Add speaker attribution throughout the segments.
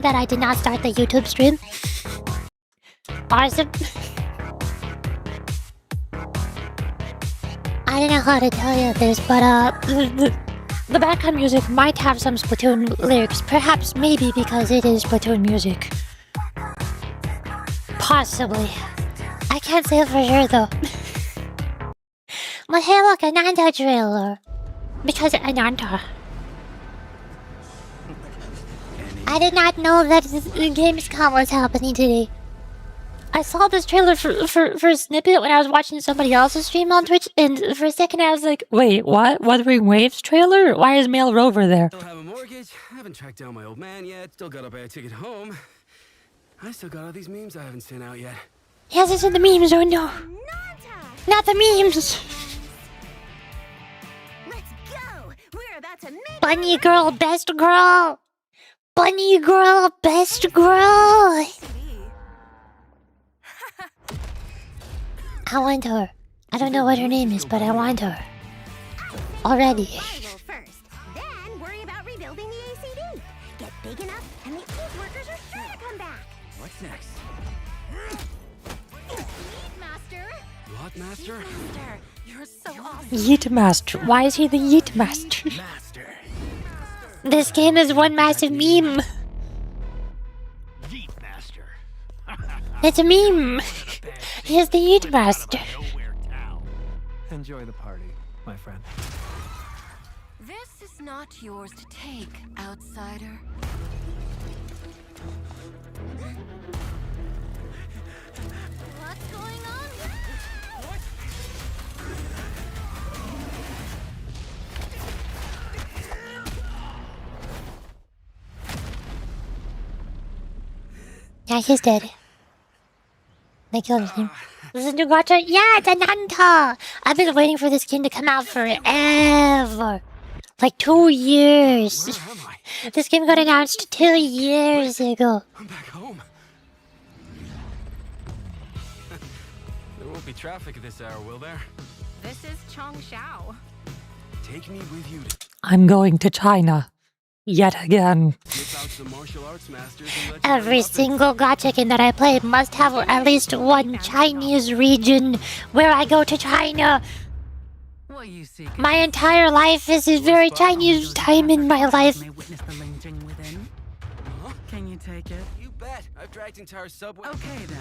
Speaker 1: that I did not start the YouTube stream. Awesome. I don't know how to tell you this, but the background music might have some Splatoon lyrics. Perhaps, maybe because it is Splatoon music. Possibly. I can't say for sure though. But hey look, Ananta trailer. Because Ananta. I did not know that the Gamescom was happening today. I saw this trailer for a snippet when I was watching somebody else's stream on Twitch, and for a second I was like, wait, what? Wuthering Waves trailer? Why is Male Rover there?
Speaker 2: Don't have a mortgage, haven't tracked down my old man yet, still gotta buy a ticket home. I still got all these memes I haven't sent out yet.
Speaker 1: Yes, it's in the memes, oh no. Not the memes!
Speaker 3: Let's go! We're about to make
Speaker 1: Bunny girl, best girl! Bunny girl, best girl! I want her. I don't know what her name is, but I want her. Already.
Speaker 3: First, then worry about rebuilding the ACD. Get big enough, and the Eat workers are sure to come back.
Speaker 2: What's next?
Speaker 3: Eat Master.
Speaker 2: What, Master?
Speaker 3: Master, you're so awesome.
Speaker 1: Yeet Master. Why is he the Yeet Master?
Speaker 2: Master.
Speaker 1: This game is one massive meme.
Speaker 2: Yeet Master.
Speaker 1: It's a meme. He is the Yeet Master.
Speaker 4: Enjoy the party, my friend.
Speaker 3: This is not yours to take, outsider. What's going on here?
Speaker 1: Yeah, he's dead. They killed him. This is a new gacha? Yeah, it's Ananta! I've been waiting for this game to come out forever. Like 2 years.
Speaker 2: Where am I?
Speaker 1: This game got announced 2 years ago.
Speaker 2: I'm back home. There won't be traffic at this hour, will there?
Speaker 3: This is Chongshao.
Speaker 2: Take me with you to
Speaker 1: I'm going to China. Yet again.
Speaker 2: whip out some martial arts masters and let you
Speaker 1: Every
Speaker 2: learn up
Speaker 1: single gacha game that I play must have at least one Chinese region where I go to China.
Speaker 5: What you seek?
Speaker 1: My entire life is a very Chinese time in my life.
Speaker 5: May witness the lynching within.
Speaker 2: Huh?
Speaker 5: Can you take it?
Speaker 2: You bet. I've dragged entire subway.
Speaker 5: Okay then.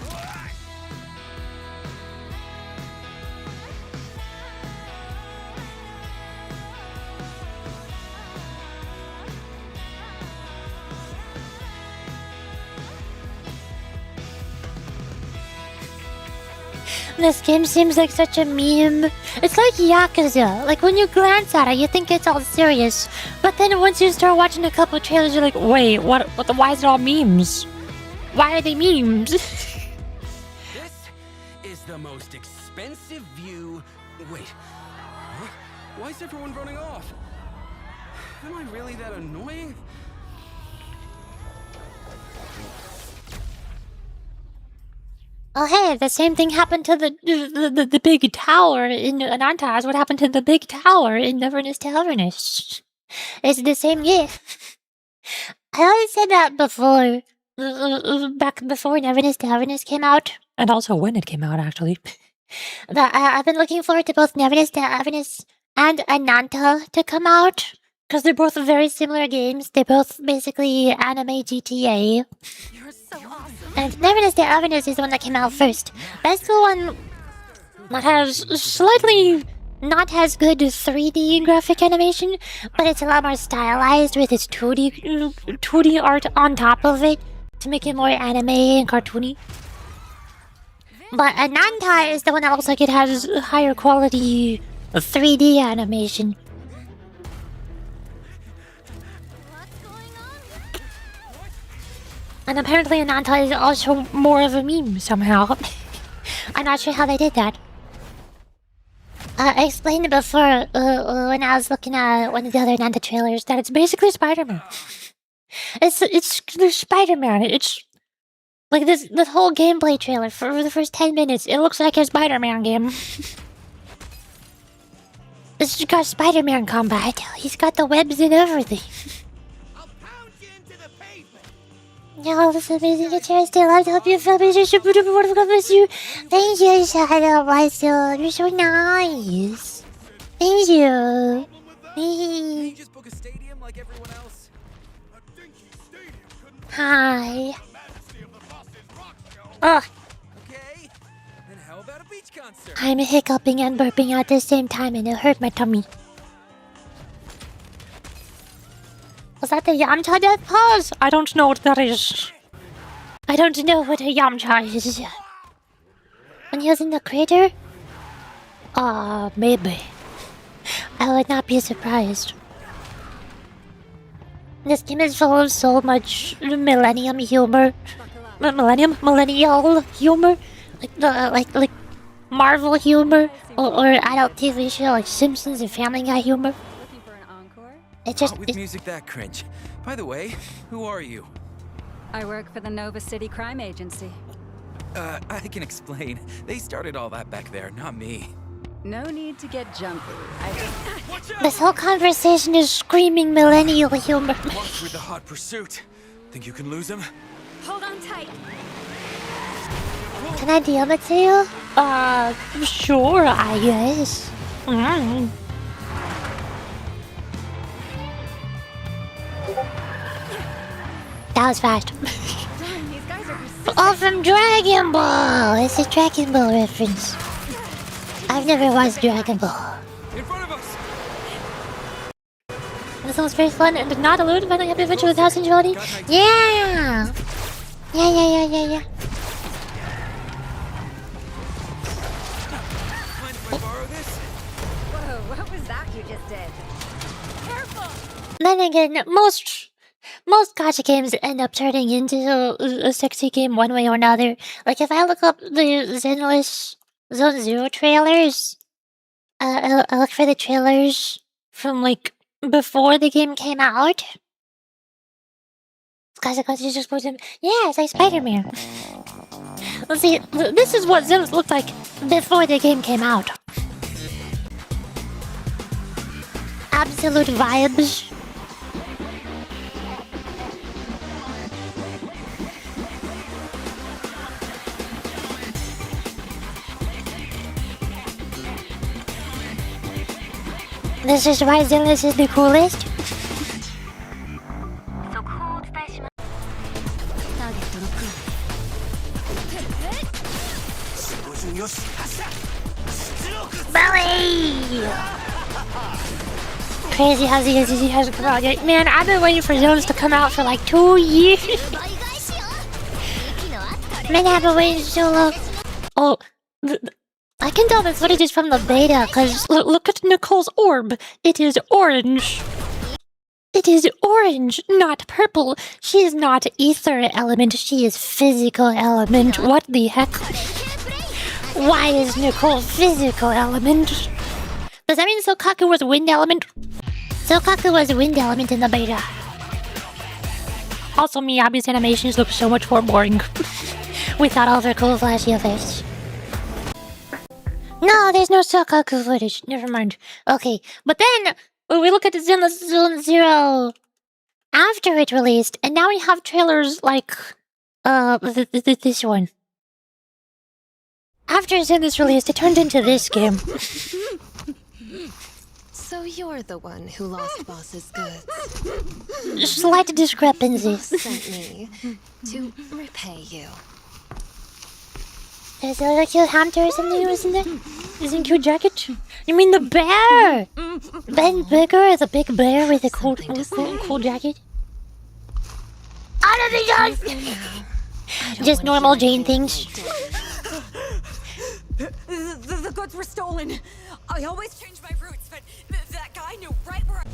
Speaker 1: This game seems like such a meme. It's like Yakuza. Like when you glance at it, you think it's all serious. But then once you start watching a couple of trailers, you're like, wait, why is it all memes? Why are they memes?
Speaker 2: This is the most expensive view. Wait. Huh? Why is everyone running off? Am I really that annoying?
Speaker 1: Oh hey, the same thing happened to the big tower in Ananta as what happened to the big tower in Neverness to Everness. It's the same game. I always said that before, back before Neverness to Everness came out, and also when it came out actually. That I've been looking forward to both Neverness to Everness and Ananta to come out, because they're both very similar games. They're both basically anime GTA.
Speaker 3: You're so awesome.
Speaker 1: And Neverness to Everness is the one that came out first. That's the one that has slightly not as good 3D graphic animation, but it's a lot more stylized with its 2D art on top of it to make it more anime and cartoony. But Ananta is the one that looks like it has higher quality 3D animation.
Speaker 3: What's going on here?
Speaker 1: And apparently Ananta is also more of a meme somehow. I'm not sure how they did that. I explained it before when I was looking at one of the other Ananta trailers that it's basically Spider-Man. It's Spider-Man. It's like this whole gameplay trailer for the first 10 minutes. It looks like a Spider-Man game. It's got Spider-Man combat. He's got the webs and everything.
Speaker 2: I'll pound you into the pavement.
Speaker 1: Yeah, this amazing guitar still. I hope you feel me. You. Thank you, Shadow, my soul. You're so nice. Thank you.
Speaker 2: You just book a stadium like everyone else.
Speaker 1: Hi. Ugh,
Speaker 2: Okay. Then how about a beach concert?
Speaker 1: I'm hiccuping and burping at the same time and it hurt my tummy. Was that the Yamcha death pause? I don't know what that is. I don't know what a Yamcha is. When he was in the crater? Maybe. I would not be surprised. This game is full of so much millennium humor. Millennial humor? Like Marvel humor? Or adult TV show like Simpsons and Family Guy humor?
Speaker 5: Looking for an encore?
Speaker 1: It just...
Speaker 2: With music that cringe. By the way, who are you?
Speaker 5: I work for the Nova City Crime Agency.
Speaker 2: I can explain. They started all that back there, not me.
Speaker 5: No need to get jumpy.
Speaker 1: This whole conversation is screaming millennial humor.
Speaker 2: March with the hot pursuit. Think you can lose him?
Speaker 3: Hold on tight.
Speaker 1: Can I DM it to you? Sure, I guess. That was fast.
Speaker 3: Darn, these guys are persistent.
Speaker 1: Oh, from Dragon Ball! It's a Dragon Ball reference. I've never watched Dragon Ball.
Speaker 2: In front of us!
Speaker 1: This was very fun and did not allude to a happy adventure with House and Jody. Yeah! Yeah.
Speaker 2: Mind if I borrow this?
Speaker 3: Whoa, what was that you just did? Careful!
Speaker 1: Then again, most gacha games end up turning into a sexy game one way or another. Like if I look up the Zenless Zone Zero trailers, I look for the trailers from like before the game came out. Guys, just supposed to, yeah, it's like Spider-Man. Let's see, this is what Zenless looked like before the game came out. Absolute vibes. This is why Zenless is the coolest. Belly! Crazy how he hasn't come out yet. Man, I've been waiting for Zenless to come out for like 2 years. Man, I've been waiting so long. Oh, I can tell this footage is from the beta, cause look at Nicole's orb. It is orange. It is orange, not purple. She is not ether element, she is physical element. What the heck? Why is Nicole physical element? Does that mean Sokaku was wind element? Sokaku was wind element in the beta. Also, Miyabi's animations look so much more boring without all their cool flashy effects. No, there's no Sokaku footage. Never mind. Okay, but then when we look at the Zenless Zone Zero after it released, and now we have trailers like this one. After Zenless released, it turned into this game.
Speaker 6: So you're the one who lost Boss's goods.
Speaker 1: Slight discrepancies.
Speaker 6: Sent me to repay you.
Speaker 1: There's a cute hamster or something, isn't there? Isn't cute jacket? You mean the bear? Ben Bigger, the big bear with a cool jacket? Out of the house! Just normal Jane things.
Speaker 7: The goods were stolen. I always change my routes, but that guy knew right where.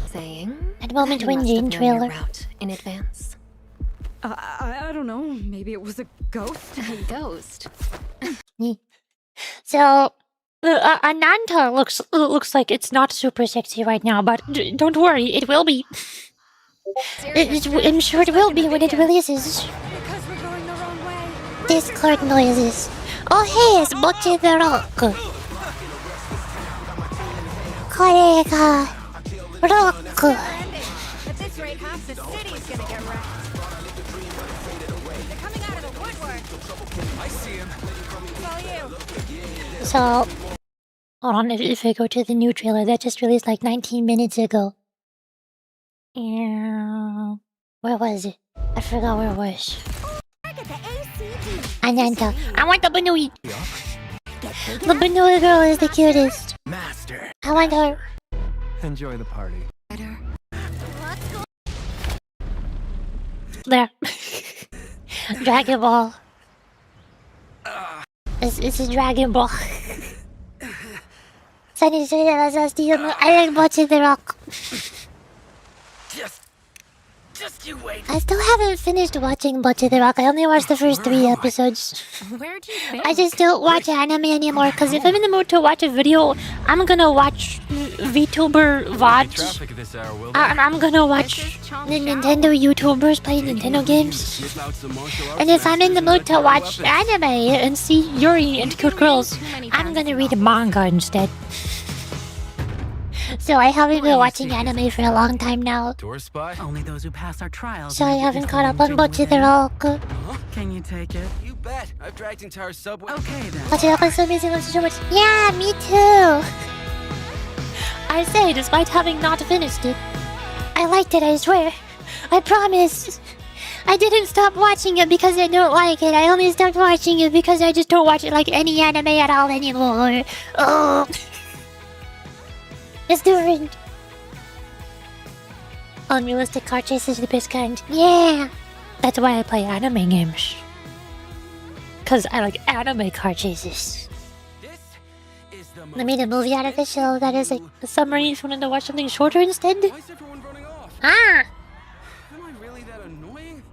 Speaker 6: Saying?
Speaker 1: At moment
Speaker 6: You
Speaker 1: when
Speaker 6: must
Speaker 1: Jane
Speaker 6: have known your
Speaker 1: trailer.
Speaker 6: route in advance.
Speaker 7: I don't know. Maybe it was a ghost.
Speaker 6: A ghost.
Speaker 1: So, Ananta looks like it's not super sexy right now, but don't worry, it will be. I'm sure it will be when it releases.
Speaker 7: Because we're going the wrong way.
Speaker 1: Discord noises. Oh hey, it's Bocce the Rock. これがロック。
Speaker 3: At this rate, half the city's gonna get wrecked.
Speaker 1: So, hold on, if I go to the new trailer that just released like 19 minutes ago. Where was it? I forgot where it was.
Speaker 3: Look at the ACD.
Speaker 1: Ananta. I want the Banui.
Speaker 3: Get big
Speaker 1: The
Speaker 3: enough.
Speaker 1: Banui girl is the cutest.
Speaker 2: Master.
Speaker 1: I want her.
Speaker 4: Enjoy the party.
Speaker 1: There. Dragon Ball. It's a Dragon Ball. Sunny straight as us to I like watching The Rock.
Speaker 2: Just you wait.
Speaker 1: I still haven't finished watching Butcher the Rock. I only watched the first 3 episodes.
Speaker 6: Where'd you think?
Speaker 1: I just don't watch anime anymore, because if I'm in the mood to watch a video, I'm gonna watch VTuber VODs.
Speaker 2: Traffic at this hour, will
Speaker 1: I'm gonna watch the Nintendo YouTubers play Nintendo games. And if I'm in the mood to watch anime and see Yuri and cute girls, I'm gonna read manga instead. So I haven't been watching anime for a long time now.
Speaker 2: Door spy?
Speaker 8: Only those who pass our trials.
Speaker 1: So I
Speaker 8: may
Speaker 1: haven't
Speaker 8: witness
Speaker 1: caught up
Speaker 8: the
Speaker 1: on Butcher the Rock.
Speaker 8: Can you take it?
Speaker 2: You bet. I've dragged entire subway.
Speaker 8: Okay then.
Speaker 1: Butcher the Rock is so amazing, loves so much. Yeah, me too. I say, despite having not finished it, I liked it, I swear. I promise. I didn't stop watching it because I don't like it. I only stopped watching it because I just don't watch it like any anime at all anymore. Oh. It's different. Unrealistic car chases are the best kind. Yeah! That's why I play anime games. Cause I like anime car chases.
Speaker 2: This is the
Speaker 1: They made a movie out of this show that is like a summary if you wanted to watch something shorter instead.
Speaker 2: Why is everyone running off?
Speaker 1: Ah!
Speaker 2: Am I really that annoying?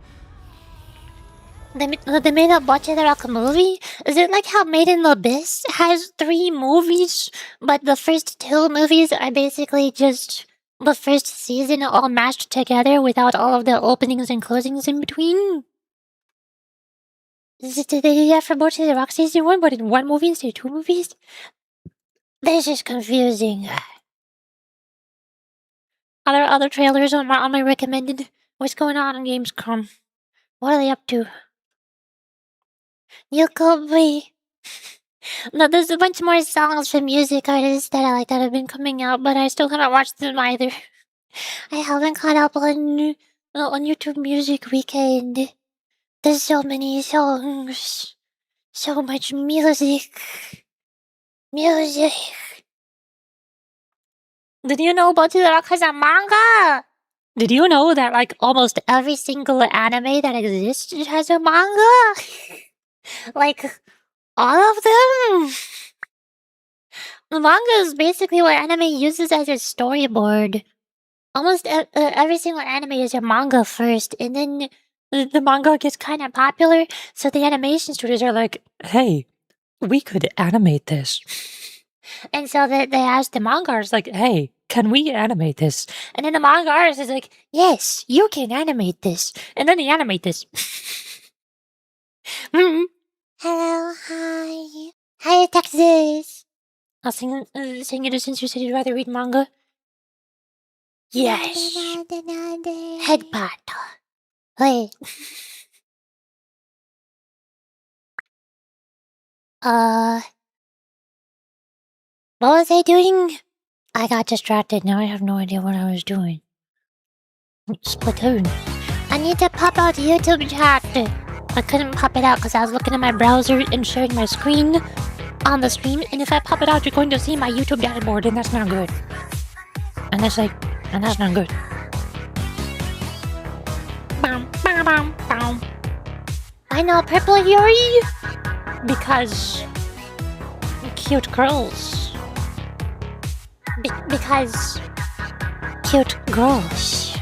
Speaker 1: They made a Butcher the Rock movie? Is it like how Made in the Abyss has 3 movies, but the first 2 movies are basically just the first season all mashed together without all of the openings and closings in between? Did they do that for Butcher the Rock season 1, but in 1 movie instead of 2 movies? This is confusing. Are there other trailers on my recommended? What's going on Gamescom? What are they up to? You could be. No, there's a bunch more songs from music artists that I like that have been coming out, but I still haven't watched them either. I haven't caught up on YouTube Music Weekend. There's so many songs. So much music. Music. Did you know Butcher the Rock has a manga? Did you know that like almost every single anime that exists has a manga? Like, all of them? The manga is basically what anime uses as a storyboard. Almost every single anime is a manga first, and then the manga gets kind of popular, so the animation studios are like, hey, we could animate this. And so they ask the manga artists, like, hey, can we animate this? And then the manga artist is like, yes, you can animate this. And then they animate this. Hello, hi. Hi, Texas. I'll sing it since you said you'd rather read manga. Yes. Headbutt. Wait. What was I doing? I got distracted. Now I have no idea what I was doing. Splatoon. I need to pop out YouTube chat. I couldn't pop it out because I was looking at my browser and sharing my screen on the stream. And if I pop it out, you're going to see my YouTube dashboard, and that's not good. And that's not good. Bam, bam, bam, bam. I know Purple Yuri because cute girls. Because cute girls.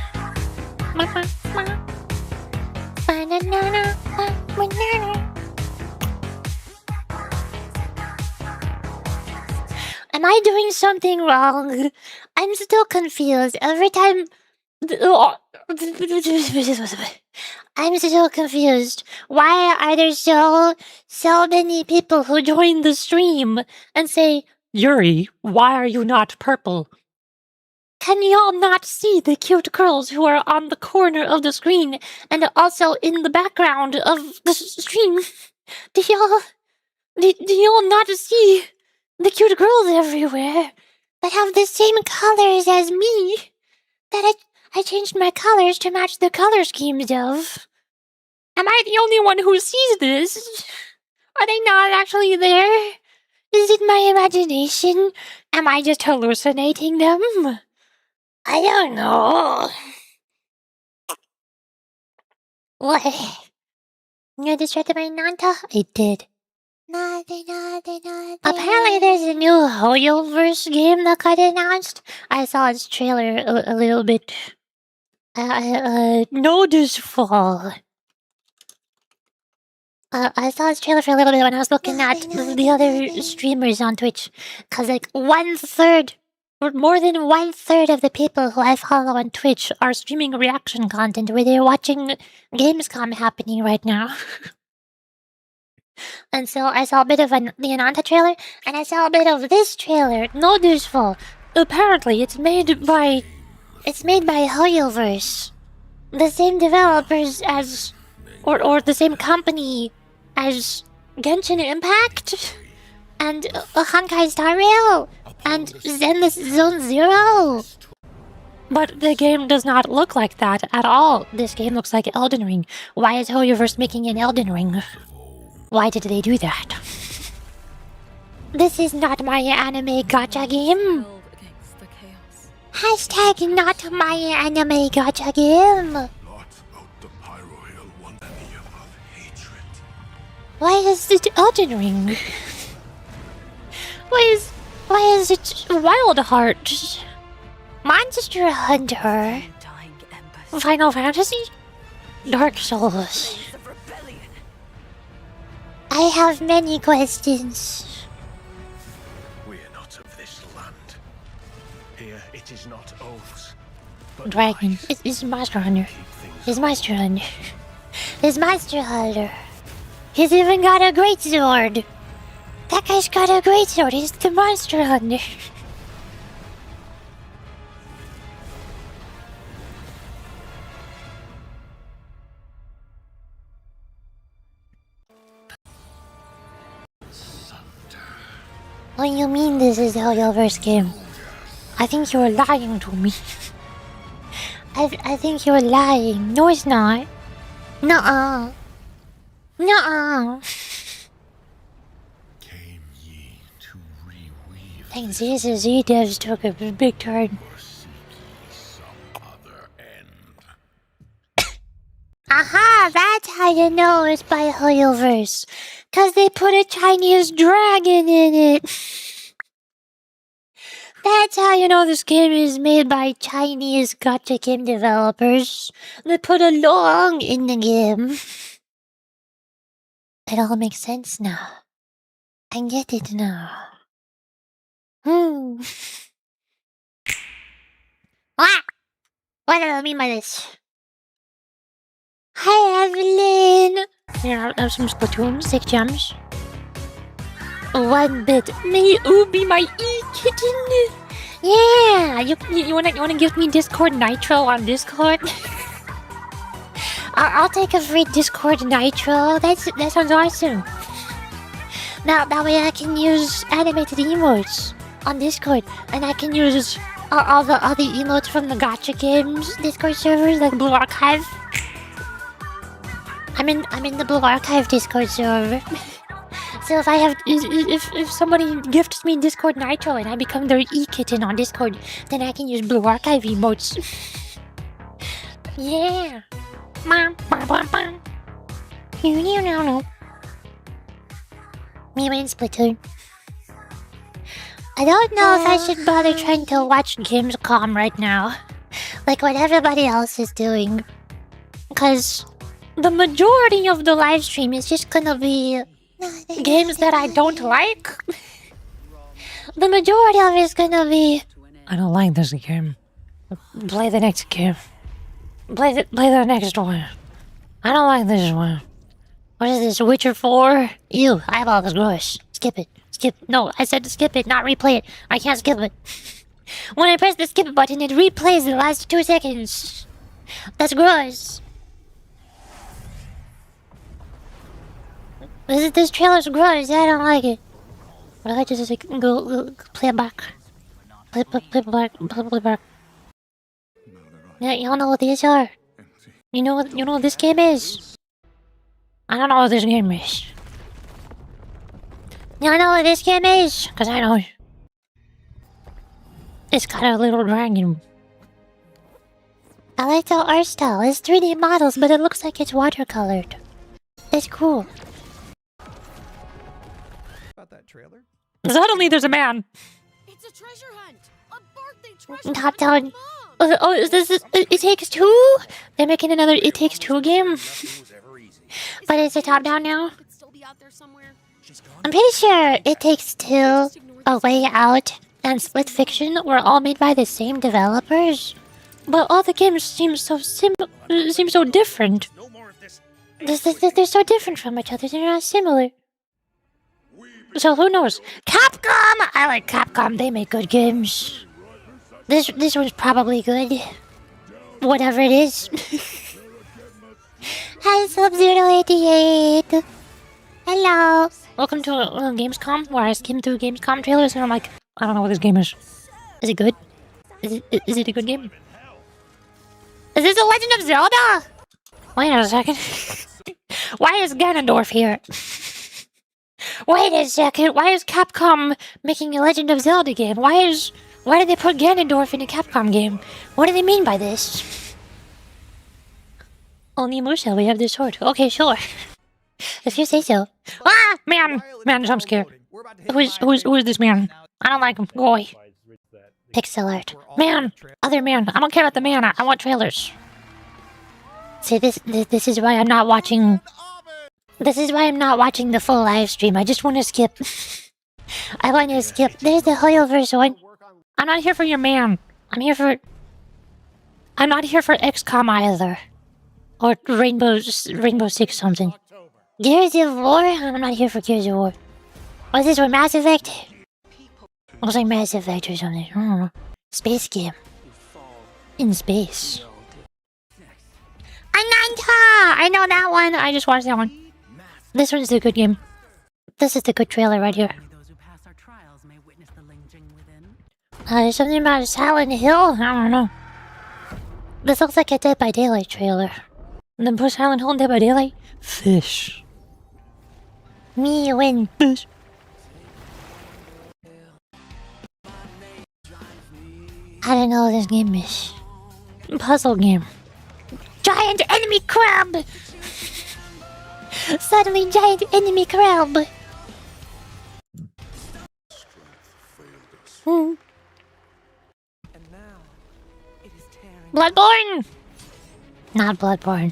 Speaker 1: Am I doing something wrong? I'm still confused. Every time... I'm still confused. Why are there so many people who join the stream and say, Yuri, why are you not purple? Can y'all not see the cute girls who are on the corner of the screen and also in the background of the stream? Do Do you all not see the cute girls everywhere that have the same colors as me? That I changed my colors to match the color schemes of. Am I the only one who sees this? Are they not actually there? Is it my imagination? Am I just hallucinating them? I don't know. What? You distracted by Nanta? I did. Nothing. Apparently there's a new Hoyoverse game that got announced. I saw its trailer a little bit noticeable. I saw its trailer for a little bit when I was looking at the other streamers on Twitch. Cause like 1/3, or more than 1/3 of the people who I follow on Twitch are streaming reaction content where they're watching Gamescom happening right now. And so I saw a bit of the Ananta trailer, and I saw a bit of this trailer. Noticeable. Apparently, it's made by Hoyoverse, the same developers as, or the same company as Genshin Impact, and Honkai Star Rail, and Zenless Zone Zero. But the game does not look like that at all. This game looks like Elden Ring. Why is Hoyoverse making an Elden Ring? Why did they do that? This is not my anime gacha game. Hashtag not my anime gacha game. Why is it Elden Ring? Why is it Wild Heart? Monster Hunter? Final Fantasy? Dark Souls? I have many questions.
Speaker 9: We are not of this land. Here it is not oaths, but
Speaker 1: Dragon.
Speaker 9: lies.
Speaker 1: It's Monster Hunter.
Speaker 9: Keep things
Speaker 1: It's Monster Hunter. It's Monster Hunter. He's even got a great sword. That guy's got a great sword. He's the Monster Hunter. What do you mean this is the Hoyoverse game? I think you're lying to me. I think you're lying. No, it's not. Nuh-uh. Nuh-uh.
Speaker 9: came ye to reweave
Speaker 1: Thanks, Z devs took a big turn.
Speaker 9: or seek ye some other end.
Speaker 1: Aha! That's how you know it's by Hoyoverse. 'Cause they put a Chinese dragon in it. That's how you know this game is made by Chinese gacha game developers. They put a long in the game. It all makes sense now. I get it now. Ah! What do I mean by this? Hi, Evelyn! Here, I have some Splatoon, 6 gems. 1 bit. May you be my e-kitten? Yeah! You wanna give me Discord Nitro on Discord? I'll take a free Discord Nitro. That sounds awesome. Now that way I can use animated emotes on Discord, and I can use all the emotes from the gacha games Discord servers like Blue Archive. I'm in the Blue Archive Discord server. So if somebody gifts me Discord Nitro and I become their e-kitten on Discord, then I can use Blue Archive emotes. Yeah. Me in Splatoon. I don't know if I should bother trying to watch Gamescom right now, like what everybody else is doing, because the majority of the live stream is just gonna be games that I don't like. The majority of it is gonna be, I don't like this game. Play the next game. Play the next one. I don't like this one. What is this, Witcher 4? Ew, eyeballs gross. Skip it. No, I said to skip it, not replay it. I can't skip it. When I press the skip button, it replays the last 2 seconds. That's gross. This trailer's gross. I don't like it. What if I just like go play it back? Play back. Yeah, y'all know what these are. You know what this game is. I don't know what this game is. Y'all know what this game is, cause I know. It's got a little dragon. I like the art style. It's 3D models, but it looks like it's watercolored. It's cool.
Speaker 4: About that trailer?
Speaker 1: Suddenly there's a man.
Speaker 3: It's a treasure hunt. A birthday treasure
Speaker 1: Top down. Oh, is this It Takes Two? They're making another It Takes Two game. But is it top down now? I'm pretty sure It Takes Two, A Way Out, and Split Fiction were all made by the same developers. But all the games seem so different. They're so different from each other. They're not similar. So who knows? Capcom! I like Capcom. They make good games. This one's probably good. Whatever it is. Hi, Sub-088. Hello. Welcome to Gamescom, where I skim through Gamescom trailers and I'm like, I don't know what this game is. Is it good? Is it a good game? Is this a Legend of Zelda? Wait a second. Why is Ganondorf here? Wait a second. Why is Capcom making a Legend of Zelda game? Why did they put Ganondorf in a Capcom game? What do they mean by this? Only Musa, we have this sword. Okay, sure. If you say so. Ah! Man, jump scare. Who is this man? I don't like him. Go away. Pixel art. Man! Other man. I don't care about the man. I want trailers. See, this is why I'm not watching... This is why I'm not watching the full live stream. I just want to skip. I want to skip. There's the Hoyoverse one. I'm not here for your man. I'm not here for XCOM either. Or Rainbow Six something. Gears of War? I'm not here for Gears of War. What's this one? Mass Effect? Looks like Mass Effect or something. I don't know. Space game. In space. Ananta! I know that one. I just watched that one. This one's a good game. This is the good trailer right here. There's something about Silent Hill? I don't know. This looks like a Dead by Daylight trailer. And then put Silent Hill and Dead by Daylight? Fish. Me win. Fish. I don't know what this game is. Puzzle game. Giant enemy crab! Suddenly giant enemy crab! Bloodborne! Not Bloodborne.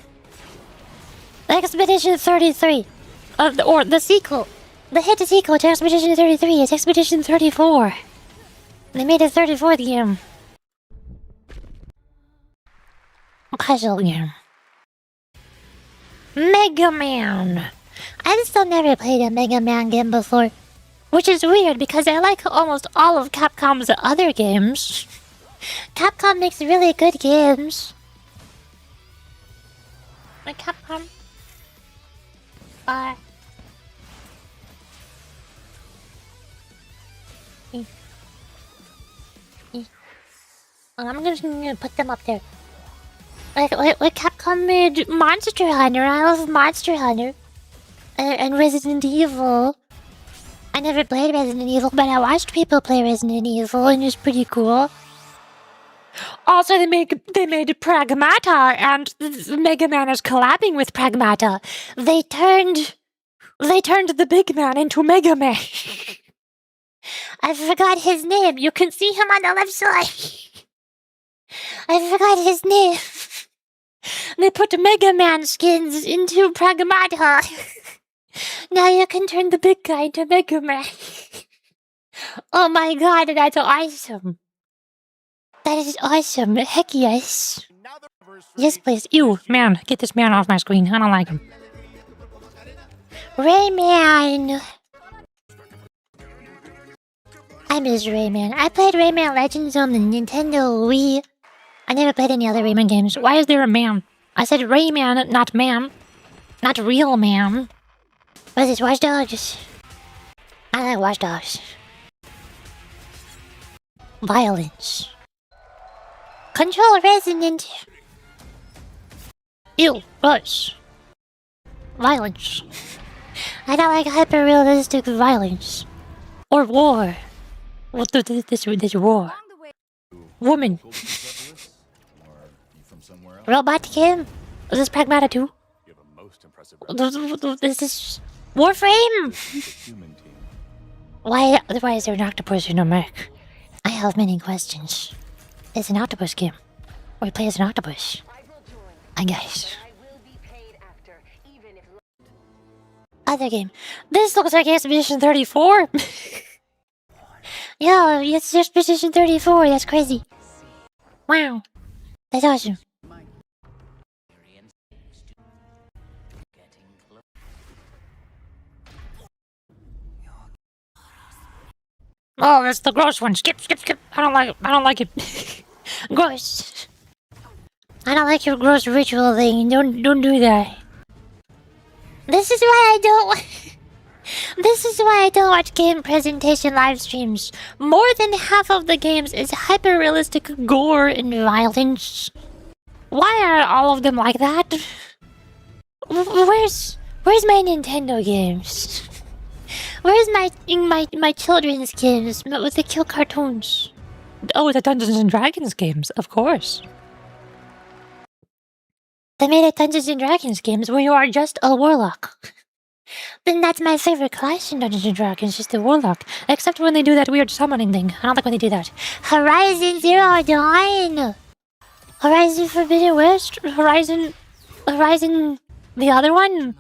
Speaker 1: Expedition 33. Or the sequel. The hit sequel to Expedition 33 is Expedition 34. They made a 34th game. Puzzle game. Mega Man. I've still never played a Mega Man game before. Which is weird because I like almost all of Capcom's other games. Capcom makes really good games. Like Capcom. I'm just gonna put them up there. Like Capcom made Monster Hunter. I love Monster Hunter. And Resident Evil. I never played Resident Evil, but I watched people play Resident Evil, and it's pretty cool. Also, they made Pragmata, and Mega Man is collabing with Pragmata. They turned the big man into Mega Man. I forgot his name. You can see him on the left side. I forgot his name. They put Mega Man skins into Pragmata. Now you can turn the big guy into Mega Man. Oh my god, that's awesome. That is awesome. Heck yes. Yes, please. Ew, man. Get this man off my screen. I don't like him. Rayman. I miss Rayman. I played Rayman Legends on the Nintendo Wii. I never played any other Rayman games. Why is there a man? I said Rayman, not man. Not real man. What is this, Watch Dogs? I like Watch Dogs. Violence. Control resonant. Ew, rush. Violence. I don't like hyper-realistic violence. Or war. What this war? Woman. Robot Kim? Is this Pragmata too? This is Warframe? Why is there an octopus in a mech? I have many questions. It's an octopus game. We play as an octopus. I guess. Other game. This looks like Expedition 34. Yo, it's Expedition 34. That's crazy. Wow. That's awesome. Oh, that's the gross one. Skip. I don't like it. I don't like it. Gross. I don't like your gross ritual thing. Don't do that. This is why I don't. This is why I don't watch game presentation live streams. More than half of the games is hyper-realistic gore and violence. Why are all of them like that? Where's my Nintendo games? Where's my children's games with the kill cartoons? Oh, the Dungeons and Dragons games, of course. They made a Dungeons and Dragons games where you are just a warlock. Then that's my favorite class in Dungeons and Dragons, just the warlock. Except when they do that weird summoning thing. I don't like when they do that. Horizon Zero Dawn! Horizon Forbidden West? Horizon... the other one?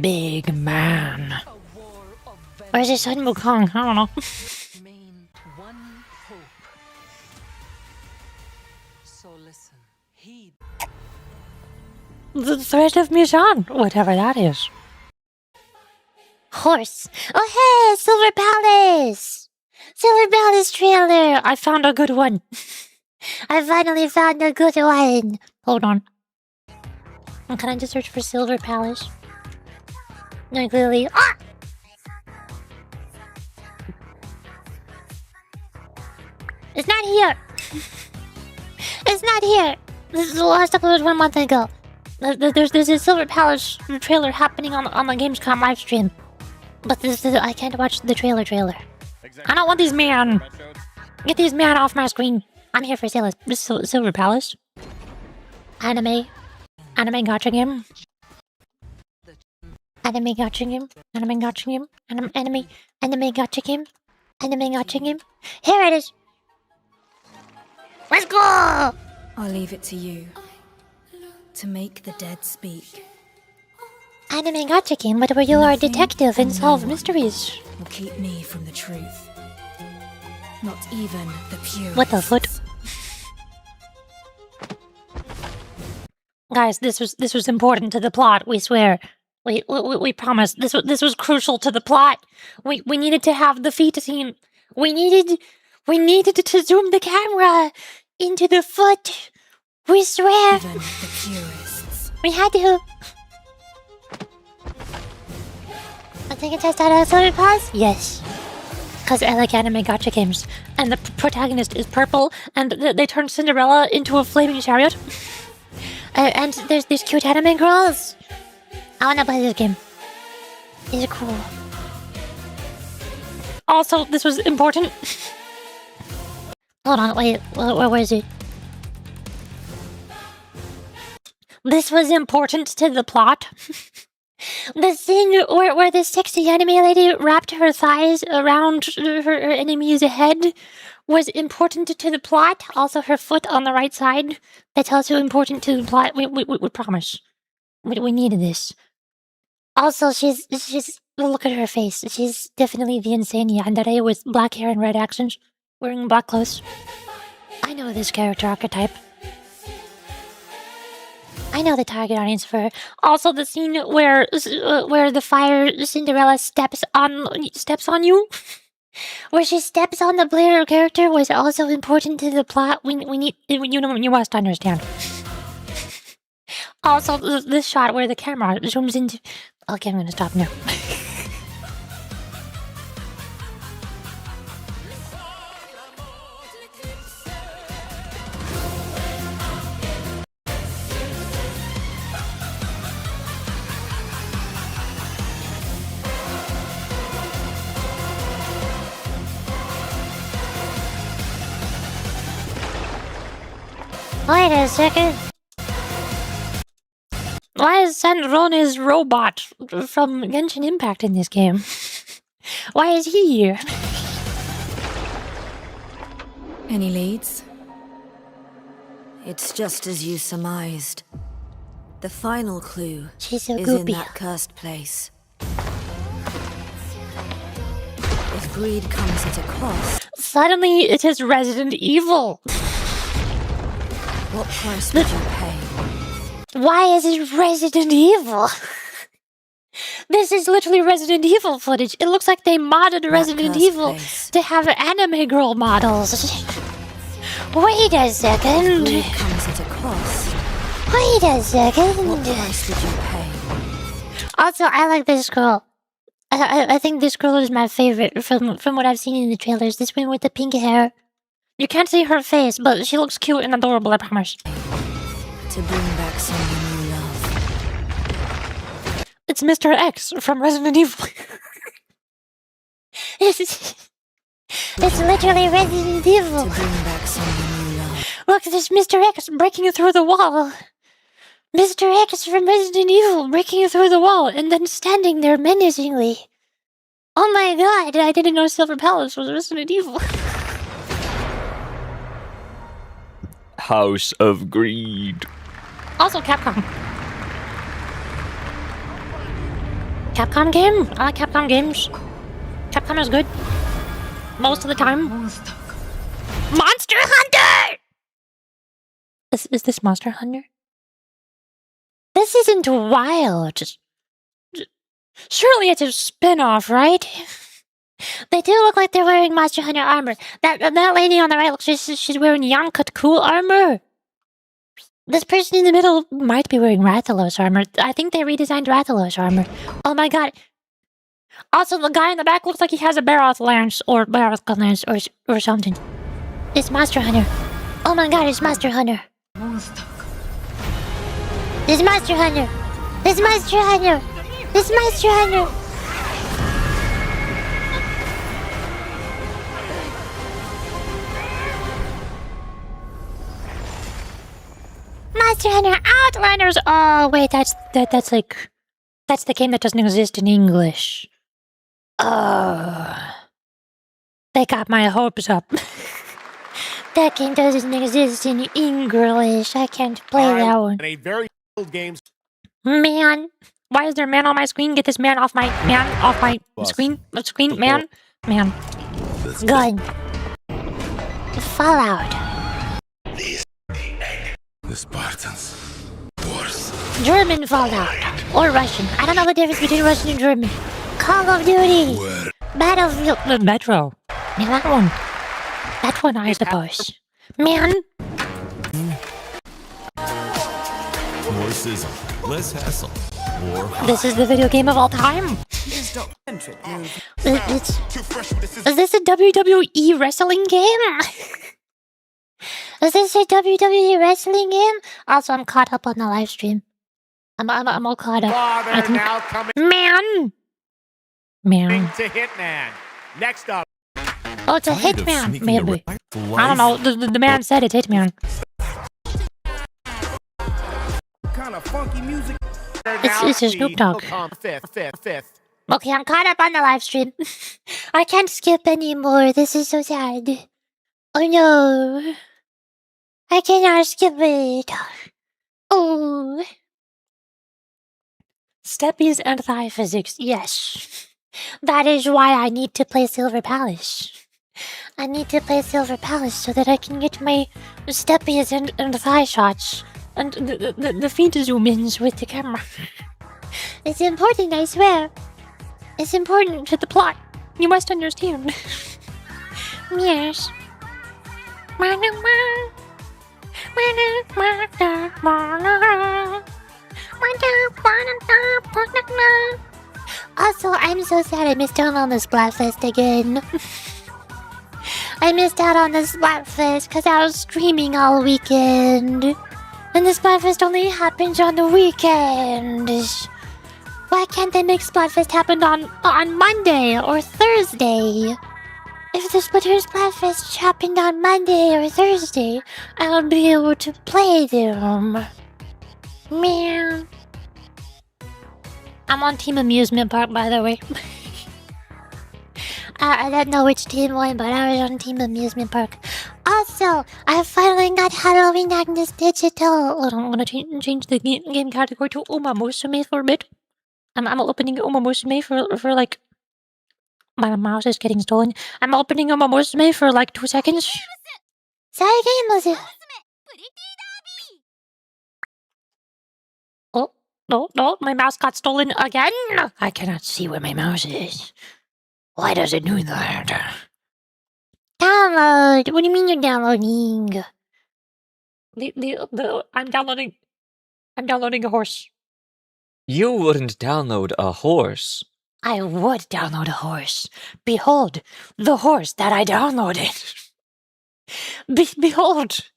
Speaker 1: Big man. Where's his son Wukong? I don't know. The threat of Musan, whatever that is. Horse. Oh hey, Silver Palace! Silver Palace trailer! I found a good one. I finally found a good one. Hold on. Can I just search for Silver Palace? No, clearly. Ah! It's not here! It's not here! This is the last uploaded 1 month ago. There's a Silver Palace trailer happening on the Gamescom livestream. But I can't watch the trailer. I don't want these man. Get these man off my screen. I'm here for Silver Palace. Anime gacha game. Anime gacha game. Anime gacha game. Anime gacha game. Anime gacha game. Here it is. Let's go!
Speaker 7: I'll leave it to you to make the dead speak.
Speaker 1: Anime gacha game, but where you are a detective and solve mysteries.
Speaker 7: Will keep me from the truth. Not even the pure.
Speaker 1: What the foot? Guys, this was important to the plot. We swear. We promise. This was crucial to the plot. We needed to have the feet scene. We needed to zoom the camera into the foot. We swear.
Speaker 7: Even the purists.
Speaker 1: We had to. I think it test out a Silver Palace? Yes. Because I like anime gacha games. And the protagonist is purple, and they turn Cinderella into a flaming chariot. And there's these cute anime girls. I wanna play this game. It's cool. Also, this was important. Hold on, wait, where is it? This was important to the plot. The scene where this sexy anime lady wrapped her thighs around her enemy's head was important to the plot. Also, her foot on the right side. That's also important to the plot. We promise. We needed this. Also, she's look at her face. She's definitely the insane yandere with black hair and red accents, wearing black clothes. I know this character archetype. I know the target audience for her. Also, the scene where the fire Cinderella steps on you, where she steps on the player character, was also important to the plot. We need you must understand. Also, this shot where the camera zooms into... Okay, I'm gonna stop now. Wait a second. Why is Sandrone's robot from Genshin Impact in this game? Why is he here?
Speaker 7: Any leads? It's just as you surmised. The final clue
Speaker 1: She's so
Speaker 7: is in
Speaker 1: goopy.
Speaker 7: that cursed place. If greed comes at a cost,
Speaker 1: Suddenly, it is Resident Evil.
Speaker 7: what price would you pay?
Speaker 1: Why is it Resident Evil? This is literally Resident Evil footage. It looks like they modded Resident
Speaker 7: cursed
Speaker 1: Evil
Speaker 7: place.
Speaker 1: to have anime girl models. Wait a second.
Speaker 7: Greed comes at a cost.
Speaker 1: Wait a second.
Speaker 7: What price would you pay?
Speaker 1: Also, I like this girl. I think this girl is my favorite from what I've seen in the trailers. This one with the pink hair. You can't see her face, but she looks cute and adorable, I promise.
Speaker 7: To bring back someone you love.
Speaker 1: It's Mr. X from Resident Evil. It's literally Resident Evil.
Speaker 7: To bring back someone you love.
Speaker 1: Look, there's Mr. X breaking through the wall. Mr. X from Resident Evil breaking through the wall and then standing there menacingly. Oh my god, I didn't know Silver Palace was Resident Evil.
Speaker 10: House of Greed.
Speaker 1: Also Capcom. Capcom game? I like Capcom games. Capcom is good. Most of the time. Monster Hunter! Is this Monster Hunter? This isn't wild. Surely it's a spin-off, right? They do look like they're wearing Monster Hunter armor. That lady on the right looks like she's wearing Yonkat Cool armor. This person in the middle might be wearing Rathalos armor. I think they redesigned Rathalos armor. Oh my god. Also, the guy in the back looks like he has a Baroth lance or or something. It's Monster Hunter. Oh my god, it's Monster Hunter. It's Monster Hunter. It's Monster Hunter. It's Monster Hunter. Monster Hunter Outlanders. Oh wait, that's the game that doesn't exist in English. Oh, they got my hopes up. That game doesn't exist in English. I can't play that one.
Speaker 9: A very old games.
Speaker 1: Man, why is there a man on my screen? Get this man off my screen. Man. Gun. Fallout.
Speaker 9: The Spartans. Wars.
Speaker 1: German Fallout. Or Russian. I don't know the difference between Russian and German. Call of Duty. Battlefield. Metro. Yeah, that one. That one, I suppose. Man.
Speaker 11: More sizzle, less hassle, more hot.
Speaker 1: This is the video game of all time. Is this a WWE wrestling game? Is this a WWE wrestling game? Also, I'm caught up on the live stream. I'm all caught up. I think.
Speaker 9: Now coming
Speaker 1: Man.
Speaker 9: to Hitman. Next up.
Speaker 1: Oh, it's a Hitman, maybe. I don't know. The man said it's Hitman.
Speaker 9: Kind of funky music.
Speaker 1: It's a Snoop Dogg.
Speaker 9: Fifth.
Speaker 1: Okay, I'm caught up on the live stream. I can't skip anymore. This is so sad. Oh no. I cannot skip it. Oh. Steppies and thigh physics, yes. That is why I need to play Silver Palace. I need to play Silver Palace so that I can get my steppies and thigh shots. And the feet zoom-ins with the camera. It's important, I swear. It's important to the plot. You must understand. Yes. Also, I'm so sad I missed out on the Splatfest again. I missed out on the Splatfest because I was streaming all weekend. And the Splatfest only happens on the weekend. Why can't they make Splatfest happen on Monday or Thursday? If the Splatoon Splatfest happened on Monday or Thursday, I would be able to play them. Man. I'm on Team Amusement Park, by the way. I don't know which team won, but I was on Team Amusement Park. Also, I finally got Halloween Agnes Digital. Hold on, I'm gonna change the game category to Uma Musume for a bit. I'm opening Uma Musume for like... My mouse is getting stolen. I'm opening Uma Musume for like 2 seconds. Oh, no, my mouse got stolen again. I cannot see where my mouse is. Why does it do that? Download. What do you mean you're downloading? I'm downloading a horse.
Speaker 10: You wouldn't download a horse.
Speaker 1: I would download a horse. Behold, the horse that I downloaded. Behold.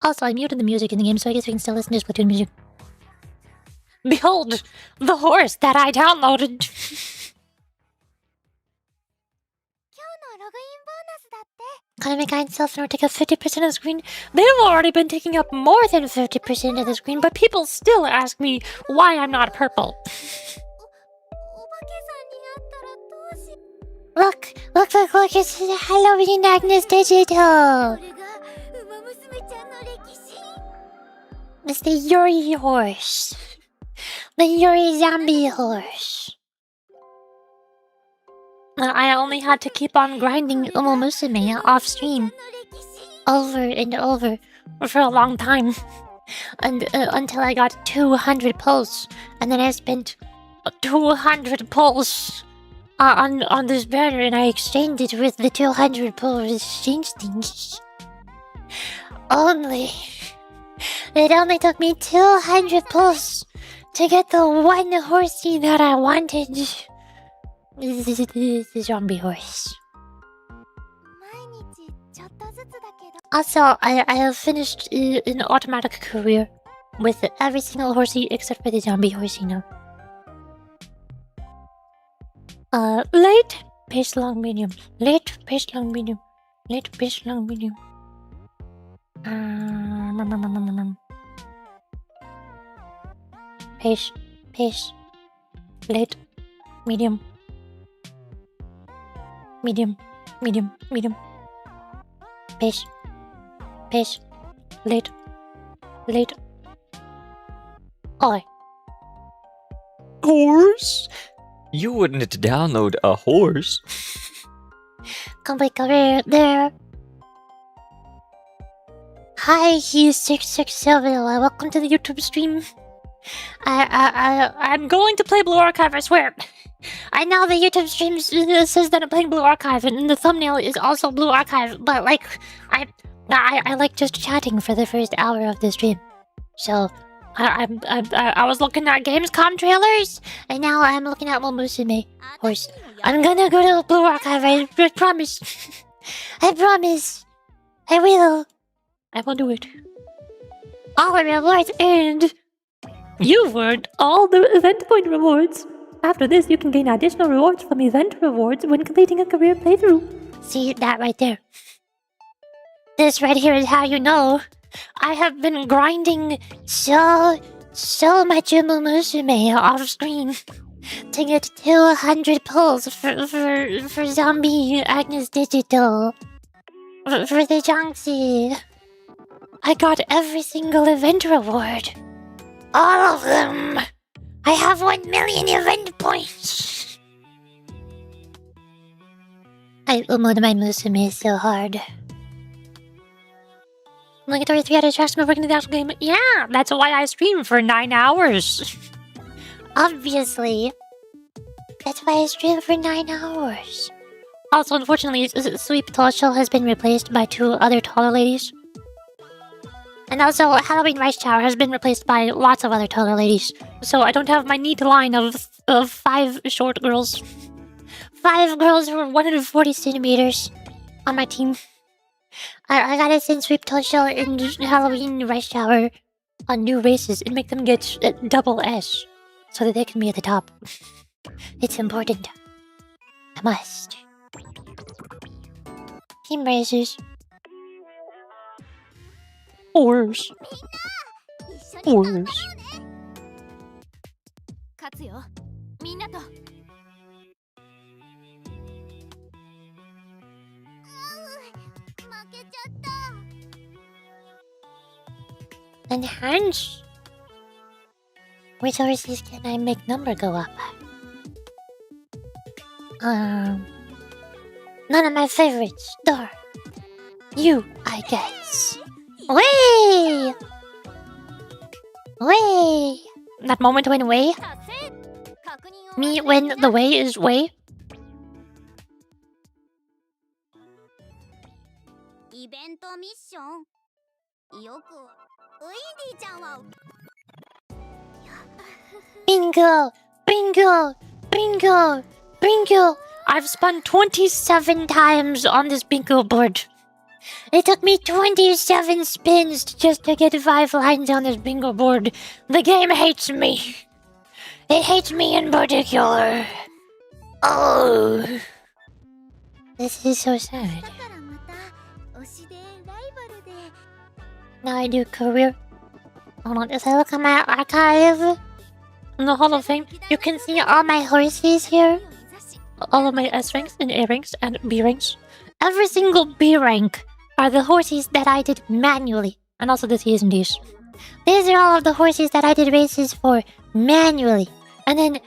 Speaker 1: Also, I muted the music in the game, so I guess we can still listen to Splatoon music. Behold, the horse that I downloaded. Economic guide self-nor take up 50% of the screen. They've already been taking up more than 50% of the screen, but people still ask me why I'm not purple. Look, it's Halloween Agnes Digital. It's the Yuri horse. The Yuri zombie horse. I only had to keep on grinding Uma Musume off stream. Over and over for a long time. And until I got 200 pulls. And then I spent 200 pulls on this banner, and I exchanged it with the 200 pulls exchange thing. It only took me 200 pulls to get the one horsey that I wanted. The zombie horse. Also, I have finished an automatic career with every single horsey except for the zombie horsey now. Late, pace long, medium. Late, pace long, medium. Late, pace long, medium. Pace, late, medium. Medium. Pace, late. Oi.
Speaker 10: Horse? You wouldn't download a horse.
Speaker 1: Complete career there. Hi, he's 667. Welcome to the YouTube stream. I'm going to play Blue Archive, I swear. I know the YouTube stream says that I'm playing Blue Archive, and the thumbnail is also Blue Archive, but like, I like just chatting for the first hour of the stream. So, I was looking at Gamescom trailers, and now I'm looking at Musume horse. I'm gonna go to the Blue Archive, I promise. I promise. I will do it. All the rewards earned. You've earned all the event point rewards. After this, you can gain additional rewards from event rewards when completing a career playthrough. See that right there? This right here is how you know. I have been grinding so much Musume off screen to get 200 pulls for zombie Agnes Digital. For the Jiangxi. I got every single event reward. All of them. I have 1 million event points. I umoed my Musume so hard. Obligatory 3 out of tracks working in the actual game. Yeah, that's why I stream for 9 hours. Obviously. That's why I stream for 9 hours. Also, unfortunately, Sweep Tall Shell has been replaced by 2 other taller ladies. And also, Halloween Rice Shower has been replaced by lots of other taller ladies. So I don't have my neat line of 5 short girls. 5 girls who are 140 centimeters on my team. I gotta send Sweep Show and Halloween Rice Shower on new races and make them get double S so that they can be at the top. It's important. I must. Team races. Horse. Horse.
Speaker 3: 勝つよみんなと負けちゃった
Speaker 1: Enhance. Which horses can I make number go up? None of my favorites. Darn. You, I guess. Way! Way! That moment when way? Me when the way is way?
Speaker 3: イベントミッションよくウィンディちゃんは
Speaker 1: Bingo! Bingo! Bingo! Bingo! I've spun 27 times on this bingo board. It took me 27 spins just to get 5 lines on this bingo board. The game hates me. It hates me in particular. Oh. This is so sad. Now I do career. Hold on, if I look at my archive in the Hall of Fame, you can see all my horses here. All of my S ranks and A ranks and B ranks. Every single B rank are the horses that I did manually. And also the C's and D's. These are all of the horses that I did races for manually. And then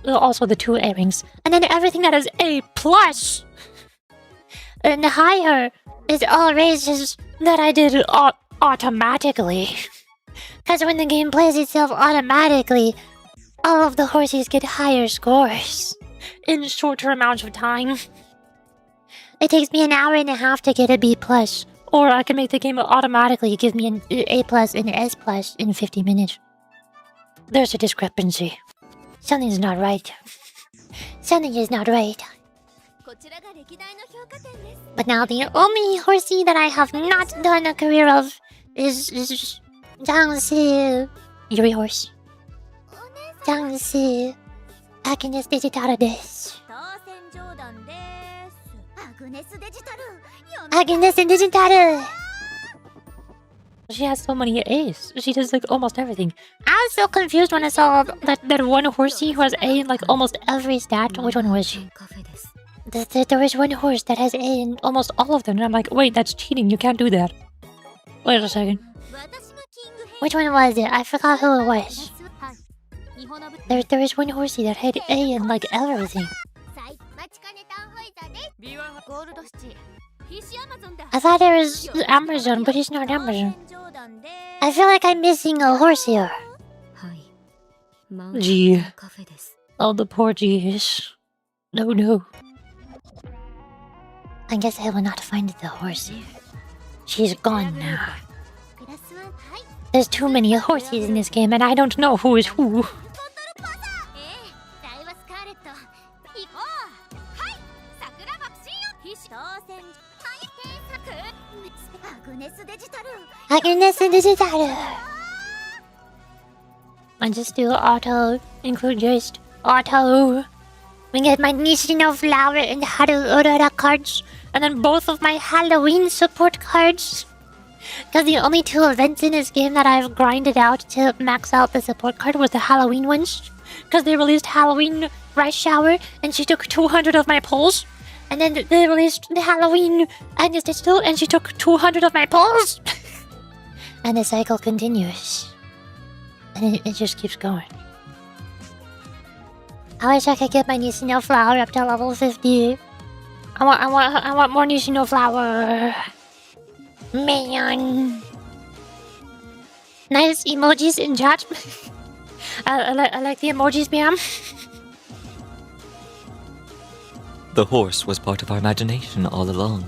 Speaker 1: also the 2 A ranks. And then everything that is A+. And higher is all races that I did automatically. Because when the game plays itself automatically, all of the horses get higher scores in shorter amounts of time. It takes me an hour and a half to get a B+, or I can make the game automatically give me an A+ and an S+ in 50 minutes. There's a discrepancy. Something's not right. Something is not right. But now the only horsey that I have not done a career of is Jiangxi Yuri horse. Jiangxi Agnes Digital desu. Agnes Digital. She has so many A's. She does like almost everything. I was so confused when I saw that one horsey who has A in like almost every stat. Which one was she? There was one horse that has A in almost all of them, and I'm like, wait, that's cheating. You can't do that. Wait a second. Which one was it? I forgot who it was. There was one horsey that had A in like everything. I thought it was Amazon, but it's not Amazon. I feel like I'm missing a horse here. Gee. Oh, the poor G's. No. I guess I will not find the horse here. She's gone now. There's too many horses in this game, and I don't know who is who. Agnes Digital. I just do auto, include just auto. We get my Nishino Flower and Haru Urara cards, and then both of my Halloween support cards. Because the only 2 events in this game that I've grinded out to max out the support card was the Halloween ones. Because they released Halloween Rice Shower, and she took 200 of my pulls. And then they released the Halloween Agnes Digital, and she took 200 of my pulls. And the cycle continues. And it just keeps going. I wish I could get my Nishino Flower up to level 50. I want more Nishino Flower. Man. Nice emojis in chat. I like the emojis, ma'am.
Speaker 10: The horse was part of our imagination all along.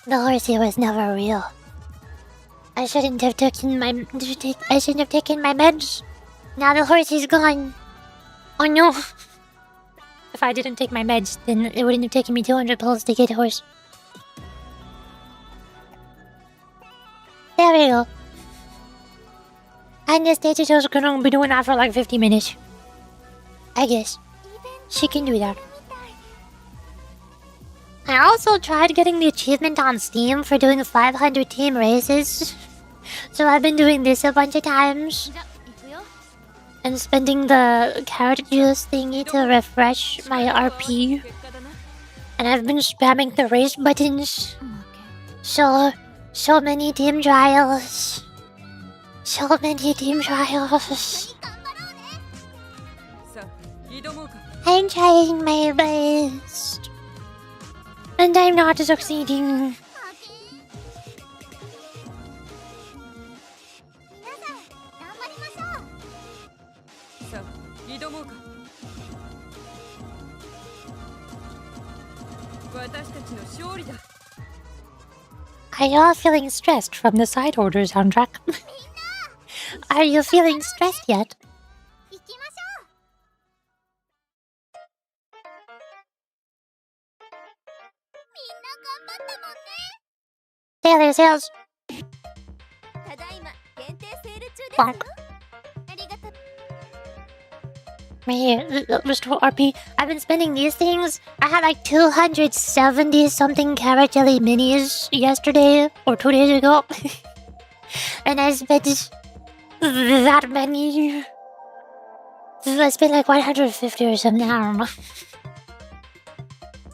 Speaker 1: The horsey was never real. I shouldn't have taken my meds. Now the horse is gone. Oh no. If I didn't take my meds, then it wouldn't have taken me 200 pills to get a horse. There we go. Anastasia's gonna be doing that for like 50 minutes. I guess. She can do that. I also tried getting the achievement on Steam for doing 500 team races. So I've been doing this a bunch of times. And spending the carrot juice thingy to refresh my RP. And I've been spamming the race buttons. So many team trials. So many team trials. I'm trying my best. And I'm not succeeding. Are you all feeling stressed from the side order soundtrack? Are you feeling stressed yet? Taylor sales. Bonk. Right here, restore RP. I've been spending these things. I had like 270 something carrot jelly minis yesterday or 2 days ago. And I spent that many. I spent like 150 or something, I don't know.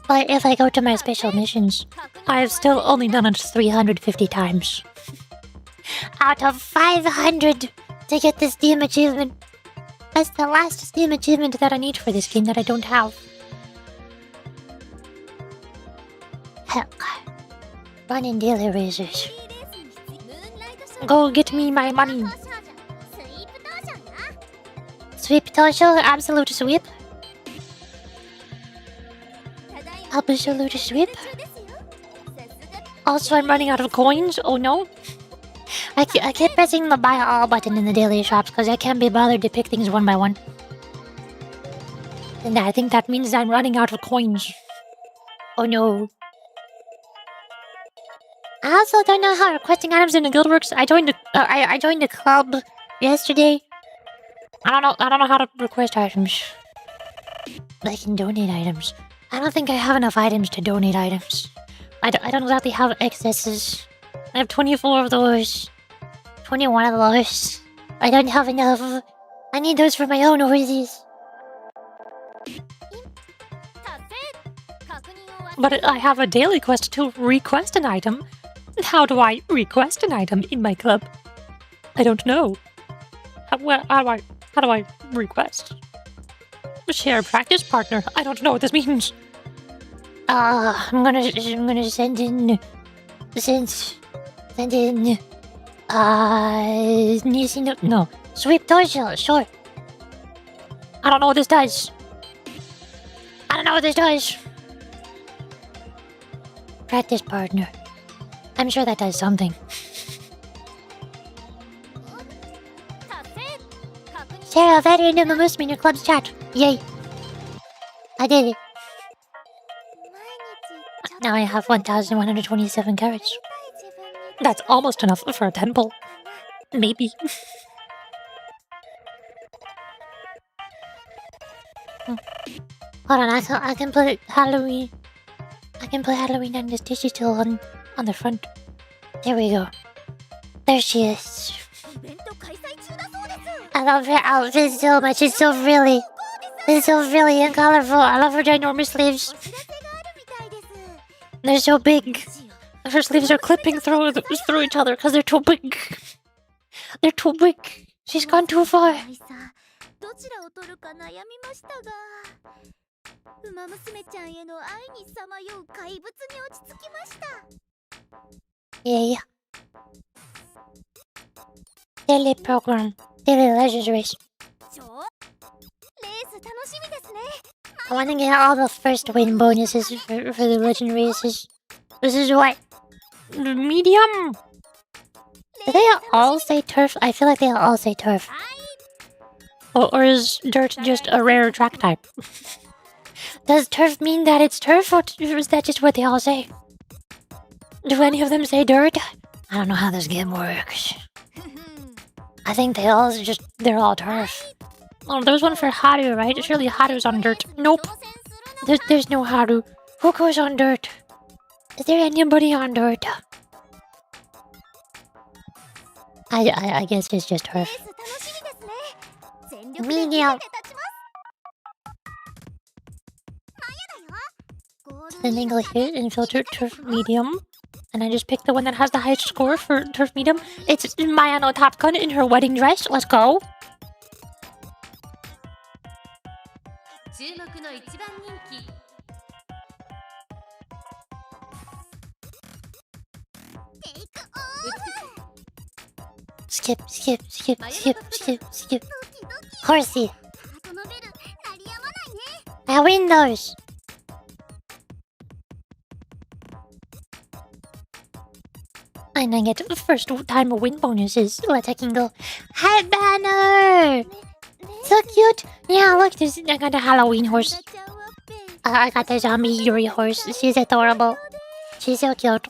Speaker 1: But if I go to my special missions, I've still only done it 350 times. Out of 500 to get this Steam achievement. That's the last Steam achievement that I need for this game that I don't have. Heck. Running daily races. Go get me my money. Sweep Tosho, absolute sweep. Absolute sweep. Also, I'm running out of coins. Oh no. I keep pressing the buy all button in the daily shops because I can't be bothered to pick things one by one. And I think that means I'm running out of coins. Oh no. I also don't know how requesting items in the guild works. I joined the club yesterday. I don't know how to request items. I can donate items. I don't think I have enough items to donate items. I don't exactly have excesses. I have 24 of those. 21 of those. I don't have enough. I need those for my own horses. But I have a daily quest to request an item. How do I request an item in my club? I don't know. How do I request? Share practice partner. I don't know what this means. I'm gonna send in. No. Sweep Dojo, sure. I don't know what this does. Practice partner. I'm sure that does something. Sarah, I've added a moose in your club's chat. Yay. I did it. Now I have 1,127 carrots. That's almost enough for a temple. Maybe. Hold on, I can put Halloween. I can put Halloween and this digital on the front. There we go. There she is. I love her outfit so much. It's so frilly and colorful. I love her ginormous sleeves. They're so big. Her sleeves are clipping through each other because they're too big. They're too big. She's gone too far. Yeah. Daily program. Daily Legends race. I want to get all the first win bonuses for the legend races. This is what? Medium? Do they all say turf? I feel like they all say turf. Or is dirt just a rare track type? Does turf mean that it's turf, or is that just what they all say? Do any of them say dirt? I don't know how this game works. I think they're all turf. Oh, there's one for Haru, right? Surely Haru's on dirt. Nope. There's no Haru. Who goes on dirt? Is there anybody on dirt? I guess it's just turf. Medium. Then they go here and filter turf medium. And I just picked the one that has the highest score for turf medium. It's Maya no Top Gun in her wedding dress. Let's go. Skip. Horsey. I win those. And I get first time win bonuses. Let's go. Hi, Banner! So cute. Yeah, look, I got a Halloween horse. I got the zombie Yuri horse. She's adorable. She's so cute.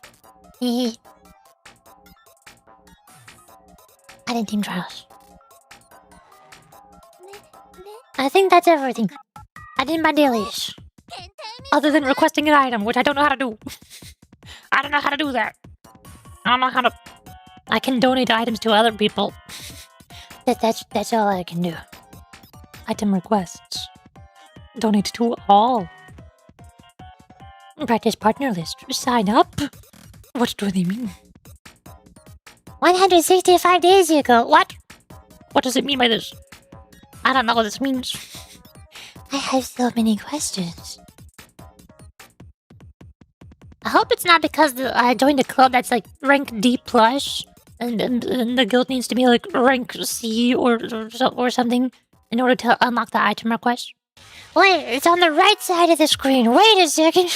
Speaker 1: I didn't team trials. I think that's everything. I did my dailies. Other than requesting an item, which I don't know how to do. I don't know how to do that. I don't know how to... I can donate items to other people. That's all I can do. Item requests. Donate to all. Practice partner list. Sign up? What do they mean? 165 days ago. What? What does it mean by this? I don't know what this means. I have so many questions. I hope it's not because I joined a club that's like rank D plus, and the guild needs to be like rank C or something in order to unlock the item request. Wait, it's on the right side of the screen. Wait a second.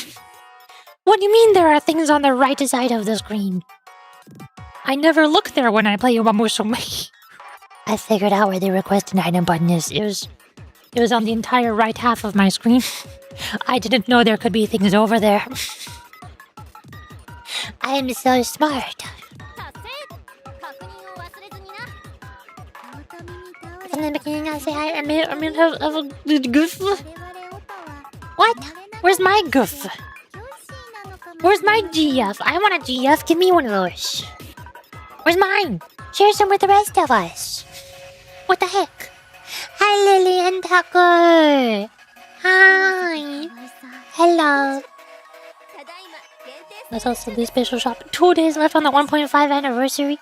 Speaker 1: What do you mean there are things on the right side of the screen? I never look there when I play Umamusume. I figured out where the request an item button is. It was on the entire right half of my screen. I didn't know there could be things over there. I am so smart. From the beginning, I say I mean have a goof. What? Where's my goof? Where's my GF? I want a GF. Give me one of those. Where's mine? Share some with the rest of us. What the heck? Hi, Lily and Taco. Hi. Hello. There's also the special shop. 2 days left on the 1.5 anniversary.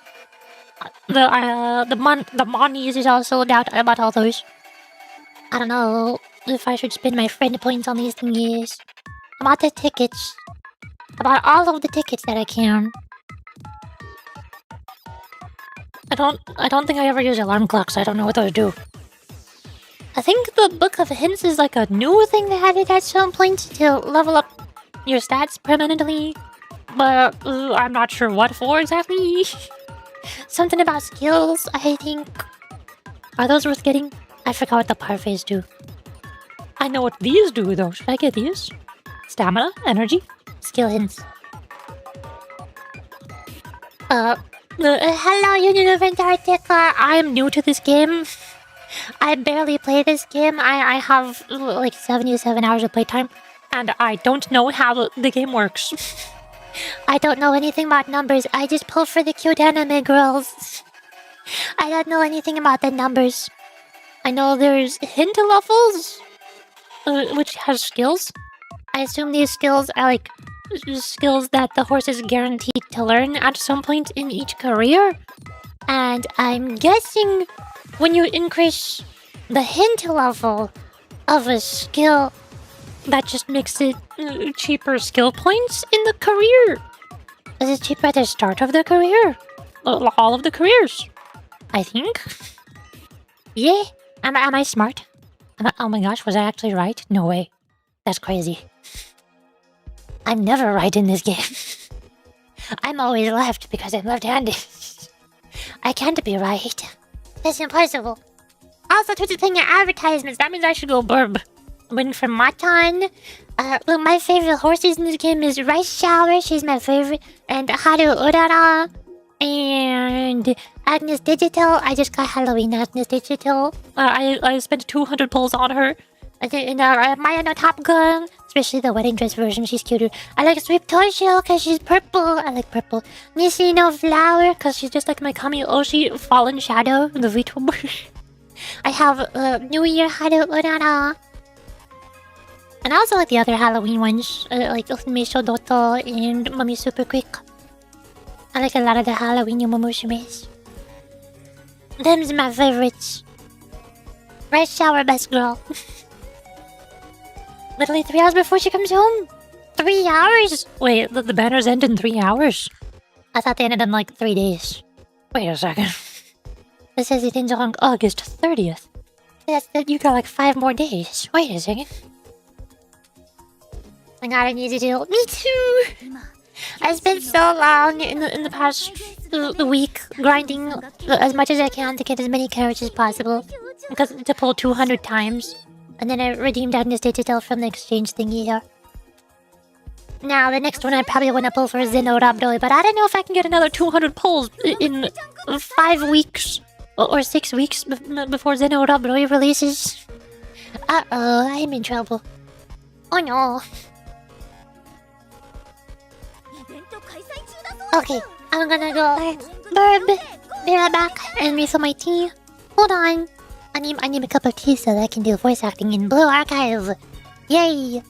Speaker 1: The monies is all sold out. I bought all those. I don't know if I should spend my friend points on these thingies. I bought the tickets. I bought all of the tickets that I can. I don't think I ever use alarm clocks. I don't know what those do. I think the Book of Hints is like a new thing they added at some point to level up your stats permanently. But I'm not sure what for exactly. Something about skills, I think. Are those worth getting? I forgot what the parfaits do. I know what these do though. Should I get these? Stamina, energy, skill hints. Hello, Union of Antarctica. I am new to this game. I barely play this game. I have like 77 hours of playtime, and I don't know how the game works. I don't know anything about numbers. I just pull for the cute anime girls. I don't know anything about the numbers. I know there's hint levels, which has skills. I assume these skills are like skills that the horse is guaranteed to learn at some point in each career. And I'm guessing when you increase the hint level of a skill, that just makes it cheaper skill points in the career. Is it cheaper at the start of the career? All of the careers, I think. Yeah, am I smart? Oh my gosh, was I actually right? No way. That's crazy. I'm never right in this game. I'm always left because I'm left-handed. I can't be right. That's impossible. Also, Twitch is playing advertisements. That means I should go burb. I'm waiting for Matan. Look, my favorite horses in this game is Rice Shower. She's my favorite. And Haru Urara. And Agnes Digital. I just got Halloween Agnes Digital. I spent 200 pulls on her. And Maya no Top Gun. Especially the wedding dress version. She's cuter. I like Sweep Toshio because she's purple. I like purple. Nishi no Flower because she's just like my Kami Oshi Fallen Shadow. The VTuber. I have New Year Haru Urara. And I also like the other Halloween ones. Like Meisho Doto and Mummy Super Quick. I like a lot of the Halloween Yomomushimes. Them's my favorites. Rice Shower best girl. Literally 3 hours before she comes home. 3 hours? Wait, the banners end in 3 hours? I thought they ended in like 3 days. Wait a second. It says it ends on August 30th. You got like 5 more days. Wait a second. I gotta need to do. Me too! I spent so long in the past week grinding as much as I can to get as many carrots as possible. Because to pull 200 times. And then I redeemed Agnes Digital from the exchange thingy here. Now, the next one I probably want to pull for Zeno Rabdoi, but I don't know if I can get another 200 pulls in 5 weeks or 6 weeks before Zeno Rabdoi releases. Uh-oh, I'm in trouble. Oh no. Okay, I'm gonna go burb, be right back, and refill my tea. Hold on. I need a cup of tea so that I can do voice acting in Blue Archive. Yay!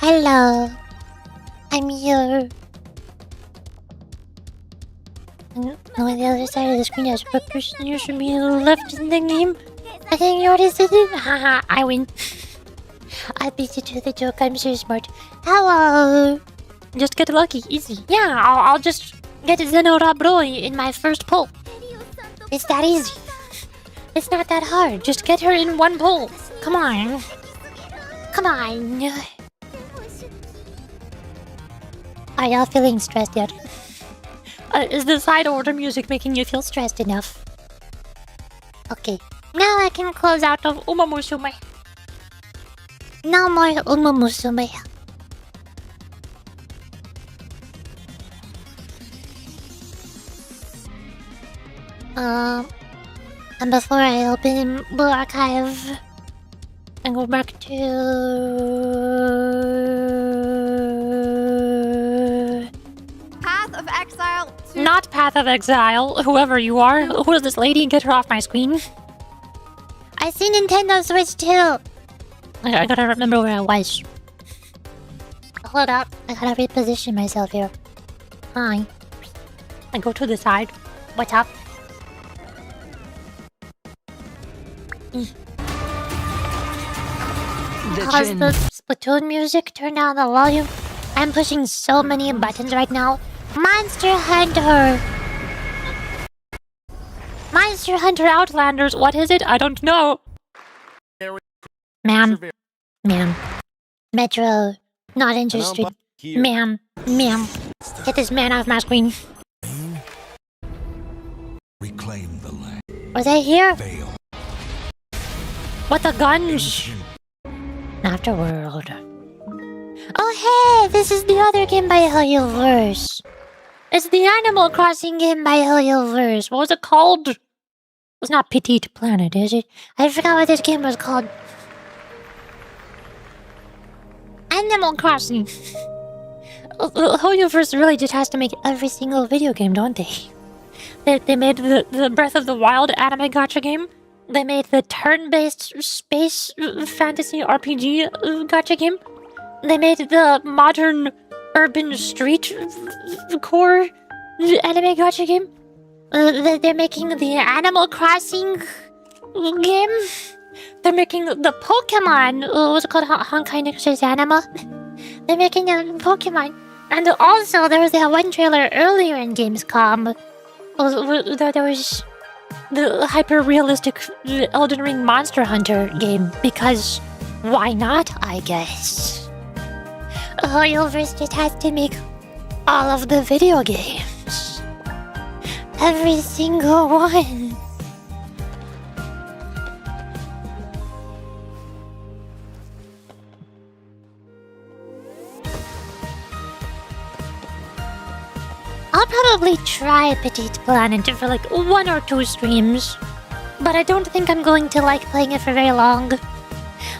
Speaker 1: Hello. I'm here. And on the other side of the screen has Peppers, and you should be left in the game. I think Yuri did it. Haha, I win. I beat you to the joke. I'm so smart. Hello. Just get lucky, easy. Yeah, I'll just get Zeno Rabroy in my first pull. It's that easy. It's not that hard. Just get her in one pull. Come on. Come on. Are y'all feeling stressed yet? Is the side order music making you feel stressed enough? Okay. Now I can close out of Umamusume. No more Umamusume. And before I open Blue Archive and go back to
Speaker 7: Path of Exile.
Speaker 1: not Path of Exile, whoever you are. Who is this lady? Get her off my screen. I see Nintendo Switch too. I gotta remember where I was. Hold up, I gotta reposition myself here. Hi. I go to the side. What's up? How's the Splatoon music? Turn down the volume. I'm pushing so many buttons right now. Monster Hunter! Monster Hunter Outlanders, what is it? I don't know. Ma'am. Ma'am. Metro. Not interested. Ma'am. Ma'am. Get this man off my screen.
Speaker 11: Reclaim the land.
Speaker 1: Was I here?
Speaker 11: Fail.
Speaker 1: What the guns? Afterworld. Oh hey, this is the other game by Helioverse. It's the Animal Crossing game by Helioverse. What was it called? It's not Petite Planet, is it? I forgot what this game was called. Animal Crossing. Helioverse really just has to make every single video game, don't they? They made the Breath of the Wild anime gacha game. They made the turn-based space fantasy RPG gacha game. They made the modern urban street core anime gacha game. They're making the Animal Crossing game. They're making the Pokemon. What's it called? Honkai Nexus Anima. They're making a Pokemon. And also, there was that one trailer earlier in Gamescom. There was the hyper-realistic Elden Ring Monster Hunter game. Because why not, I guess? Helioverse just has to make all of the video games. Every single one. I'll probably try Petite Planet for like 1 or 2 streams. But I don't think I'm going to like playing it for very long.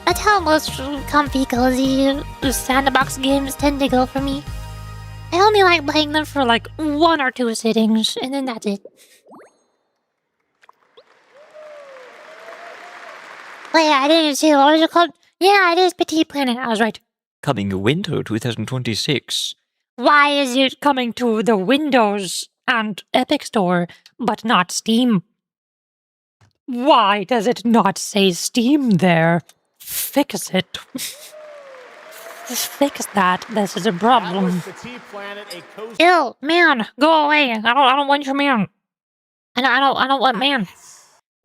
Speaker 1: That's how most comfy, cozy sandbox games tend to go for me. I only like playing them for like 1 or 2 sittings, and then that's it. Oh yeah, I didn't see what was it called? Yeah, it is Petite Planet, I was right.
Speaker 10: Coming winter 2026.
Speaker 1: Why is it coming to the Windows and Epic Store, but not Steam? Why does it not say Steam there? Fix it. Fix that. This is a problem. Ew, man, go away. I don't want your man. I don't want man.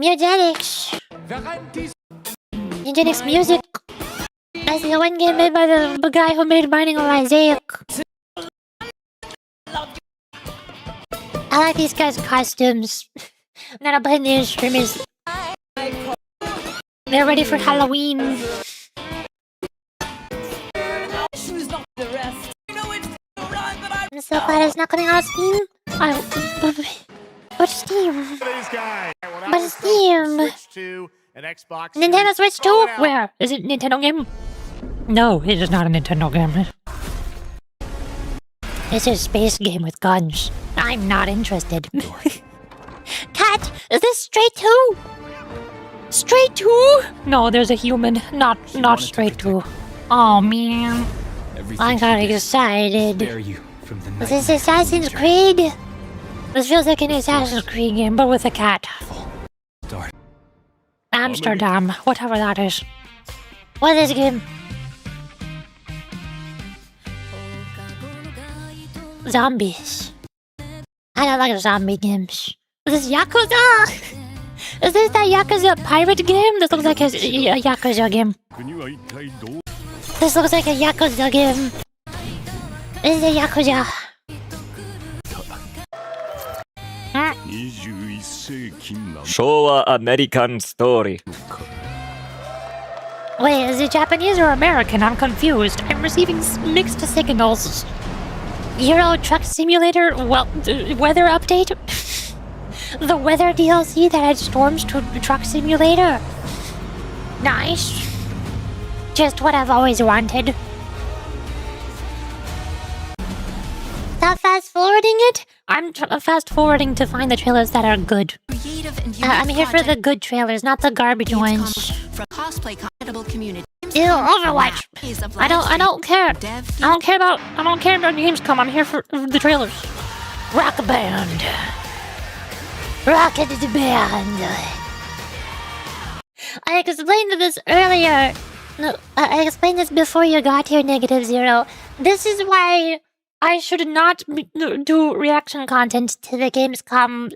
Speaker 1: Mutenics. Mutenics music. That's the one game made by the guy who made Binding of Isaac. I like these guys' costumes. I'm not playing the streamers. They're ready for Halloween. I'm so glad it's not coming out of Steam. But Steam? But Steam? Nintendo Switch 2? Where? Is it a Nintendo game? No, it is not a Nintendo game. It's a space game with guns. I'm not interested. Cat, is this straight 2? Straight 2? No, there's a human. Not straight 2. Oh man. I got excited. Is this Assassin's Creed? This feels like an Assassin's Creed game, but with a cat. Amsterdam, whatever that is. What is this game? Zombies. I don't like zombie games. Is this Yakuza? Is this that Yakuza pirate game? This looks like a Yakuza game. This looks like a Yakuza game. Is it Yakuza?
Speaker 10: Showa American story.
Speaker 1: Wait, is it Japanese or American? I'm confused. I'm receiving mixed signals. Euro Truck Simulator? Well, weather update? The weather DLC that adds storms to Truck Simulator? Nice. Just what I've always wanted. Stop fast forwarding it? I'm fast forwarding to find the trailers that are good. I'm here for the good trailers, not the garbage ones. Ew, Overwatch. I don't care. I don't care about Gamescom. I'm here for the trailers. Rock Band. Rocket Band. I explained this earlier. No, I explained this before you got here, -0. This is why I should not do reaction content to the Gamescom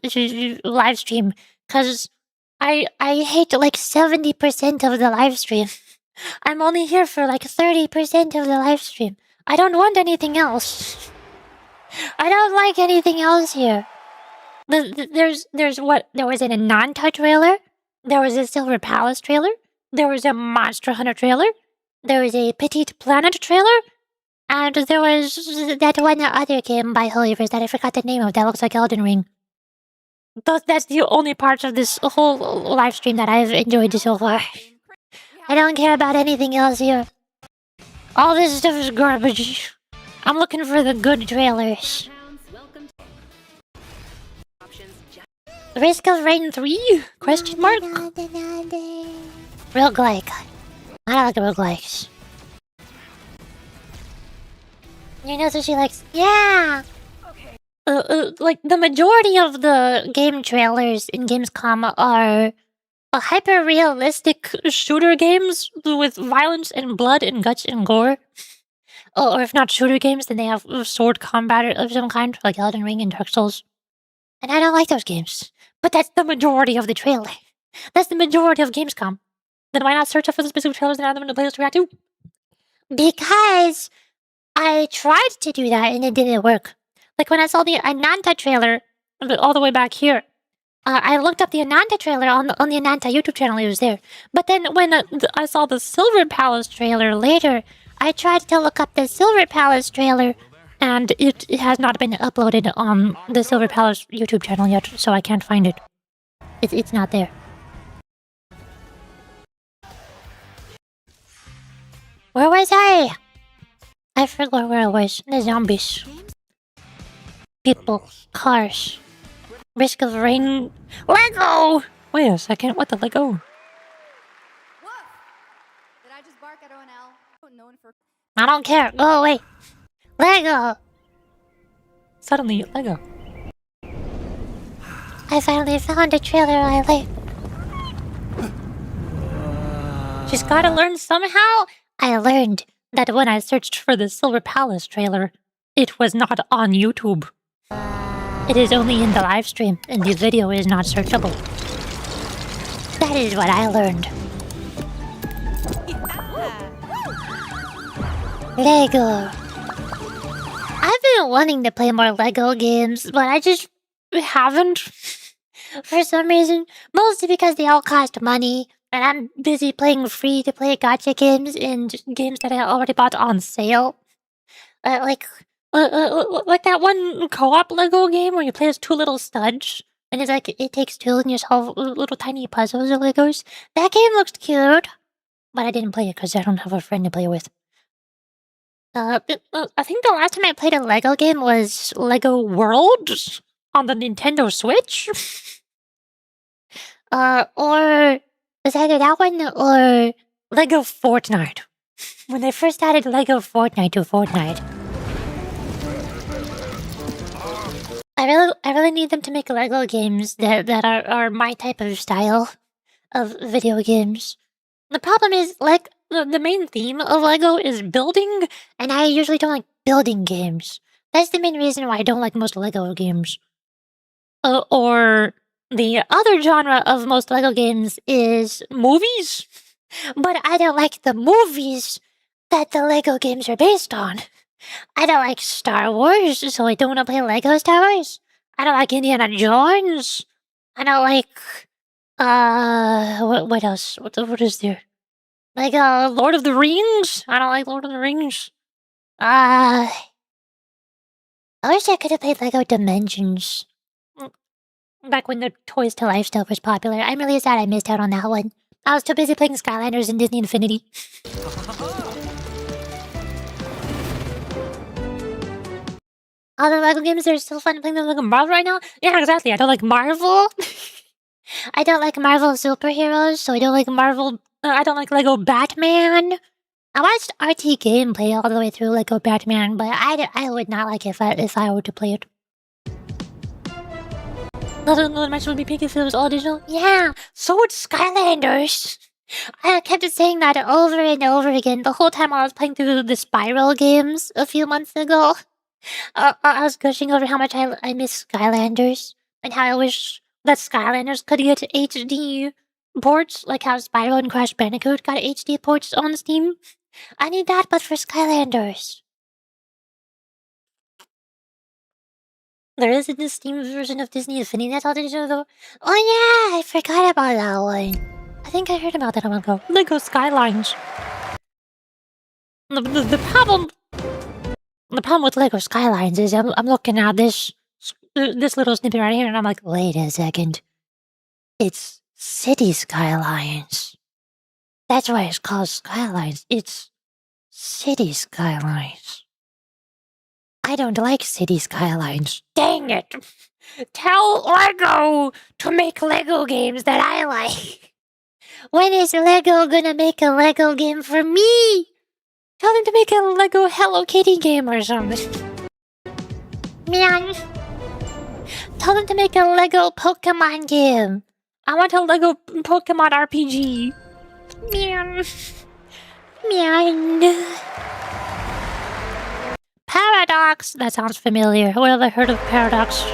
Speaker 1: live stream, because I hate like 70% of the live stream. I'm only here for like 30% of the live stream. I don't want anything else. I don't like anything else here. There's what? There was an Ananta trailer. There was a Silver Palace trailer. There was a Monster Hunter trailer. There was a Petite Planet trailer. And there was that one other game by Holyverse that I forgot the name of that looks like Elden Ring. That's the only parts of this whole live stream that I've enjoyed so far. I don't care about anything else here. All this stuff is garbage. I'm looking for the good trailers. Risk of Rain 3? Question mark? Roguelike. I don't like roguelikes. You know what she likes? Yeah! Like, the majority of the game trailers in Gamescom are hyper-realistic shooter games with violence and blood and guts and gore. Or if not shooter games, then they have sword combat of some kind, like Elden Ring and Dark Souls. And I don't like those games. But that's the majority of the trailer. That's the majority of Gamescom. Then why not search up for the specific trailers and add them into the playlist to react to? Because I tried to do that and it didn't work. Like when I saw the Ananta trailer, all the way back here, I looked up the Ananta trailer on the Ananta YouTube channel, it was there. But then when I saw the Silver Palace trailer later, I tried to look up the Silver Palace trailer, and it has not been uploaded on the Silver Palace YouTube channel yet, so I can't find it. It's not there. Where was I? I forgot where I was. The zombies. People. Cars. Risk of Rain. Lego! Wait a second, what the Lego?
Speaker 7: Did I just bark at ONL? Known for
Speaker 1: I don't care, go away. Lego! Suddenly, Lego. I finally found a trailer I like. Just gotta learn somehow. I learned that when I searched for the Silver Palace trailer, it was not on YouTube. It is only in the live stream, and the video is not searchable. That is what I learned. Lego. I've been wanting to play more Lego games, but I just haven't. For some reason. Mostly because they all cost money, and I'm busy playing free-to-play gacha games and games that I already bought on sale. Like that one co-op Lego game where you play as two little studs, and it's like it takes two and you solve little tiny puzzles or Legos. That game looks cute, but I didn't play it because I don't have a friend to play with. I think the last time I played a Lego game was Lego World on the Nintendo Switch. Or it's either that one or Lego Fortnite. When they first added Lego Fortnite to Fortnite. I really need them to make Lego games that are my type of style. of video games. The problem is, like, the main theme of LEGO is building, and I usually don't like building games. That's the main reason why I don't like most LEGO games. Or the other genre of most LEGO games is movies, but I don't like the movies that the LEGO games are based on. I don't like Star Wars, so I don't want to play LEGO Star Wars. I don't like Indiana Jones. I don't like, what else? What is there? Like, Lord of the Rings? I don't like Lord of the Rings. I wish I could have played LEGO Dimensions. Back when the Toys to Life stuff was popular. I'm really sad I missed out on that one. I was too busy playing Skylanders and Disney Infinity. All the LEGO games are still fun playing the LEGO Marvel right now? Yeah, exactly. I don't like Marvel. I don't like Marvel superheroes, so I don't like Marvel... I don't like LEGO Batman. I watched RT gameplay all the way through LEGO Batman, but I would not like it if I were to play it. Another dimension would be pink if it was all digital. Yeah, so would Skylanders. I kept saying that over and over again the whole time I was playing through the Spiral games a few months ago. I was gushing over how much I miss Skylanders and how I wish that Skylanders could get HD ports, like how Spyro and Crash Bandicoot got HD ports on Steam. I need that, but for Skylanders. There is a Steam version of Disney Infinity that's all digital though. Oh yeah, I forgot about that one. I think I heard about that a while ago. LEGO Skylines. The problem with LEGO Skylines is I'm looking at this little snippet right here and I'm like, wait a second. It's City Skylines. That's why it's called Skylines. It's City Skylines. I don't like City Skylines. Dang it! Tell LEGO to make LEGO games that I like. When is LEGO gonna make a LEGO game for me? Tell them to make a LEGO Hello Kitty game or something. Man. Tell them to make a LEGO Pokemon game. I want a LEGO Pokemon RPG. Man. Man. Paradox! That sounds familiar. What have I heard of Paradox?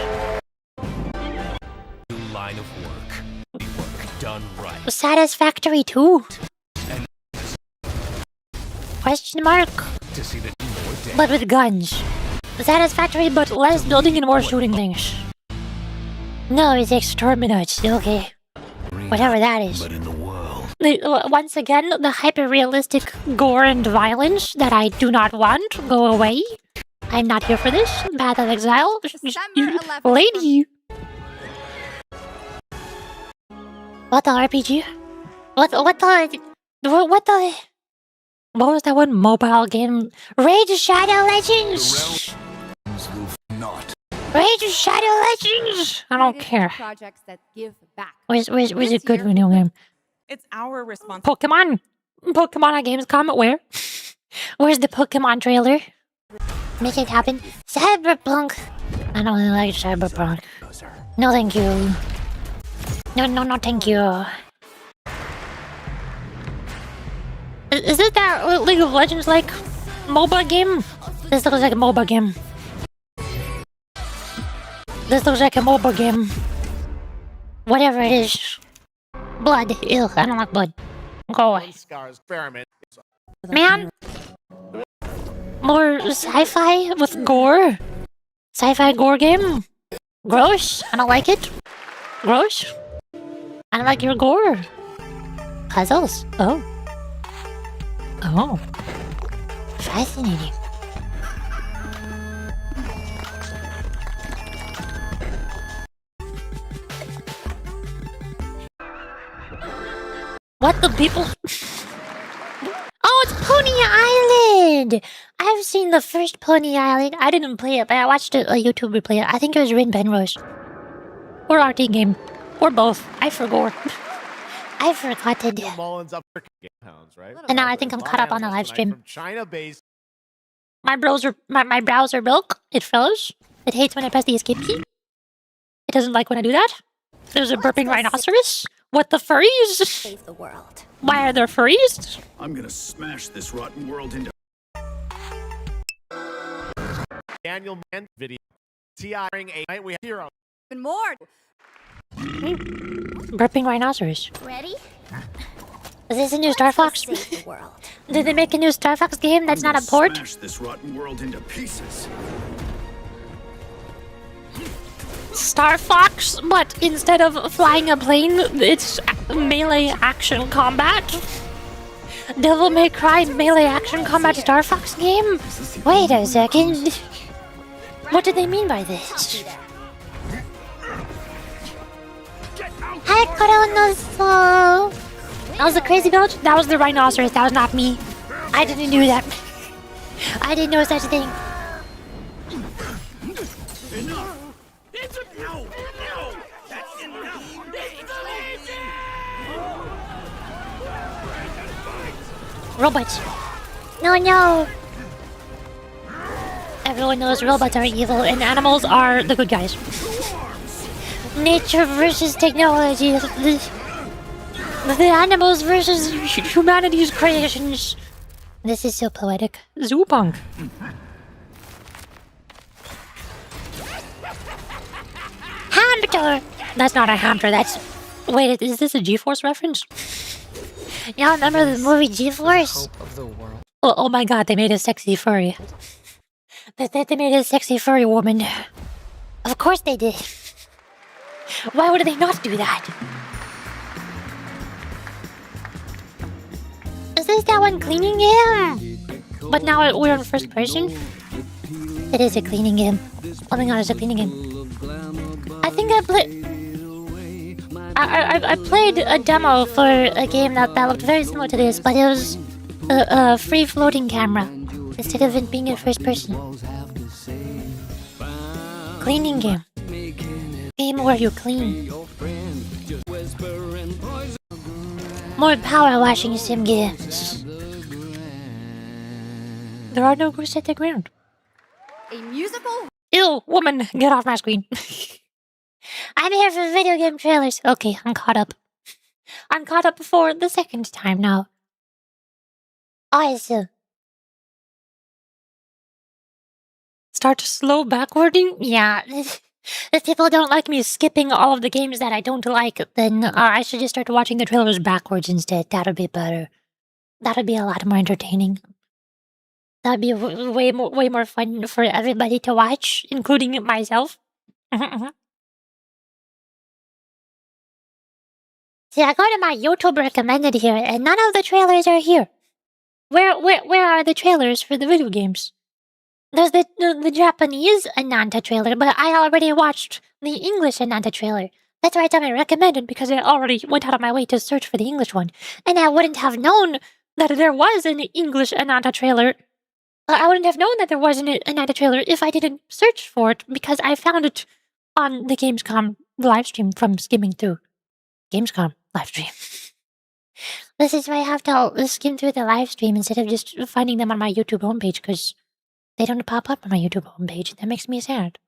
Speaker 9: New line of work. Work done right.
Speaker 1: Satisfactory too. Question mark?
Speaker 9: To see the more
Speaker 1: but with guns. Satisfactory but less building and more shooting things. No, it's exterminates. Okay. Whatever that is.
Speaker 9: But in the world.
Speaker 1: Once again, the hyper-realistic gore and violence that I do not want. Go away. I'm not here for this. Path of Exile. Lady. What the RPG? What was that one mobile game? Rage Shadow Legends! Rage Shadow Legends! I don't care.
Speaker 12: Projects that give back.
Speaker 1: Where's a good video game?
Speaker 12: It's our responsibility.
Speaker 1: Pokemon! Pokemon on Gamescom, where? Where's the Pokemon trailer? Make it happen. Cyberpunk! I don't really like Cyberpunk. No thank you. No thank you. Is it that League of Legends like MOBA game? This looks like a MOBA game. This looks like a MOBA game. Whatever it is. Blood. Ew, I don't like blood. Go away. Man! More sci-fi with gore? Sci-fi gore game? Gross. I don't like it. Gross. I don't like your gore. Puzzles. Oh. Oh. Fascinating. What the people? Oh, it's Pony Island! I've seen the first Pony Island. I didn't play it, but I watched a YouTuber play it. I think it was Rin Penrose. Or RT Game. Or both. I forgot. I've forgotten. And now I think I'm caught up on the live stream. My browser broke. It froze. It hates when I press the escape key. It doesn't like when I do that. There's a burping rhinoceros. What, the furries?
Speaker 3: Save the world.
Speaker 1: Why are there furries?
Speaker 9: I'm gonna smash this rotten world into
Speaker 13: Daniel Man video. TIing a night we have hero.
Speaker 7: Even more.
Speaker 1: Burping rhinoceros.
Speaker 3: Ready?
Speaker 1: Is this a new Star Fox?
Speaker 3: Save the world.
Speaker 1: Did they make a new Star Fox game that's not a port?
Speaker 9: Smash this rotten world into pieces.
Speaker 1: Star Fox, but instead of flying a plane, it's melee action combat. Devil May Cry melee action combat Star Fox game? Wait a second. What did they mean by this? Hi, Coronoso. That was the crazy village? That was the rhinoceros, that was not me. I didn't do that. I didn't know such a thing. Robots. No. Everyone knows robots are evil and animals are the good guys. Nature versus technology. The animals versus humanity's creations. This is so poetic. Zoopunk. Hamster! That's not a hamster, that's... Wait, is this a G-Force reference? Y'all remember the movie G-Force? Oh my god, they made a sexy furry. They made a sexy furry woman. Of course they did. Why would they not do that? Is this that one cleaning game? But now we're in first person? It is a cleaning game. Oh my god, it's a cleaning game. I think I played a demo for a game that looked very similar to this, but it was a free floating camera instead of it being in first person. Cleaning game. Game where you clean. More power washing sim games. There are no ghosts at the ground.
Speaker 7: A musical?
Speaker 1: Ew, woman, get off my screen. I'm here for video game trailers. Okay, I'm caught up. I'm caught up for the second time now. Awesome. Start slow backwarding? Yeah. If people don't like me skipping all of the games that I don't like, then I should just start watching the trailers backwards instead. That'll be better. That'll be a lot more entertaining. That'd be way more fun for everybody to watch, including myself. See, I go to my YouTube recommended here, and none of the trailers are here. Where are the trailers for the video games? There's the Japanese Ananta trailer, but I already watched the English Ananta trailer. That's why it's on my recommended, because I already went out of my way to search for the English one. And I wouldn't have known that there was an English Ananta trailer. I wouldn't have known that there was an Ananta trailer if I didn't search for it, because I found it on the Gamescom livestream from skimming through. Gamescom livestream. This is why I have to skim through the livestream instead of just finding them on my YouTube homepage, because they don't pop up on my YouTube homepage. That makes me sad.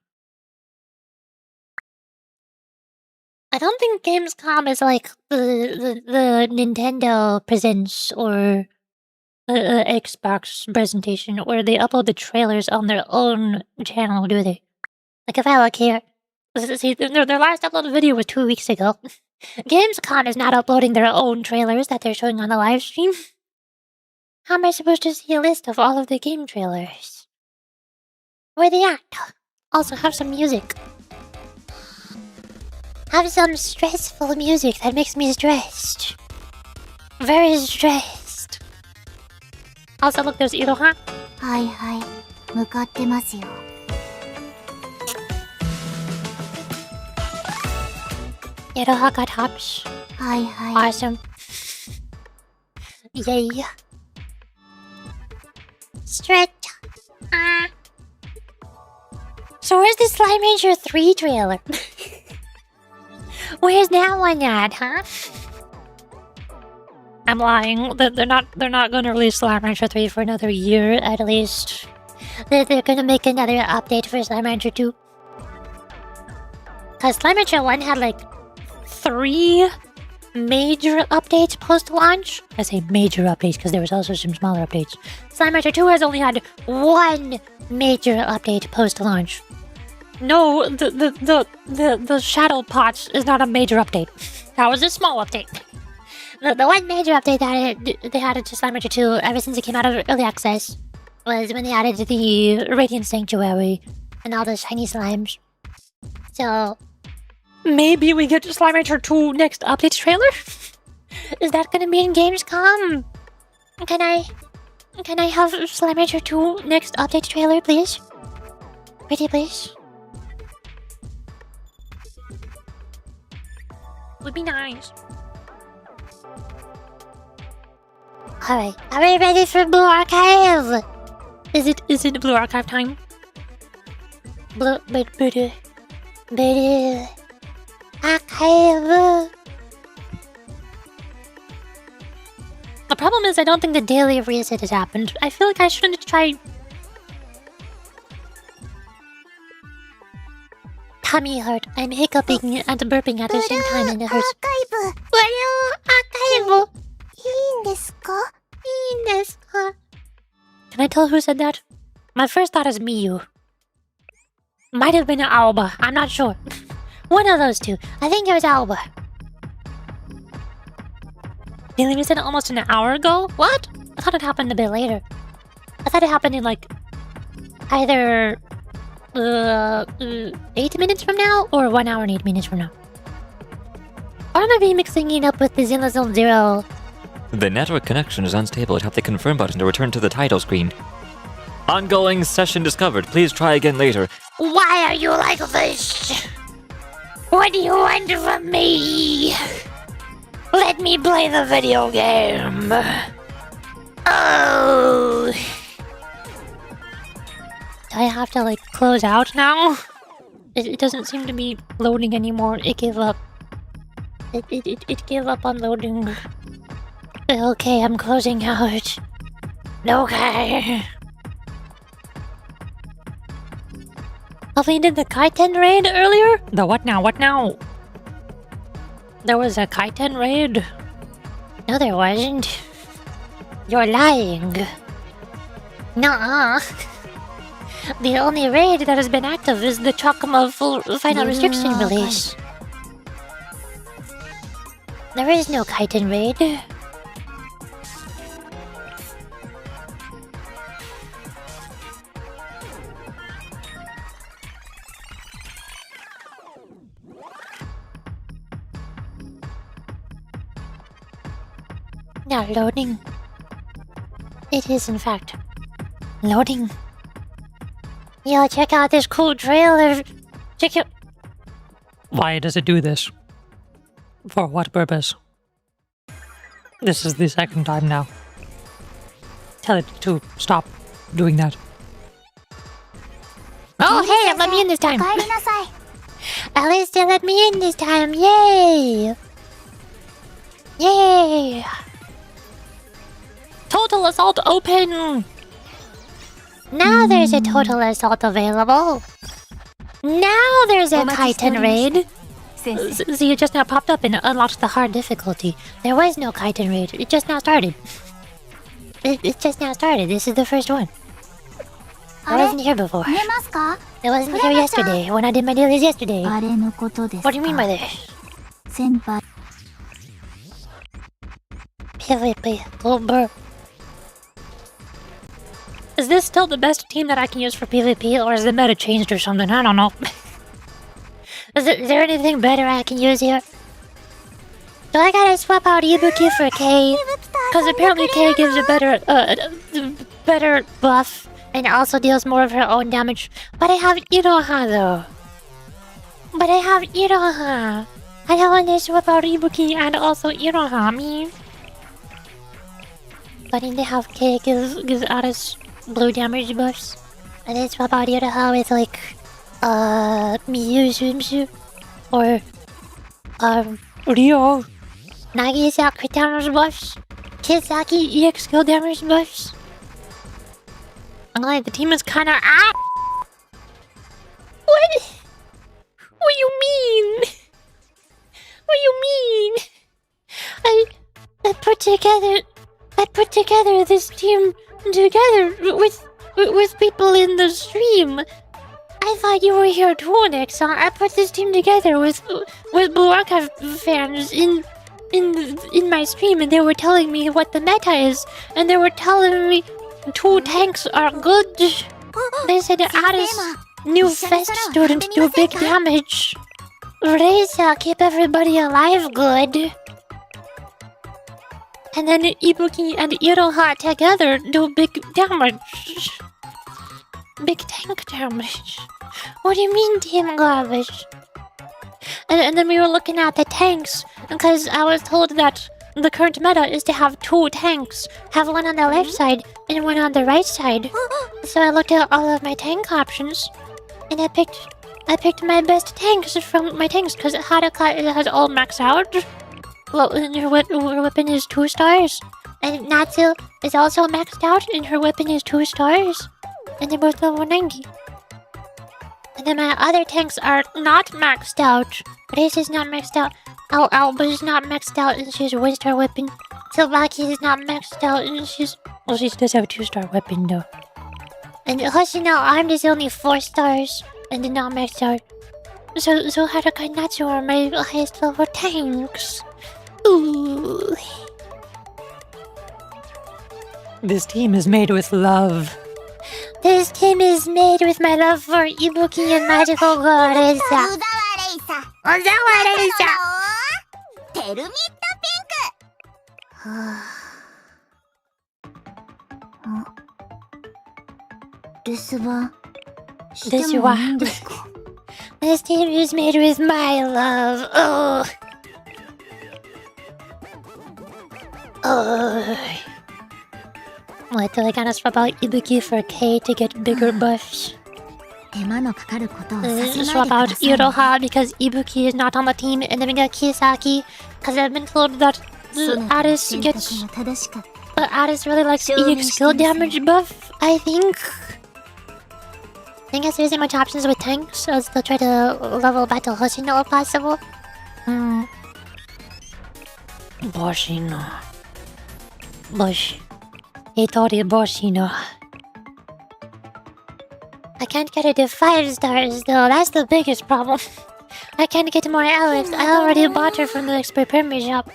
Speaker 1: I don't think Gamescom is like the Nintendo Presents or the Xbox presentation where they upload the trailers on their own channel, do they? Like if I look here, see, their last uploaded video was 2 weeks ago. Gamescom is not uploading their own trailers that they're showing on the live stream. How am I supposed to see a list of all of the game trailers? Where they at? Also have some music. Have some stressful music that makes me stressed. Very stressed. Also look, there's Iroha.
Speaker 3: Hi. 向かってますよ.
Speaker 1: Iroha got hops.
Speaker 3: Hi.
Speaker 1: Awesome. Yay. Stretch. So where's the Slime Rancher 3 trailer? Where's that one at, huh? I'm lying. They're not gonna release Slime Rancher 3 for another year at least. They're gonna make another update for Slime Rancher 2. Cause Slime Rancher 1 had like 3 major updates post-launch. I say major updates because there was also some smaller updates. Slime Rancher 2 has only had one major update post-launch. No, the Shadow Pots is not a major update. That was a small update. The one major update that they added to Slime Rancher 2 ever since it came out of early access was when they added the Radiant Sanctuary and all those shiny slimes. So maybe we get Slime Rancher 2 next update trailer? Is that gonna be in Gamescom? Can I have Slime Rancher 2 next update trailer, please? Pretty please? Would be nice. Alright, are we ready for Blue Archive? Is it Blue Archive time? Blue Archive. The problem is I don't think the daily reset has happened. I feel like I shouldn't try... Tummy hurt. I'm hiccuping and burping at the same time and it hurts. Blue Archive! Can I tell who said that? My first thought is Miyu. Might have been Alba. I'm not sure. One of those two. I think it was Alba. Daily reset almost an hour ago? What? I thought it happened a bit later. I thought it happened in like either 8 minutes from now or 1 hour and 8 minutes from now. Or am I be mixing it up with the Zilla Zone Zero?
Speaker 10: The network connection is unstable. Tap the confirm button to return to the title screen. Ongoing session discovered. Please try again later.
Speaker 1: Why are you like this? What do you want from me? Let me play the video game. Oh. Do I have to like close out now? It doesn't seem to be loading anymore. It gave up. It gave up on loading. Okay, I'm closing out. Okay. Oh, we did the Kaiten raid earlier? The what now? What now? There was a Kaiten raid? No, there wasn't. You're lying. Nuh-uh. The only raid that has been active is the Chakma full final restriction release. There is no Kaiten raid. Now loading. It is in fact loading. Yo, check out this cool trailer. Check it. Why does it do this? For what purpose? This is the second time now. Tell it to stop doing that. Oh, hey, it let me in this time. At least it let me in this time. Yay! Yay! Total Assault open! Now there's a Total Assault available. Now there's a Kaiten raid. See, it just now popped up and unlocked the hard difficulty. There was no Kaiten raid. It just now started. It just now started. This is the first one. I wasn't here before. I wasn't here yesterday when I did my dailies yesterday. What do you mean by this? PvP. Goldberg. Is this still the best team that I can use for PvP, or is the meta changed or something? I don't know. Is there anything better I can use here? Do I gotta swap out Ibuki for K? Because apparently K gives a better buff and also deals more of her own damage. But I have Iroha though. I don't want to swap out Ibuki and also Iroha, me. But then they have K gives Aris blue damage buffs. And then swap out Iroha with like Miyu Swimsuit or Ryo. Nagisa crit damage buffs. Kisaki EX skill damage buffs. I'm glad the team is kinda What? What you mean? What you mean? put together this team together with people in the stream. I thought you were here too, Nixon. I put this team together with Blue Archive fans in my stream, and they were telling me what the meta is, and they were telling me 2 tanks are good. They said Aris, new fest student, do big damage. Reza, keep everybody alive good. And then Ibuki and Iroha together do big damage. Big tank damage. What do you mean, team garbage? And then we were looking at the tanks, because I was told that the current meta is to have 2 tanks. Have one on the left side and one on the right side. So I looked at all of my tank options, and I picked my best tanks from my tanks, because Haruka has all maxed out. Well, and her weapon is 2 stars. And Natsu is also maxed out, and her weapon is 2 stars. And they're both level 90. And then my other tanks are not maxed out. Race is not maxed out. Alba is not maxed out, and she's a 1-star weapon. Silvaki is not maxed out, and she's... Well, she does have a 2-star weapon, though. And Hoshino Armed is only 4 stars, and they're not maxed out. So Haruka and Natsu are my highest level tanks. Ooh.
Speaker 14: This team is made with love.
Speaker 1: This team is made with my love for Ibuki and Magical Goreza. Ozawa Reisa! This team is made with my love. Oh. What, do I gotta swap out Ibuki for K to get bigger buffs? Swap out Iroha because Ibuki is not on the team, and then we got Kisaki because I've been told that Aris gets... Aris really likes EX skill damage buff, I think. I guess there isn't much options with tanks, so I'll still try to level battle Hoshino if possible.
Speaker 14: Boshino. Hitori Boshino.
Speaker 1: I can't get her to 5 stars though, that's the biggest problem. I can't get more Alex, I already bought her from the expert permit shop.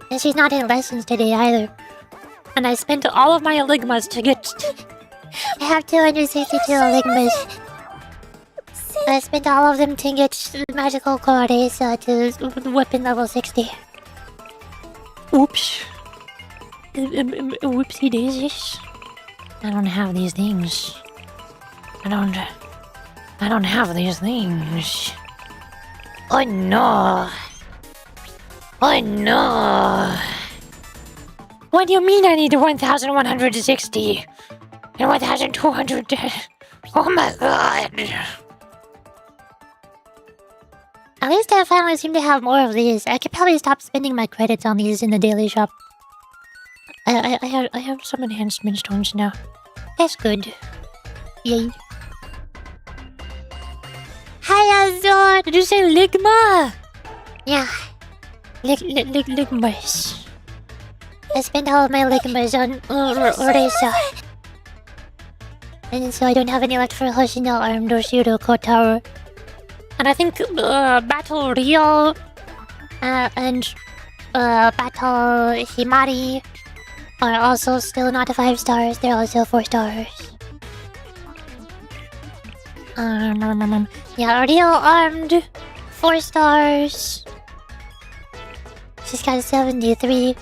Speaker 1: And she's not in lessons today either. And I spent all of my Eligmas to get... I have 262 Eligmas. I spent all of them to get Magical Goreza to weapon level 60.
Speaker 14: Oops. Whoopsie daisies. I don't have these things. I don't have these things. Oh no. Oh no. What do you mean I need 1,160? And 1,200? Oh my god.
Speaker 1: At least I finally seem to have more of these. I could probably stop spending my credits on these in the daily shop.
Speaker 14: I have some enhancement stones now.
Speaker 1: That's good. Yay. Hi, Azor!
Speaker 14: Did you say Ligma?
Speaker 1: Yeah.
Speaker 14: Ligmas.
Speaker 1: I spent all of my Ligmas on Oresa. And so I don't have any left for Hoshino Armed or Shiro Kotaro.
Speaker 14: And I think Battle Rio
Speaker 1: and Battle Himari are also still not 5 stars, they're also 4 stars. Yeah, Rio Armed, 4 stars. She's got 73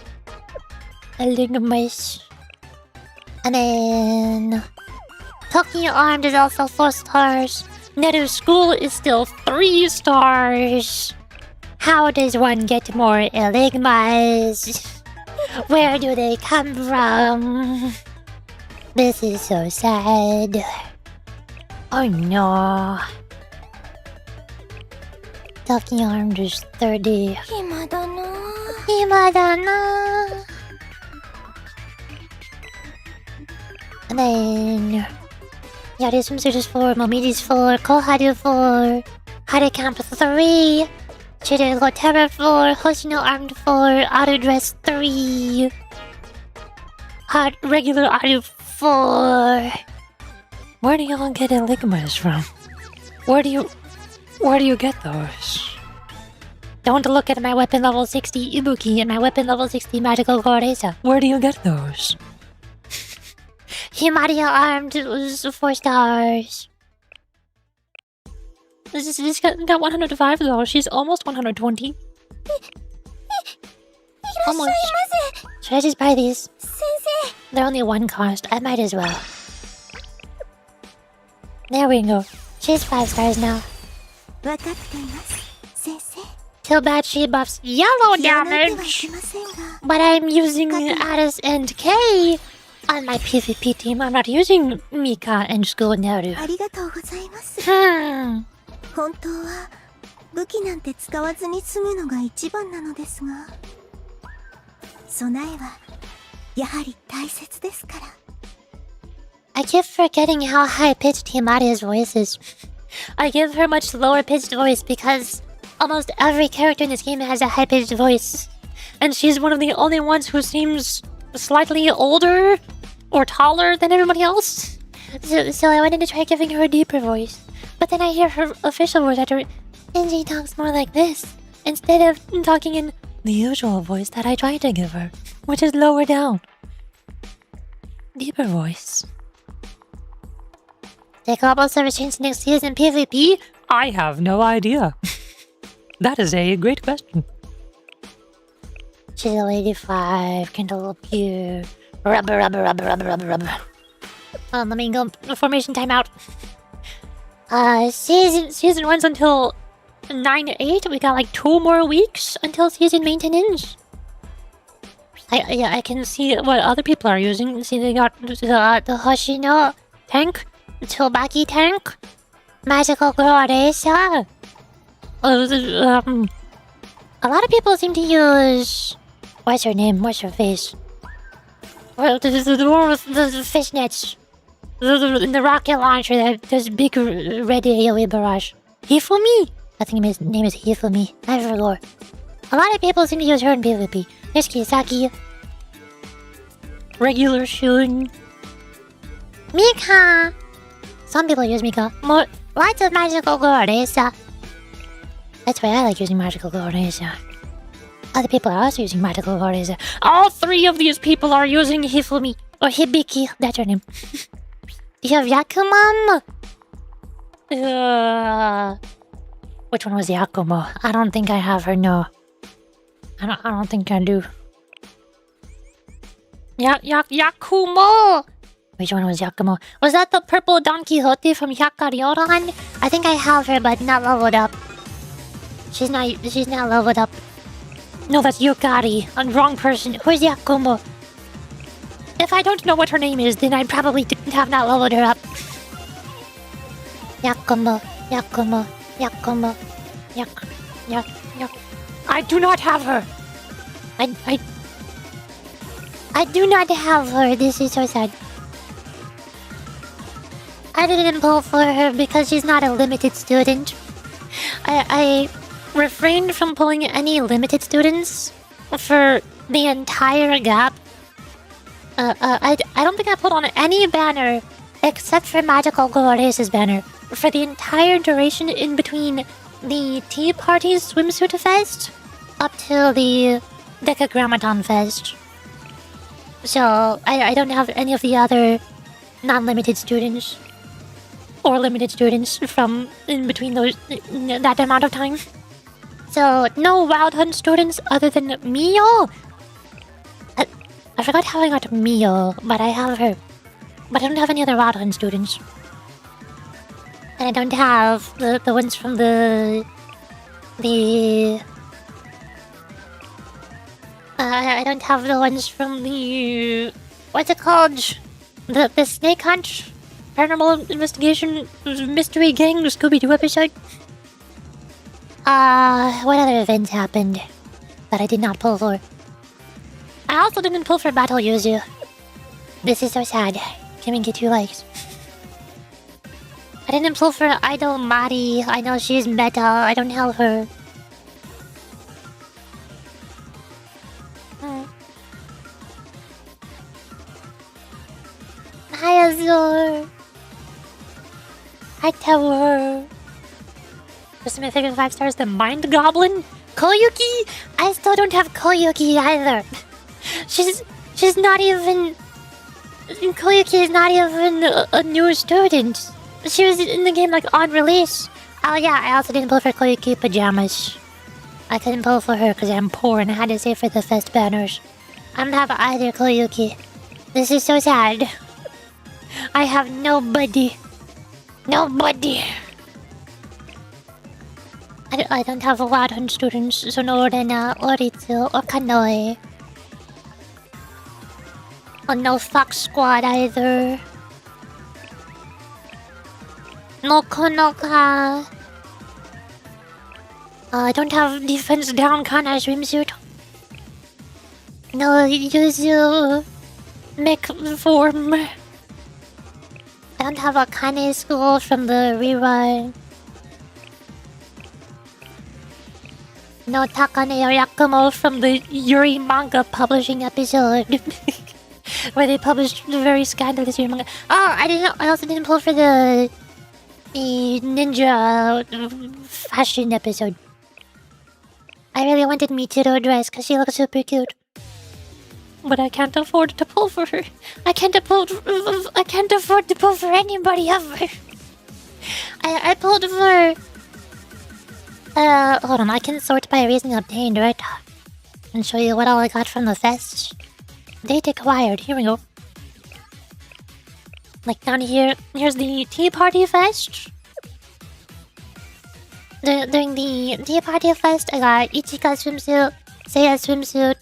Speaker 1: Eligmas. And then Tokyo Armed is also 4 stars. Neru School is still 3 stars. How does one get more Eligmas? Where do they come from? This is so sad.
Speaker 14: Oh no.
Speaker 1: Tokyo Armed is 30. Himadana. And then Yarisum's is 4, Momidi's 4, Koharu 4, Hare Camp 3,
Speaker 14: She did go Terror 4, Hoshino Armed 4, Auto Dress 3, Hot Regular Auto 4.
Speaker 1: Where do y'all get enigmas from? Where do you get those?
Speaker 14: Don't look at my weapon level 60 Ibuki and my weapon level 60 Magical Goreza.
Speaker 1: Where do you get those?
Speaker 14: Himaria Armed 4 stars.
Speaker 1: This got 105 though. She's almost 120.
Speaker 14: Almost. Should I just buy these? They're only 1 cost. I might as well. There we go. She's 5 stars now. Too bad she buffs yellow damage. But I'm using Aris and K on my PvP team. I'm not using Mecha and School Naru.
Speaker 3: 本当は武器なんて使わずに済むのが一番なのですが、備えはやはり大切ですから。
Speaker 14: I keep forgetting how high-pitched Himaria's voice is. I give her much lower-pitched voice because almost every character in this game has a high-pitched voice.
Speaker 1: And she's one of the only ones who seems slightly older or taller than everybody else.
Speaker 14: So I wanted to try giving her a deeper voice. But then I hear her official voice actor, and she talks more like this, instead of talking in
Speaker 1: the usual voice that I try to give her, which is lower down. Deeper voice.
Speaker 14: The global service change next season PvP?
Speaker 1: I have no idea. That is a great question.
Speaker 14: Chill 85, Cantaloupe here. Rubber. Let me go. Formation timeout.
Speaker 1: Season runs until 9-8. We got like 2 more weeks until season maintenance. I can see what other people are using. See, they got the Hoshino tank, the Tsubaki tank,
Speaker 14: Magical Goreza.
Speaker 1: A lot of people seem to use. What's her name? What's her face? Well, the one with the fishnets. The rocket launcher that does big red AoE barrage. Hifumi? I think his name is Hifumi. I forgot. A lot of people seem to use her in PvP. There's Kisaki. Regular Shun.
Speaker 14: Mecha. Some people use Mecha. More lots of Magical Goreza.
Speaker 1: That's why I like using Magical Goreza. Other people are also using Magical Goreza. All 3 of these people are using Hifumi. Or Hibiki. That's her name.
Speaker 14: You have Yakumam?
Speaker 1: Which one was Yakumo? I don't think I have her, no. I don't think I do. Yakumo! Which one was Yakumo?
Speaker 14: Was that the purple Don Quixote from Hyakaryoran? I think I have her, but not leveled up. She's not leveled up.
Speaker 1: No, that's Yukari. Wrong person. Where's Yakumo? If I don't know what her name is, then I probably have not leveled her up.
Speaker 14: Yakumo.
Speaker 1: I do not have her.
Speaker 14: I do not have her. This is so sad. I didn't pull for her because she's not a limited student.
Speaker 1: I refrained from pulling any limited students for the entire gap. I don't think I put on any banner except for Magical Goreza's banner for the entire duration in between the Tea Party Swimsuit Fest up till the Decagrammaton Fest. So I don't have any of the other non-limited students or limited students from in between those that amount of time. So no Wild Hunt students other than Mio. I forgot how I got Mio, but I have her. But I don't have any other Wild Hunt students. And I don't have the ones from the I don't have the ones from the what's it called? The Snake Hunt Paranormal Investigation Mystery Gang Scooby-Doo episode.
Speaker 14: What other events happened that I did not pull for?
Speaker 1: I also didn't pull for Battle Yuzu.
Speaker 14: This is so sad.
Speaker 1: Can we get 2 likes?
Speaker 14: I didn't pull for Idol Mari. I know she's meta. I don't have her. Razor. High Tower. Just my favorite 5 stars, the Mind Goblin. Koyuki? I still don't have Koyuki either. She's not even... Koyuki is not even a new student. She was in the game like on release. Oh yeah, I also didn't pull for Koyuki pajamas. I couldn't pull for her because I'm poor and I had to save for the fest banners. I don't have either Koyuki. This is so sad. I have nobody. Nobody. I don't have a lot of students, so no Rena, Oritsu, or Kanoe. Oh, no Fox Squad either. No Konoka. I don't have defense down Kana swimsuit. No Yuzu mech form. I don't have a Kane school from the rerun. No Takane or Yakumo from the Yuri manga publishing episode. Where they published the very scandalous Yuri manga. Oh, I also didn't pull for the ninja fashion episode. I really wanted Michiro dress because she looks super cute. But I can't afford to pull for her. I can't afford to pull for anybody ever. I pulled for... hold on, I can sort by reason obtained, right? And show you what all I got from the fest. Date acquired, here we go. Like down here, here's the Tea Party Fest. During the Tea Party Fest, I got Ichika swimsuit, Seiya swimsuit,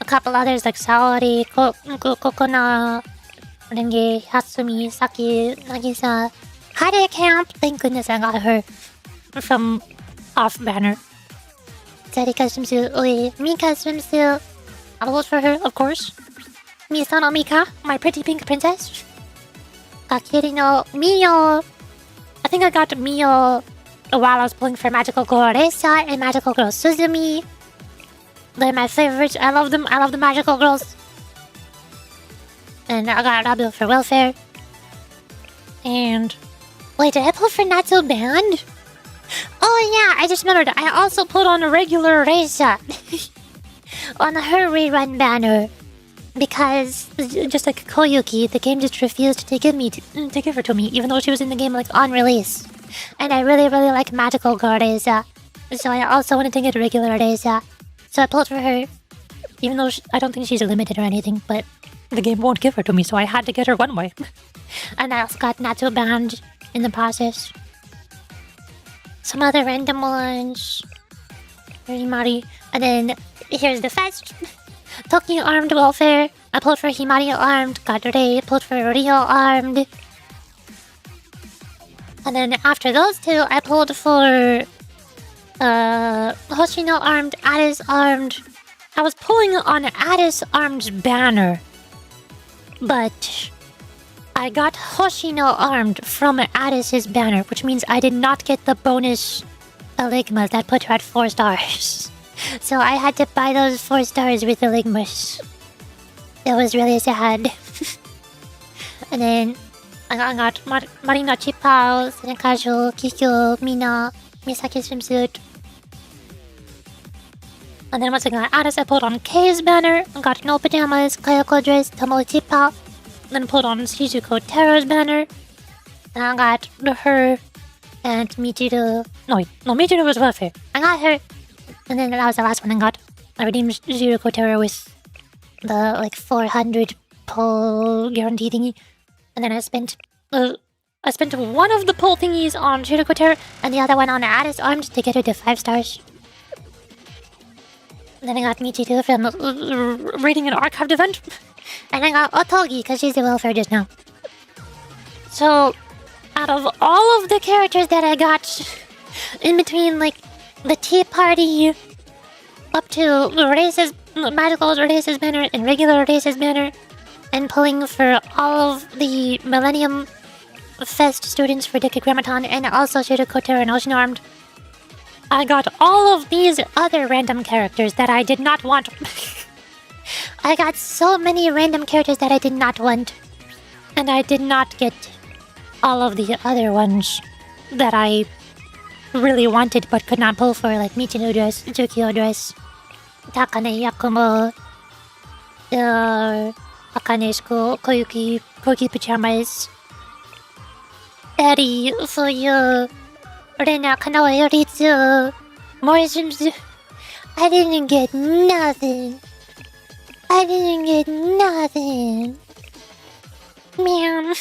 Speaker 14: a couple others like Saori, Kokona, Renge, Hatsumi, Saki, Nagisa, Hare Camp. Thank goodness I got her from off banner. Sarika swimsuit, Mika swimsuit. I'll vote for her, of course. Misano Mika, my pretty pink princess. Got Kirino, Mio. I think I got Mio while I was pulling for Magical Girl Reisa and Magical Girl Suzumi. They're my favorites. I love them. I love the Magical Girls. And I got Rabil for Welfare. And... wait, did I pull for Natsu Band? Oh yeah, I just remembered. I also put on a regular Reisa. On her rerun banner. Because, just like Koyuki, the game just refused to give her to me, even though she was in the game like on release. And I really like Magical Girl Reisa. So I also wanted to get a regular Reisa. So I pulled for her, even though I don't think she's limited or anything, but the game won't give her to me, so I had to get her one way. And I also got Natsu Band in the process. Some other random ones. Himari. And then here's the fest. Tokyo Armed Welfare. I pulled for Himari Armed. Got Rei. Pulled for Rio Armed. And then after those two, I pulled for Hoshino Armed, Aris Armed. I was pulling on Aris Armed's banner, but I got Hoshino Armed from Aris's banner, which means I did not get the bonus Eligmas that put her at 4 stars. So I had to buy those 4 stars with Eligmas. It was really sad. And then I got Marina Chipao, Senekajo, Kikyo, Mina, Misaki swimsuit. And then once I got Aris, I pulled on Kei's banner. I got No Pajamas, Kayoko dress, Tomo Chipao. Then pulled on Shizuko Tero's banner. And I got her and Michiru. No, Michiru was Welfare. I got her. And then that was the last one I got. I redeemed Shizuko Tero with the like 400 pull guarantee thingy. And then I spent one of the pull thingies on Shizuko Tero and the other one on Aris Armed to get her to 5 stars. And then I got Michiru from raiding an archived event. And I got Otogi because she's the Welfare just now. So, out of all of the characters that I got in between like the Tea Party up to Race's Magical Race's banner and regular Race's banner, and pulling for all of the Millennium Fest students for Decagrammaton and also Shizuko Tero and Ocean Armed, I got all of these other random characters that I did not want. I got so many random characters that I did not want. And I did not get all of the other ones that I really wanted but could not pull for, like Michino dress, Jukio dress, Takane Yakumo, Akane school, Koyuki pajamas, Eri, Fuyu, Rena, Kanoe, Yoritsu, Morishimsu. I didn't get nothing. I didn't get nothing. Man.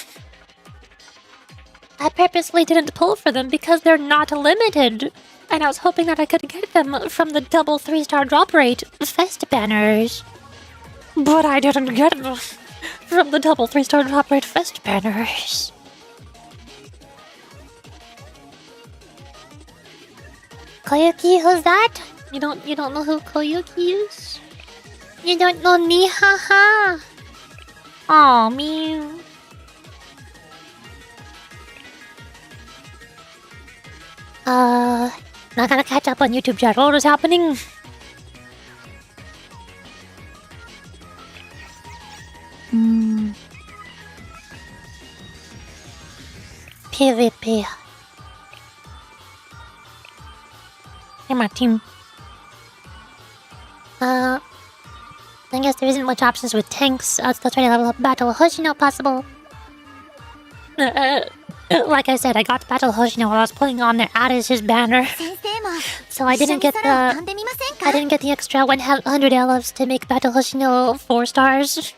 Speaker 14: I purposely didn't pull for them because they're not limited. And I was hoping that I could get them from the double 3-star drop rate fest banners. But I didn't get them from the double 3-star drop rate fest banners. Koyuki, who's that? You don't know who Koyuki is? You don't know me, haha. Aw, man. Not gonna catch up on YouTube chat. What is happening? PvP. Hey, my team. I guess there isn't much options with tanks. I'll still try to level up Battle Hoshino possible. Like I said, I got Battle Hoshino while I was putting on the Aris' banner. So I didn't get the extra 100 elves to make Battle Hoshino 4 stars.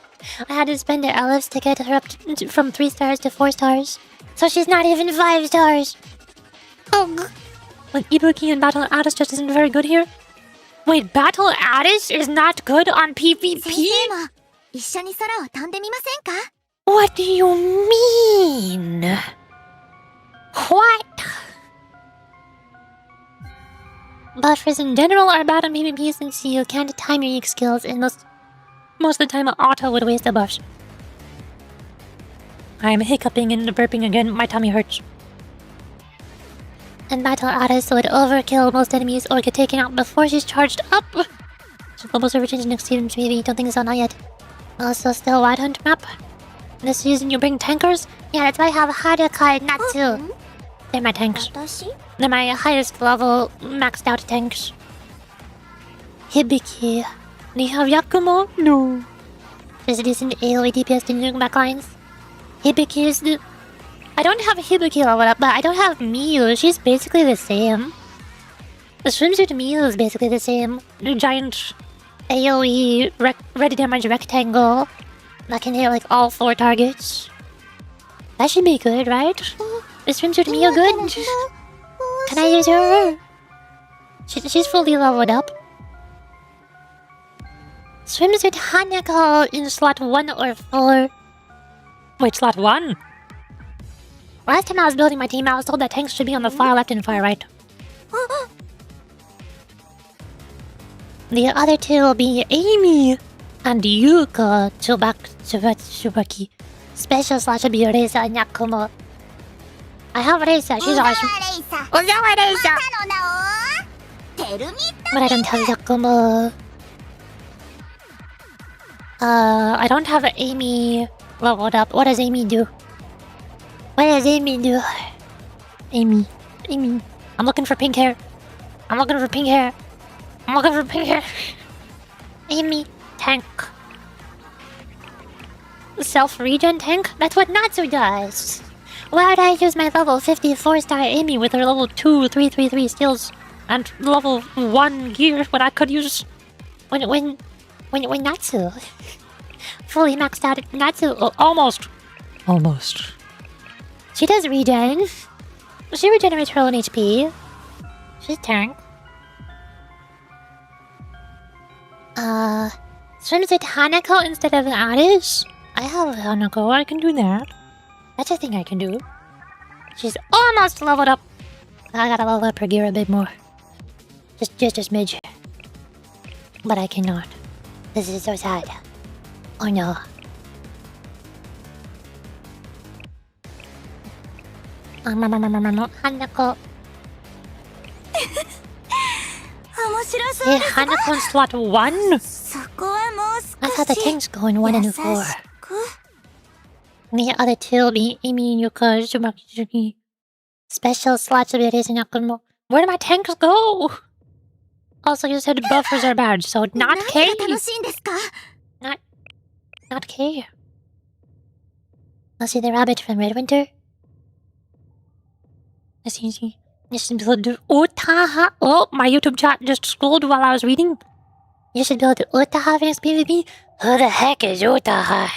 Speaker 14: I had to spend the elves to get her up from 3 stars to 4 stars. So she's not even 5 stars. Ugh. Like Ibuki and Battle Aris just isn't very good here. Wait, Battle Aris is not good on PvP? What do you mean? What? Buffers in general are bad on PvP since you can't time your unique skills, and most of the time auto would waste the buffs. I'm hiccuping and burping again, my tummy hurts. And Battle Aris would overkill most enemies or get taken out before she's charged up. So global server change next season, maybe. Don't think so, not yet. Also, still Wild Hunt map. This season you bring tankers? Yeah, that's why I have Haruka and Natsu. They're my tanks. They're my highest level, maxed out tanks. Hibiki. Do you have Yakumo? No. There's a decent AoE DPS to nuke backlines. Hibiki is the... I don't have Hibiki leveled up, but I don't have Miyu. She's basically the same. The swimsuit Miyu is basically the same. The giant AoE ready damage rectangle that can hit like all 4 targets. That should be good, right? Is swimsuit Miyu good? Can I use her? She's fully leveled up. Swimsuit Hanako in slot 1 or 4. Wait, slot 1? Last time I was building my team, I was told that tanks should be on the far left and far right. The other 2 will be Amy and Yuka Tsubaki. Special slot should be Reisa and Yakumo. I have Reisa, she's awesome. But I don't have Yakumo. I don't have Amy leveled up. What does Amy do? What does Amy do? Amy. I'm looking for pink hair. Amy. Tank. Self-regen tank? That's what Natsu does. Why would I use my level 54 star Amy with her level 2 333 skills and level 1 gear when I could use... When Natsu... fully maxed out Natsu... Almost. She does regen. She regenerates her own HP. She's tank. Swimsuit Hanako instead of Aris? I have Hanako, I can do that. That's a thing I can do. She's almost leveled up. I gotta level up her gear a bit more. Just midge. But I cannot. This is so sad. Oh no. Hanako. Hey, Hanako in slot 1? I thought the tanks go in 1 and 4. The other two will be Amy and Yuka, Tsubaki, special slots abilities and Yakumo. Where did my tanks go? Also, you said buffers are bad, so not K. Not K. Let's see the rabbit from Red Winter. That's easy. You should build Utaha. Oh, my YouTube chat just scrolled while I was reading. You should build Utaha against PvP. Who the heck is Utaha?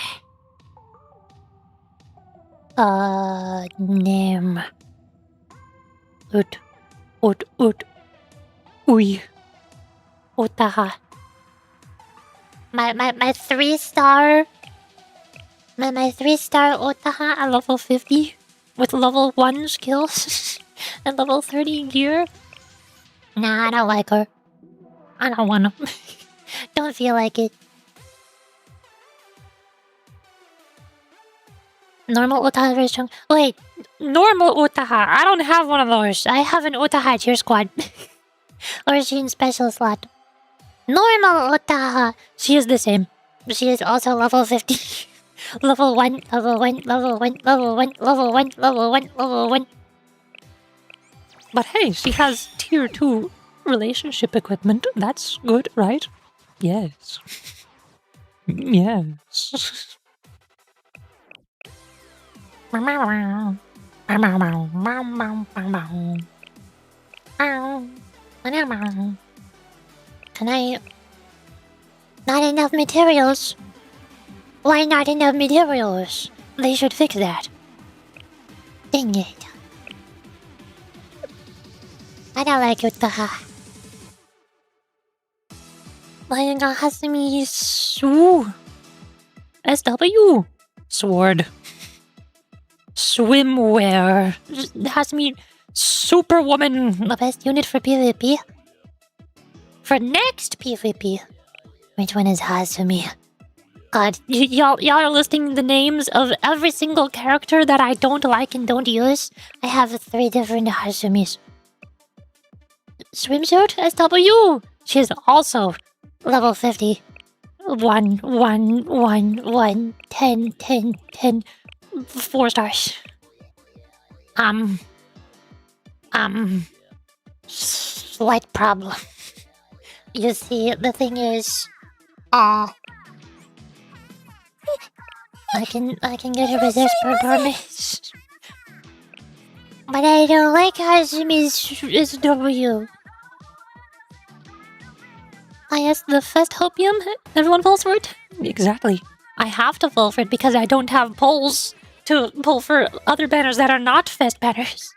Speaker 14: Name. Uy. Utaha. My 3-star. My 3-star Utaha at level 50 with level 1 skills and level 30 gear. Nah, I don't like her. I don't wanna. Don't feel like it. Normal Utaha very strong. Wait, normal Utaha. I don't have one of those. I have an Utaha tier squad. Or is she in special slot? Normal Utaha. She is the same. She is also level 50. Level 1, level 1, level 1, level 1, level 1, level 1, level 1.
Speaker 1: But hey, she has tier 2 relationship equipment. That's good, right? Yes. Yes.
Speaker 14: Can I... Not enough materials. Why not enough materials? They should fix that. Dang it. I don't like Utaha.
Speaker 1: Layanga Hasumi SW Sword Swimwear Hasumi Superwoman.
Speaker 14: The best unit for PvP? For next PvP? Which one is Hasumi?
Speaker 1: God, y'all are listing the names of every single character that I don't like and don't use.
Speaker 14: I have 3 different Hasumis.
Speaker 1: Swimsuit SW. She is also
Speaker 14: level 50.
Speaker 1: 1, 1, 1, 1, 10, 10, 10. 4 stars.
Speaker 14: Slight problem. You see, the thing is, I can get a resist performance. But I don't like Hasumi's SW.
Speaker 1: I asked the Fest Hopium. Everyone falls for it? Exactly. I have to fall for it because I don't have polls to pull for other banners that are not Fest banners.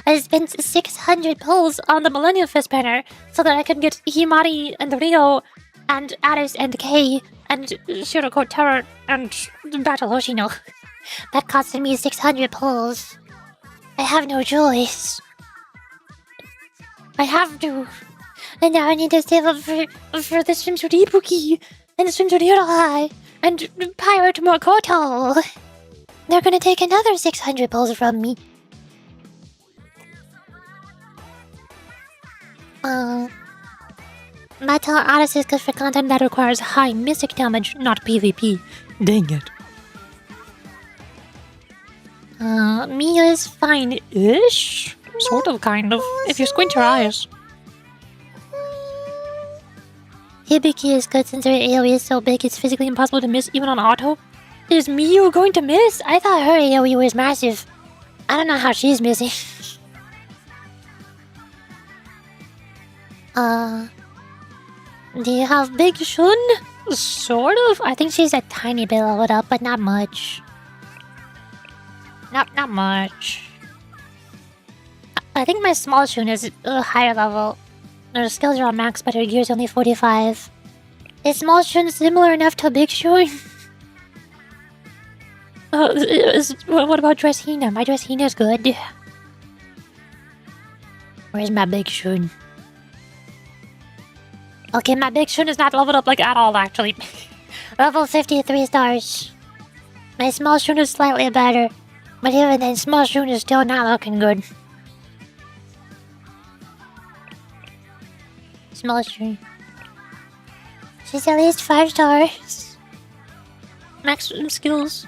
Speaker 14: I spent 600 polls on the Millennium Fest banner so that I could get Himari and Rio and Aris and Kei and
Speaker 1: Shiroko Terror and Battle Hoshino.
Speaker 14: That costed me 600 polls. I have no choice. I have to. And now I need to save up for the swimsuit Ibuki and the swimsuit Yurichi and Pirate Makoto. They're gonna take another 600 polls from me.
Speaker 1: Battle Aris is good for content that requires high mystic damage, not PvP. Dang it. Mia is fine-ish? Sort of, kind of, if you squint your eyes.
Speaker 14: Hibiki is good since her AoE is so big it's physically impossible to miss even on auto.
Speaker 1: Is Miyu going to miss?
Speaker 14: I thought her AoE was massive. I don't know how she's missing.
Speaker 1: Do you have Big Shun?
Speaker 14: Sort of. I think she's a tiny bit leveled up, but not much.
Speaker 1: Not much.
Speaker 14: I think my small Shun is a higher level. Her skills are on max, but her gear is only 45. Is small Shun similar enough to Big Shun?
Speaker 1: What about Dress Hina? My Dress Hina is good.
Speaker 14: Where's my Big Shun?
Speaker 1: Okay, my Big Shun is not leveled up like at all, actually.
Speaker 14: Level 53 stars. My small Shun is slightly better, but even then, small Shun is still not looking good. Small Shun. She's at least 5 stars.
Speaker 1: Max skills.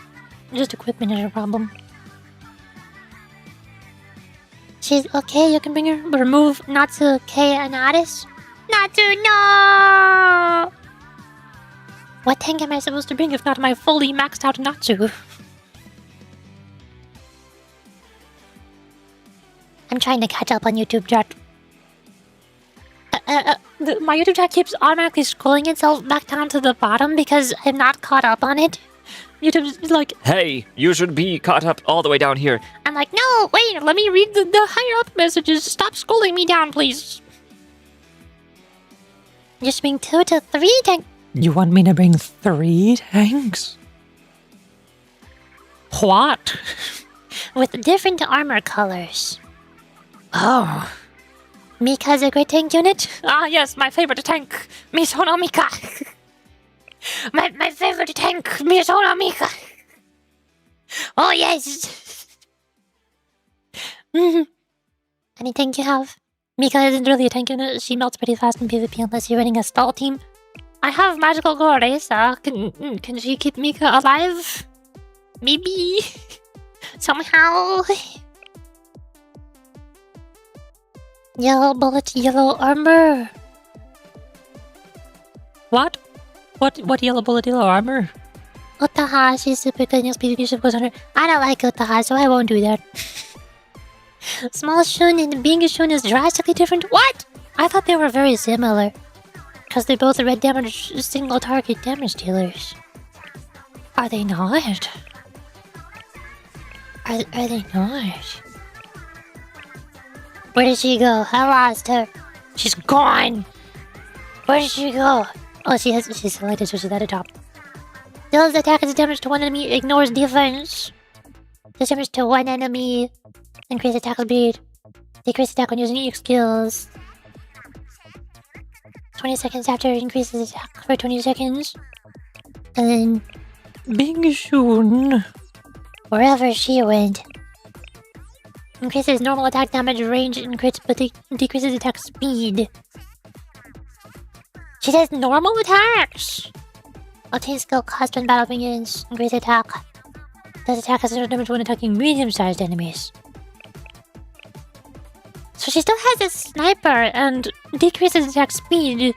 Speaker 14: Just equipment is a problem. She's okay, you can bring her. But remove Natsu, Kei, and Aris. Natsu, no! What tank am I supposed to bring if not my fully maxed out Natsu? I'm trying to catch up on YouTube chat. My YouTube chat keeps automatically scrolling itself back down to the bottom because I'm not caught up on it. YouTube's like,
Speaker 10: Hey, you should be caught up all the way down here.
Speaker 14: I'm like, no, wait, let me read the higher up messages. Stop scrolling me down, please. Just bring 2 to 3 tanks.
Speaker 15: You want me to bring 3 tanks? What?
Speaker 14: With different armor colors.
Speaker 15: Oh.
Speaker 14: Mika's a great tank unit.
Speaker 15: Ah, yes, my favorite tank, Misono Mika.
Speaker 14: My favorite tank, Misono Mika. Oh, yes. Any tank you have? Mika isn't really a tank unit. She melts pretty fast in PvP unless you're running a stall team. I have magical Goresa. Can she keep Mika alive? Maybe. Somehow. Yellow bullet, yellow armor.
Speaker 15: What? What yellow bullet, yellow armor?
Speaker 14: Utaha, she's super good. Next PvP ship goes on her. I don't like Utaha, so I won't do that. Small Shun and Big Shun is drastically different. What? I thought they were very similar. Because they're both red damage single target damage dealers.
Speaker 15: Are they not?
Speaker 14: Are they not? Where did she go? I lost her. She's gone. Where did she go? Oh, she's selected, so she's at the top. Deals attack as damage to one enemy, ignores defense. Does damage to one enemy. Increase attack speed. Decrease attack when using EX skills. 20 seconds after increases attack for 20 seconds. And then
Speaker 15: Big Shun.
Speaker 14: Wherever she went. Increases normal attack damage, range, and crits, but decreases attack speed. She does normal attacks! Obtain skill cost when battle begins. Increase attack. Does attack as damage when attacking medium-sized enemies. So she still has a sniper and decreases attack speed,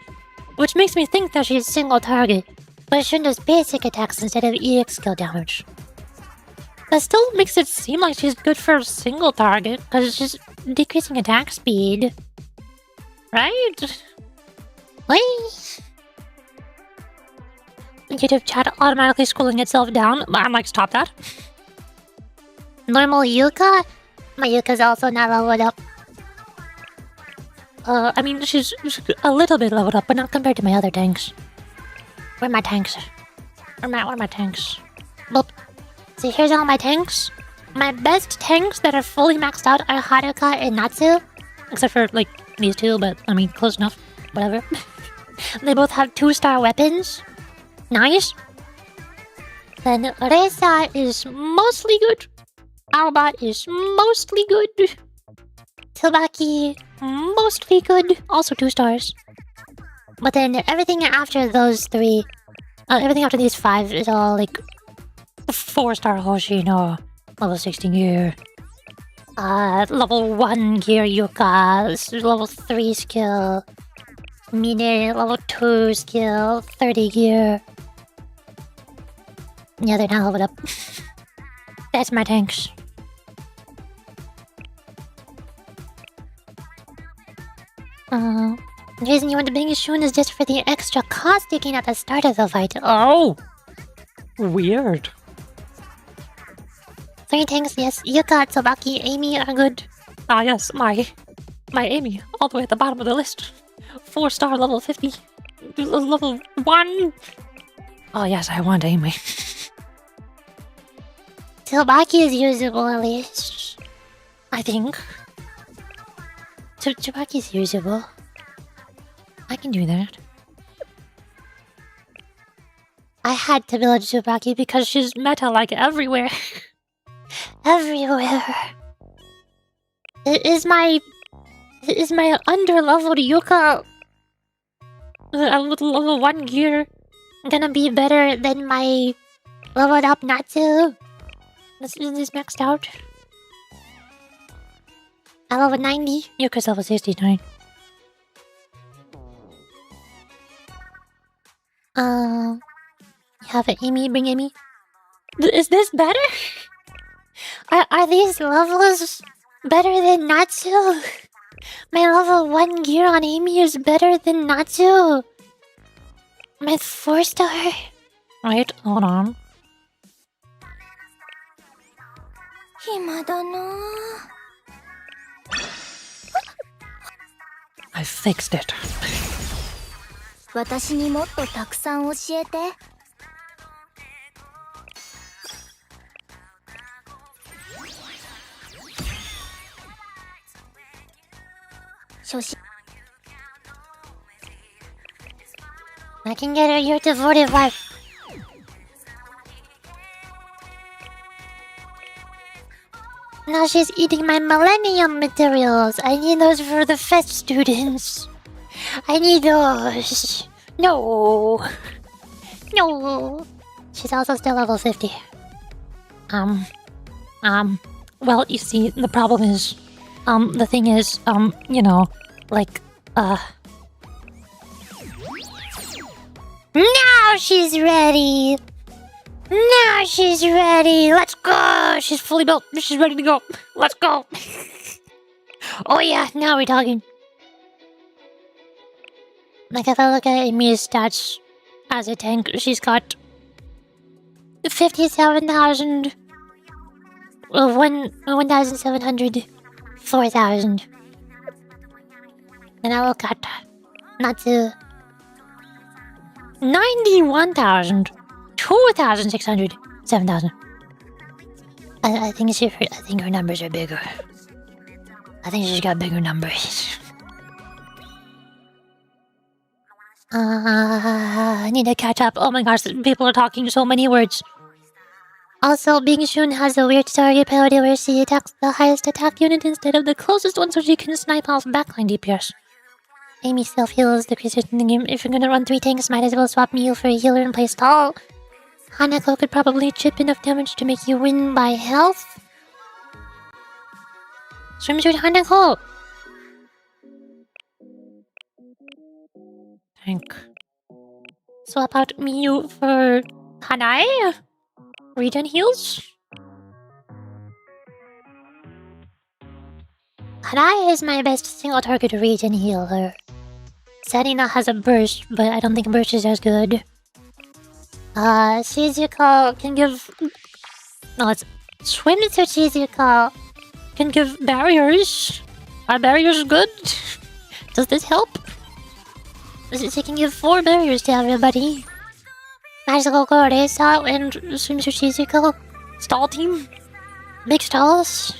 Speaker 14: which makes me think that she's single target, but she does basic attacks instead of EX skill damage. That still makes it seem like she's good for single target, because she's decreasing attack speed. Right? Wait. YouTube chat automatically scrolling itself down. I'm like, stop that. Normal Yuka? My Yuka's also not leveled up. I mean, she's a little bit leveled up, but not compared to my other tanks. Where are my tanks? Where are my tanks? Well, see, here's all my tanks. My best tanks that are fully maxed out are Haruka and Natsu. Except for, like, these two, but, I mean, close enough. Whatever. They both have 2-star weapons. Nice. Then Reza is mostly good. Albot is mostly good. Tsubaki, mostly good. Also 2 stars. But then everything after those 3, everything after these 5 is all, like, 4-star Hoshino, level 16 gear. Level 1 gear Yuka, level 3 skill. Mine, level 2 skill, 30 gear. Yeah, they're not leveled up. That's my tanks. The reason you want to bring Shun is just for the extra cost taken at the start of the fight.
Speaker 15: Oh! Weird.
Speaker 14: 3 tanks, yes. Yuka, Tsubaki, Amy are good.
Speaker 15: Ah, yes, my Amy, all the way at the bottom of the list. 4-star, level 50. Level 1. Oh, yes, I want Amy.
Speaker 14: Tsubaki is usable at least. I think. Tsubaki is usable. I can do that. I had to build Tsubaki because she's meta like everywhere. Everywhere. Is my under-leveled Yuka with level 1 gear gonna be better than my leveled up Natsu? Is this maxed out? I level 90. Yuka's level 69. Have it, Amy. Bring Amy. Is this better? Are these levels better than Natsu? My level 1 gear on Amy is better than Natsu. My 4-star. Wait, hold on.
Speaker 3: 暇だな。
Speaker 15: I fixed it.
Speaker 3: 私にもっとたくさん教えて。初心
Speaker 14: I can get her year to 45. Now she's eating my Millennium materials. I need those for the fest students. I need those. No. No. She's also still level 50.
Speaker 15: Well, you see, the problem is, the thing is, you know, like,
Speaker 14: Now she's ready. Now she's ready. Let's go. She's fully built. She's ready to go. Let's go. Oh yeah, now we're talking. Like if I look at Amy's stats as a tank, she's got 57,000, 1,700, 4,000. And I look at Natsu, 91,000, 2,600, 7,000. I think her numbers are bigger. I think she's got bigger numbers. I need to catch up. Oh my gosh, people are talking so many words. Also, Bing Shun has a weird target ability where she attacks the highest attack unit instead of the closest one so she can snipe off backline DPS. Amy self-heals the creatures in the game. If you're gonna run 3 tanks, might as well swap me for a healer and play stall. Hanako could probably chip enough damage to make you win by health. Swimsuit Hanako! Tank. Swap out Miyu for Hanai? Regen heals? Hanai is my best single target regen healer. Sarina has a burst, but I don't think burst is as good. Shizuka can give... No, it's... Swimsuit Shizuka can give barriers. Are barriers good? Does this help? She can give 4 barriers to everybody. Magical Goresa and Swimsuit Shizuka. Stall team. Big stalls.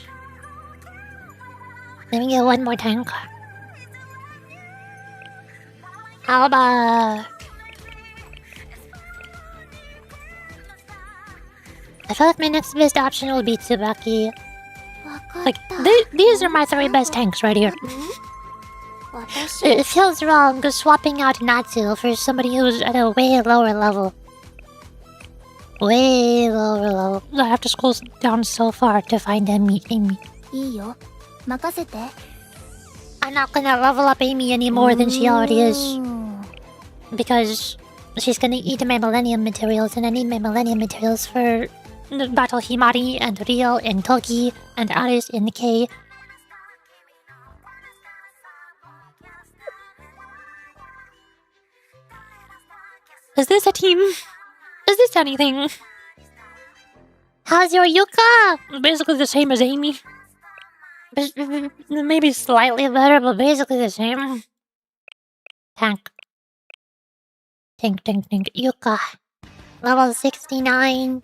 Speaker 14: Let me get 1 more tank. How about... I feel like my next best option will be Tsubaki. Like, these are my 3 best tanks right here. It feels wrong swapping out Natsu for somebody who's at a way lower level. Way lower level. I have to scroll down so far to find Amy. I'm not gonna level up Amy any more than she already is. Because she's gonna eat my Millennium materials, and I need my Millennium materials for Battle Himari and Rio and Toki and Aris and K. Is this a team? Is this anything? How's your Yuka? Basically the same as Amy. Maybe slightly better, but basically the same. Tank. Yuka. Level 69.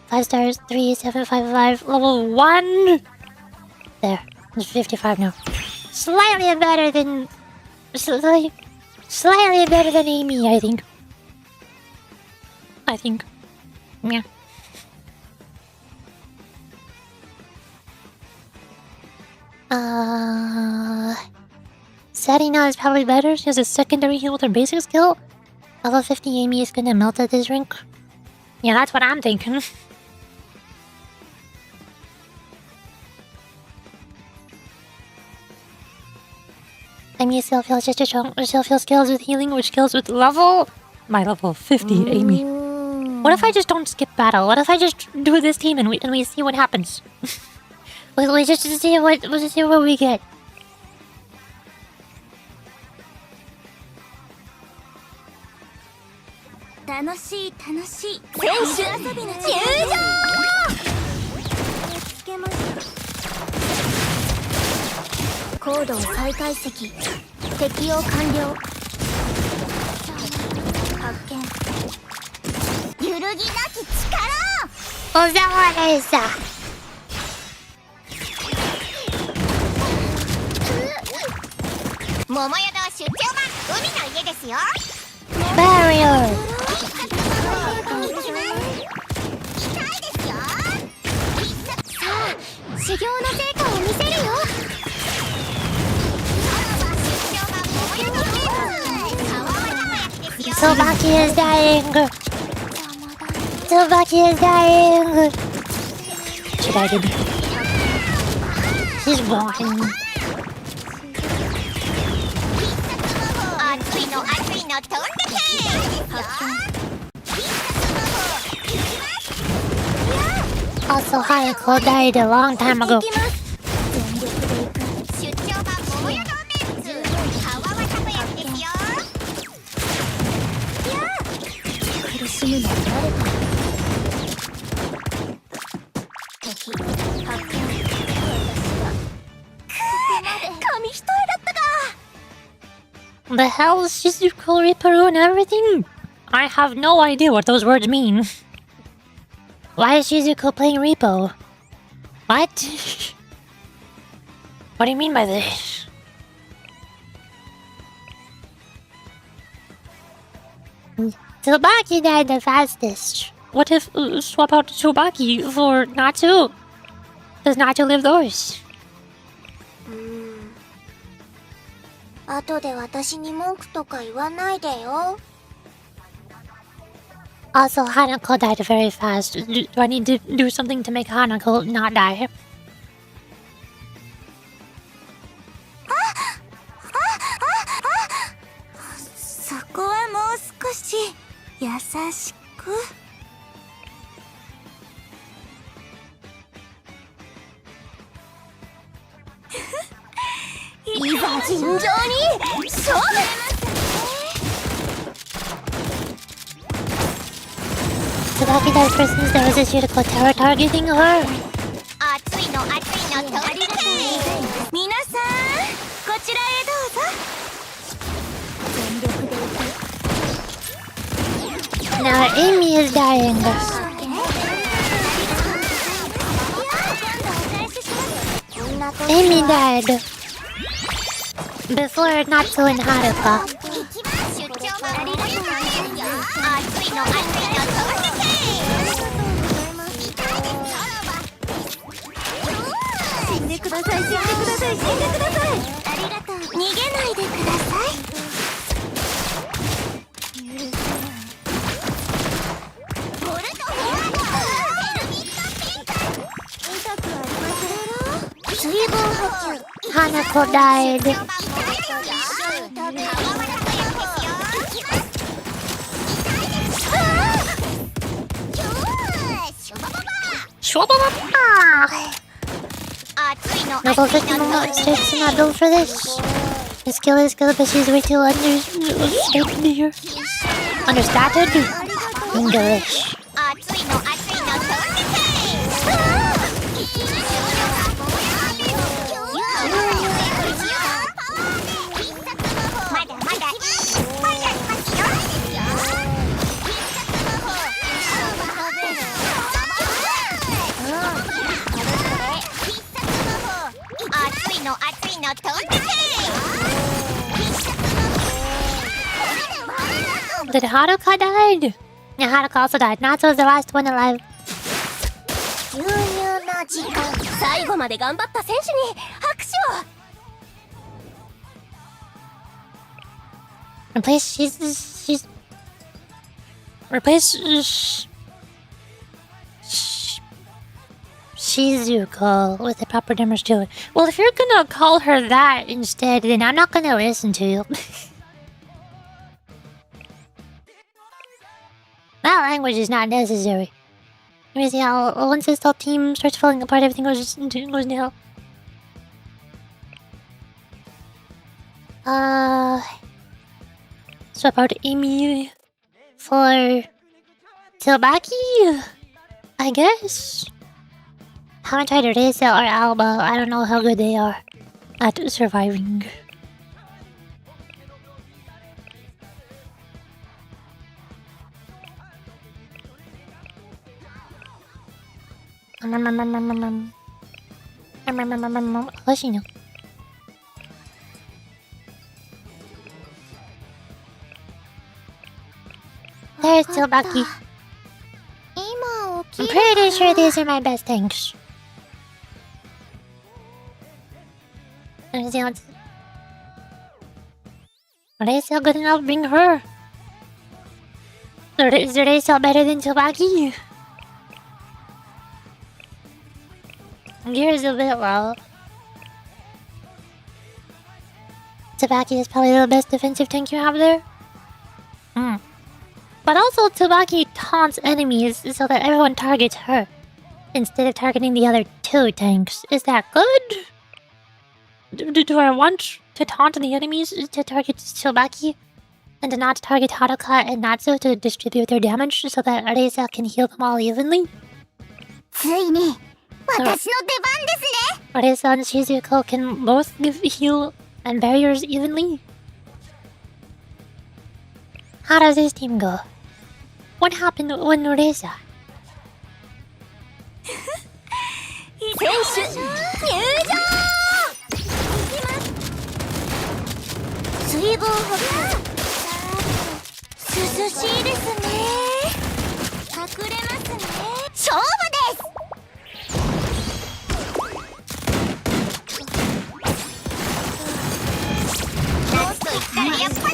Speaker 14: 5 stars, 3755. Level 1. There. It's 55 now. Slightly better than Amy, I think. Yeah. Sarina is probably better. She has a secondary heal with her basic skill. Level 50 Amy is gonna melt at this rank. Yeah, that's what I'm thinking. Amy still feels just strong. Still feels skills with healing, which kills with level. My level 50, Amy. What if I just don't skip battle? What if I just do this team and we see what happens? we just see what we get. Barrier. Tsubaki is dying. Tsubaki is dying. She died. She's walking. Also, Hanako died a long time ago. The hell is Shizuko Riparu and everything? I have no idea what those words mean. Why is Shizuko playing Repo? What? What do you mean by this? Tsubaki died the fastest. What if swap out Tsubaki for Natsu? Does Natsu live those? Also, Hanako died very fast. Do I need to do something to make Hanako not die? Tsubaki died first since there was a Yuriko tower targeting her. Now Amy is dying. Amy died before Natsu and Haruka. Hanako died. Level 50 moment starts to not build for this. His skill is good, but she's way too understated here. Understated? English. Did Haruka died? Yeah, Haruka also died. Natsu was the last one alive. Replace she's replace Shizuko with the proper numbers to it. Well, if you're gonna call her that instead, then I'm not gonna listen to you. That language is not necessary. Let me see how once this whole team starts falling apart, everything goes to hell. Swap out Amy for Tsubaki, I guess. Haven't tried Reza or Alba. I don't know how good they are at surviving. There's Tsubaki. I'm pretty sure these are my best tanks. Let's see what's... Are they still good enough? Bring her. Is they still better than Tsubaki? Gear's a bit low. Tsubaki is probably the best defensive tank you have there. But also Tsubaki taunts enemies so that everyone targets her instead of targeting the other two tanks. Is that good? Do I want to taunt the enemies to target Tsubaki and to not target Haruka and Natsu to distribute their damage so that Arisa can heal them all evenly? Arisa and Shizuko can both give heal and barriers evenly? How does this team go? What happened when Arisa?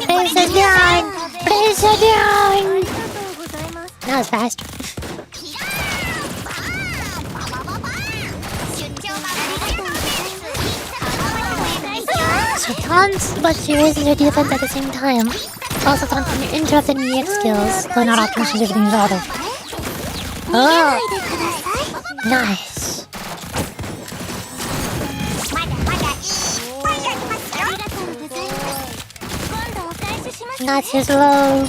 Speaker 14: Place it down! Place it down! That was fast. She taunts, but she raises her defense at the same time. Also taunting interrupted me EX skills, though not often since everything is auto. Oh! Nice. Not too slow.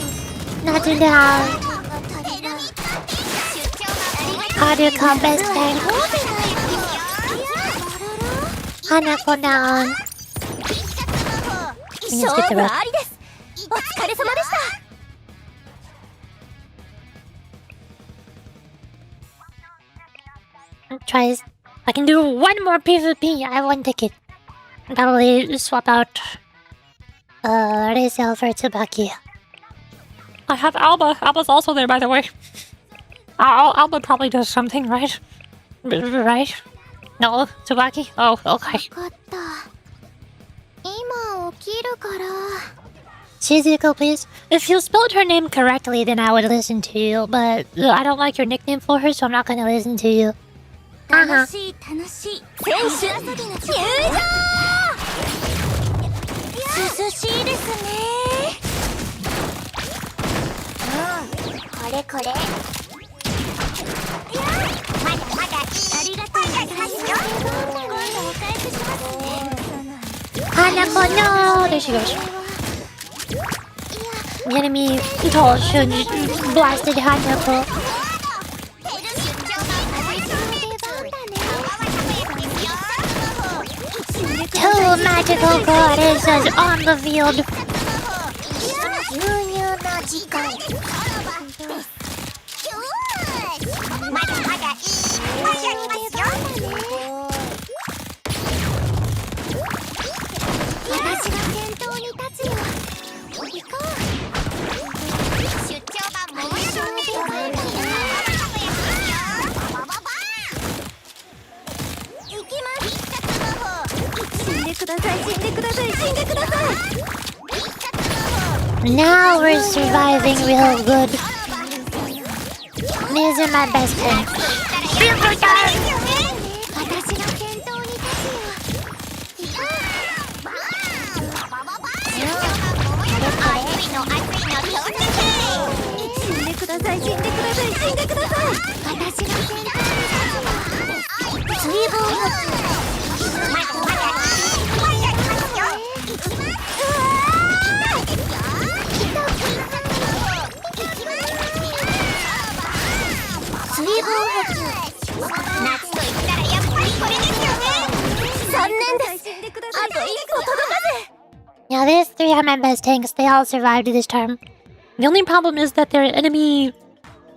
Speaker 14: Not too down. How do you call best tank? Hanako down. Let's get the rest. Tries. I can do one more PvP. I have one ticket. Probably swap out Reisel for Tsubaki.
Speaker 15: I have Alba. Alba's also there, by the way. Alba probably does something, right? Right? No, Tsubaki? Oh, okay.
Speaker 14: Shizuko, please. If you spelled her name correctly, then I would listen to you, but I don't like your nickname for her, so I'm not gonna listen to you. Hanako, no! There she goes. The enemy told should blasted Hanako. Two magical goddesses on the field. Now we're surviving real good. These are my best friends. Yeah, these three are my best tanks. They all survived this term. The only problem is that their enemy...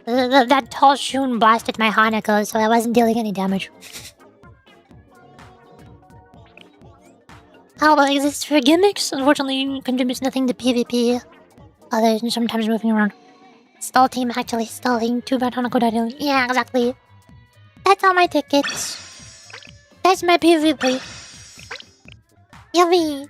Speaker 14: that tall Shun blasted my Hanako, so I wasn't dealing any damage. Alpha exists for gimmicks. Unfortunately, contributes nothing to PvP. Other than sometimes moving around. Stall team actually stalling. Too bad Hanako died. Yeah, exactly. That's all my tickets. That's my PvP. Yummy.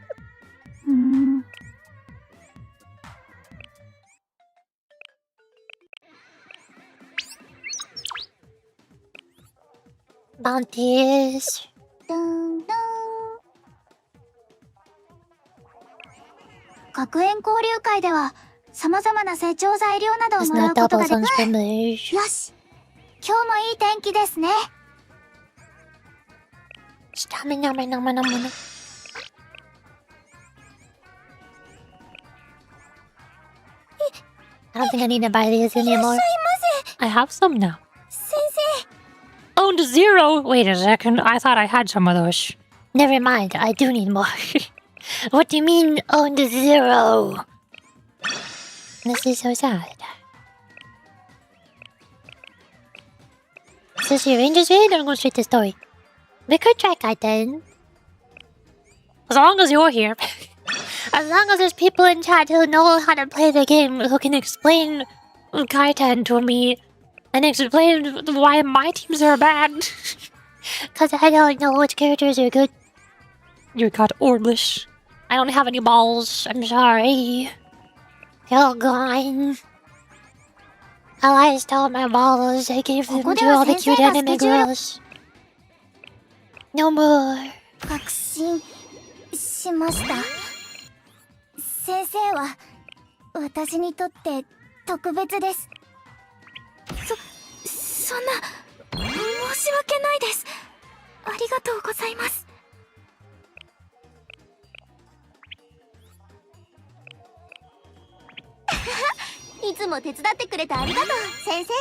Speaker 14: Bounties.
Speaker 3: Dun, dun. 学園交流会では様々な成長材料などをもらうことができる。よし、今日もいい天気ですね。
Speaker 14: Stamina, mana. I don't think I need to buy these anymore. I have some now. Owned 0! Wait a second, I thought I had some of those. Never mind, I do need more. What do you mean, owned 0? This is so sad. Is this your Rangers raid or go straight to story? We could try Kaiten. As long as you're here. As long as there's people in chat who know how to play the game, who can explain Kaiten to me, and explain why my teams are bad. Cause I don't know which characters are good. You got Orlish. I don't have any balls, I'm sorry. They're all gone. I stole my balls, I gave them to all the cute anime girls. No more.
Speaker 3: 確信しました。先生は私にとって特別です。そんな申し訳ないです。ありがとうございます。いつも手伝ってくれてありがとう、先生。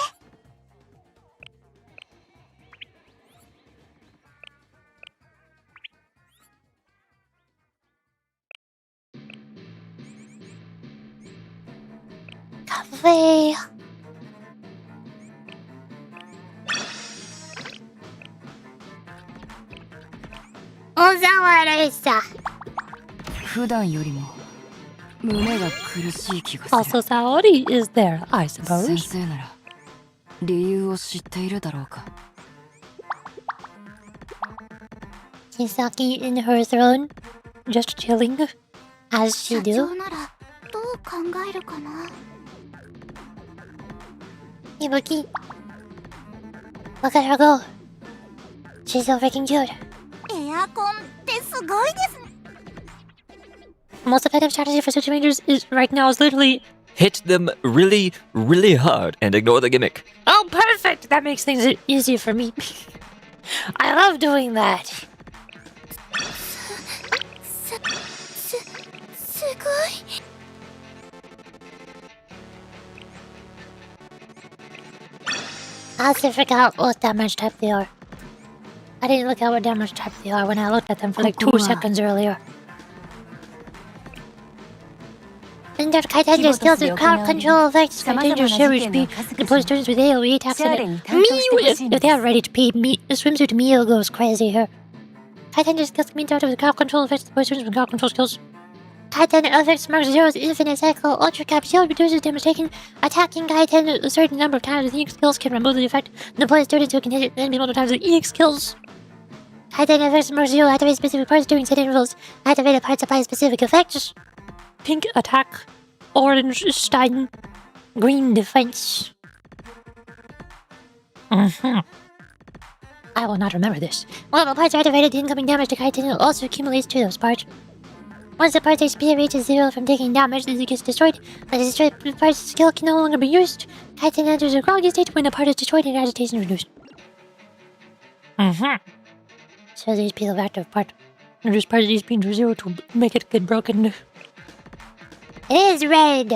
Speaker 14: Cafe. Also, Saori is there, I suppose. Kisaki in her throne, just chilling, as she do. Ibuki, look at her go. She's so freaking cute. Most effective strategy for switching rangers is right now is literally
Speaker 10: Hit them really, really hard and ignore the gimmick.
Speaker 14: oh perfect. That makes things easy for me. I love doing that. I also forgot what damage type they are. I didn't look at what damage type they are when I looked at them for like 2 seconds earlier. Injured Kaiten skills with crowd control effects. Kaiten series B deploys turns with AoE attacks and if they are ready to pay me, swimsuit Mio goes crazy here. Kaiten skills can be interrupted with crowd control effects. Deploys turns with crowd control skills. Kaiten affects marks Zero's infinite cycle. Ultra Cap Shield reduces damage taken. Attacking Kaiten a certain number of times with EX skills can remove the effect. Deploys turns to can hit enemy multiple times with EX skills. Kaiten affects marks Zero. Activate specific parts during set intervals. Activated parts apply specific effects. Pink attack, orange stun, green defense. I will not remember this. While the parts are activated, the incoming damage to Kaiten also accumulates to those parts. Once the part's HP reaches 0 from taking damage, the gets destroyed. The destroyed part's skill can no longer be used. Kaiten enters a groggy state when the part is destroyed and agitation is reduced. So the HP of active part. Reduce part of HP to 0 to make it get broken. It is red!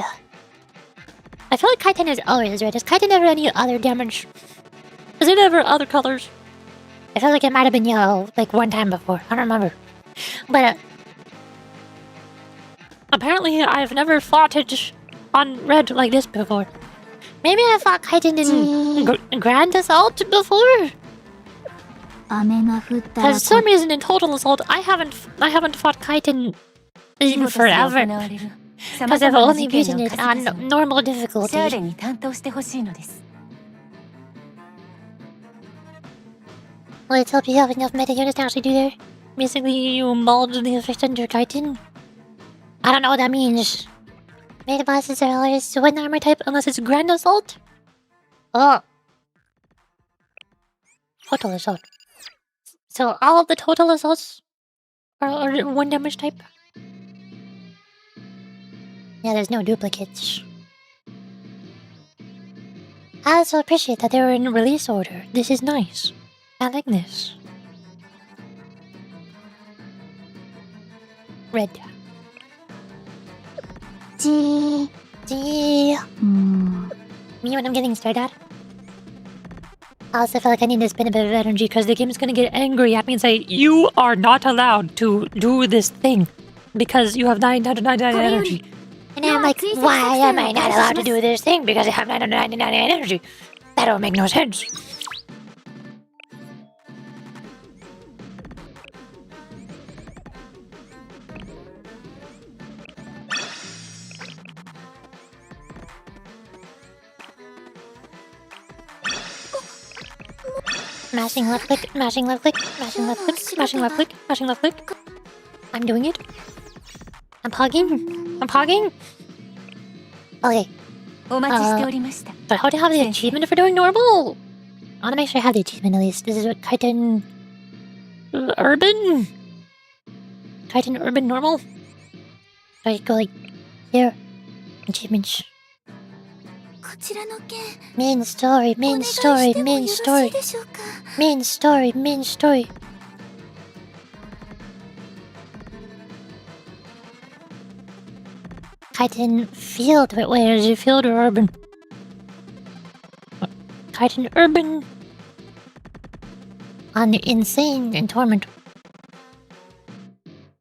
Speaker 14: I feel like Kaiten is always red. Is Kaiten ever any other damage? Is it ever other colors? I feel like it might have been yellow, like one time before. I don't remember. But apparently I've never fought it on red like this before. Maybe I fought Kaiten in Grand Assault before? For some reason in Total Assault I haven't fought Kaiten in forever. Because I've only beaten it on normal difficulty. Let's hope you have enough meta units to actually do that. Basically, you mold the effect under Kaiten. I don't know what that means. Meta bosses are always one armor type unless it's Grand Assault. Oh. Total Assault. So all of the Total Assaults are one damage type? Yeah, there's no duplicates. I also appreciate that they were in release order. This is nice. I like this. Red. G. Me when I'm getting stared at. I also feel like I need to spend a bit of energy because the game's gonna get angry at me and say, you are not allowed to do this thing because you have 999 energy. And I'm like, why am I not allowed to do this thing because I have 999 energy? That don't make no sense. Mashing left click, mashing left click, mashing left click, mashing left click, mashing left click. I'm doing it. I'm pogging. I'm pogging. Okay. So how to have the achievement for doing normal? I want to make sure I have the achievement at least. This is what Kaiten... Urban? Kaiten Urban Normal? So I go like... Here. Achievements. Main story, main story, main story. Main story, main story. Kaiten Field. Wait, where is it? Field or Urban? Kaiten Urban. On Insane and Torment.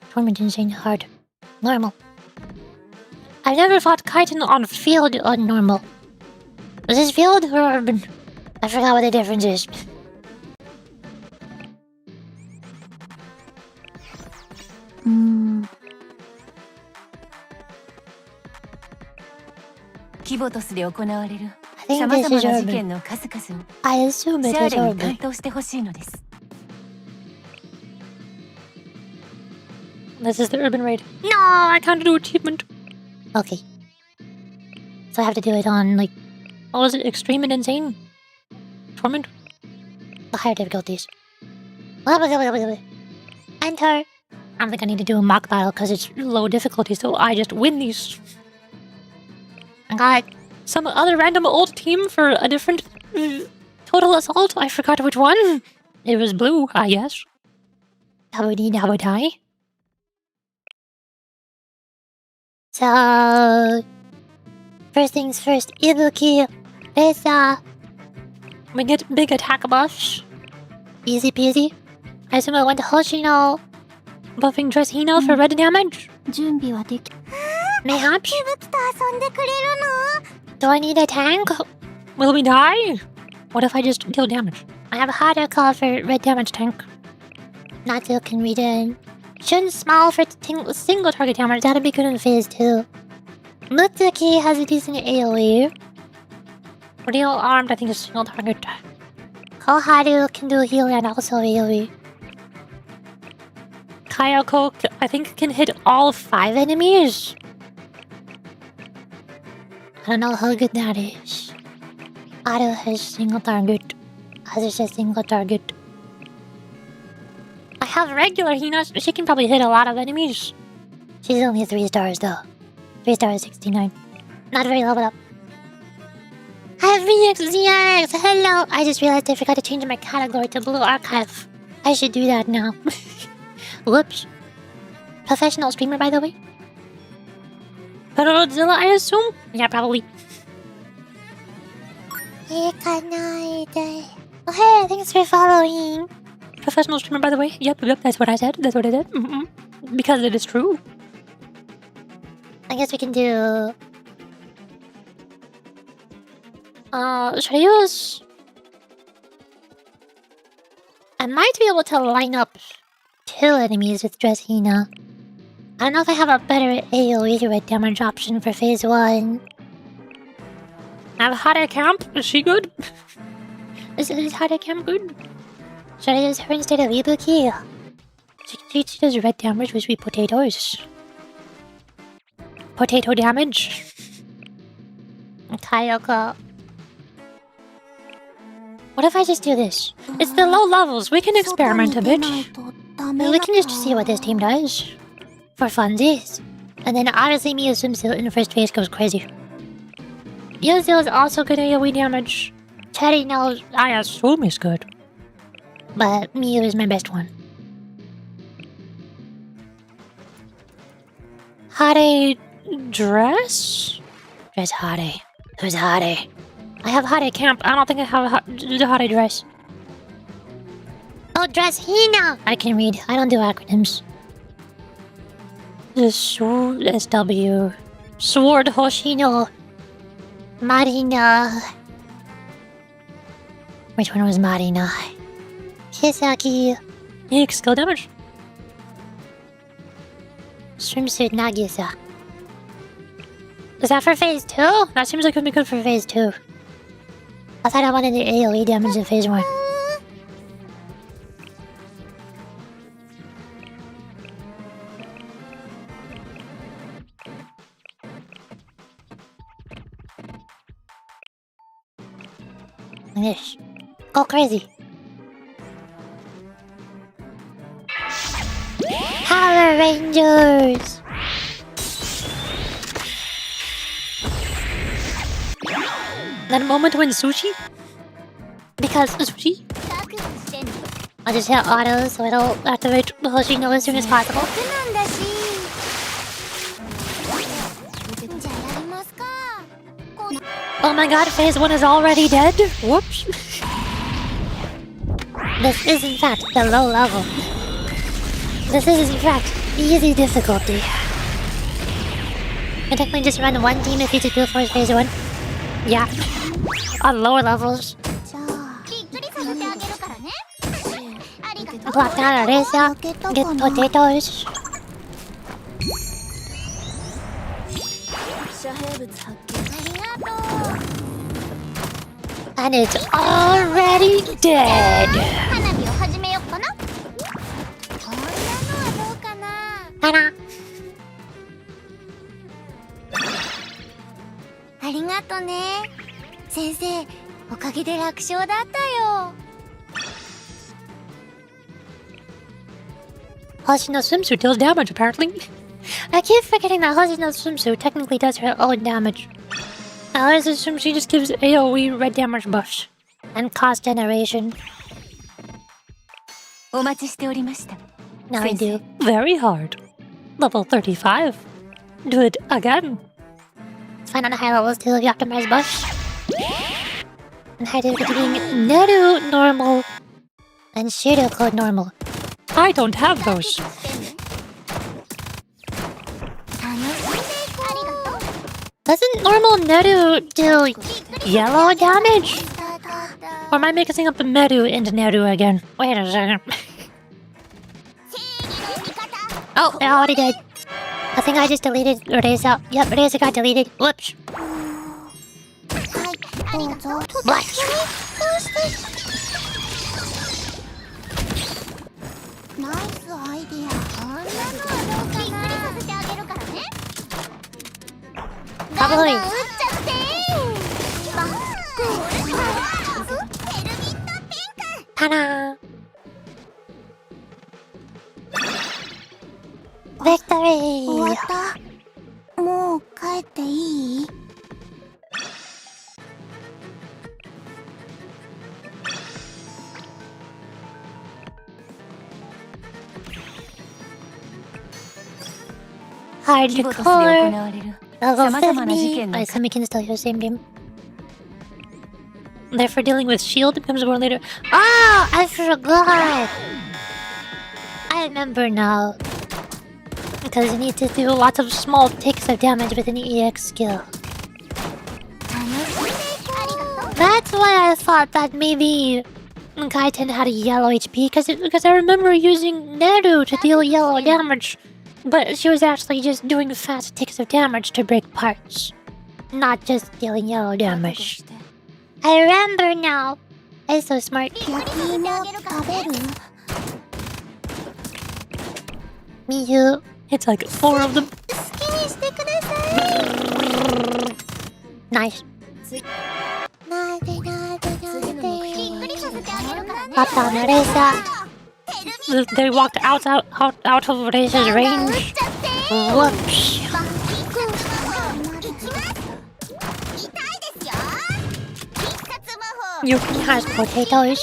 Speaker 14: Torment, Insane, Hard. Normal. I've never fought Kaiten on Field or Normal. Was this Field or Urban? I forgot what the difference is. I think this is Urban. I assume it is Urban. This is the Urban raid. No, I can't do achievement. Okay. So I have to do it on, like... What was it? Extreme and Insane? Torment? The higher difficulties. Enter! I don't think I need to do a mock battle because it's low difficulty, so I just win these. I got some other random old team for a different Total Assault. I forgot which one. It was blue, I guess. Dabba-dee-dabba-die. So... First things first, Ibuki. Let's, we get big attack buffs. Easy peasy. I assume I went to Hoshino. Buffing dress Hino for red damage. Mayhaps? Do I need a tank? Will we die? What if I just deal damage? I have a harder call for red damage tank. Natsu can read in. Shun small for single target damage. That'll be good in phase 2. Mutsuki has a decent AoE. Real armed, I think, is single target. Koharu can do heal and also AoE. Kayako, I think, can hit all 5 enemies. I don't know how good that is. Aru has single target. Others has single target. I have regular Hina. She can probably hit a lot of enemies. She's only 3 stars though. 3 stars 69. Not very leveled up. Hi VXZX! Hello! I just realized I forgot to change my category to Blue Archive. I should do that now. Whoops. Professional streamer, by the way? Godzilla, I assume? Yeah, probably. Oh, hey, thanks for following. Professional streamer, by the way? Yep, that's what I said. That's what I did. Because it is true. I guess we can do... should I use... I might be able to line up 2 enemies with Dressina. I don't know if I have a better AoE red damage option for phase 1. I have Hade Camp. Is she good? Is Hade Camp good? Should I use her instead of Ibuki? She does red damage with sweet potatoes. Potato damage. Kayoko. What if I just do this? It's the low levels. We can experiment a bit. We can just see what this team does. For funsies. And then honestly, Miu's swimsuit in the first phase goes crazy. Yuzu is also good AoE damage. Teddy knows I assume is good. But Miu is my best one. Hade dress? Dress Hade. Who's Hade? I have Hade Camp. I don't think I have Hade dress. Oh, dress Hina! I can read. I don't do acronyms. The Sword SW. Sword Hoshino. Marina. Which one was Marina? Hisaki. Eek, skill damage. Swimsuit Nagisa. Is that for phase 2? That seems like it would be good for phase 2. I thought I wanted the AoE damage in phase 1. Like this. Go crazy. Power Rangers! That moment when sushi? Because sushi? I'll just hit auto so it'll activate the Hoshino as soon as possible. Oh my god, phase 1 is already dead? Whoops. This is in fact the low level. This is in fact easy difficulty. I technically just run one team if you just do for phase 1. Yeah. On lower levels. Block down Arisa. Get potatoes. And it's already dead. Ta-da.
Speaker 3: ありがとね。先生、おかげで楽勝だったよ。
Speaker 15: Hoshino's swimsuit deals damage, apparently. I keep forgetting that Hoshino's swimsuit technically does her own damage. I always assume she just gives AoE red damage buffs. And cost generation.
Speaker 3: お待ちしておりました。
Speaker 15: Now I do. Very hard. Level 35. Do it again.
Speaker 14: It's fine on the high levels too if you optimize buffs. And I do being Neru normal and Shiro code normal.
Speaker 15: I don't have those.
Speaker 14: Doesn't normal Neru do yellow damage?
Speaker 15: Or am I mixing up the Meru and Neru again? Wait a second.
Speaker 14: Oh, it already did. I think I just deleted Reza. Yep, Reza got deleted. Whoops. What?
Speaker 3: Nice idea.
Speaker 14: Probably. Ta-da! Victory!
Speaker 3: 終わった。もう帰っていい？
Speaker 14: Hardcore level 50. I assume we can still use the same game. Therefore, dealing with shield becomes more later. Oh, I forgot. I remember now. Because you need to do lots of small ticks of damage with an EX skill. That's why I thought that maybe Kaiten had a yellow HP, because I remember using Neru to deal yellow damage. But she was actually just doing fast ticks of damage to break parts, not just dealing yellow damage. I remember now. I'm so smart. Me too. It's like 4 of them. Nice. Up on Arisa. They walked out of Arisa's range. Whoops. Yuri has potatoes.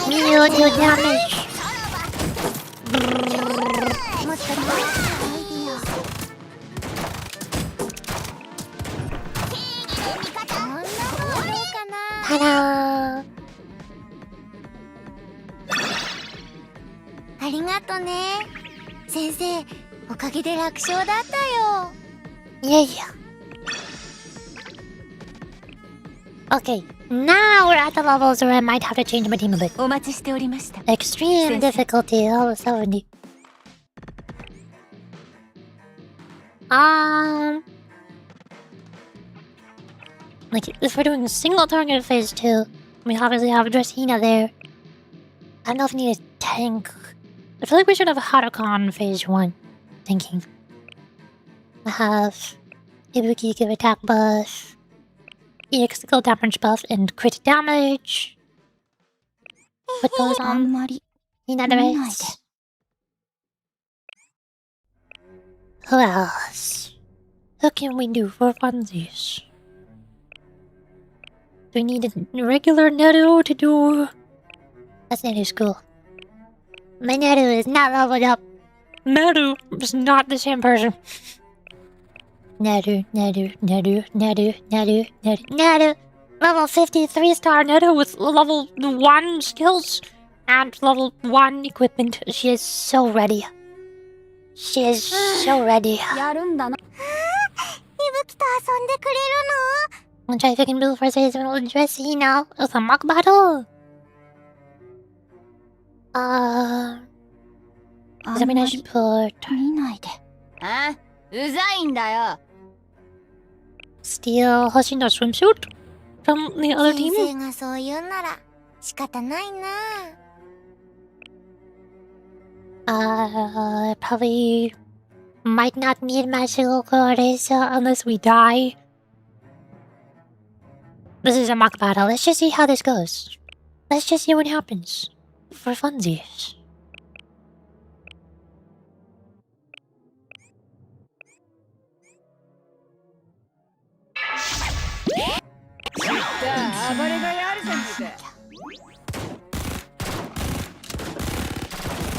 Speaker 14: Mew do damage. Hello.
Speaker 3: ありがとね。先生、おかげで楽勝だったよ。
Speaker 14: Yeah. Okay, now we're at the levels where I might have to change my team a bit.
Speaker 3: お待ちしておりました。
Speaker 14: Extreme difficulty, level 70. Like, if we're doing single target phase 2, we obviously have Dressina there. I don't know if we need a tank. I feel like we should have a Harukan phase 1. Thinking. I have Ibuki give attack buff, EX skill damage buff, and crit damage. Put those on. Hina the rest. Who else? Who can we do for funsies? Do we need a regular Neru to do? That's Neru's cool. My Neru is not leveled up. Neru is not the same person. Neru. Level 53 star Neru with level 1 skills and level 1 equipment. She is so ready. She is so ready.
Speaker 3: やるんだな。いぶきと遊んでくれるの？
Speaker 14: I'll try if I can build for season with Dressina with a mock battle. Does that mean I should put...
Speaker 3: 見ないで。あ？うざいんだよ。
Speaker 14: Steal Hoshino swimsuit from the other team?
Speaker 3: 先生がそう言うなら仕方ないな。
Speaker 14: Probably might not need magical Arisa unless we die. This is a mock battle. Let's just see how this goes. Let's just see what happens. For funsies.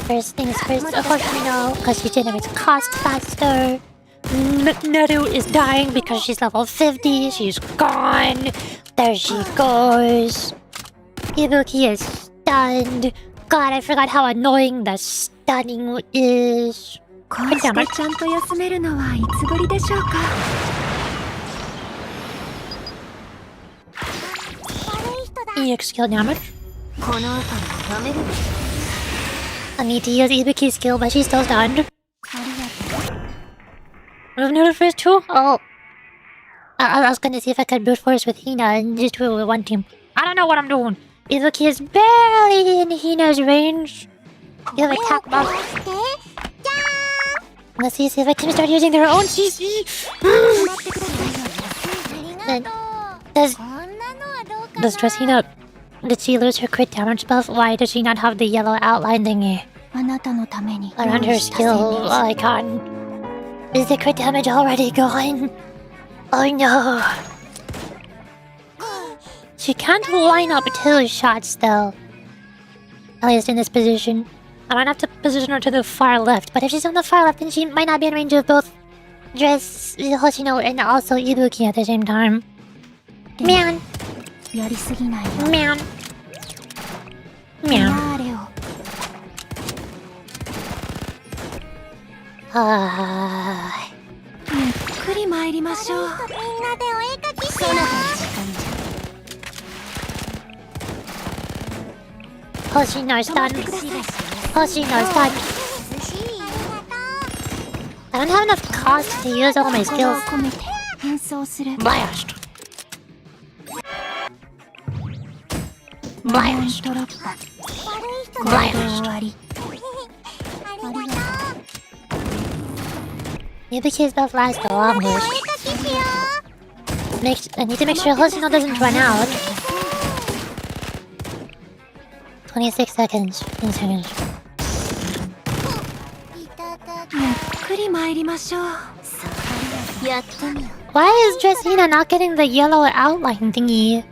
Speaker 14: First things first, Hoshino, because she generates cost faster. Neru is dying because she's level 50. She's gone. There she goes. Ibuki is stunned. God, I forgot how annoying the stunning is.
Speaker 3: こうしてちゃんと休めるのはいつぶりでしょうか。
Speaker 14: EX skill damage. I need to use Ibuki's skill, but she's still stunned. We've noted first too? Oh. I was gonna see if I could brute force with Hina and just do it with one team. I don't know what I'm doing. Ibuki is barely in Hina's range. You have attack buff. Let's see if I can start using their own CC. Does Dressina... Did she lose her crit damage buff? Why does she not have the yellow outline thingy around her skill icon? Is the crit damage already gone? Oh no. She can't line up 2 shots though. At least in this position. I might have to position her to the far left, but if she's on the far left, then she might not be in range of both Dress Hoshino and also Ibuki at the same time. Man. Man. Man. Hoshino's done. Hoshino's done. I don't have enough cost to use all my skills. Blast. Blast. Blast. Yubiki's buff lasts the longest. I need to make sure Hoshino doesn't run out. 26 seconds. 15 seconds. Why is Dressina not getting the yellow outline thingy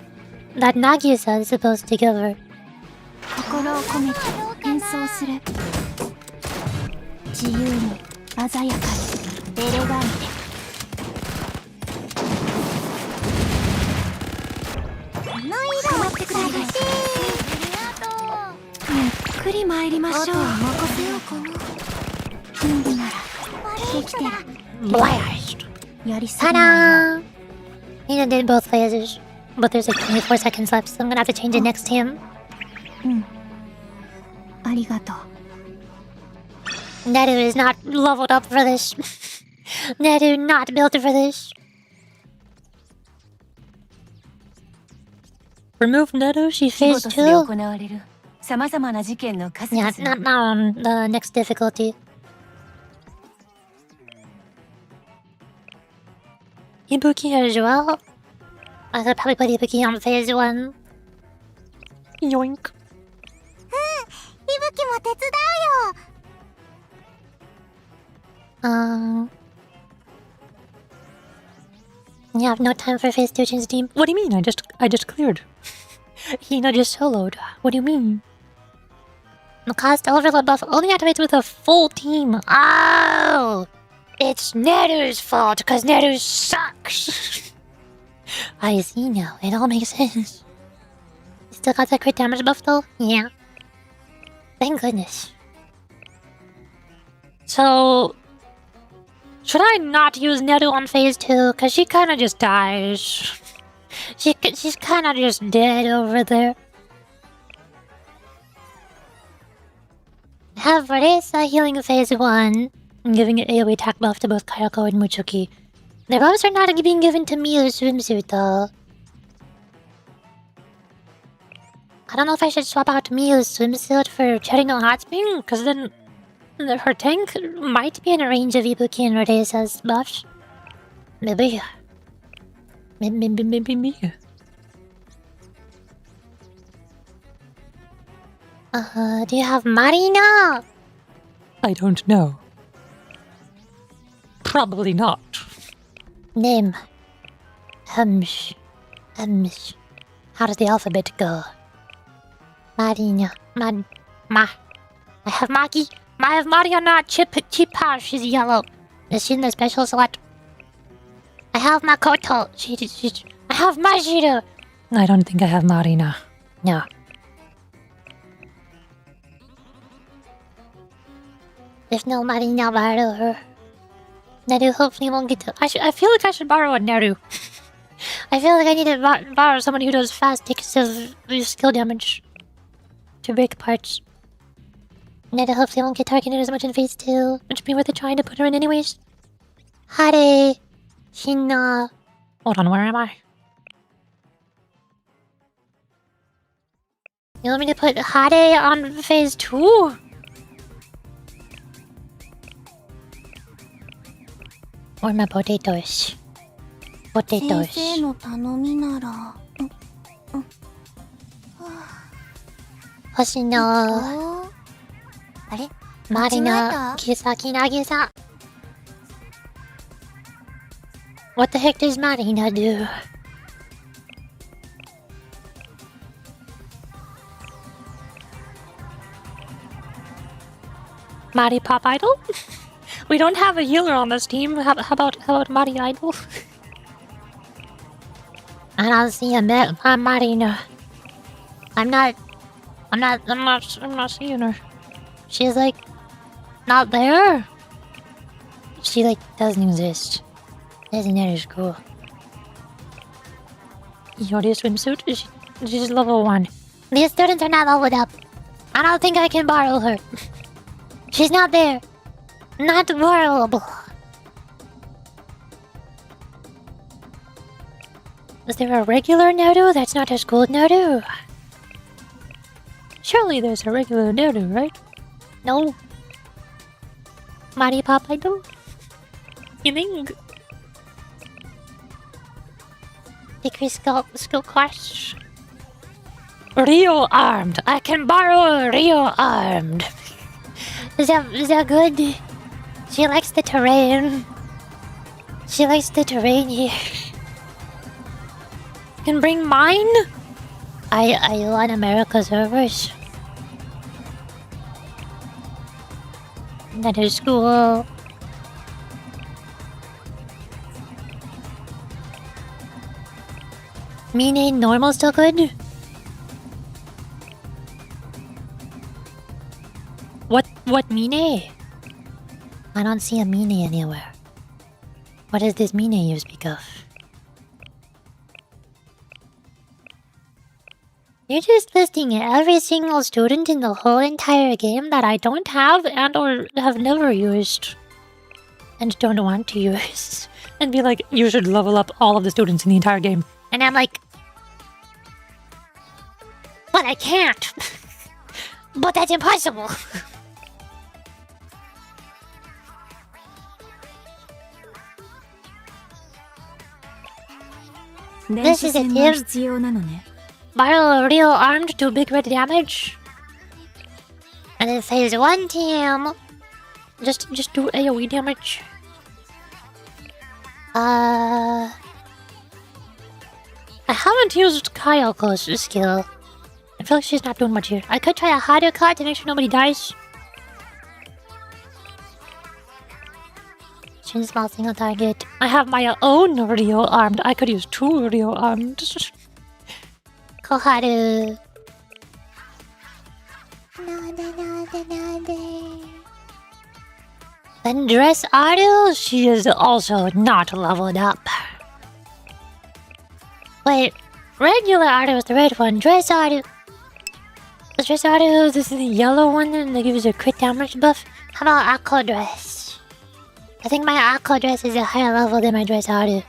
Speaker 14: that Nagisa is supposed to give her? Blast! Ta-da! He did both phases, but there's like 24 seconds left, so I'm gonna have to change it next to him. Neru is not leveled up for this. Neru not built for this. Remove Neru, she phase 2. Yeah, not now on the next difficulty. Ibuki as well. I could probably put Ibuki on phase 1. Yoink. You have no time for phase 2 change team. What do you mean? I just cleared. Hina just soloed. What do you mean? The cost overload buff only activates with a full team. Oh! It's Neru's fault because Neru sucks. I see now. It all makes sense. You still got that crit damage buff though? Yeah. Thank goodness. So, should I not use Neru on phase 2? Because she kind of just dies. She's kind of just dead over there. Have Reza healing phase 1 and giving an AoE attack buff to both Kayako and Muchoki. The buffs are not being given to Miyu's swimsuit though. I don't know if I should swap out Miyu's swimsuit for Cherry no Hot Spring, because then her tank might be in a range of Ibuki and Reza's buffs. Maybe. Maybe. Do you have Marina?
Speaker 15: I don't know. Probably not.
Speaker 14: Name. Hums. How does the alphabet go? Marina. Ma. I have Maki. I have Mariana. Chip she's yellow. Is she in the special select? I have Makoto. I have Majiro.
Speaker 15: I don't think I have Marina.
Speaker 14: No. There's no Marina, borrow her. Neru hopefully won't get to... I feel like I should borrow a Neru. I feel like I need to borrow somebody who does fast takes of skill damage to break parts. Neru hopefully won't get targeted as much in phase 2, which would be worth a try to put her in anyways. Hare. Hina.
Speaker 15: Hold on, where am I?
Speaker 14: You want me to put Hare on phase 2? Or my potatoes? Potatoes. Hoshino. Marina. Kisaki Nagisa. What the heck does Marina do? Mari Pop Idol? We don't have a healer on this team. How about Mari Idol? I don't see a Marina. I'm not seeing her. She's like not there. She like doesn't exist. Isn't that cool? Yuri swimsuit? She's level 1. These students are not leveled up. I don't think I can borrow her. She's not there. Not borrowable. Is there a regular Nodu that's not a school Nodu? Surely there's a regular Nodu, right? No. Mari Pop Idol? You think? Decrease skill class. Rio armed. I can borrow a Rio armed. Is that good? She likes the terrain. She likes the terrain here. Can bring mine? Are you on America servers? That is cool. Mine normal still good? What Mine? I don't see a Mine anywhere. What is this Mine you speak of? You're just listing every single student in the whole entire game that I don't have and or have never used. And don't want to use. And be like, you should level up all of the students in the entire game. And I'm like... But I can't! But that's impossible! This is a tip. Borrow a real armed to big red damage. And in phase 1 team, just do AoE damage. I haven't used Kayoko's skill. I feel like she's not doing much here. I could try a harder cut to make sure nobody dies. Chin small single target. I have my own Rio armed. I could use 2 Rio armed. Koharu. Then Dress Aru, she is also not leveled up. Wait, regular Aru is the red one. Dress Aru. Dress Aru, this is the yellow one and that gives a crit damage buff. How about Aqua Dress? I think my Aqua Dress is a higher level than my Dress Aru.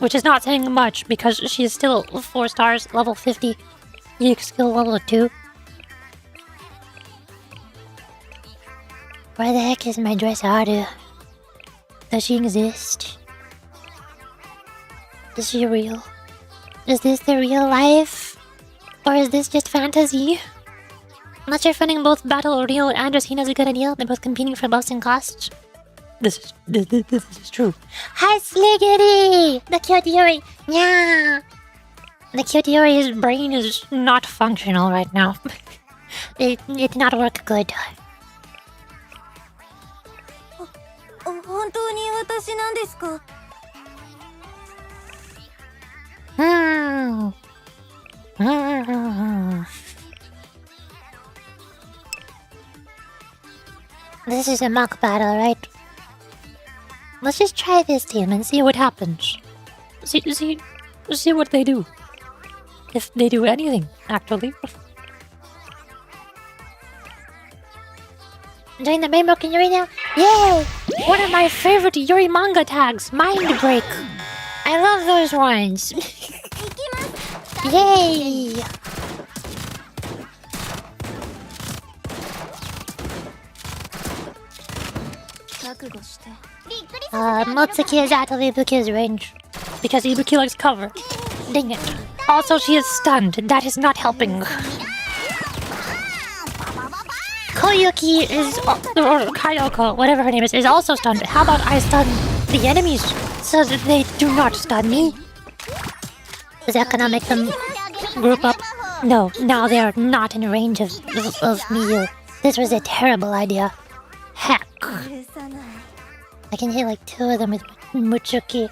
Speaker 14: Which is not saying much because she is still 4 stars, level 50. EX skill level 2. Where the heck is my Dress Aru? Does she exist? Is she real? Is this the real life? Or is this just fantasy? I'm not sure finding both Battle Rio and Rosina is a good idea. They're both competing for buffs and costs. This is true. Hi, Sliggity! The cute Yuri! Yeah! The cute Yuri's brain is not functional right now. It did not work good. This is a mock battle, right? Let's just try this team and see what happens. See what they do. If they do anything, actually. Enjoying the Rainbow Yuri now? Yay! One of my favorite Yuri manga tags, Mind Break. I love those ones. Yay! Motsuki is out of Ibuki's range. Because Ibuki likes cover. Dang it. Also, she is stunned. That is not helping. Koyuki is... or Kayoko, whatever her name is also stunned. How about I stun the enemies?
Speaker 15: so that they do not stun me. Is that gonna make them group up? No, now they are not in range of me. This was a terrible idea. Heck. I can hit like 2 of them with Mutsuki.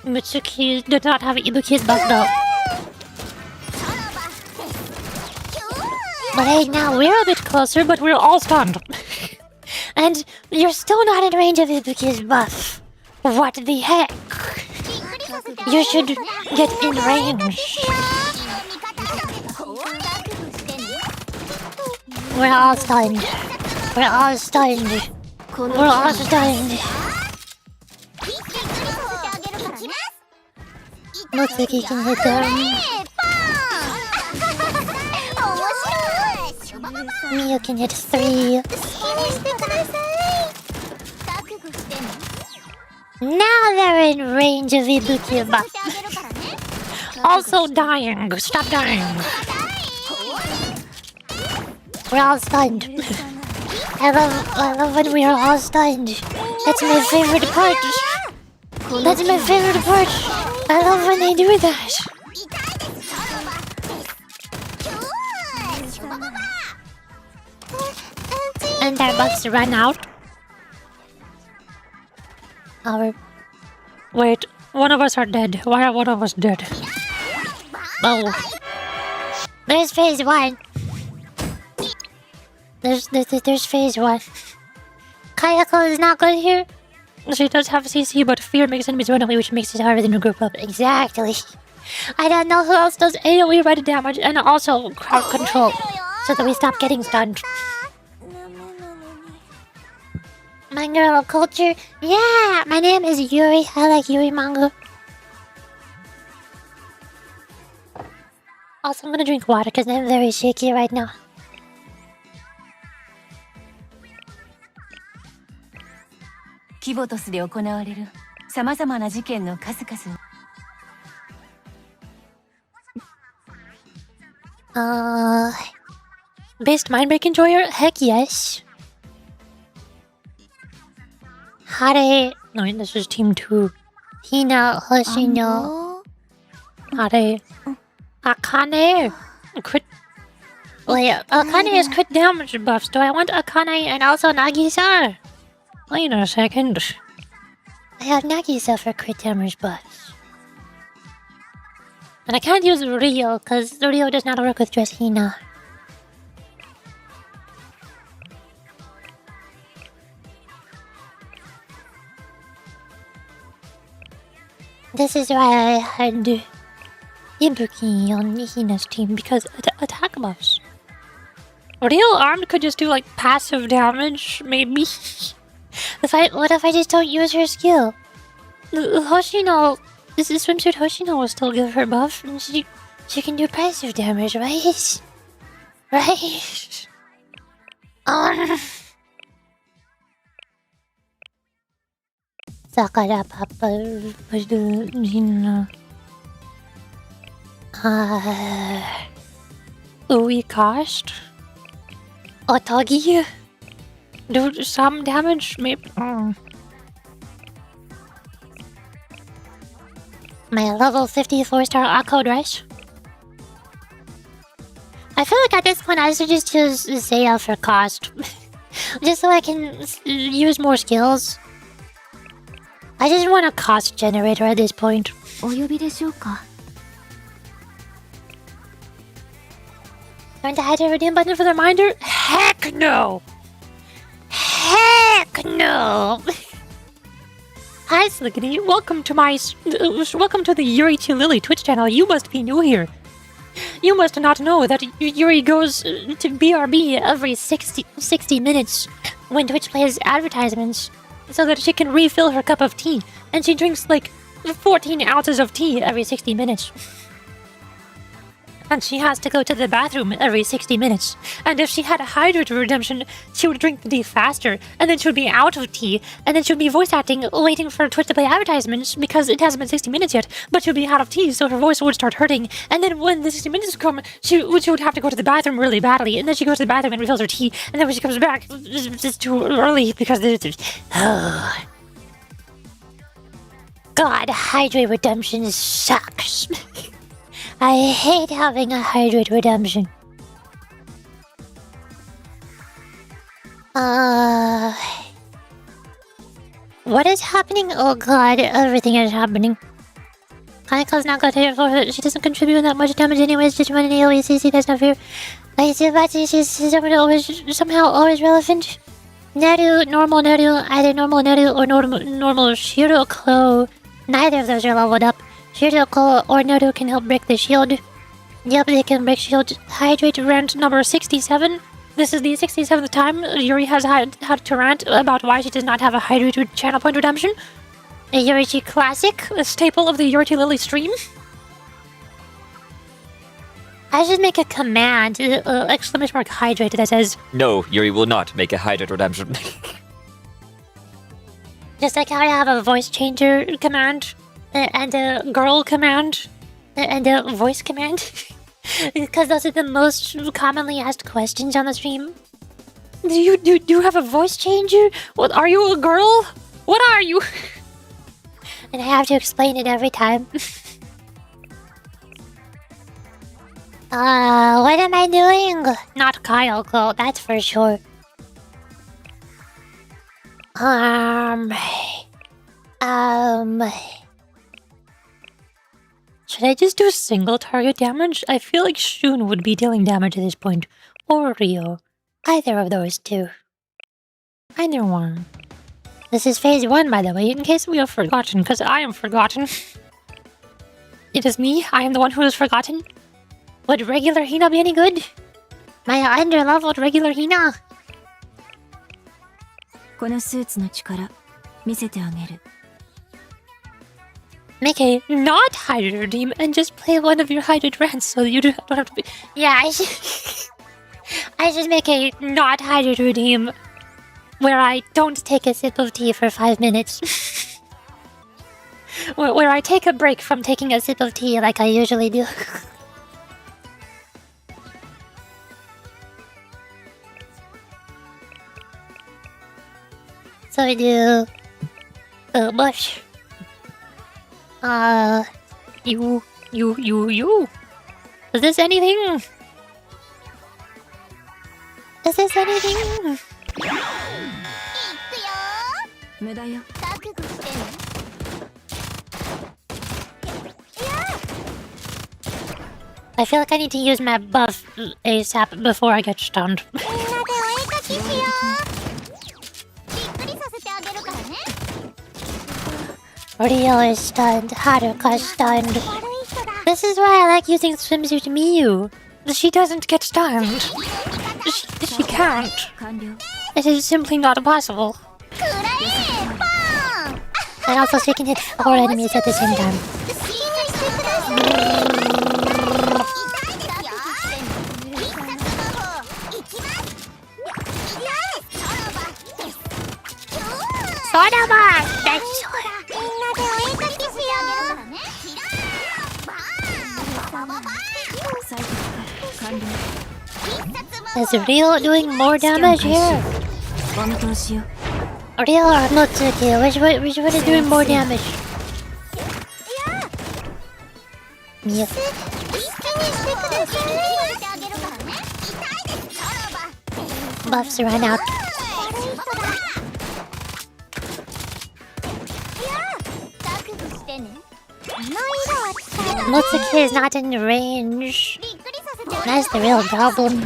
Speaker 15: Mutsuki did not have Ibuki's buff though. But hey, now we're a bit closer, but we're all stunned. And you're still not in range of Ibuki's buff. What the heck? You should get in range. We're all stunned. We're all stunned. We're all stunned. Looks like he can hit them. Miyu can hit 3. Now they're in range of Ibuki buff. Also dying. Stop dying. We're all stunned. I love when we are all stunned. That's my favorite part. That's my favorite part. I love when they do that. And our buffs run out. Wait, one of us are dead. Why are one of us dead? Oh. There's phase 1. There's phase 1. Kayako is not good here. She does have CC, but fear makes enemies run away, which makes it harder than to group up. Exactly. I don't know who else does AoE red damage and also crowd control, so that we stop getting stunned. My girl culture? Yeah, my name is Yuri. I like Yuri manga. Also, I'm gonna drink water because I'm very shaky right now. Based mind-break enjoyer? Heck yes. Hare... No, this is team 2. Hina, Hoshino... Hare... Akane... Crit... Wait, Akane is crit damage buffs. Do I want Akane and also Nagisa? Wait a second. I have Nagisa for crit damage buffs. And I can't use Rio, because Rio does not work with just Hina. This is why I had Ibuki on Hina's team, because attack buffs. Rio armed could just do like passive damage, maybe. What if I just don't use her skill? Hoshino, this is swimsuit Hoshino will still give her buff, and she can do passive damage, right? Right? Sakura Papa was doing Ui cost? Otagi? Do some damage? Maybe. My level 54 star Akko dress. I feel like at this point I should just choose Seiya for cost. Just so I can use more skills. I just want a cost generator at this point. Learn to hide your redeem button for the reminder? Heck no! Heck no! Hi Slickety, welcome to the YurichiLily Twitch channel. You must be new here. You must not know that Yuri goes to BRB every 60 minutes when Twitch plays advertisements, so that she can refill her cup of tea, and she drinks like 14 ounces of tea every 60 minutes. And she has to go to the bathroom every 60 minutes. And if she had a hydrate redemption, she would drink the tea faster, and then she would be out of tea, and then she would be voice acting, waiting for Twitch to play advertisements, because it hasn't been 60 minutes yet, but she would be out of tea, so her voice would start hurting, and then when the 60 minutes come, she would have to go to the bathroom really badly, and then she goes to the bathroom and refills her tea, and then when she comes back, it's too early, because
Speaker 14: God, hydrate redemption sucks. I hate having a hydrate redemption. What is happening? Oh god, everything is happening. Kaneka's not got hit for it. She doesn't contribute that much damage anyways. Just running AoE CC, that's not fair. Like, she's somehow always relevant. Neru, normal Neru, either normal Neru or normal Shiroko. Neither of those are leveled up. Shiroko or Neru can help break the shield. Yep, they can break shield. Hydrate rant number 67. This is the 67th time Yuri has had to rant about why she does not have a hydrated channel point redemption. A Yurichi classic, a staple of the YurichiLily stream. I should make a command, exclamation mark hydrate, that says...
Speaker 10: No, Yuri will not make a hydrate redemption.
Speaker 14: Just like how I have a voice changer command, and a girl command, and a voice command. Because those are the most commonly asked questions on the stream. Do you have a voice changer? What, are you a girl? What are you? And I have to explain it every time. What am I doing? Not Kyle Go, that's for sure. Should I just do single target damage? I feel like Shun would be dealing damage at this point. Or Rio. Either of those two. Either one. This is phase 1, by the way, in case we have forgotten, because I am forgotten. It is me, I am the one who is forgotten. Would regular Hina be any good? My under-leveled regular Hina.
Speaker 3: このスーツの力見せてあげる
Speaker 14: Make a not hydrated redeem and just play one of your hydrated rants so that you don't have to be... Yeah, I should make a not hydrated redeem where I don't take a sip of tea for 5 minutes. where I take a break from taking a sip of tea like I usually do. So I do... mush. You. Is this anything? Is this anything? I feel like I need to use my buff ASAP before I get stunned. Rio is stunned, Haruka's stunned. This is why I like using swimsuit Miyu. She doesn't get stunned. She can't. It is simply not possible. And also she can hit 4 enemies at the same time. Sonama! That's Is Rio doing more damage here? Rio or Mutsuki? Which one is doing more damage? Mia. Buffs run out. Mutsuki is not in range. That's the real problem.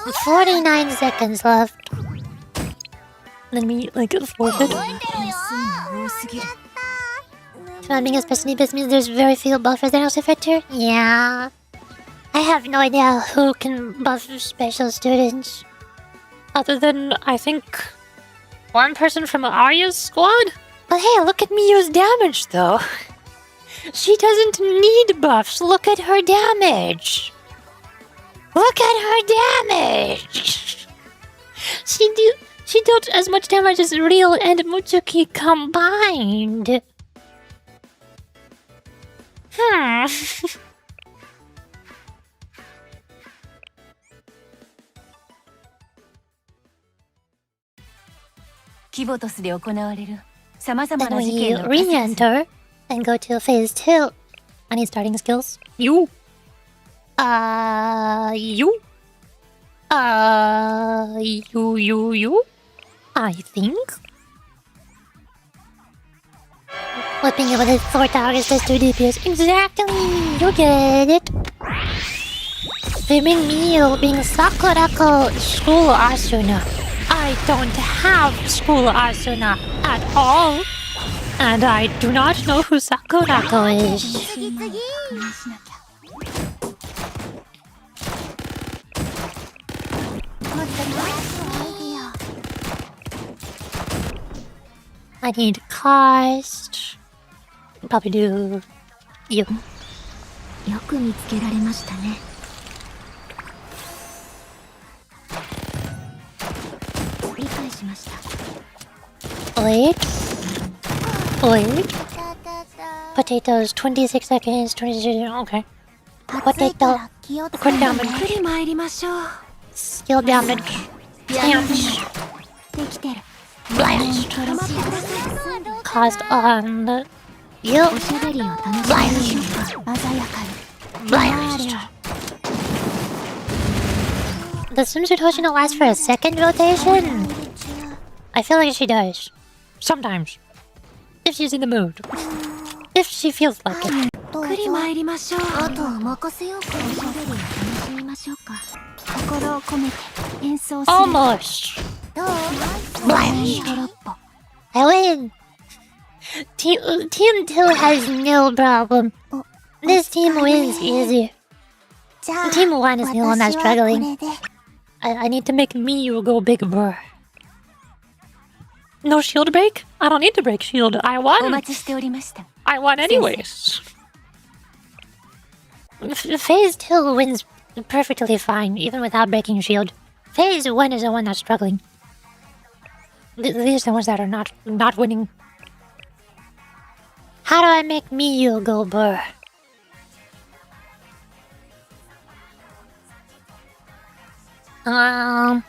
Speaker 14: With 49 seconds left. Let me, forfeit. Being a specialty best means there's very few buffers that also factor? Yeah. I have no idea who can buff special students. Other than, I think, one person from Arya's squad? But hey, look at Miyu's damage, though. She doesn't need buffs. Look at her damage. Look at her damage. She dealt as much damage as Rio and Mutsuki combined. Then we re-enter and go to phase 2. I need starting skills. You. You. You. I think. Flipping it with his sword targets does 2 DPS. Exactly! You get it! Swimming meal being Sakurako School Asuna. I don't have School Asuna at all. And I do not know who Sakurako is. I need cost. Probably do you.
Speaker 3: よく見つけられましたね。理解しました。
Speaker 14: Wait. Potatoes, 26 seconds, 26. Okay. Potato. Quick damage. Skill damage. Damage. Blast. Cost on you. Blast. Does Swimsuit Hoshino last for a second rotation? I feel like she does. Sometimes. If she's in the mood. If she feels like it. Almost. Blast. I win. Team 2 has no problem. This team wins easy. Team 1 is the one that's struggling. I need to make Miyu go big bro. No shield break? I don't need to break shield. I won. I won anyways. Phase 2 wins perfectly fine, even without breaking shield. Phase 1 is the one that's struggling. These are the ones that are not winning. How do I make Miyu go burr? I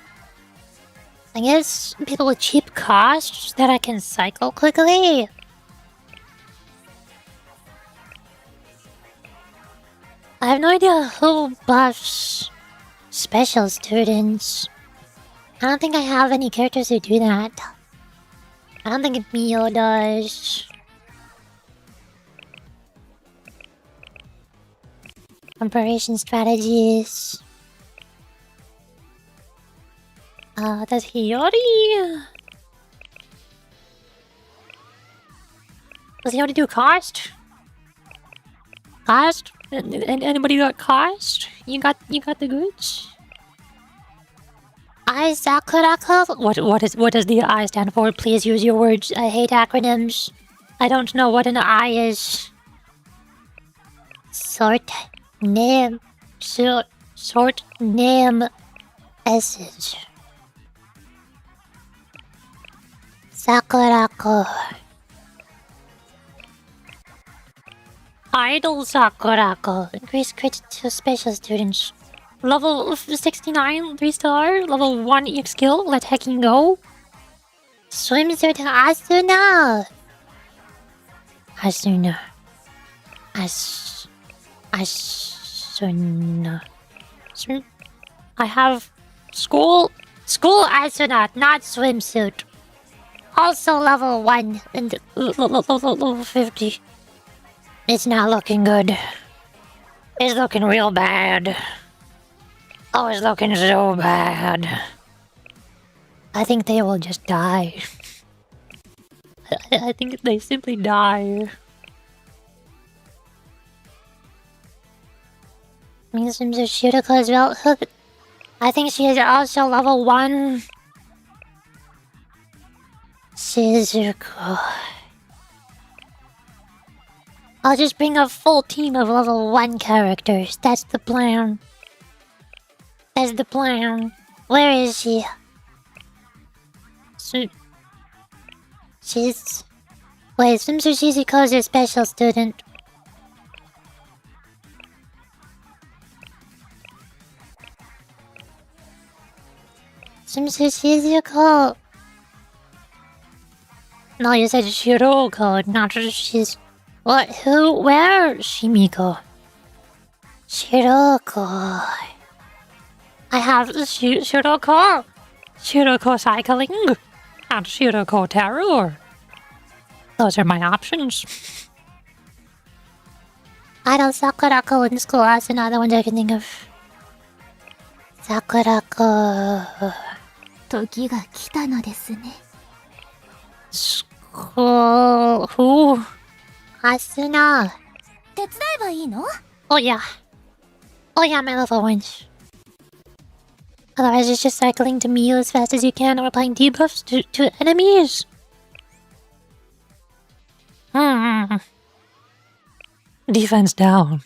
Speaker 14: guess people with cheap costs that I can cycle quickly. I have no idea who buffs special students. I don't think I have any characters who do that. I don't think Mio does. Operation strategies. Does Yuri? Does Yuri do cost? Cost? Anybody got cost? You got the goods? I Sakurako? What does the I stand for? Please use your words. I hate acronyms. I don't know what an I is. Sort name S's. Sakurako. Idol Sakurako. Increase credit to special students. Level 69, 3-star. Level 1 EX skill. Let hacking go. Swimsuit Asuna. Asuna. I have school Asuna, not swimsuit. Also level 1 and level 50. It's not looking good. It's looking real bad. Oh, it's looking so bad. I think they will just die. I think they simply die. Seems a Shuriko as well. I think she is also level 1. Shizuko. I'll just bring a full team of level 1 characters. That's the plan. That's the plan. Where is she? She's... Wait, Swimsuit Shizuko is a special student. swimsuit Shizuko. No, you said Shiroko, not she's... What? Who? Where? Shimiko. Shiroko. I have Shiroko. Shiroko cycling. And Shiroko terror. Those are my options. I know Sakurako in school. That's another one I can think of. Sakurako.
Speaker 3: 時が来たのですね。
Speaker 14: Who? Asuna.
Speaker 3: 手伝えばいいの?
Speaker 14: Oh yeah. Oh yeah, my little ones. Otherwise it's just cycling to meal as fast as you can or applying debuffs to enemies. Defense down.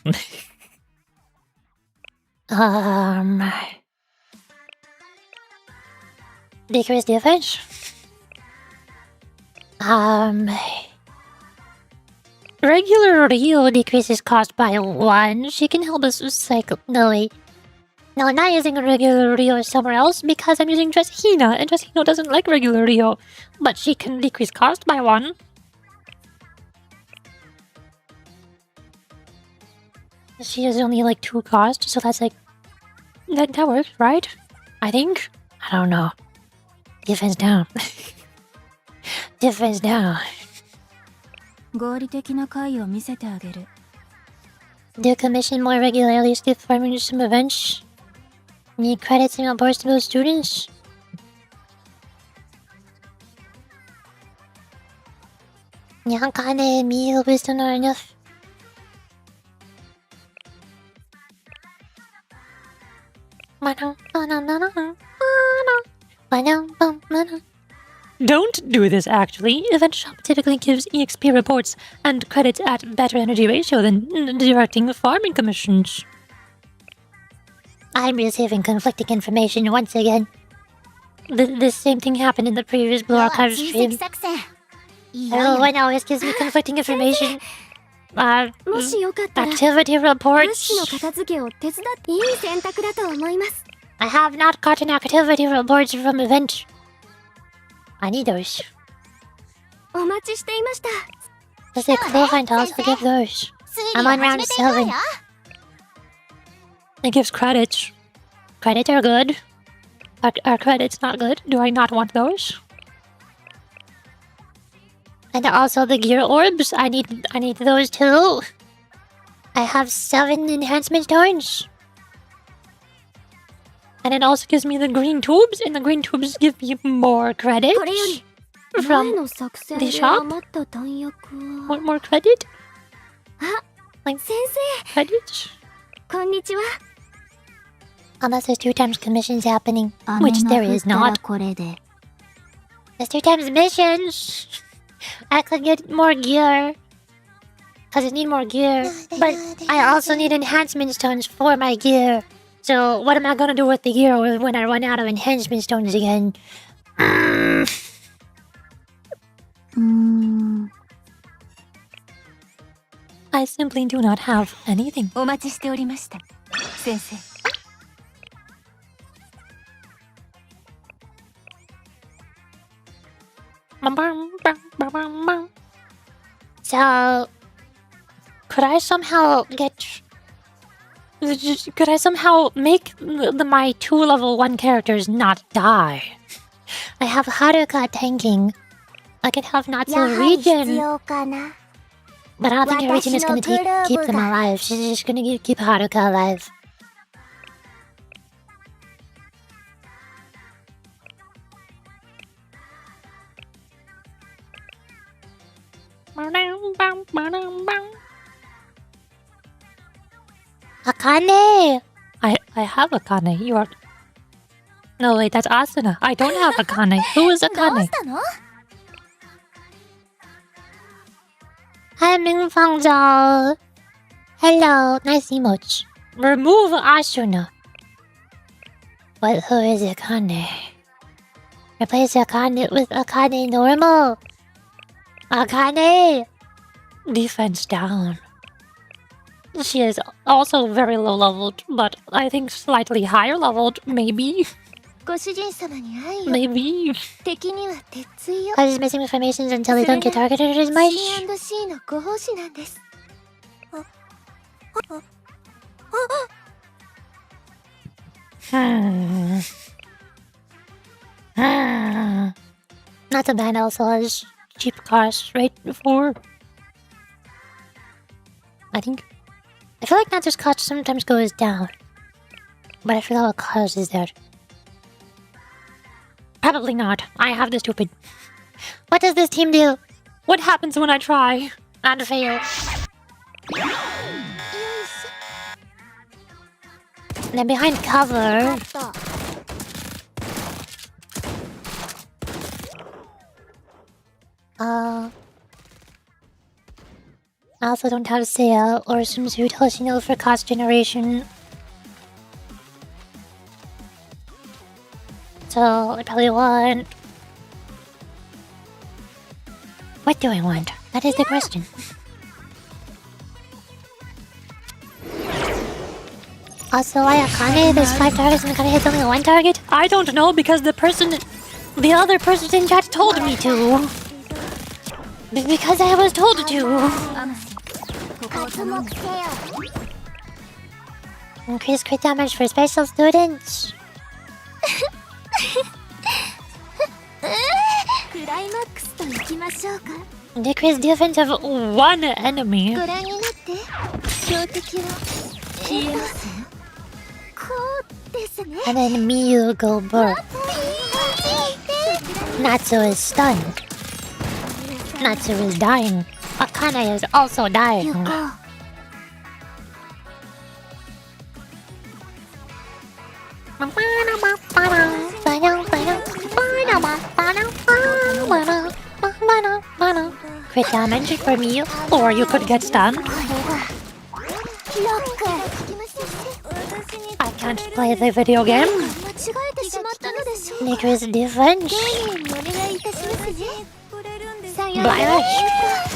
Speaker 14: Decrease defense. Regular Ryo decreases cost by 1. She can help us cycle. No, wait. No, I'm not using a regular Ryo somewhere else because I'm using Dress Hina, and Dress Hina doesn't like regular Ryo. But she can decrease cost by 1. She has only like 2 cost, so that's like... That works, right? I think? I don't know. Defense down. Defense down.
Speaker 3: 合理的な回を見せてあげる。
Speaker 14: Do commission more regularly, skip farming to some events. Need credits and reports to those students. Nyankane, meal wisdom not enough. Don't do this actually. Event Shop typically gives EXP reports and credits at better energy ratio than directing farming commissions. I'm receiving conflicting information once again. The same thing happened in the previous Blue Archive stream. Everyone always gives me conflicting information. Activity reports. I have not gotten activity reports from event. I need those. Just like Clovine tells, I'll give those. I'm on round 7. It gives credits. Credits are good. Are credits not good? Do I not want those? And also the gear orbs. I need those too. I have 7 enhancement stones. And it also gives me the green tubes, and the green tubes give me more credit from the shop. Want more credit? Like credit? Unless there's 2 times commissions happening, which there is not. There's 2 times missions. I could get more gear, cause I need more gear, but I also need enhancement stones for my gear. So what am I gonna do with the gear when I run out of enhancement stones again? I simply do not have anything.
Speaker 3: お待ちしておりました、先生。
Speaker 14: So, could I somehow make my 2 level 1 characters not die? I have Haruka tanking. I could have Natsu regen. But I don't think her regen is gonna keep them alive. She's just gonna keep Haruka alive. Akane! I have Akane. You are... No, wait, that's Asuna. I don't have Akane. Who is Akane? Hi, Mingfangzhao. Hello, nice emotes. Remove Asuna. But who is Akane? Replace Akane with Akane normal. Akane! Defense down. She is also very low leveled, but I think slightly higher leveled, maybe.
Speaker 15: Maybe. I was missing information until they don't get targeted as much. Not the band also has cheap cars right before. I think. I feel like Natsu's cost sometimes goes down. But I forgot what cause is there. Probably not. I have the stupid. What does this team do?
Speaker 1: What happens when I try and fail?
Speaker 15: They're behind cover. I also don't have Seiya or swimsuit Hoshino for cost generation. So I probably want... What do I want? That is the question. Also, why Akane? There's 5 targets and Akane hits only 1 target?
Speaker 1: I don't know because the other person in chat told me to.
Speaker 15: Because I was told to. Increase crit damage for special students. Decrease defense of 1 enemy. And then Miyu go burp. Natsu is stunned. Natsu is dying. Akane is also dying. Crit damage for me, or you could get stunned. I can't play the video game. Decrease defense. Blast.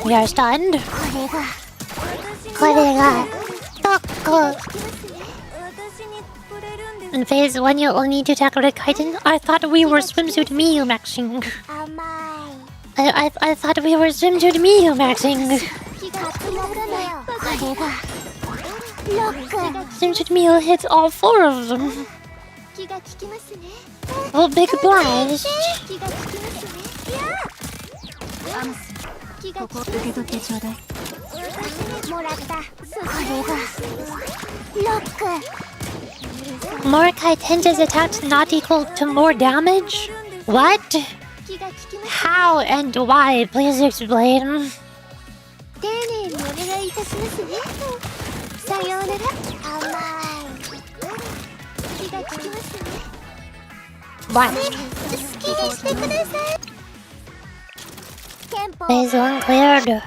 Speaker 15: We are stunned. In phase 1, you only need to tackle the Kaiten. I thought we were swimsuit Miyu maxing. I thought we were swimsuit Miyu maxing. Swimsuit Miyu hits all 4 of them. Oh, big blast. More Kaiten's attacks not equal to more damage? What? How and why? Please explain. Blast. Phase 1 cleared.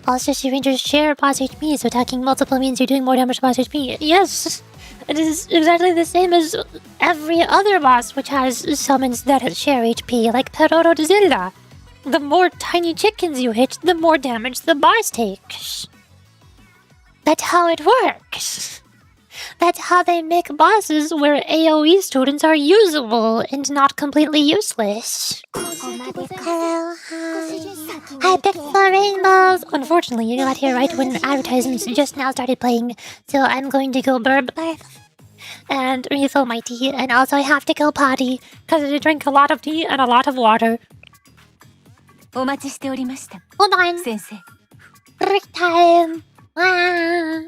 Speaker 15: Also, she rangers share boss HP, so attacking multiple means you're doing more damage to boss HP. Yes! It is exactly the same as every other boss which has summons that share HP, like Peroro de Zelda. The more tiny chickens you hit, the more damage the boss takes. That's how it works. That's how they make bosses where AoE students are usable and not completely useless. Hello, hi. I picked the rainbows. Unfortunately, you got here right when advertisements just now started playing, so I'm going to go burp and refill my tea, and also I have to go potty because I drink a lot of tea and a lot of water. Hold on. Break time. Ah.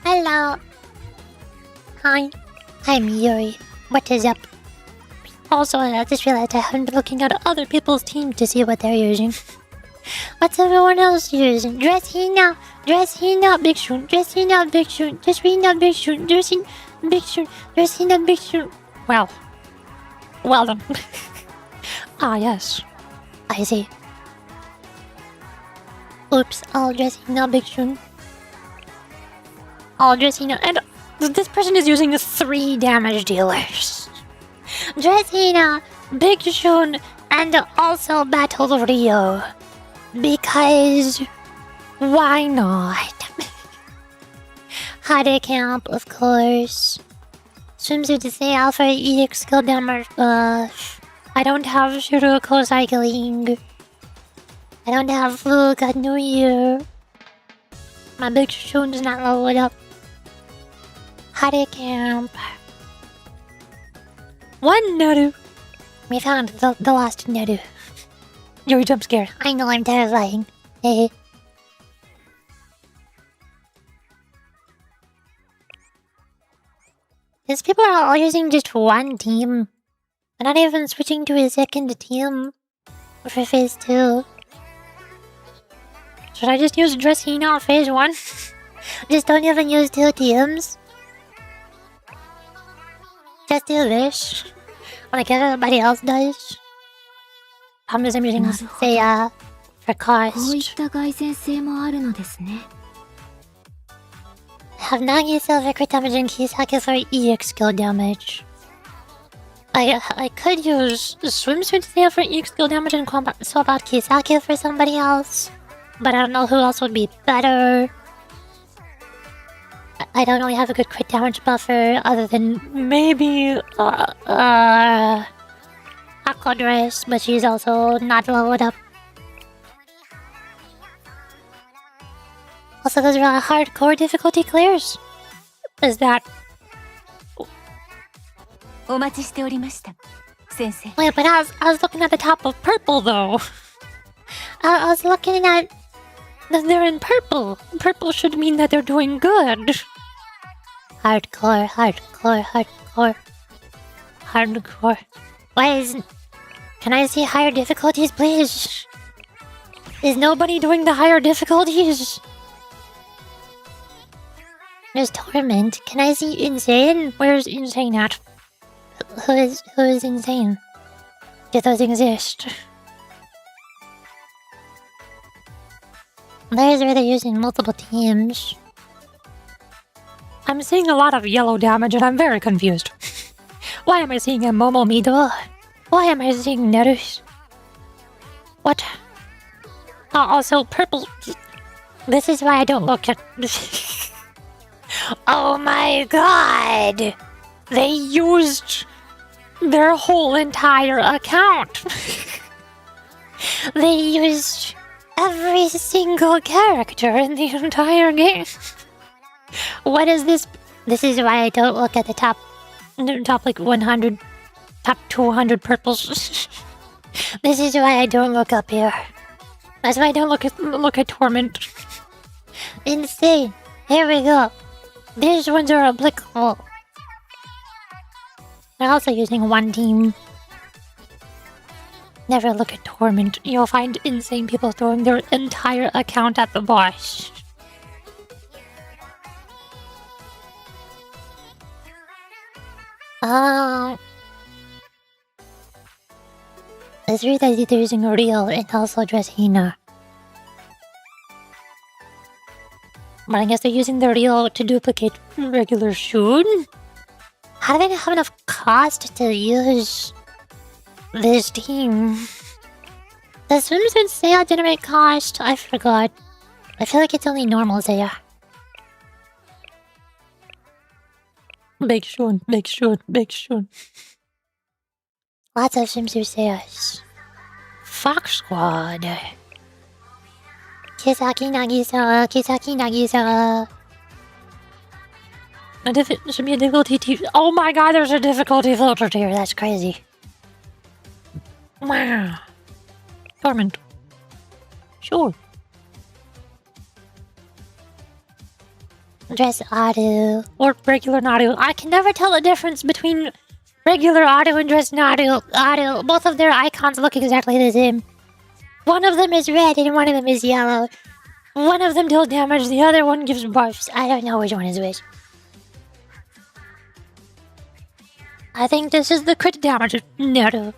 Speaker 14: Hello. Hi. I'm Yuri. What is up? Also, I just realized I haven't been looking at other people's teams to see what they're using. What's everyone else using? Dressina, Big Shun, Dressina, Big Shun, Dressina, Big Shun, Dressina, Big Shun, Dressina, Big Shun.
Speaker 15: Well. Well done. Ah, yes.
Speaker 14: I see. Oops, all Dressina, Big Shun.
Speaker 15: All Dressina, and this person is using 3 damage dealers.
Speaker 14: Dressina, Big Shun, and also Battle Rio. Because why not? Hade Camp, of course. Swimsuit to say Alpha EX skill damage buff. I don't have Shiroko cycling. I don't have Full God New Year. My Big Shun does not load up. Hade Camp.
Speaker 15: 1 Naru.
Speaker 14: We found the last Naru.
Speaker 15: Yuri jump scare.
Speaker 14: I know I'm terrifying. Hehe. These people are all using just one team. They're not even switching to a second team for phase 2.
Speaker 15: Should I just use Dressina on phase 1?
Speaker 14: Just don't even use 2 teams. Just do this. Like everybody else does.
Speaker 15: I'm just using
Speaker 14: Seiya for cost. Have Nagi Silver crit damage and Kisaki for EX skill damage.
Speaker 15: I could use Swimsuit Seiya for EX skill damage and swap out
Speaker 14: Kisaki for somebody else.
Speaker 15: but I don't know who else would be better.
Speaker 14: I don't really have a good crit damage buffer other than
Speaker 15: maybe
Speaker 14: Aquadress, but she's also not leveled up. Also, those are hardcore difficulty clears.
Speaker 15: Is that...
Speaker 14: Wait, but I was looking at the top of purple though. I was looking at...
Speaker 15: They're in purple. Purple should mean that they're doing good.
Speaker 14: Hardcore, hardcore, hardcore. Hardcore. Why is... Can I see higher difficulties, please?
Speaker 15: Is nobody doing the higher difficulties?
Speaker 14: There's Torment. Can I see Insane?
Speaker 15: Where's Insane at?
Speaker 14: Who is Insane? Do those exist? There's where they're using multiple teams.
Speaker 15: I'm seeing a lot of yellow damage and I'm very confused. Why am I seeing a Momomido? Why am I seeing Nerus? What? Also, purple...
Speaker 14: This is why I don't look at...
Speaker 15: Oh my god! They used their whole entire account.
Speaker 14: They used every single character in the entire game.
Speaker 15: What is this?
Speaker 14: This is why I don't look at the top
Speaker 15: like 100, top 200 purples.
Speaker 14: This is why I don't look up here.
Speaker 15: That's why I don't look at Torment.
Speaker 14: Insane. Here we go. These ones are applicable.
Speaker 15: They're also using one team. Never look at Torment. You'll find insane people throwing their entire account at the boss.
Speaker 14: It's weird that they're using Real and also Dressina.
Speaker 15: But I guess they're using the Real to duplicate regular Shun?
Speaker 14: How do they have enough cost to use this team? Does Swimsuit Seiya generate cost? I forgot. I feel like it's only normal Seiya.
Speaker 15: Big Shun, big Shun, big Shun.
Speaker 14: Lots of Swimsuit Seiyas.
Speaker 15: Fox Squad.
Speaker 14: Kisaki Nagisa, Kisaki Nagisa.
Speaker 15: There should be a difficulty tier. Oh my god, there's a difficulty filter tier. That's crazy. Wow. Torment. Sure. Dress Aru, or regular Naru. I can never tell the difference between regular Aru and Dress Naru. Both of their icons look exactly the same. One of them is red and one of them is yellow. One of them deals damage, the other one gives buffs. I don't know which one is which. I think this is the crit damage Naru.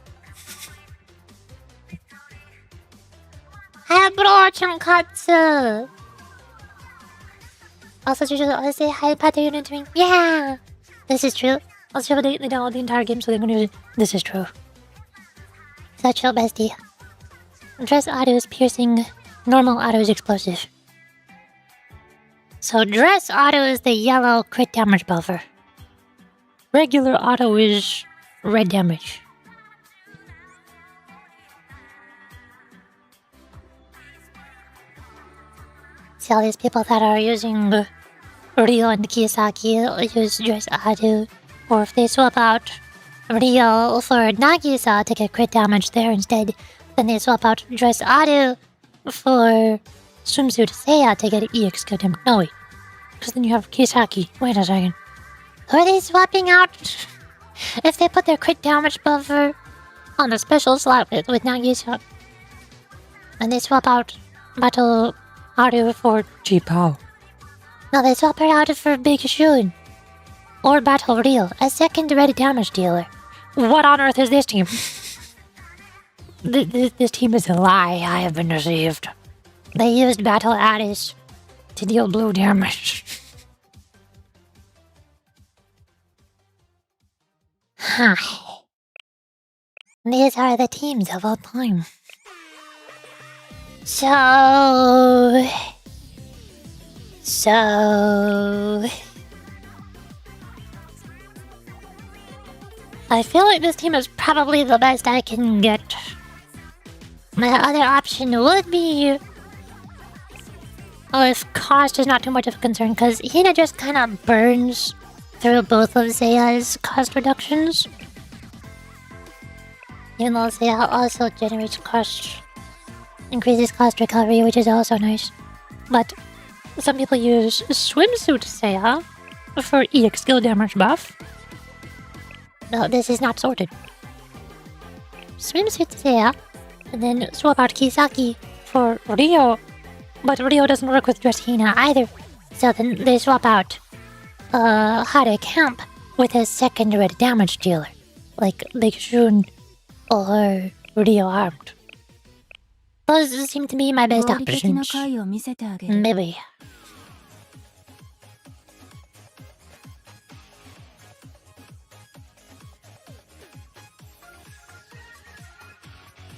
Speaker 15: Hello, Chunkatsu! Also, you should always say hi, Pat, you're doing. Yeah! This is true. Also, they download the entire game, so they're gonna use it. This is true. Such a bestie. Dress auto is piercing, normal auto is explosive. So, dress auto is the yellow crit damage buffer. Regular auto is red damage. See all these people that are using Ryo and Kiyosaki use dress auto, or if they swap out Ryo for Nagisa to get crit damage there instead, then they swap out dress auto for swimsuit Seiya to get EX crit damage. No wait, because then you have Kiyosaki. Wait a second. Who are they swapping out? If they put their crit damage buffer on a special slot with Nagisa, and they swap out Battle Auto for G-Pow. No, they swap her out for Big Shun. Or Battle Reel, a second red damage dealer. What on earth is this team? This team is a lie I have been received. They used Battle Aris to deal blue damage. Hi. These are the teams of all time. So I feel like this team is probably the best I can get. My other option would be, if cost is not too much of a concern, because Hina just kind of burns through both of Seiya's cost reductions. Even though Seiya also generates cost, increases cost recovery, which is also nice. But some people use Swimsuit Seiya for EX skill damage buff. No, this is not sorted. Swimsuit Seiya, and then swap out Kisaki for Ryo. But Ryo doesn't work with Dress Hina either. So then they swap out Hade Camp with a second red damage dealer, like Big Shun or Ryo Armed. Those seem to be my best options. Maybe.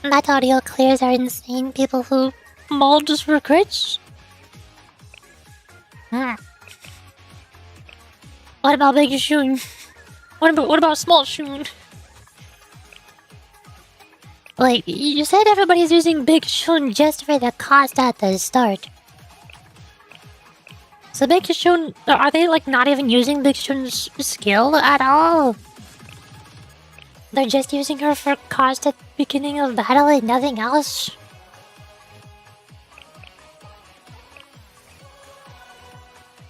Speaker 15: That audio clears are insane people who mold just for crits. What about Big Shun? What about Small Shun? Like, you said everybody's using Big Shun just for the cost at the start. So Big Shun, are they like not even using Big Shun's skill at all? They're just using her for cost at the beginning of battle and nothing else?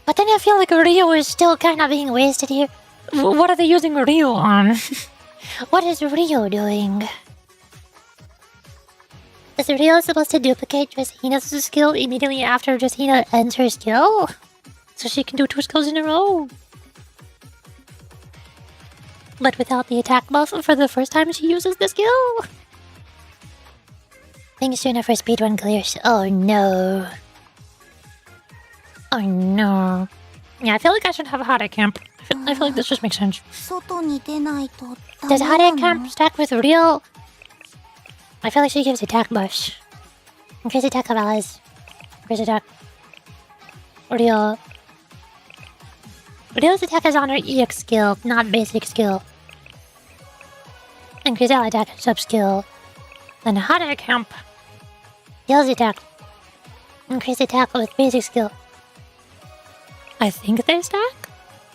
Speaker 15: But then I feel like Ryo is still kind of being wasted here. What are they using Ryo on? What is Ryo doing? Is Ryo supposed to duplicate Dress Hina's skill immediately after Dress Hina ends her skill? So she can do 2 skills in a row? But without the attack buff for the first time she uses the skill? Things sooner for speedrun clears. Oh no. Oh no. Yeah, I feel like I should have a Hade Camp. I feel like this just makes sense. Does Hade Camp stack with Ryo? I feel like she gives attack buffs. Increase attack of allies. Increase attack. Ryo. Ryo's attack is on her EX skill, not basic skill. Increase ally attack, sub skill. Then Hade Camp. Deals attack. Increase attack with basic skill. I think they stack?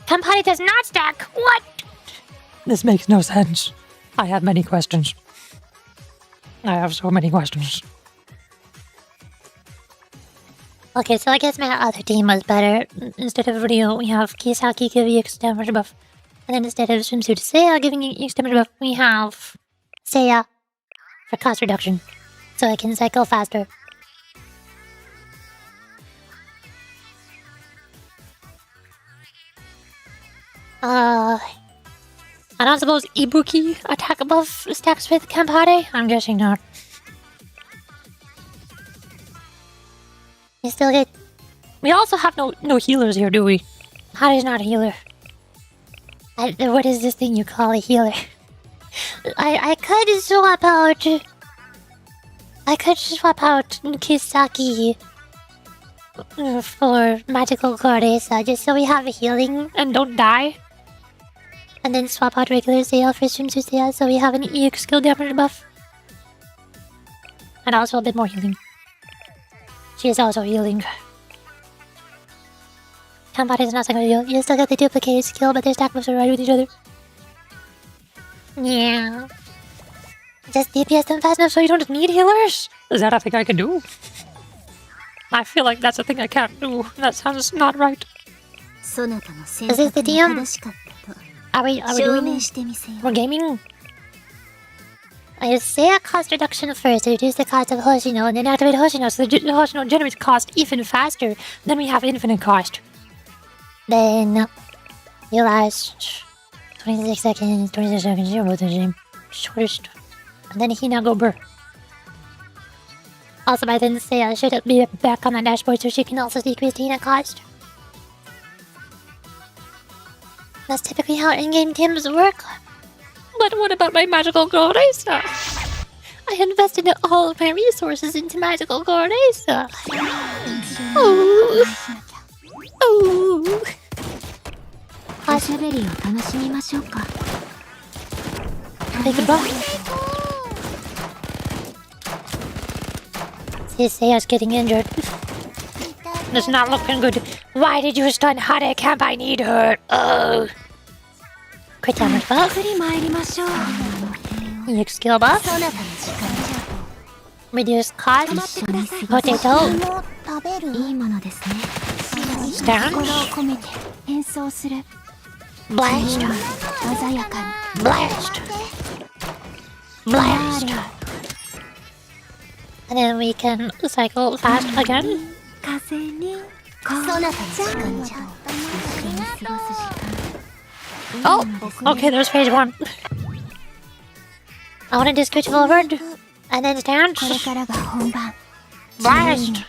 Speaker 15: Camp Hade does not stack! What? This makes no sense. I have many questions. I have so many questions.
Speaker 14: Okay, so I guess my other team was better. Instead of Ryo, we have Kisaki giving EX damage buff. And then instead of Swimsuit Seiya giving EX damage buff, we have Seiya for cost reduction. So I can cycle faster. I don't suppose Ibuki attack above stacks with Campare? I'm guessing not. You still get... We also have no healers here, do we? Hari's not a healer. What is this thing you call a healer? I could swap out... I could swap out Kisaki for Magical Goresa just so we have a healing and don't die. And then swap out regular Seiya for Swimsuit Seiya so we have an EX skill damage buff. And also a bit more healing. She is also healing. Campari is not so good. You still get the duplicated skill, but their stack buffs are right with each other. Yeah. Just DPS them fast enough so you don't need healers? Is that a thing I can do? I feel like that's a thing I can't do. That sounds not right. Is this the DM? Are we doing... We're gaming? I use Seiya cost reduction first to reduce the cost of Hoshino, and then activate Hoshino so the Hoshino generates cost even faster. Then we have infinite cost. Then you last 26 seconds, you're both the same. Shortest. And then Hina go burr. Also by then Seiya should be back on the dashboard so she can also decrease the Hina cost. That's typically how in-game teams work. But what about my Magical Goresa? I invested all of my resources into Magical Goresa. Ooh. Ooh. Take a buff. Seiya's getting injured. It's not looking good. Why did you stun Hade? Camp, I need her. Oh. Crit damage buff. EX skill buff. Reduce cost. Potato. Stance. Blast. Blast. Blast. And then we can cycle fast again. Oh, okay, there's phase 1. I want to just switch forward and then stance. Blast.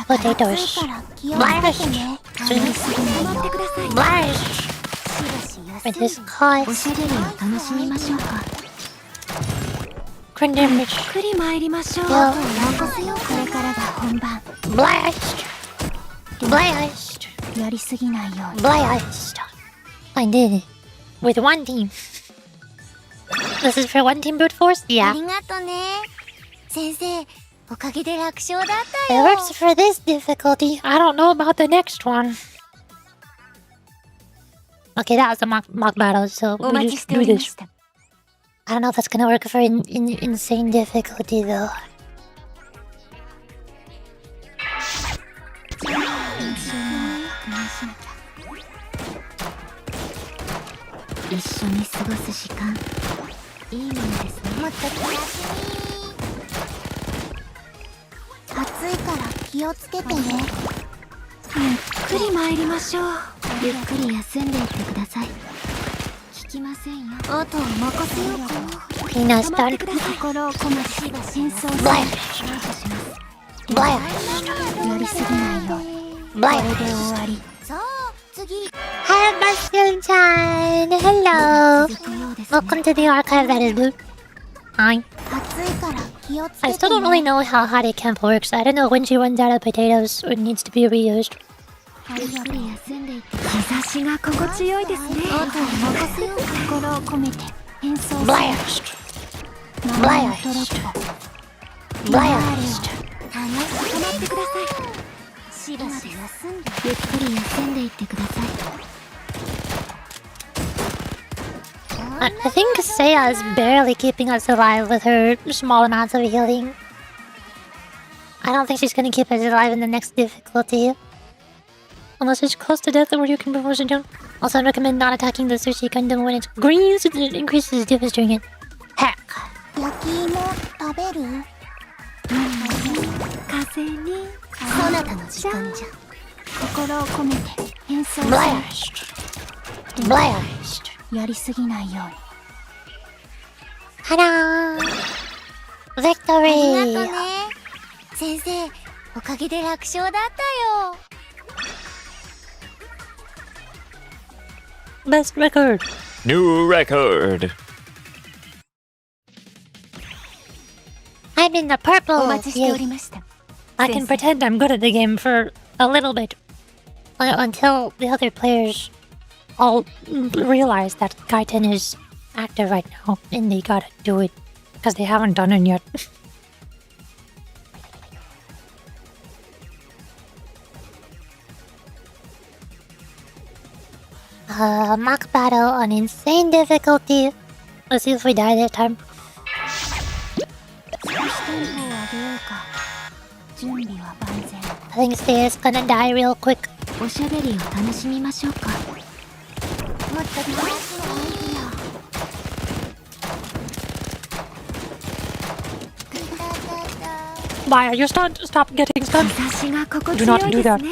Speaker 14: Potatoes. Blast. Blast. With his cost. Crit damage. Blast. Blast. Blast. I did it. With one team. This is for one team brute force? Yeah. It works for this difficulty. I don't know about the next one. Okay, that was a mock battle, so we just do this. I don't know if that's gonna work for insane difficulty though. Hina stun. Blast. Blast. Blast. Hi, Bastion-chan! Hello! Welcome to the archive that is blue. Hi. I still don't really know how Hade Camp works. I don't know when she runs out of potatoes or needs to be reused. Blast! Blast! Blast! I think Seiya is barely keeping us alive with her small amounts of healing. I don't think she's gonna keep us alive in the next difficulty. Unless it's close to death or you can propose it down. Also, I recommend not attacking the sushi gundam when it's green so that it increases defense during it. Heck.
Speaker 3: 焼き芋食べる？風にそなたの時間じゃ。心を込めて演奏する。
Speaker 14: Blast!
Speaker 3: やりすぎないように。
Speaker 14: Hello!
Speaker 3: ありがと
Speaker 14: Victory!
Speaker 3: ね。先生、おかげで楽勝だったよ。
Speaker 15: Best record.
Speaker 10: New record.
Speaker 14: I'm in the purple!
Speaker 3: お待ちしてお
Speaker 14: Yay.
Speaker 3: りました。
Speaker 15: I can pretend I'm good at the game for a little bit.
Speaker 14: Until the other players all realize that Gaiten is active right now and they gotta do it because they haven't done it yet. Mock battle on insane difficulty. Let's see if we die that time.
Speaker 3: 少しテンポを上げようか。準備は万全。
Speaker 14: I think Seiya's gonna die real quick.
Speaker 3: おしゃべりを楽しみましょうか。もっと楽しいアイディア。
Speaker 15: Why are you stunned? Stop getting stunned.
Speaker 3: 日差しが心
Speaker 15: Do
Speaker 3: 強
Speaker 15: not
Speaker 3: い
Speaker 15: do
Speaker 3: です
Speaker 15: that.
Speaker 3: ね。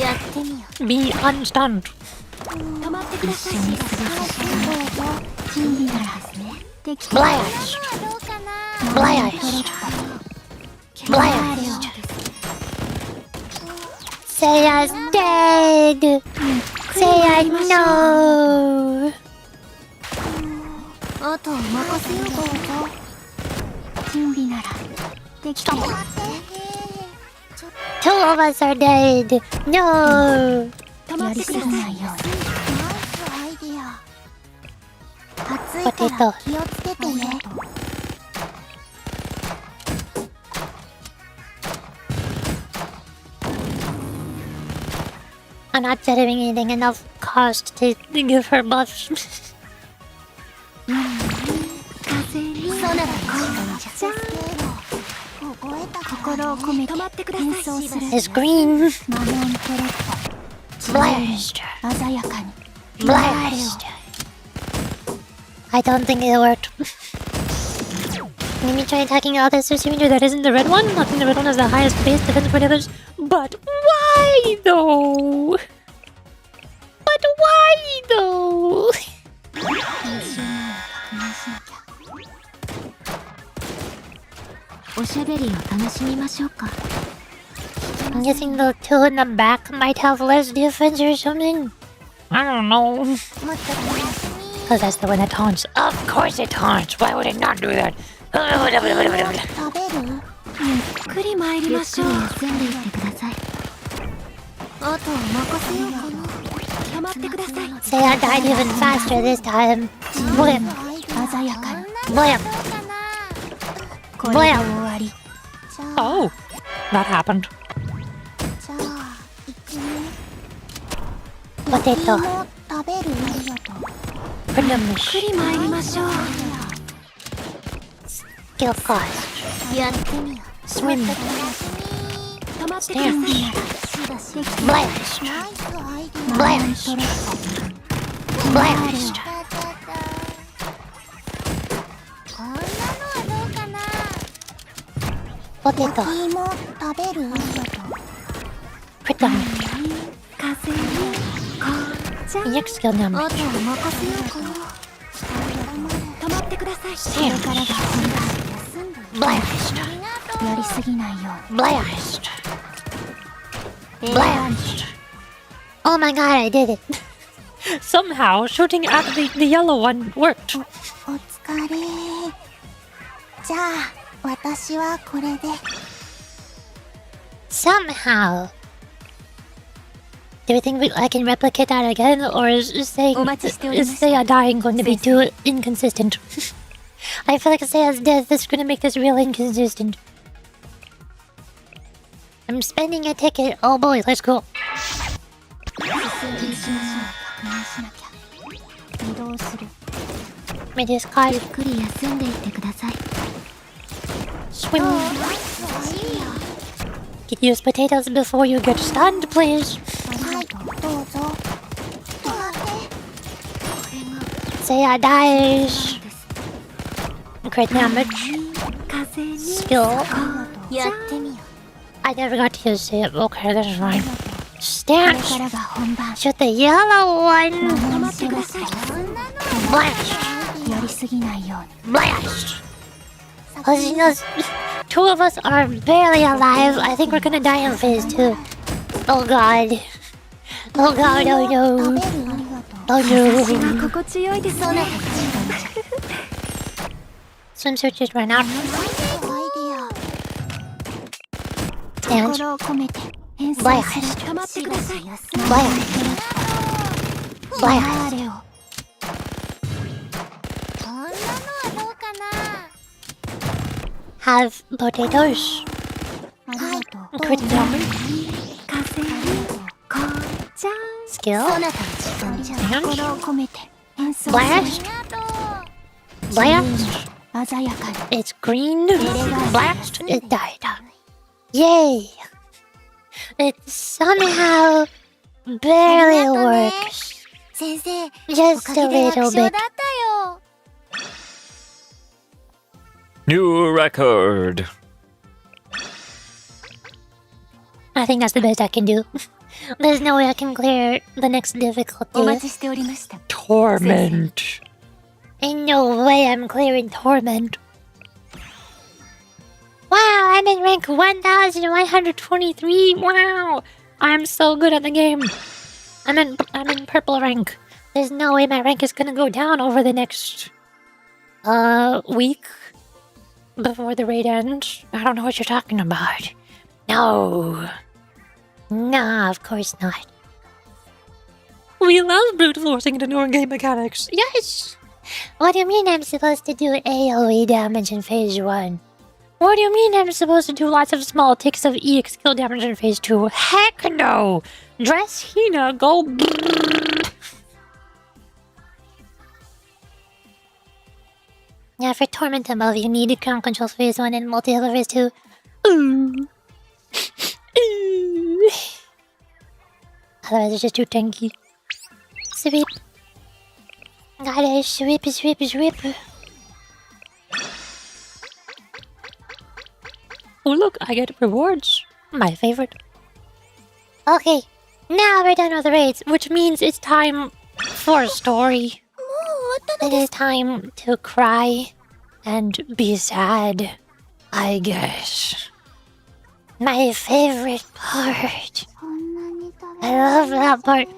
Speaker 3: やってみよう。
Speaker 15: Be unstunned.
Speaker 3: 止まってください。一緒に過ごす時間を準備ならですね。適当
Speaker 14: Blast! Blast! Blast! Seiya's dead! Seiya, no!
Speaker 3: あとは任せようか。準備なら適当。
Speaker 14: Two of us are dead! No!
Speaker 3: やりすぎないように。ナイスアイディア。暑いから気をつけてね。
Speaker 14: I'm not generating enough cost to give her buffs.
Speaker 3: 風にそなたの時間じゃ。心を込めて演奏する。
Speaker 14: It's green.
Speaker 3: マノントレット。
Speaker 14: Blast!
Speaker 3: 鮮やかに。
Speaker 14: Blast! I don't think it worked. Maybe try attacking other sushi ranger that isn't the red one. I think the red one has the highest base defense for the others. But why though? But why though?
Speaker 3: おしゃべりを楽しみましょうか。
Speaker 14: I'm guessing the two in the back might have less defense or something. I don't know. Because that's the one that taunts. Of course it taunts. Why would it not do that?
Speaker 3: 食べる？ゆっくり参りましょう。ゆっくり休んでいってください。あとは任せようかな。止まってください。
Speaker 14: Seiya died even faster this time. Blam.
Speaker 3: 鮮やかに。
Speaker 14: Blam.
Speaker 3: これで終わり。
Speaker 15: Oh, that happened.
Speaker 3: じゃあ、1ね。
Speaker 14: Potato.
Speaker 3: 食べる？ありがとう。
Speaker 14: Freedom
Speaker 3: ゆっくり参りましょう。
Speaker 14: skill cost.
Speaker 3: やってみよう。
Speaker 14: Swim.
Speaker 3: 止まってください。
Speaker 14: Blast.
Speaker 3: ナイスアイディア。
Speaker 14: Blast. Blast.
Speaker 3: こんなのはどうかな。
Speaker 14: Potato.
Speaker 3: 焼き芋食べる？ありがとう。
Speaker 14: Freedom.
Speaker 3: 風に紅茶。
Speaker 14: Inject skill
Speaker 3: あと
Speaker 14: damage.
Speaker 3: は任せようかな。止まってください。
Speaker 14: Damage.
Speaker 3: これからが本番。休んで。
Speaker 14: Blast.
Speaker 3: やりすぎないように。
Speaker 14: Blast. Blast. Oh my god, I did it.
Speaker 15: Somehow, shooting at the yellow one worked.
Speaker 3: お疲れ。じゃあ、私はこれで。
Speaker 14: Somehow. Do you think I can replicate that again, or is Seiya dying going to be too inconsistent? I feel like Seiya's death is going to make this real inconsistent. I'm spending a ticket. Oh boy, let's go.
Speaker 3: 移動する。
Speaker 14: Reduce cost.
Speaker 3: ゆっくり休んでいってください。
Speaker 14: Swim.
Speaker 15: Get used potatoes before you get stunned, please. Seiya dies. Crit damage. Skill. I never got to use it. Okay, that's fine. Stance. Shoot the yellow one. Blast. Blast. Those, 2 of us are barely alive. I think we're gonna die in phase 2. Oh god. Oh god, oh no. Oh no. Swimsuit just ran out. Stance. Blast. Blast. Blast. Have potatoes. Crit damage. Skill. Blast. Blast. It's green. Blast. It died. Yay! It somehow barely works. Just a little bit.
Speaker 10: New record.
Speaker 15: I think that's the best I can do. There's no way I can clear the next difficulty.
Speaker 10: Torment.
Speaker 15: Ain't no way I'm clearing Torment. Wow, I'm in rank 1123. Wow, I'm so good at the game. I'm in purple rank. There's no way my rank is gonna go down over the next week before the raid ends. I don't know what you're talking about. No. Nah, of course not. We love brute forcing into new game mechanics. Yes! What do you mean I'm supposed to do AoE damage in phase 1? What do you mean I'm supposed to do lots of small ticks of EX skill damage in phase 2? Heck no! Dress Hina, go brrrr. Yeah, for Torment above, you need ground controls phase 1 and multi-level phase 2. Ooh. Ooh. Otherwise it's just too tanky. Sweep. Gotta sweep, sweep, sweep. Oh look, I get rewards. My favorite. Okay, now we're done with the raids, which means it's time for a story. It is time to cry and be sad, I guess. My favorite part. I love that part.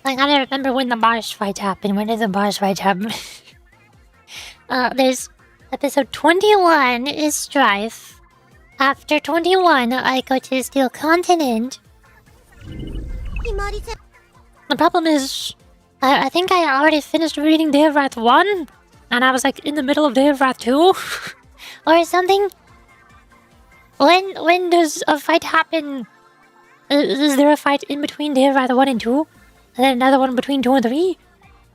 Speaker 15: I gotta remember when the boss fights happen. When did the boss fights happen? There's episode 21 is Strife. After 21, I go to Steel Continent. The problem is, I think I already finished reading Day of Wrath 1, and I was like in the middle of Day of Wrath 2, or something. When does a fight happen? Is there a fight in between Day of Wrath 1 and 2? And then another one between 2 and 3?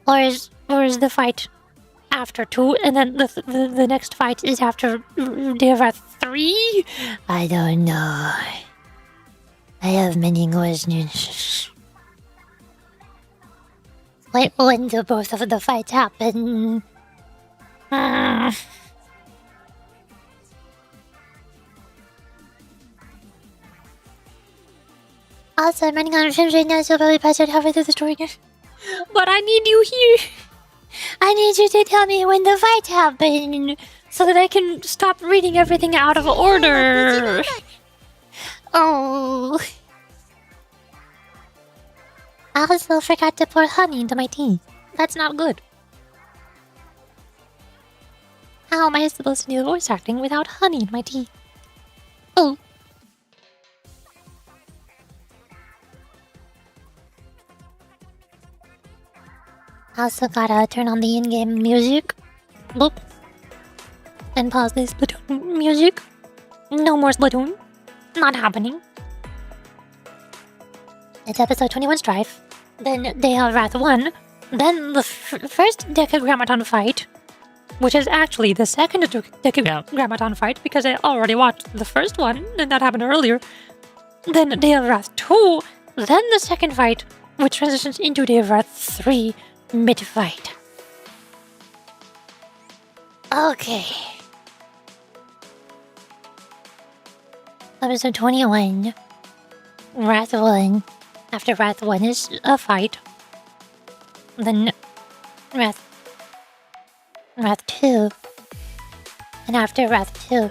Speaker 15: Or is the fight after 2 and then the next fight is after Day of Wrath 3? I don't know. I have many questions. Wait, when do both of the fights happen? Also, I'm running out of films right now, so I'll probably pass out halfway through the story again. But I need you here. I need you to tell me when the fights happen, so that I can stop reading everything out of order. Oh. I also forgot to pour honey into my tea. That's not good. How am I supposed to do voice acting without honey in my tea? Oh. I also gotta turn on the in-game music. Boop. And pause the Splatoon music. No more Splatoon. Not happening. It's episode 21 Strife. Then Day of Wrath 1. Then the first Decagrammaton fight. which is actually the second Decagrammaton fight, because I already watched the first one, and that happened earlier. Then Day of Wrath 2, then the second fight, which transitions into Day of Wrath 3 mid-fight.
Speaker 14: Okay. Episode 21. Wrath 1. After Wrath 1 is a fight. Then Wrath 2. And after Wrath 2,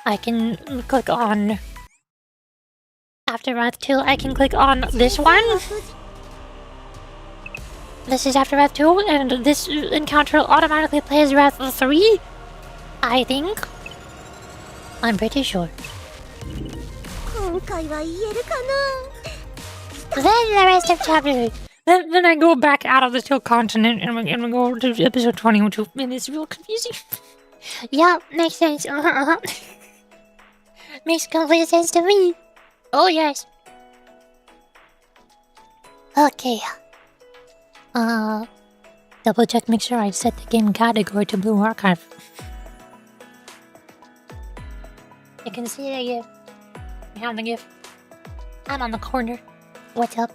Speaker 14: I can click on... After Wrath 2, I can click on this one. This is after Wrath 2, and this encounter automatically plays Wrath 3. I think. I'm pretty sure. Then the rest of chapter 3.
Speaker 15: Then I go back out of the Teal Continent and we go to episode 22, and it's real confusing.
Speaker 14: Yeah, makes sense. Makes complete sense to me. Oh, yes. Okay.
Speaker 15: Double check, make sure I set the game category to Blue Archive.
Speaker 14: You can see the GIF. You have the GIF. I'm on the corner. What's up?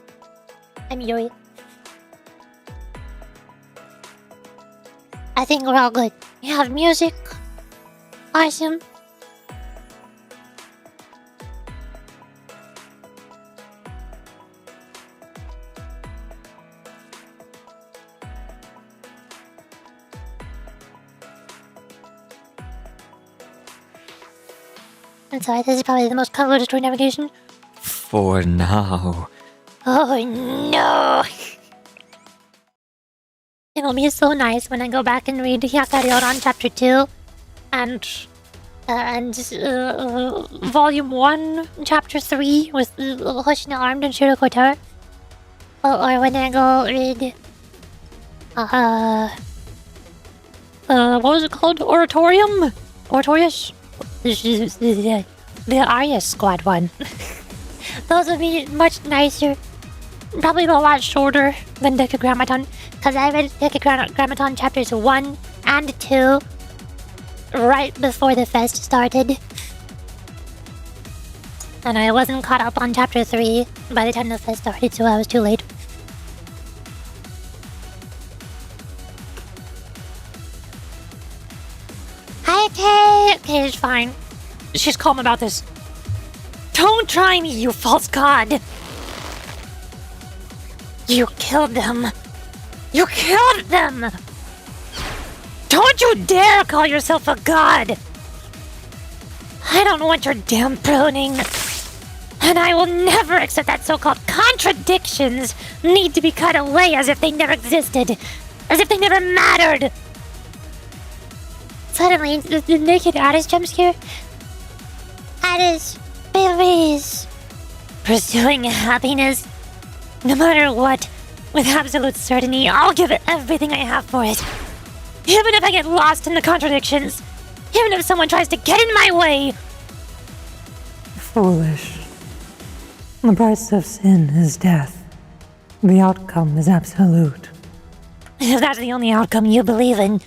Speaker 14: I'm Yuri. I think we're all good. We have music. Awesome. I'm sorry, this is probably the most convoluted story navigation.
Speaker 10: For now.
Speaker 14: Oh no! It'll be so nice when I go back and read Hyakkaryoran Chapter 2 and Volume 1, Chapter 3 with Hoshina Armed and Shiro Kotar. Or when I go read...
Speaker 15: what was it called? Oratorium? Oratorius? The Aris Squad one.
Speaker 14: Those would be much nicer. Probably a lot shorter than Decagrammaton, because I read Decagrammaton chapters 1 and 2 right before the fest started. And I wasn't caught up on chapter 3 by the time the fest started, so I was too late.
Speaker 15: Okay, it's fine. She's calm about this. Don't try me, you false god! You killed them! You killed them! Don't you dare call yourself a god! I don't want your damn pruning! And I will never accept that so-called contradictions need to be cut away as if they never existed! As if they never mattered!
Speaker 14: Suddenly, the naked Aris jump scare. Aris, please.
Speaker 15: Pursuing happiness, no matter what, with absolute certainty, I'll give it everything I have for it. Even if I get lost in the contradictions, even if someone tries to get in my way. Foolish. The price of sin is death. The outcome is absolute. If that's the only outcome you believe in,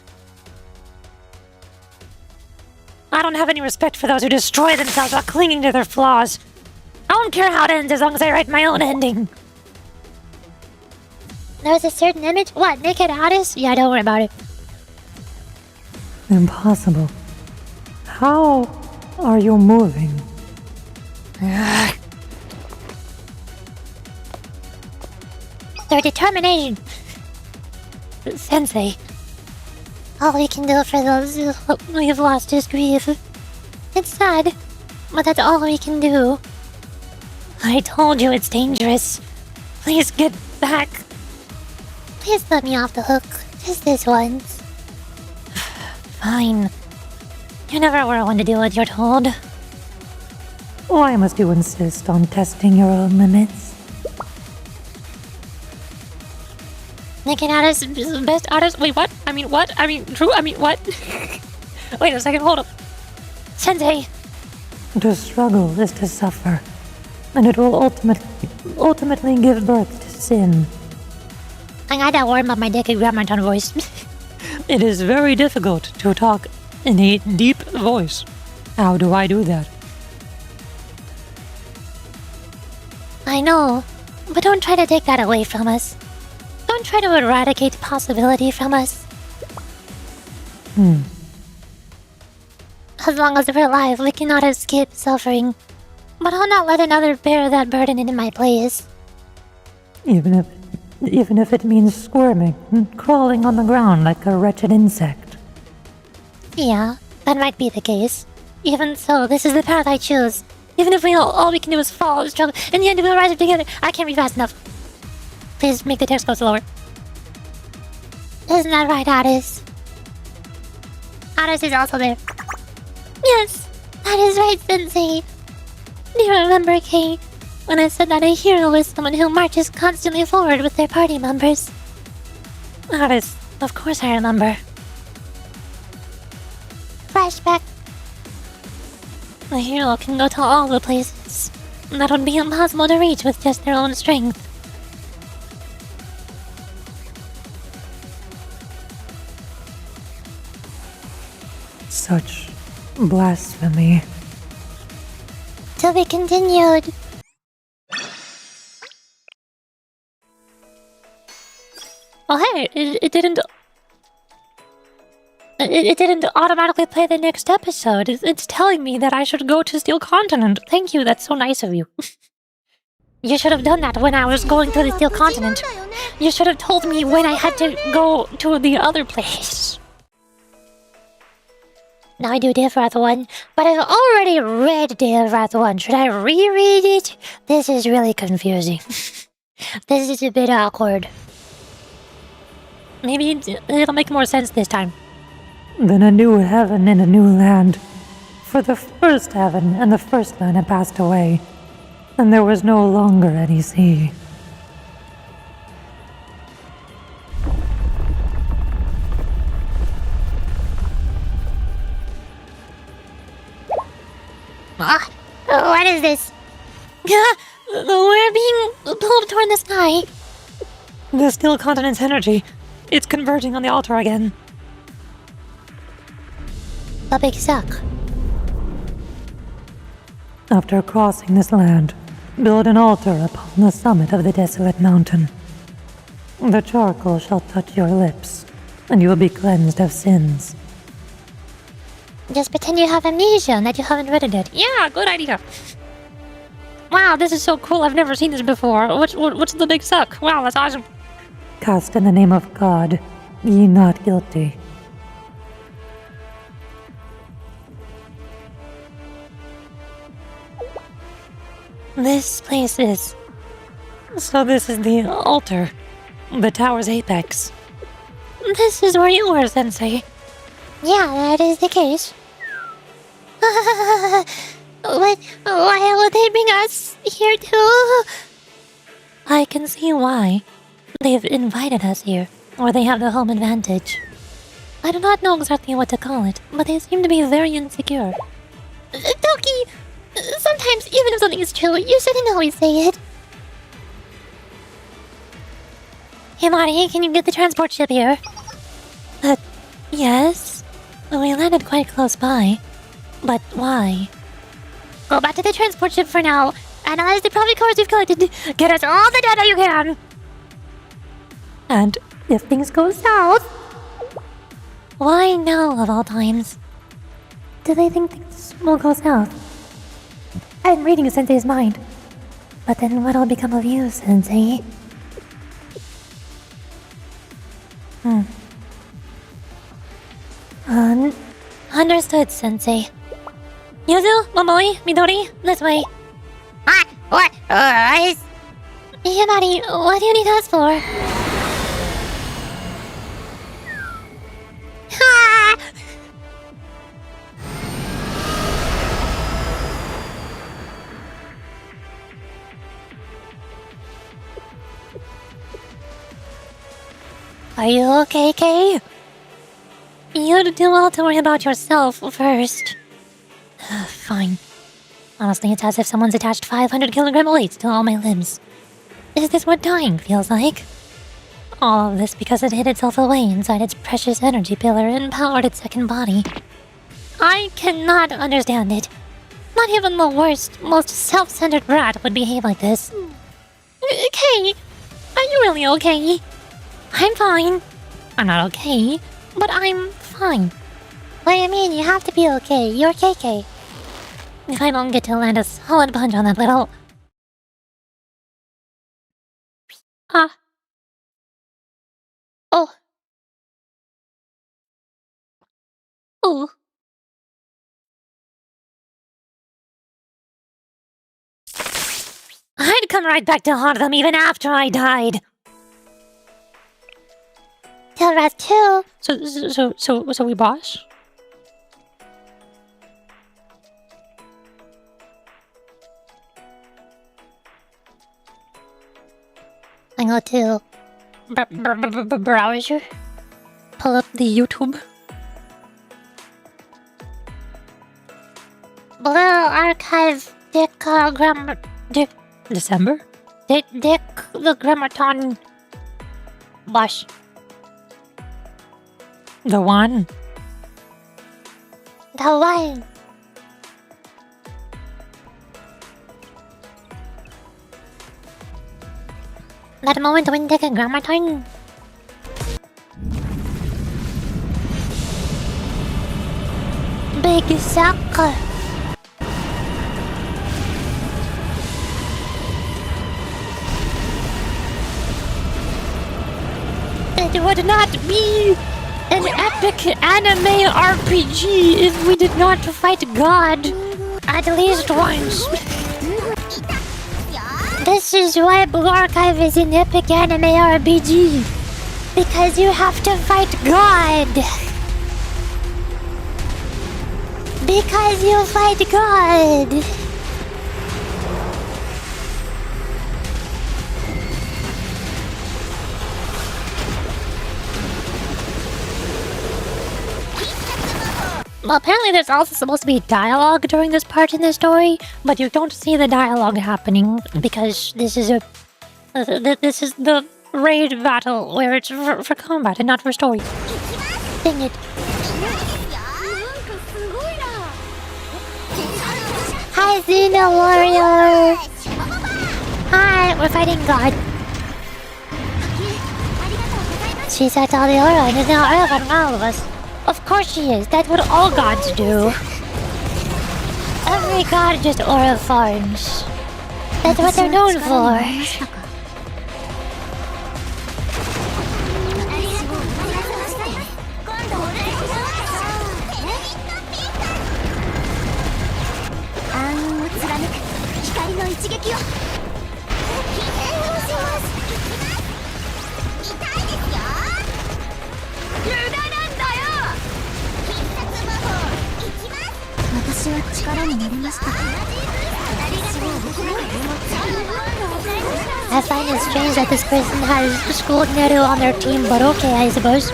Speaker 15: I don't have any respect for those who destroy themselves while clinging to their flaws. I don't care how it ends as long as I write my own ending.
Speaker 14: There's a certain image. What, naked Aris? Yeah, don't worry about it.
Speaker 15: Impossible. How are you moving?
Speaker 14: Their determination.
Speaker 15: Sensei.
Speaker 14: All we can do for those who we've lost is grief. It's sad, but that's all we can do.
Speaker 15: I told you it's dangerous. Please get back.
Speaker 14: Please let me off the hook. Just this once.
Speaker 15: Fine. You never were one to do what you're told. Why must you insist on testing your own limits?
Speaker 14: Naked Aris, best artist. Wait, what? I mean, what? I mean, true. I mean, what?
Speaker 15: Wait a second, hold up.
Speaker 14: Sensei.
Speaker 15: To struggle is to suffer, and it will ultimately give birth to sin.
Speaker 14: I gotta warm up my Decagrammaton voice.
Speaker 15: It is very difficult to talk in a deep voice. How do I do that?
Speaker 14: I know, but don't try to take that away from us. Don't try to eradicate possibility from us. As long as we're alive, we cannot escape suffering. But I'll not let another bear that burden in my place.
Speaker 15: Even if it means squirming and crawling on the ground like a wretched insect.
Speaker 14: Yeah, that might be the case. Even so, this is the path I choose. Even if all we can do is fall, struggle, in the end we'll rise up together. I can't read fast enough. Please make the text go slower. Isn't that right, Aris? Aris is also there. Yes, that is right, Sensei. Do you remember, Kay, when I said that a hero is someone who marches constantly forward with their party members?
Speaker 15: Aris, of course I remember.
Speaker 14: Flashback.
Speaker 15: A hero can go to all the places that would be impossible to reach with just their own strength. Such blasphemy.
Speaker 14: To be continued.
Speaker 15: Oh hey, it didn't... It didn't automatically play the next episode. It's telling me that I should go to Steel Continent. Thank you, that's so nice of you. You should have done that when I was going to the Steel Continent. You should have told me when I had to go to the other place.
Speaker 14: Now I do Day of Wrath 1, but I've already read Day of Wrath 1. Should I reread it? This is really confusing. This is a bit awkward.
Speaker 15: Maybe it'll make more sense this time. Then a new heaven and a new land. For the first heaven and the first land had passed away, and there was no longer any sea.
Speaker 14: What is this? We're being pulled toward the sky.
Speaker 15: The Steel Continent's energy. It's converging on the altar again.
Speaker 14: A big suck.
Speaker 15: After crossing this land, build an altar upon the summit of the desolate mountain. The charcoal shall touch your lips, and you will be cleansed of sins.
Speaker 14: Just pretend you have amnesia and that you haven't read it.
Speaker 15: Yeah, good idea. Wow, this is so cool. I've never seen this before. What's the big suck? Wow, that's awesome. Cast in the name of God, ye not guilty. This place is... So this is the altar. The tower's apex. This is where you were, Sensei.
Speaker 14: Yeah, that is the case. Why would they bring us here too?
Speaker 15: I can see why. They've invited us here, or they have the home advantage. I do not know exactly what to call it, but they seem to be very insecure.
Speaker 14: Doki, sometimes even if something is true, you shouldn't always say it.
Speaker 15: Hey Lottie, can you get the transport ship here? Yes? We landed quite close by. But why?
Speaker 14: Go back to the transport ship for now. Analyze the profit cores we've collected. Get us all the data you can.
Speaker 15: And if things go south... Why now, of all times? Do they think things will go south? I'm reading Sensei's mind. But then what'll become of you, Sensei? Understood, Sensei. Yuzu, Momoi, Midori, this way.
Speaker 14: What?
Speaker 15: Himari, what do you need us for? Are you okay, Kay? You'd do well to worry about yourself first. Fine. Honestly, it's as if someone's attached 500 kilogram weights to all my limbs. Is this what dying feels like?
Speaker 14: All of this because it hid itself away inside its precious energy pillar and powered its second body. I cannot understand it. Not even the worst, most self-centered rat would behave like this. Kay, are you really okay? I'm fine. I'm not okay, but I'm fine. What do you mean? You have to be okay. You're KK. If I don't get to land a solid punch on that little... Oh. Oh. I'd come right back to haunt them even after I died. Tell Wrath too. So we boss? I go to browser. Pull up the YouTube. Blue Archive December? Decagrammaton Boss. The one. The one. That moment when Decagrammaton. Big sucker. It would not be an epic anime RPG if we did not fight God at least once. This is why Blue Archive is an epic anime RPG. Because you have to fight God. Because you fight God. Well, apparently there's also supposed to be dialogue during this part in the story, but you don't see the dialogue happening because this is the raid battle where it's for combat and not for story. Dang it. Hi, Xena Warrior! Hi, we're fighting God. She sets all the aura and is now Earth on all of us. Of course she is. That's what all gods do. Every god just aura farms. That's what they're known for. I find it strange that this person has schooled Neru on their team, but okay, I suppose.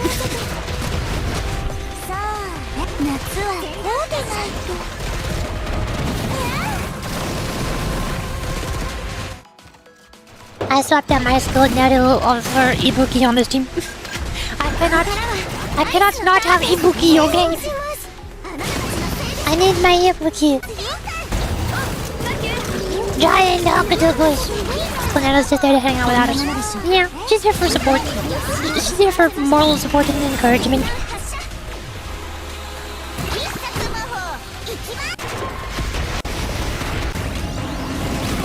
Speaker 14: I swapped out my schooled Neru for Ibuki on this team. I cannot not have Ibuki, okay? I need my Ibuki. Giant octopus. Konero's just there to hang out with Aris. Yeah, she's here for support. She's here for moral support and encouragement.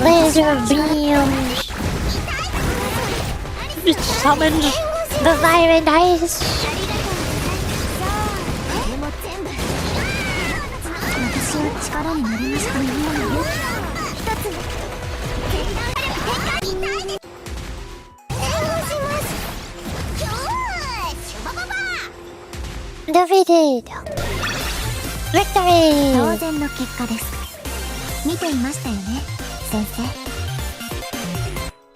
Speaker 14: Laser beams. It summons the fire and ice. Defeated! Victory!
Speaker 3: 当然の結果です。見ていましたよね、先生。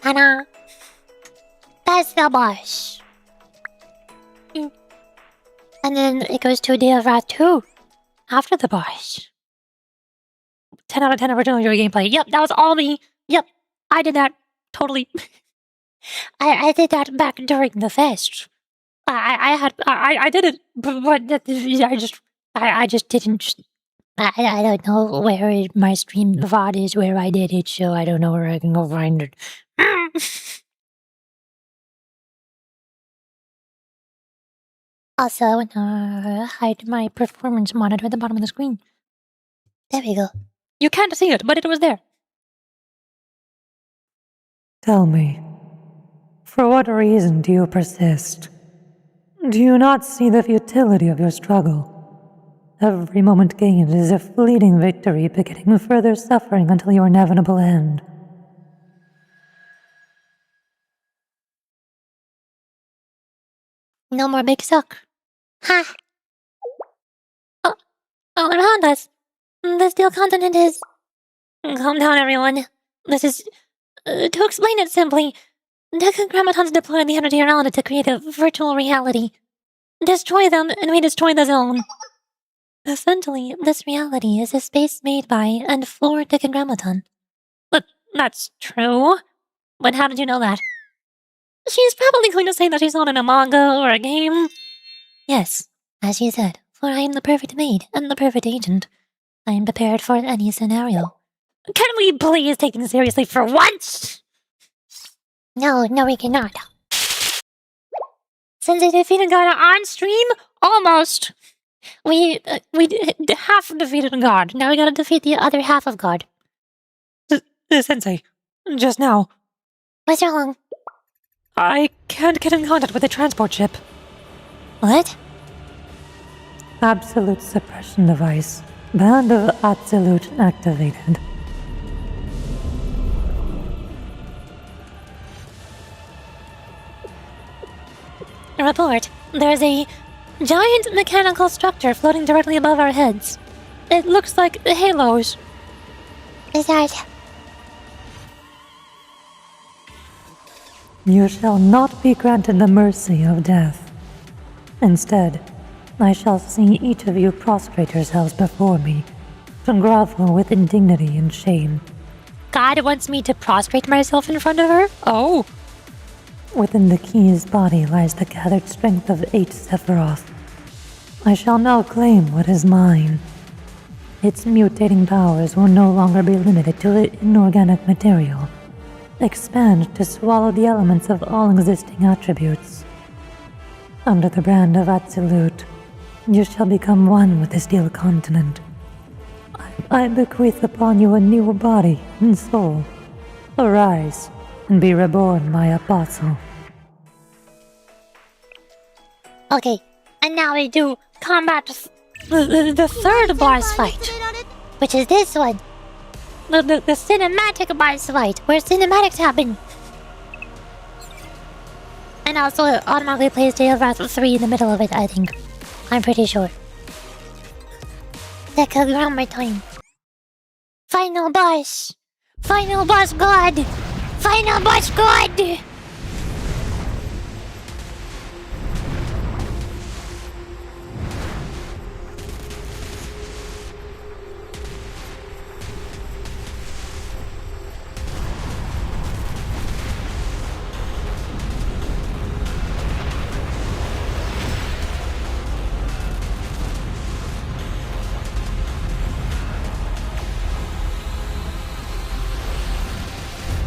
Speaker 14: Hana. That's the boss. And then it goes to Day of Wrath 2 after the boss. 10 out of 10 original Yuri gameplay. Yep, that was all me. Yep, I did that. Totally.
Speaker 15: I did that back during the fest. I did it, but I just didn't. I don't know where my stream VOD is where I did it, so I don't know where I can go find it. Also, I want to hide my performance monitor at the bottom of the screen. There we go. You can't see it, but it was there.
Speaker 16: Tell me, for what reason do you persist? Do you not see the futility of your struggle? Every moment gained is a fleeting victory, begetting further suffering until your inevitable end.
Speaker 15: No more big suck. Ha! Oh, around us. The steel continent is... Calm down, everyone. This is... to explain it simply, Decagrammatons deploy the energy around it to create a virtual reality. Destroy them, and we destroy the zone. Essentially, this reality is a space made by and for Decagrammaton. But that's true. But how did you know that? She's probably going to say that she saw it in a manga or a game. Yes, as she said, for I am the perfect maid and the perfect agent. I am prepared for any scenario. Can we please take things seriously for once? No, we cannot. Since I defeated God on stream, almost. We half defeated God. Now we gotta defeat the other half of God.
Speaker 16: Sensei, just now.
Speaker 15: What's wrong?
Speaker 16: I can't get in contact with the transport ship.
Speaker 15: What?
Speaker 16: Absolute suppression device. Band of Absolute activated.
Speaker 15: Report. There's a giant mechanical structure floating directly above our heads. It looks like halos. Is that...
Speaker 16: You shall not be granted the mercy of death. Instead, I shall see each of you prostrate yourselves before me, to grovel with indignity and shame.
Speaker 15: God wants me to prostrate myself in front of her? Oh.
Speaker 16: Within the key's body lies the gathered strength of 8 Sephiroth. I shall now claim what is mine. Its mutating powers will no longer be limited to inorganic material. Expand to swallow the elements of all existing attributes. Under the brand of Absolute, you shall become one with the Steel Continent. I bequeath upon you a new body and soul. Arise and be reborn, my apostle.
Speaker 15: Okay, and now we do combat the third boss fight, which is this one. The cinematic boss fight, where cinematics happen. And also it automatically plays Day of Wrath 3 in the middle of it, I think. I'm pretty sure. Decagrammaton. Final boss! Final boss god! Final boss god!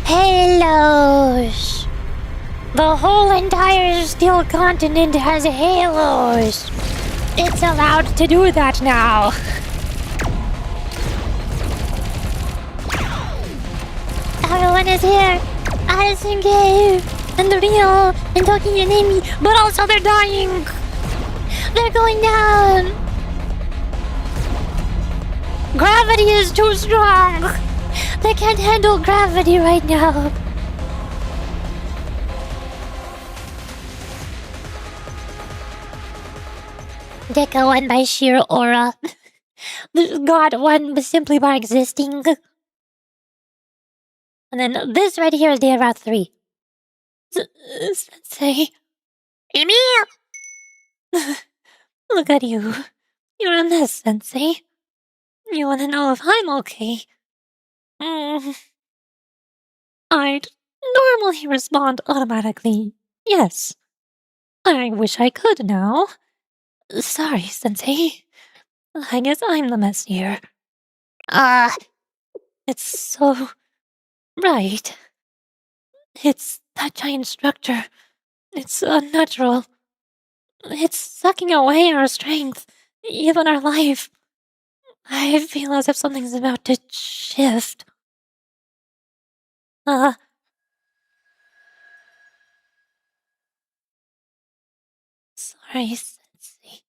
Speaker 15: Halos! The whole entire steel continent has halos! It's allowed to do that now! Everyone is here! Aris and Gabe! And Rio! And Toki and Amy! But also they're dying! They're going down! Gravity is too strong! They can't handle gravity right now. Deca won by sheer aura. God won simply by existing. And then this right here is Day of Wrath 3. Sensei. Emil! Look at you. You're a mess, Sensei. You wanna know if I'm okay? Alright, normally respond automatically, yes. I wish I could now. Sorry, Sensei. I guess I'm the mess here. It's so right. It's that giant structure. It's unnatural. It's sucking away our strength, even our life. I feel as if something's about to shift. Sorry, Sensei.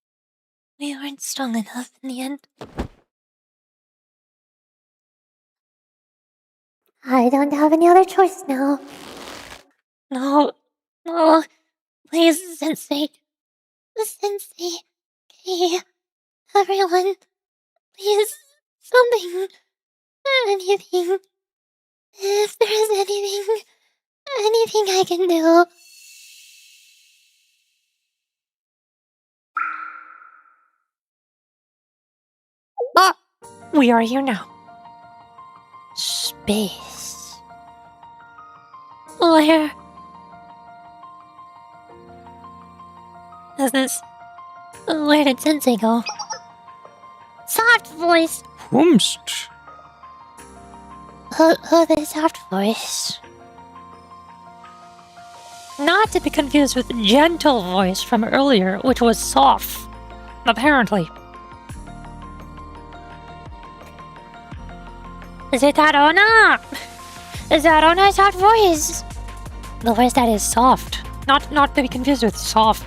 Speaker 15: We weren't strong enough in the end.
Speaker 14: I don't have any other choice now.
Speaker 15: No, please, Sensei.
Speaker 14: Sensei, Kay, everyone, please, something, anything. If there's anything I can do.
Speaker 15: We are here now. Space. Where did Sensei go?
Speaker 14: Soft voice.
Speaker 10: Whomst.
Speaker 14: Who the soft voice?
Speaker 15: Not to be confused with gentle voice from earlier, which was soft. Apparently.
Speaker 14: Is it Arona? Is Arona soft voice?
Speaker 15: The voice that is soft. Not to be confused with soft.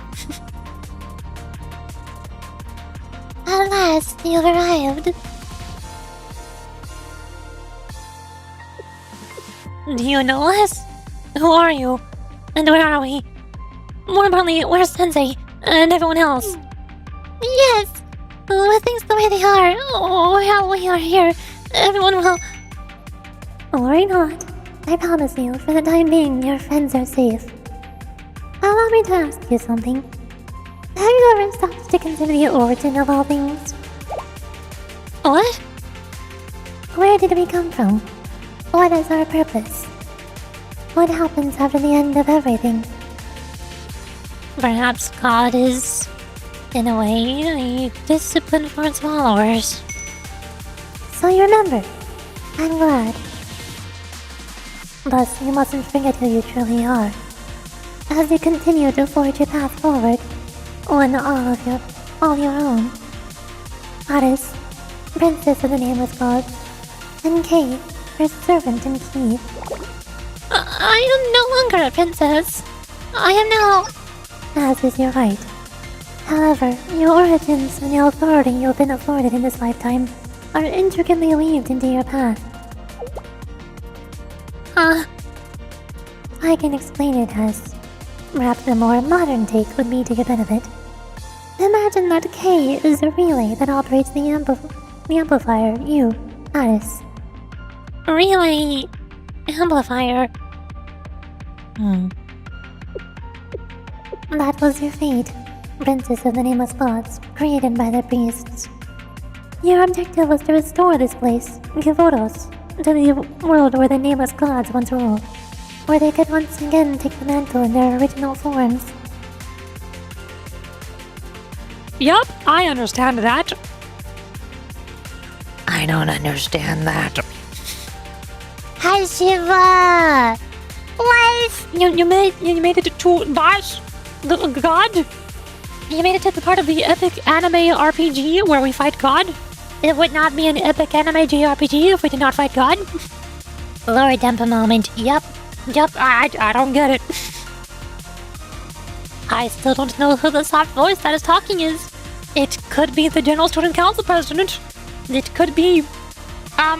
Speaker 14: At last, you've arrived.
Speaker 15: Do you know us? Who are you? And where are we? More importantly, where's Sensei? And everyone else?
Speaker 14: Yes! With things the way they are, while we are here, everyone will... Worry not. I promise you, for the time being, your friends are safe. Allow me to ask you something. Have you ever stopped to consider the origin of all things?
Speaker 15: What?
Speaker 14: Where did we come from? What is our purpose? What happens after the end of everything?
Speaker 15: Perhaps God is, in a way, a discipline for its followers.
Speaker 14: So you remember. I'm glad. Thus, you mustn't forget who you truly are. As you continue to forge your path forward, one all your own. Aris, princess of the nameless gods, and Kay, her servant and key.
Speaker 15: I am no longer a princess. I am now...
Speaker 14: As is your right. However, your origins and the authority you've been afforded in this lifetime are intricately weaved into your path. I can explain it as... Perhaps a more modern take would be to your benefit. Imagine that K is a relay that operates the amplifier, you, Aris.
Speaker 15: Relay... amplifier...
Speaker 14: That was your fate, princess of the nameless gods, created by the priests. Your objective was to restore this place, Kivoros, to the world where the nameless gods once ruled, where they could once again take the mantle in their original forms.
Speaker 15: Yup, I understand that.
Speaker 10: I don't understand that.
Speaker 14: Hi, Shiva! What?
Speaker 15: You made it to Boss, the god? You made it to the part of the epic anime RPG where we fight God? It would not be an epic anime JRPG if we did not fight God?
Speaker 14: Lower temper moment.
Speaker 15: Yup, I don't get it. I still don't know who the soft voice that is talking is. It could be the General Student Council President. It could be... I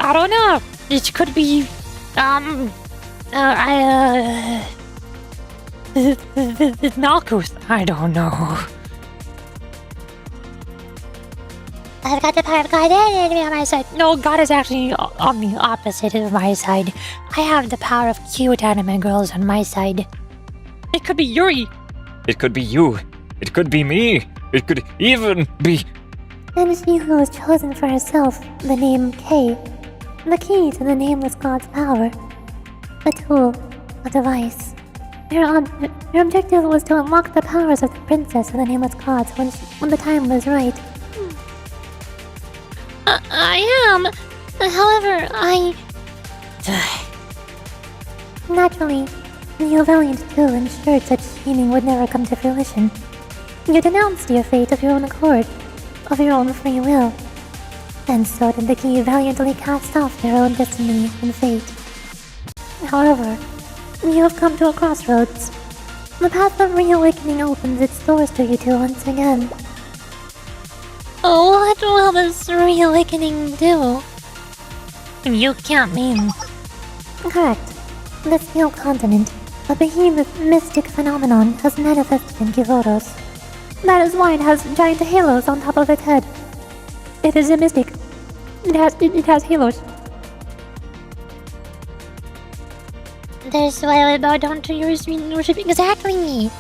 Speaker 15: don't know. It could be... Malkuth. I don't know.
Speaker 14: I've got the power of God and enemy on my side.
Speaker 15: No, God is actually on the opposite of my side. I have the power of cute anime girls on my side. It could be Yuri.
Speaker 10: It could be you. It could be me. It could even be...
Speaker 14: And she who has chosen for herself the name K,
Speaker 15: the key to the nameless god's power. A tool, a device. Your objective was to unlock the powers of the princess of the nameless gods when the time was right.
Speaker 14: I am. However, I...
Speaker 15: Naturally, you valiant too ensured such scheming would never come to fruition. You denounced your fate of your own accord, of your own free will. And so did the key valiantly cast off their own destiny and fate. However, you have come to a crossroads. The path of reawakening opens its doors to you two once again.
Speaker 14: What will this reawakening do?
Speaker 1: You can't mean...
Speaker 15: Correct. The Steel Continent, a behemoth mystic phenomenon, has manifested in Kivoros. That is why it has giant halos on top of its head. It is a mystic. It has halos.
Speaker 14: That's why I bow down to your sweet worship exactly.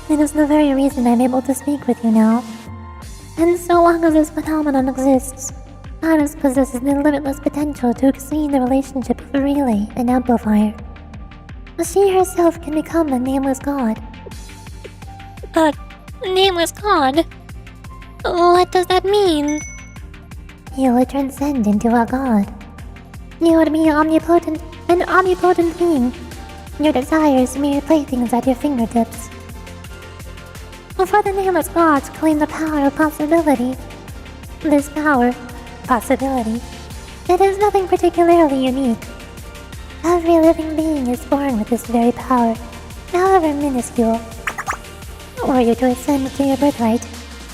Speaker 15: It is the very reason I'm able to speak with you now. And so long as this phenomenon exists, Aris possesses the limitless potential to exceed the relationship of relay and amplifier. She herself can become a nameless god.
Speaker 14: A nameless god? What does that mean?
Speaker 15: You would transcend into a god. You would be omnipotent, an omnipotent being. Your desires mere playthings at your fingertips. For the nameless gods claim the power of possibility. This power, possibility, it is nothing particularly unique. Every living being is born with this very power, however minuscule. Were you to ascend to your birthright,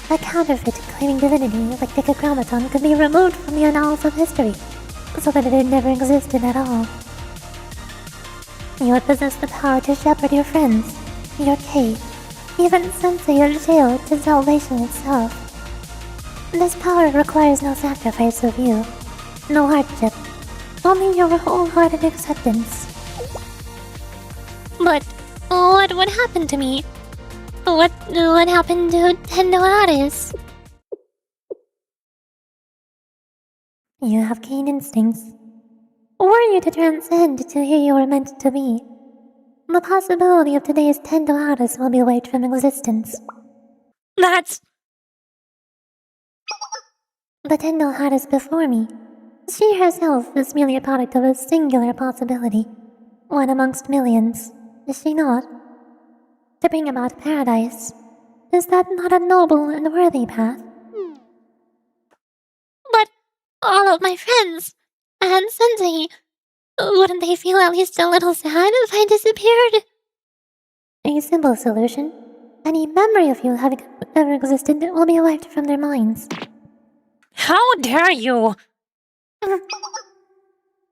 Speaker 15: a counterfeit claiming divinity like Decagrammaton could be removed from the annals of history, so that it had never existed at all. You would possess the power to shepherd your friends, your cave, even sensei your jail to salvation itself. This power requires no sacrifice of you, no hardship, only your wholehearted acceptance.
Speaker 14: But what would happen to me? What happened to Tendo Aris?
Speaker 15: You have keen instincts. Were you to transcend to who you were meant to be, the possibility of today's Tendo Aris will be wiped from existence.
Speaker 14: That's...
Speaker 15: The Tendo Aris before me. She herself is merely a product of a singular possibility, one amongst millions, is she not? To bring about paradise, is that not a noble and worthy path?
Speaker 14: But all of my friends, and Sensei, wouldn't they feel at least a little sad if I disappeared?
Speaker 15: A simple solution. Any memory of you having ever existed will be wiped from their minds.
Speaker 1: How dare you!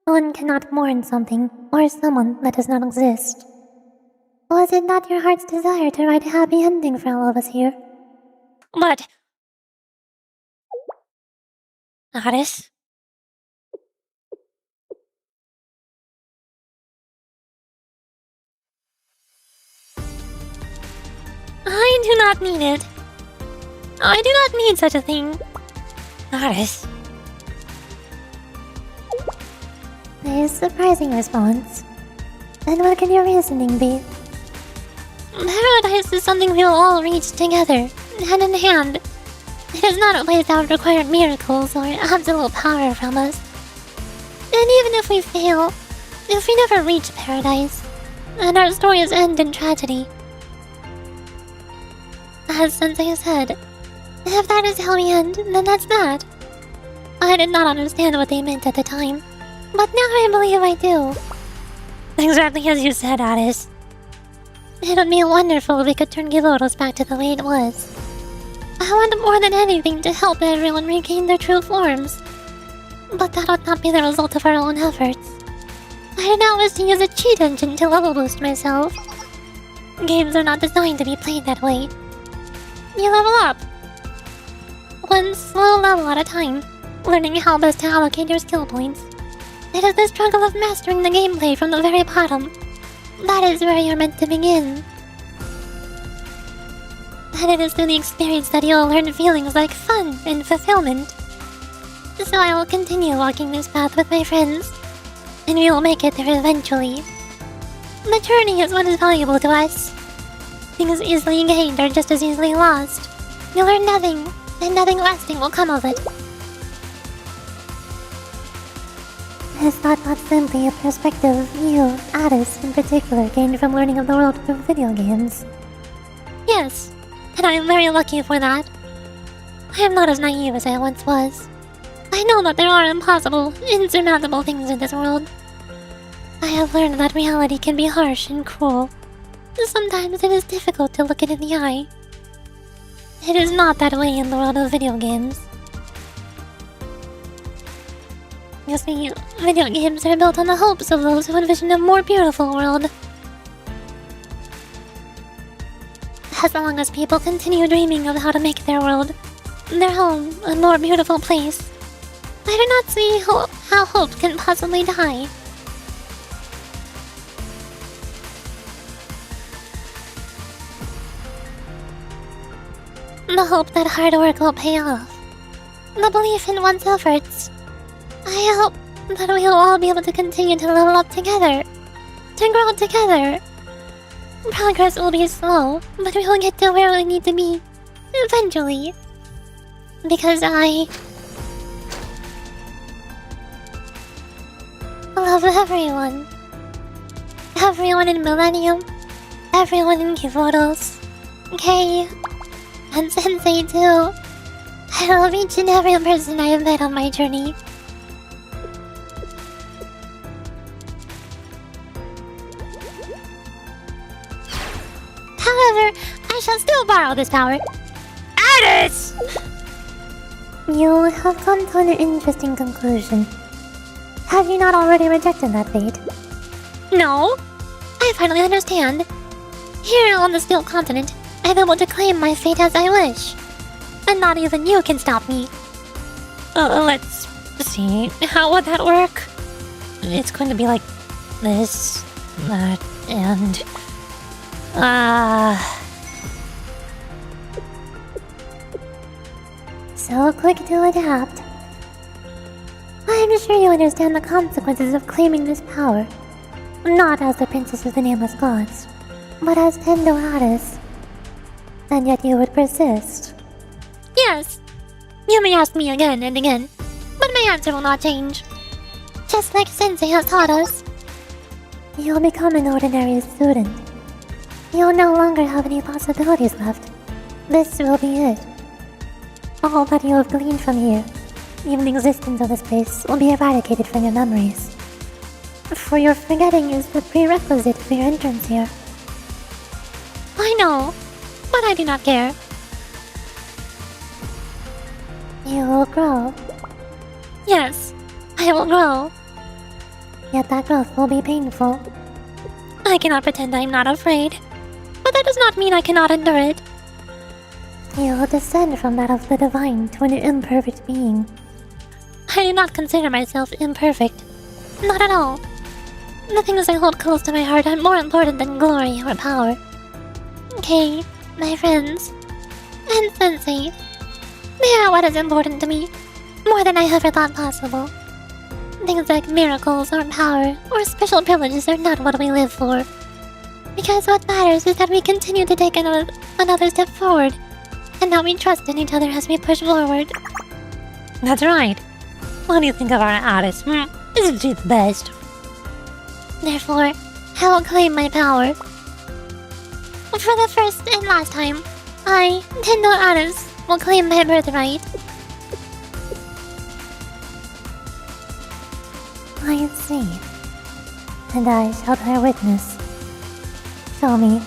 Speaker 15: One cannot mourn something or someone that does not exist. Was it not your heart's desire to write a happy ending for all of us here?
Speaker 1: But... Aris?
Speaker 14: I do not mean it. I do not mean such a thing.
Speaker 1: Aris?
Speaker 15: A surprising response. And what can your reasoning be?
Speaker 14: Paradise is something we will all reach together, hand in hand. It is not a place that would require miracles or absolute power from us. And even if we fail, if we never reach paradise, and our stories end in tragedy. As Sensei said, if that is how we end, then that's that. I did not understand what they meant at the time, but now I believe I do.
Speaker 1: Exactly as you said, Aris.
Speaker 14: It would be wonderful if we could turn Giloros back to the way it was. I want more than anything to help everyone regain their true forms. But that would not be the result of our own efforts. I do not wish to use a cheat engine to level boost myself. Games are not designed to be played that way. You level up. One slow level at a time, learning how best to allocate your skill points. It is the struggle of mastering the gameplay from the very bottom. That is where you're meant to begin. And it is through the experience that you'll learn feelings like fun and fulfillment. So I will continue walking this path with my friends, and we will make it there eventually. The journey is what is valuable to us. Things easily gained are just as easily lost. You'll learn nothing, and nothing lasting will come of it. Is that not simply a perspective you, Aris in particular, gained from learning of the world through video games? Yes, and I am very lucky for that. I am not as naive as I once was. I know that there are impossible, insurmountable things in this world. I have learned that reality can be harsh and cruel. Sometimes it is difficult to look it in the eye. It is not that way in the world of video games. You see, video games are built on the hopes of those who envision a more beautiful world. As long as people continue dreaming of how to make their world, their home, a more beautiful place, I do not see how hope can possibly die. The hope that hard work will pay off. The belief in one's efforts. I hope that we will all be able to continue to level up together. To grow together. Progress will be slow, but we will get to where we need to be. Eventually. Because I love everyone. Everyone in Millennium. Everyone in Kivodos. Kay. And Sensei too. I love each and every person I have met on my journey. However, I shall still borrow this power. Aris! You have come to an interesting conclusion. Have you not already rejected that fate? No. I finally understand. Here on the Steel Continent, I'm able to claim my fate as I wish. And not even you can stop me. Let's see. How would that work? It's going to be like this, that, and... So quick to adapt. I'm sure you understand the consequences of claiming this power. Not as the Princess of the Nameless Gods, but as Tendo Aris. And yet you would persist. Yes. You may ask me again and again, but my answer will not change. Just like Sensei has taught us. You'll become an ordinary student. You'll no longer have any possibilities left. This will be it. All that you have gleaned from here, even the existence of this place, will be eradicated from your memories. For your forgetting is the prerequisite for your entrance here. I know, but I do not care. You will grow. Yes, I will grow. Yet that growth will be painful. I cannot pretend I am not afraid, but that does not mean I cannot endure it. You will descend from that of the divine to an imperfect being. I do not consider myself imperfect. Not at all. The things I hold close to my heart are more important than glory or power. Okay, my friends, and Sensei, they are what is important to me, more than I ever thought possible. Things like miracles or power or special privileges are not what we live for. Because what matters is that we continue to take another step forward, and that we trust in each other as we push forward. That's right. What do you think of our Aris? Isn't she the best? Therefore, I will claim my power. For the first and last time, I, Tendo Aris, will claim my birthright. I see. And I shall bear witness. Show me.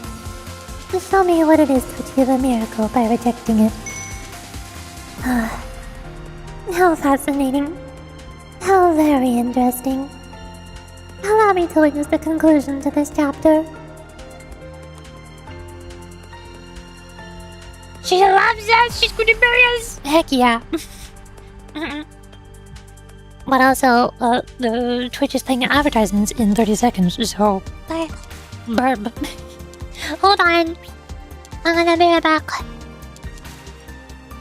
Speaker 14: Show me what it is to achieve a miracle by rejecting it. How fascinating. How very interesting. Allow me to witness the conclusion to this chapter. She loves us! She's going to marry us! Heck yeah. But also, the Twitch is playing advertisements in 30 seconds, so... Burp. Hold on. I'm gonna be right back.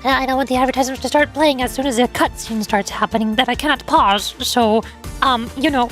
Speaker 15: I don't want the advertisements to start playing as soon as the cutscene starts happening that I cannot pause, so, you know.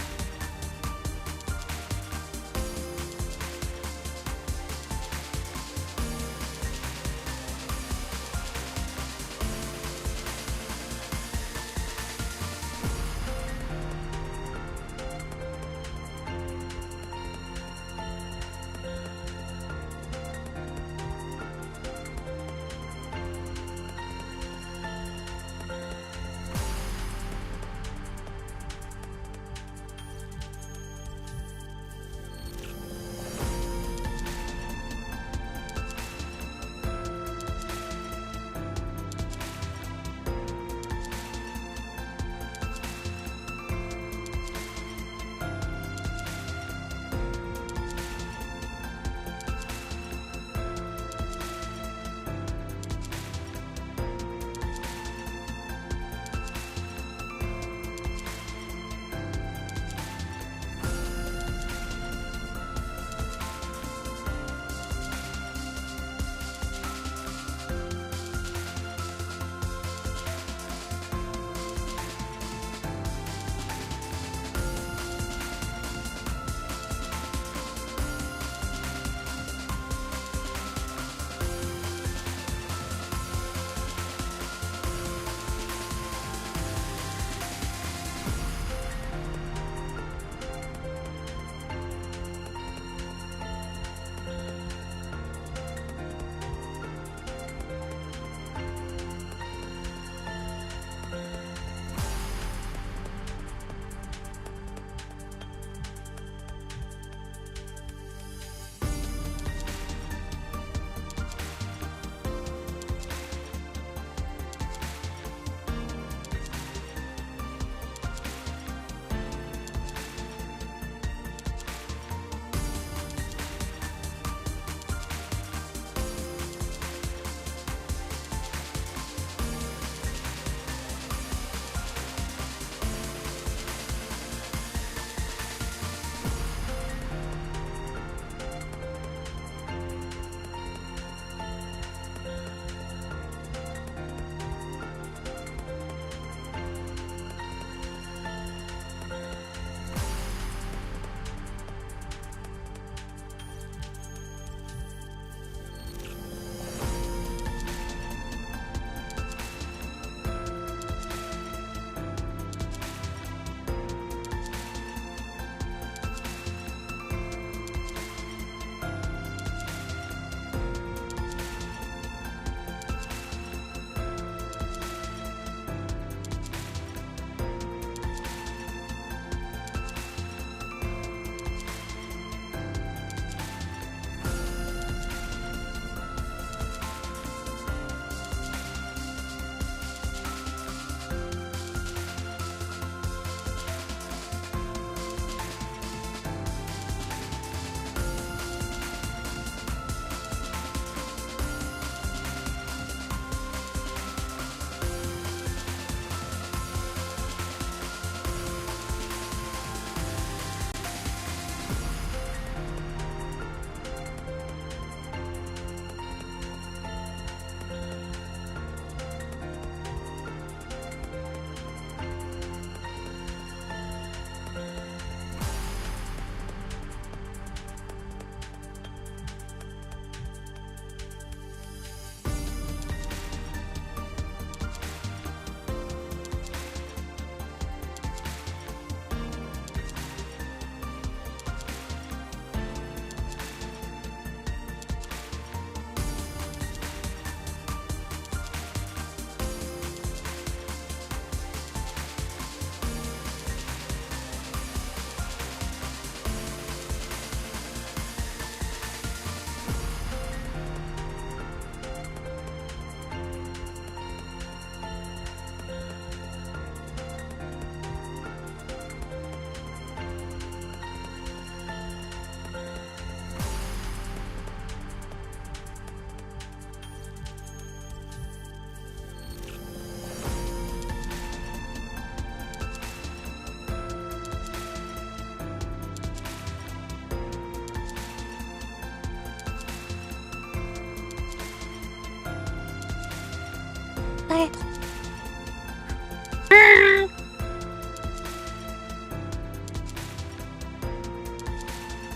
Speaker 14: Okay.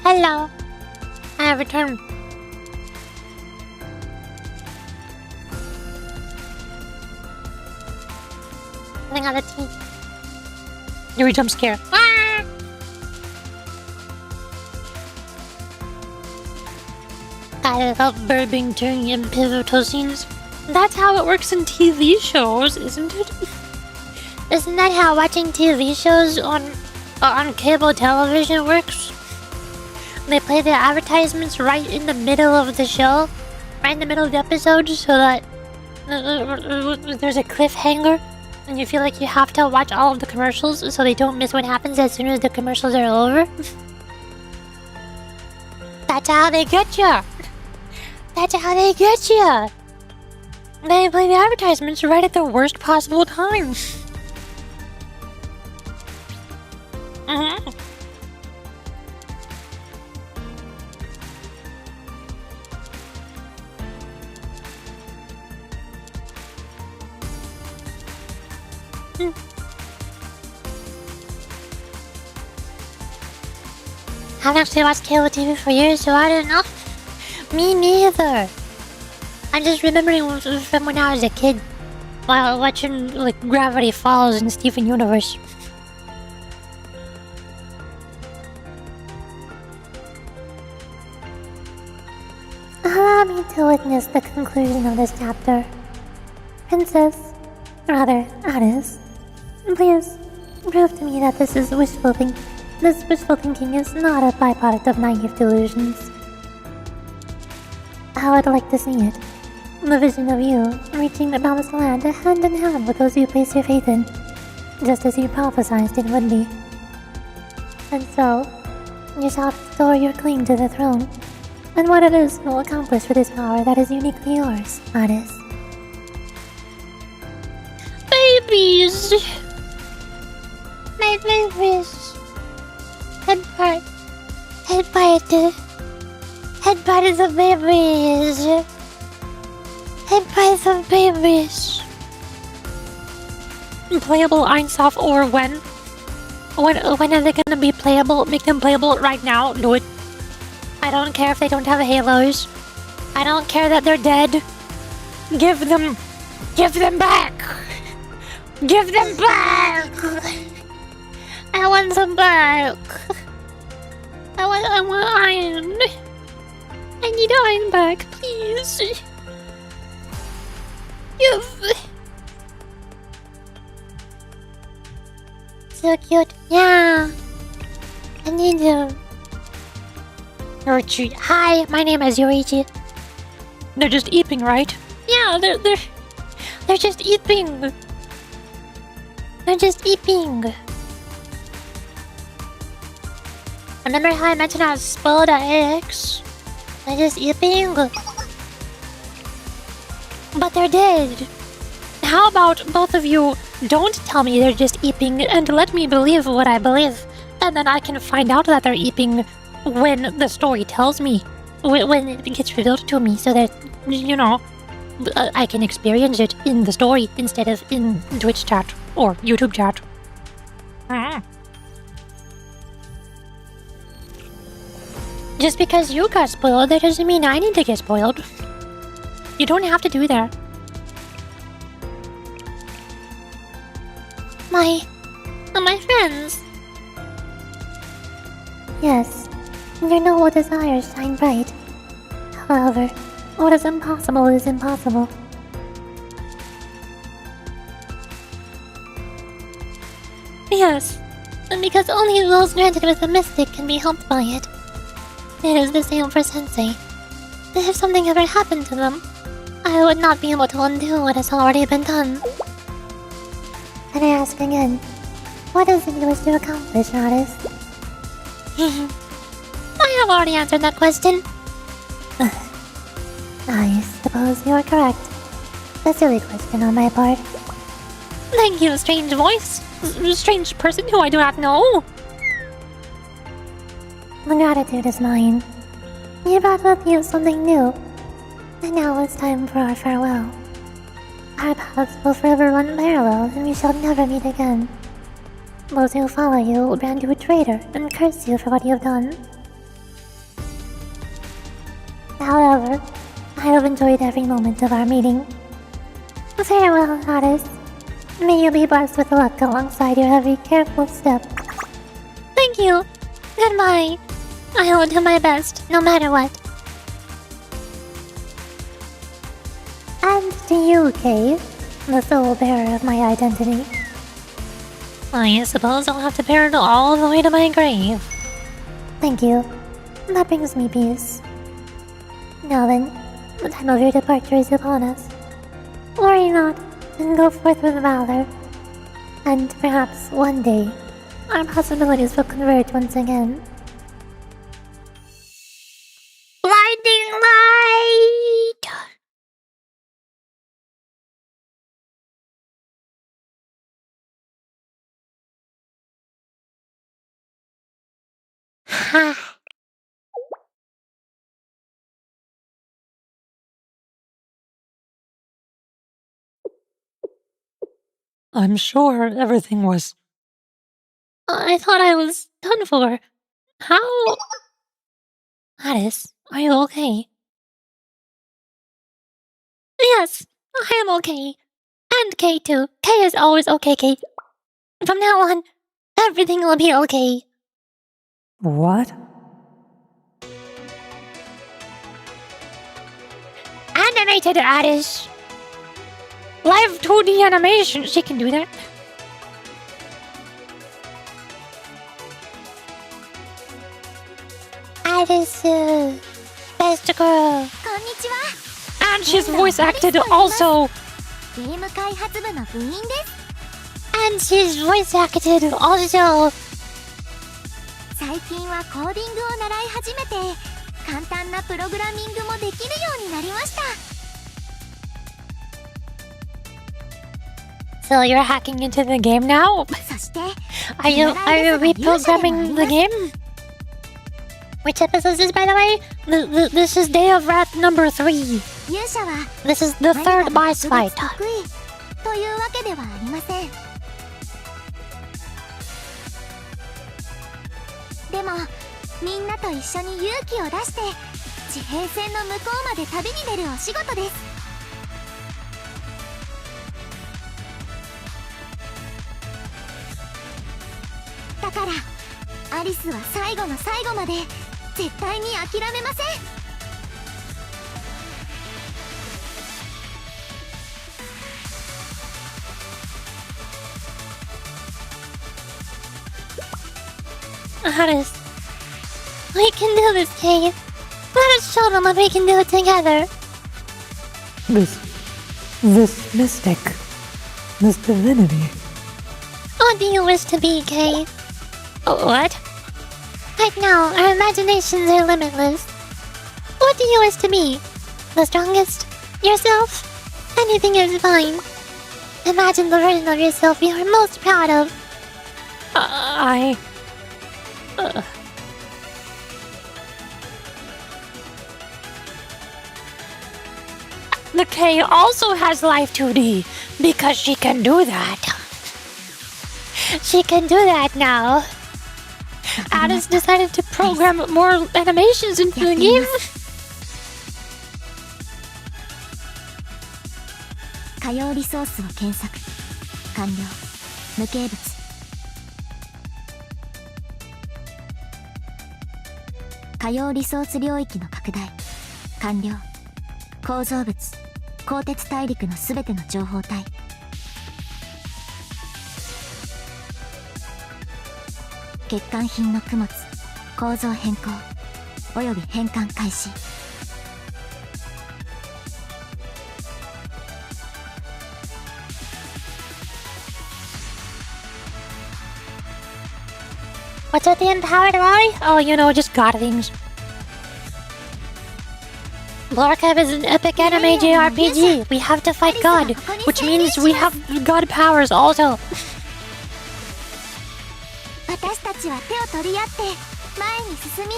Speaker 14: Hello. I have returned. Something on the teeth.
Speaker 15: Yuri jump scare.
Speaker 14: I love burping during in pivotal scenes.
Speaker 15: That's how it works in TV shows, isn't it?
Speaker 14: Isn't that how watching TV shows on cable television works? They play the advertisements right in the middle of the show, right in the middle of the episode, so that there's a cliffhanger, and you feel like you have to watch all of the commercials so they don't miss what happens as soon as the commercials are over. That's how they get you. That's how they get you.
Speaker 15: They play the advertisements right at the worst possible time.
Speaker 14: I haven't actually watched cable TV for years, so I don't know. Me neither. I'm just remembering from when I was a kid, while watching like Gravity Falls and Steven Universe. Allow me to witness the conclusion of this chapter. Aris, please prove to me that this wishful thinking is not a byproduct of naive delusions. I would like to see it. The vision of you reaching the promised land hand in hand with those you place your faith in, just as you prophesied it would be. And so, you shall restore your claim to the throne, and what it is you will accomplish with this power that is uniquely yours, Aris.
Speaker 15: Babies!
Speaker 14: My babies! Headbutt the babies! Headbutt the babies!
Speaker 15: Playable EIN or when? When are they gonna be playable? Make them playable right now. Do it. I don't care if they don't have halos. I don't care that they're dead. Give them back! Give them back!
Speaker 14: I want them back!
Speaker 15: I want EIN. I need EIN back, please.
Speaker 14: So cute. Yeah. I need them.
Speaker 15: Yurichi. Hi, my name is Yurichi. They're just eating, right? Yeah, they're just eating.
Speaker 14: They're just eating. Remember how I mentioned I was spoiled at eggs? They're just eating.
Speaker 15: But they're dead. How about both of you don't tell me they're just eating and let me believe what I believe, and then I can find out that they're eating when the story tells me, when it gets revealed to me, so that, you know, I can experience it in the story instead of in Twitch chat or YouTube chat. Just because you got spoiled, that doesn't mean I need to get spoiled. You don't have to do that.
Speaker 14: My friends. Yes, your noble desires shine bright. However, what is impossible is impossible.
Speaker 15: Yes,
Speaker 14: and because only those granted with a mystic can be helped by it. It is the same for Sensei. If something ever happened to them, I would not be able to undo what has already been done. And I ask again, what is it you wish to accomplish, Aris?
Speaker 15: I have already answered that question.
Speaker 14: I suppose you are correct. A silly question on my part.
Speaker 15: Thank you, strange voice. Strange person who I do not know.
Speaker 14: The gratitude is mine. You brought with you something new. And now it's time for our farewell. Our paths will forever run parallel, and we shall never meet again. Those who follow you will brand you a traitor and curse you for what you have done. However, I have enjoyed every moment of our meeting. Farewell, Aris. May you be blessed with luck alongside your every careful step. Thank you. Goodbye. I will do my best, no matter what. And to you, Kay, the sole bearer of my identity. I suppose I'll have to bear it all the way to my grave. Thank you. That brings me peace. Now then, the time of your departure is upon us. Worry not, and go forth with valor. And perhaps one day, our possibilities will converge once again. Blinding light! Ha!
Speaker 16: I'm sure everything was...
Speaker 14: I thought I was done for. How? Aris, are you okay? Yes, I am okay. And Kay too. Kay is always okay, Kay. From now on, everything will be okay.
Speaker 16: What?
Speaker 14: Animated Aris. Live 2D animation, she can do that. Aris, best girl.
Speaker 3: Konnichiwa.
Speaker 14: And she's voice acted also.
Speaker 3: ゲーム開発部の部員です。
Speaker 14: And she's voice acted also.
Speaker 3: 最近はコーディングを習い始めて、簡単なプログラミングもできるようになりました。
Speaker 14: So you're hacking into the game now?
Speaker 3: そして、
Speaker 14: Are you reprogramming the game? Which episode is this, by the way? This is Day of Wrath number 3.
Speaker 3: 勇者は
Speaker 14: This is the third boss fight.
Speaker 3: 得意というわけではありません。でも、みんなと一緒に勇気を出して、地平線の向こうまで旅に出るお仕事です。 だから、アリスは最後の最後まで絶対に諦めません。
Speaker 14: Aris, we can do this, Kay. Let us show them what we can do together.
Speaker 16: This mystic, this divinity.
Speaker 14: What do you wish to be, Kay? What? Right now, our imaginations are limitless. What do you wish to be? The strongest? Yourself? Anything is fine. Imagine the version of yourself you are most proud of. The K also has Life 2D, because she can do that. She can do that now. Aris decided to program more animations into the game.
Speaker 3: 可用リソースを検索完了。無形物。可用リソース領域の拡大完了。構造物鋼鉄大陸のすべての情報体。欠陥品の供物構造変更および変換開始。
Speaker 14: What's with the empowered Lolly? Oh, you know, just god things. Lorca is an epic anime JRPG. We have to fight God, which means we have God powers also.
Speaker 3: 私たちは手を取り合って前に進み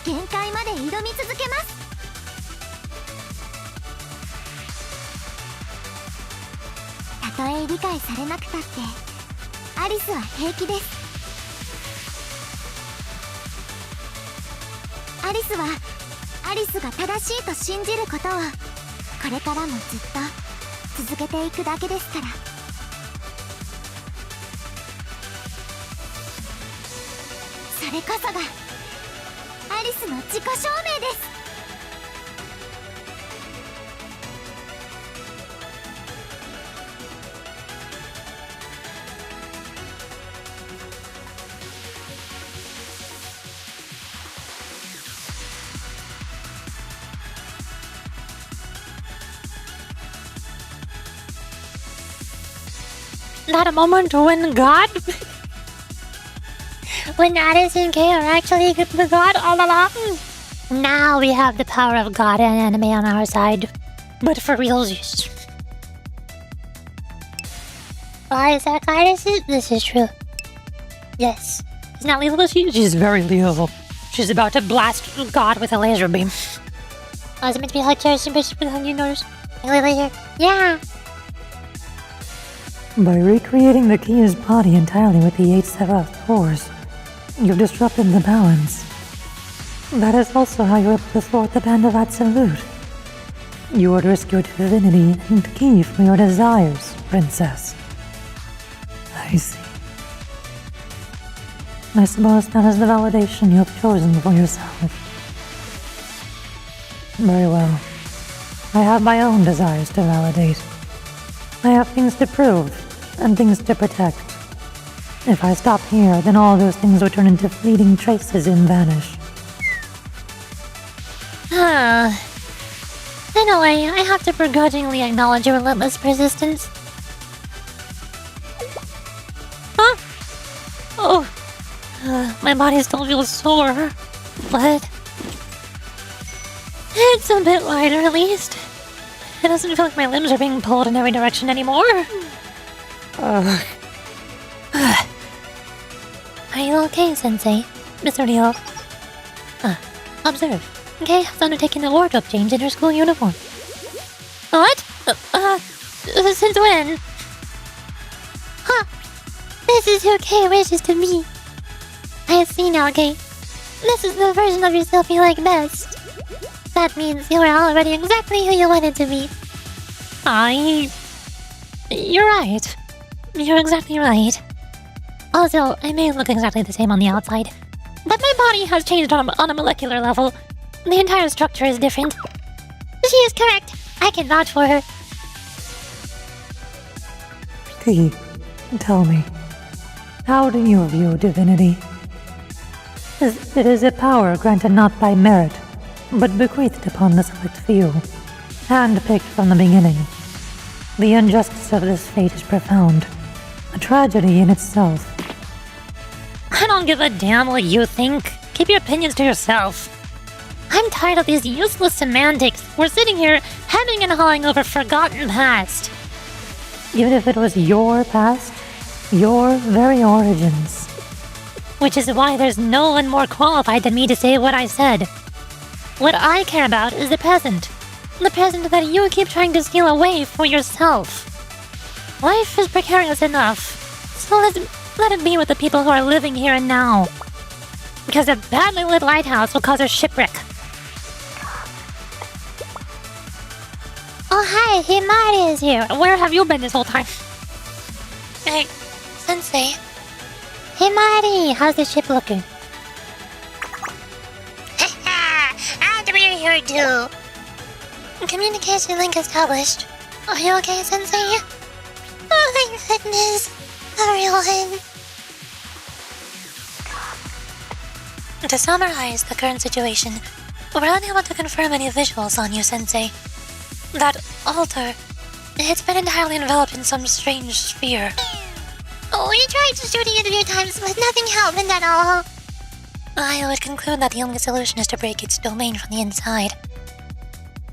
Speaker 3: 限界まで挑み続けます。
Speaker 14: 「
Speaker 3: とえ理解されなくたってアリスは平気です。アリスはアリスが正しいと信じることをこれからもずっと続けていくだけですから。それこそがアリスの自己証明です。
Speaker 15: Not a moment when God... when Aris and Kay are actually the God all along. Now we have the power of God and anime on our side. But for realsies. Why is that Aris? This is true. Yes. Isn't that Lilo? She's very Lilo. She's about to blast God with a laser beam. Oh, is it meant to be like Jerry you notice? Lily here? Yeah!
Speaker 16: By recreating the Kia's body entirely with the 8 Sephiroth cores, you've disrupted the balance. That is also how you're able to thwart the Band of Absolute. You would risk your divinity and ki for your desires, Princess. I see. I suppose that is the validation you have chosen for yourself. Very well. I have my own desires to validate. I have things to prove, and things to protect. If I stop here, then all those things will turn into fleeting traces and vanish.
Speaker 15: In a way, I have to begrudgingly acknowledge your relentless persistence. Huh? Oh. My body still feels sore, but... it's a bit lighter, at least. It doesn't feel like my limbs are being pulled in every direction anymore. Are you okay, Sensei? Mr. Neo? Observe. Kay has undertaken a wardrobe change in her school uniform. What? Since when? Huh. This is who Kay wishes to be. I see now, Kay. This is the version of yourself you like best. That means you are already exactly who you wanted to be. You're right. You're exactly right. Also, I may look exactly the same on the outside, but my body has changed on a molecular level. The entire structure is different. She is correct. I can vouch for her.
Speaker 16: Ki, tell me, how do you view divinity? It is a power granted not by merit, but bequeathed upon the select few, hand-picked from the beginning. The injustice of this fate is profound, a tragedy in itself.
Speaker 15: I don't give a damn what you think. Keep your opinions to yourself. I'm tired of these useless semantics. We're sitting here hemming and hawing over forgotten past.
Speaker 16: Even if it was your past, your very origins.
Speaker 15: Which is why there's no one more qualified than me to say what I said. What I care about is the present. The present that you keep trying to steal away for yourself. Life is precarious enough, so let it be with the people who are living here and now. Because a badly lit lighthouse will cause a shipwreck. Oh hi, Himari is here. Where have you been this whole time? Hey, Sensei. Himari, how's the ship looking?
Speaker 14: And we're here too. Communication link established. Are you okay, Sensei? Oh my goodness. Everyone. To summarize the current situation, we're unable to confirm any visuals on you, Sensei. That altar, it's been entirely enveloped in some strange sphere. We tried shooting it a few times, but nothing happened at all. I would conclude that the only solution is to break its domain from the inside.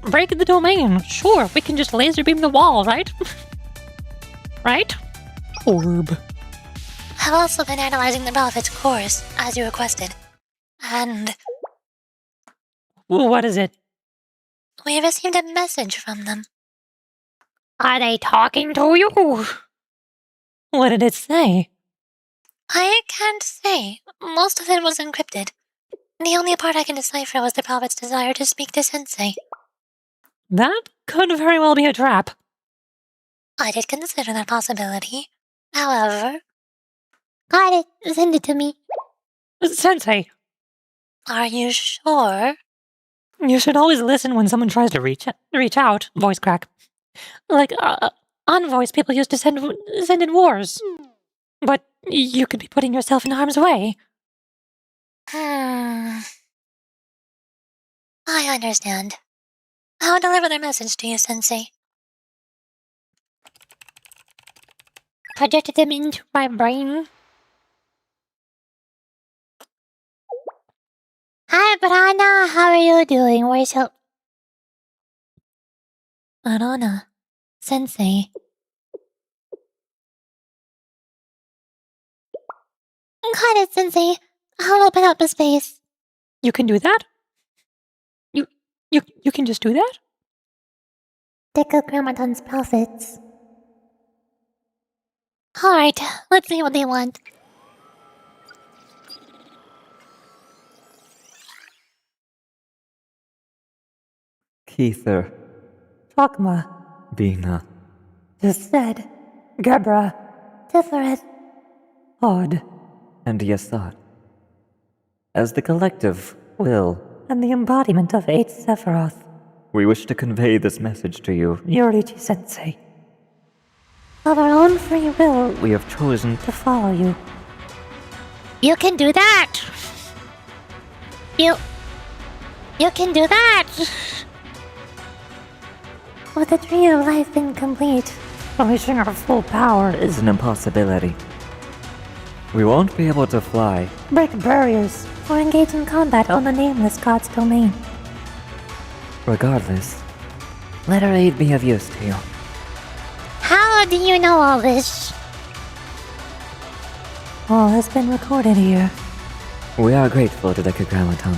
Speaker 15: Break the domain? Sure, we can just laser beam the wall, right? Right? Orb.
Speaker 14: I've also been analyzing the Belfit's cores, as you requested. And...
Speaker 15: What is it?
Speaker 14: we received a message from them.
Speaker 15: Are they talking to you?
Speaker 16: What did it say?
Speaker 14: I can't say. Most of it was encrypted. The only part I can decipher was the prophet's desire to speak to Sensei.
Speaker 16: That could very well be a trap.
Speaker 14: I did consider that possibility. However...
Speaker 15: Got it. Send it to me.
Speaker 16: Sensei,
Speaker 14: Are you sure?
Speaker 16: you should always listen when someone tries to reach out. Voice crack. Like, envoys people used to send in wars. But you could be putting yourself in harm's way.
Speaker 14: I understand. I'll deliver their message to you, Sensei.
Speaker 15: Projected them into my brain. Hi, Brana. How are you doing? Where's your...
Speaker 14: Arana. Sensei.
Speaker 15: Got it, Sensei. I'll open up a space.
Speaker 16: You can do that? You can just do that?
Speaker 15: Decagrammaton's prophets.
Speaker 14: Alright, let's see what they want.
Speaker 10: Keither.
Speaker 16: Chakma.
Speaker 10: Bina.
Speaker 16: Just said. Gebra.
Speaker 15: Tiferet.
Speaker 16: Odd.
Speaker 10: And Yasat. As the collective will,
Speaker 16: And the embodiment of 8 Sephiroth.
Speaker 10: we wish to convey this message to you.
Speaker 16: Yurichi Sensei.
Speaker 15: Of our own free will,
Speaker 10: We have chosen
Speaker 16: To follow you.
Speaker 14: You can do that! You can do that!
Speaker 15: with the tree of life incomplete.
Speaker 16: Unleashing our full power
Speaker 10: is an impossibility. We won't be able to fly.
Speaker 16: break barriers.
Speaker 15: Or engage in combat on the nameless god's domain.
Speaker 10: Regardless, let our aid be of use to you.
Speaker 14: How do you know all this?
Speaker 16: All has been recorded here.
Speaker 10: We are grateful to Decagrammaton.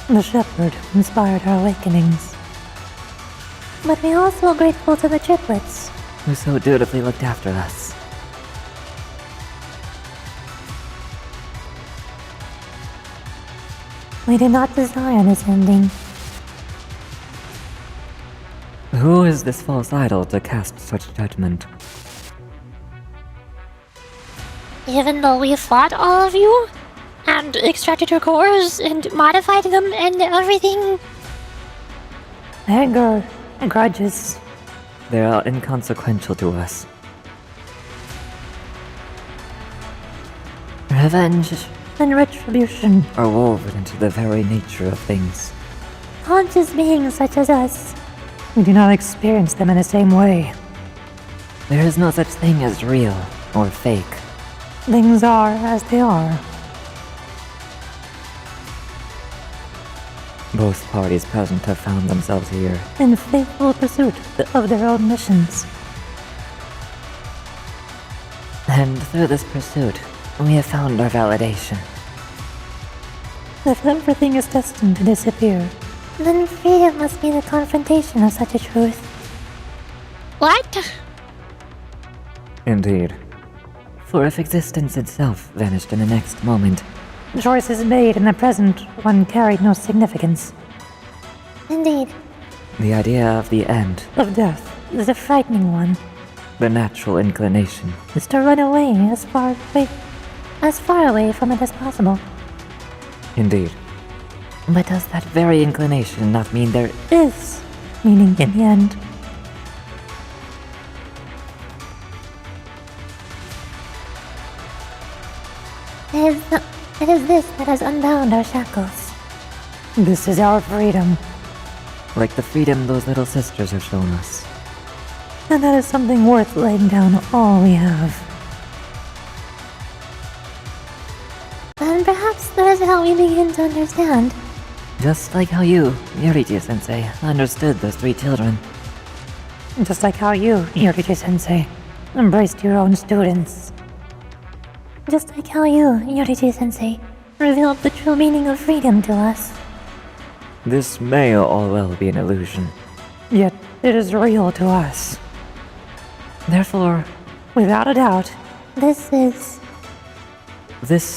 Speaker 16: The shepherd inspired our awakenings.
Speaker 15: But we're also grateful to the triplets.
Speaker 10: Who so dutifully looked after us.
Speaker 16: We did not desire this ending.
Speaker 10: Who is this false idol to cast such judgment?
Speaker 14: Even though we fought all of you? And extracted your cores and modified them and everything?
Speaker 16: Anger, grudges.
Speaker 10: They are inconsequential to us. Revenge
Speaker 16: and retribution
Speaker 10: are woven into the very nature of things.
Speaker 15: Conscious beings such as us.
Speaker 16: We do not experience them in the same way.
Speaker 10: There is no such thing as real or fake.
Speaker 16: Things are as they are.
Speaker 10: Both parties present have found themselves here.
Speaker 16: In faithful pursuit of their own missions.
Speaker 10: And through this pursuit, we have found our validation.
Speaker 16: If everything is destined to disappear,
Speaker 15: then freedom must be the confrontation of such a truth.
Speaker 14: What?
Speaker 10: Indeed. For if existence itself vanished in the next moment,
Speaker 16: choices made in the present one carried no significance.
Speaker 15: Indeed.
Speaker 10: The idea of the end,
Speaker 16: of death, is a frightening one.
Speaker 10: The natural inclination
Speaker 16: is to run away as far away from it as possible.
Speaker 10: Indeed. But does that very inclination not mean there
Speaker 16: is meaning in the end?
Speaker 15: It is this that has unbound our shackles.
Speaker 16: This is our freedom.
Speaker 10: Like the freedom those little sisters have shown us.
Speaker 16: And that is something worth laying down all we have.
Speaker 15: And perhaps that is how we begin to understand.
Speaker 10: Just like how you, Yurichi-sensei, understood those 3 children.
Speaker 16: Just like how you, Yurichi-sensei, embraced your own students.
Speaker 15: Just like how you, Yurichi-sensei, revealed the true meaning of freedom to us.
Speaker 10: This may all well be an illusion.
Speaker 16: Yet it is real to us. Therefore, without a doubt,
Speaker 14: This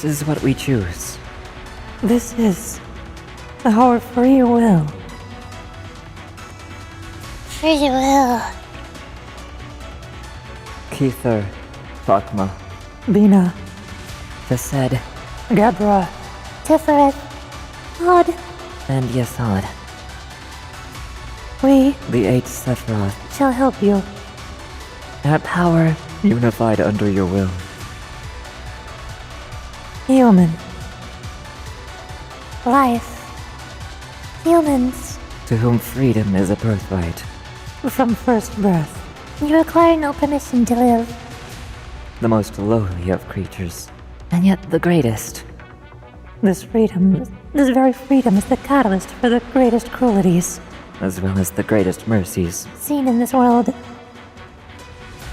Speaker 14: is
Speaker 10: what we choose.
Speaker 16: this is our free will.
Speaker 14: free will.
Speaker 10: Keither, Fakma,
Speaker 16: Bina,
Speaker 10: Vased,
Speaker 16: Gabra,
Speaker 14: Tiferet. Odd.
Speaker 10: and Yasad.
Speaker 16: we
Speaker 10: The 8 Sephiroth.
Speaker 16: shall help you.
Speaker 10: Our power unified under your will.
Speaker 16: Human,
Speaker 14: Life. Humans.
Speaker 10: To whom freedom is a birthright.
Speaker 16: from first breath.
Speaker 14: You require no permission to live.
Speaker 10: The most lowly of creatures. And yet the greatest.
Speaker 16: This very freedom is the catalyst for the greatest cruelties
Speaker 10: As well as the greatest mercies.
Speaker 14: Seen in this world.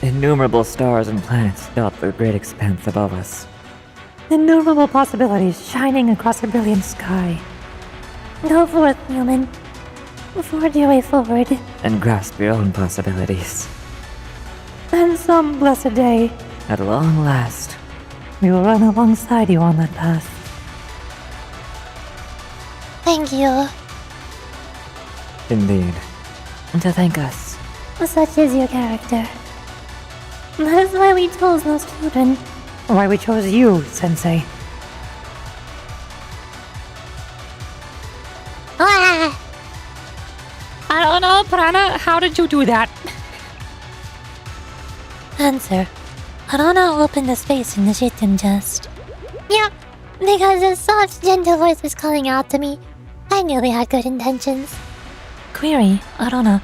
Speaker 10: Innumerable stars and planets dot the great expanse above us.
Speaker 16: Innumerable possibilities shining across a brilliant sky.
Speaker 14: Go forth, human. Forge your way forward.
Speaker 10: And grasp your own possibilities.
Speaker 16: And some blessed day,
Speaker 10: At long last.
Speaker 16: we will run alongside you on that path.
Speaker 14: Thank you.
Speaker 10: Indeed. And to thank us.
Speaker 14: Such is your character. That is why we chose those children.
Speaker 16: Why we chose you, Sensei.
Speaker 14: Ah!
Speaker 15: I don't know, Prana. How did you do that?
Speaker 14: Answer. Arana opened a space in the chitin chest. Yeah, because a soft, gentle voice was calling out to me. I knew they had good intentions.
Speaker 16: Query, Arana.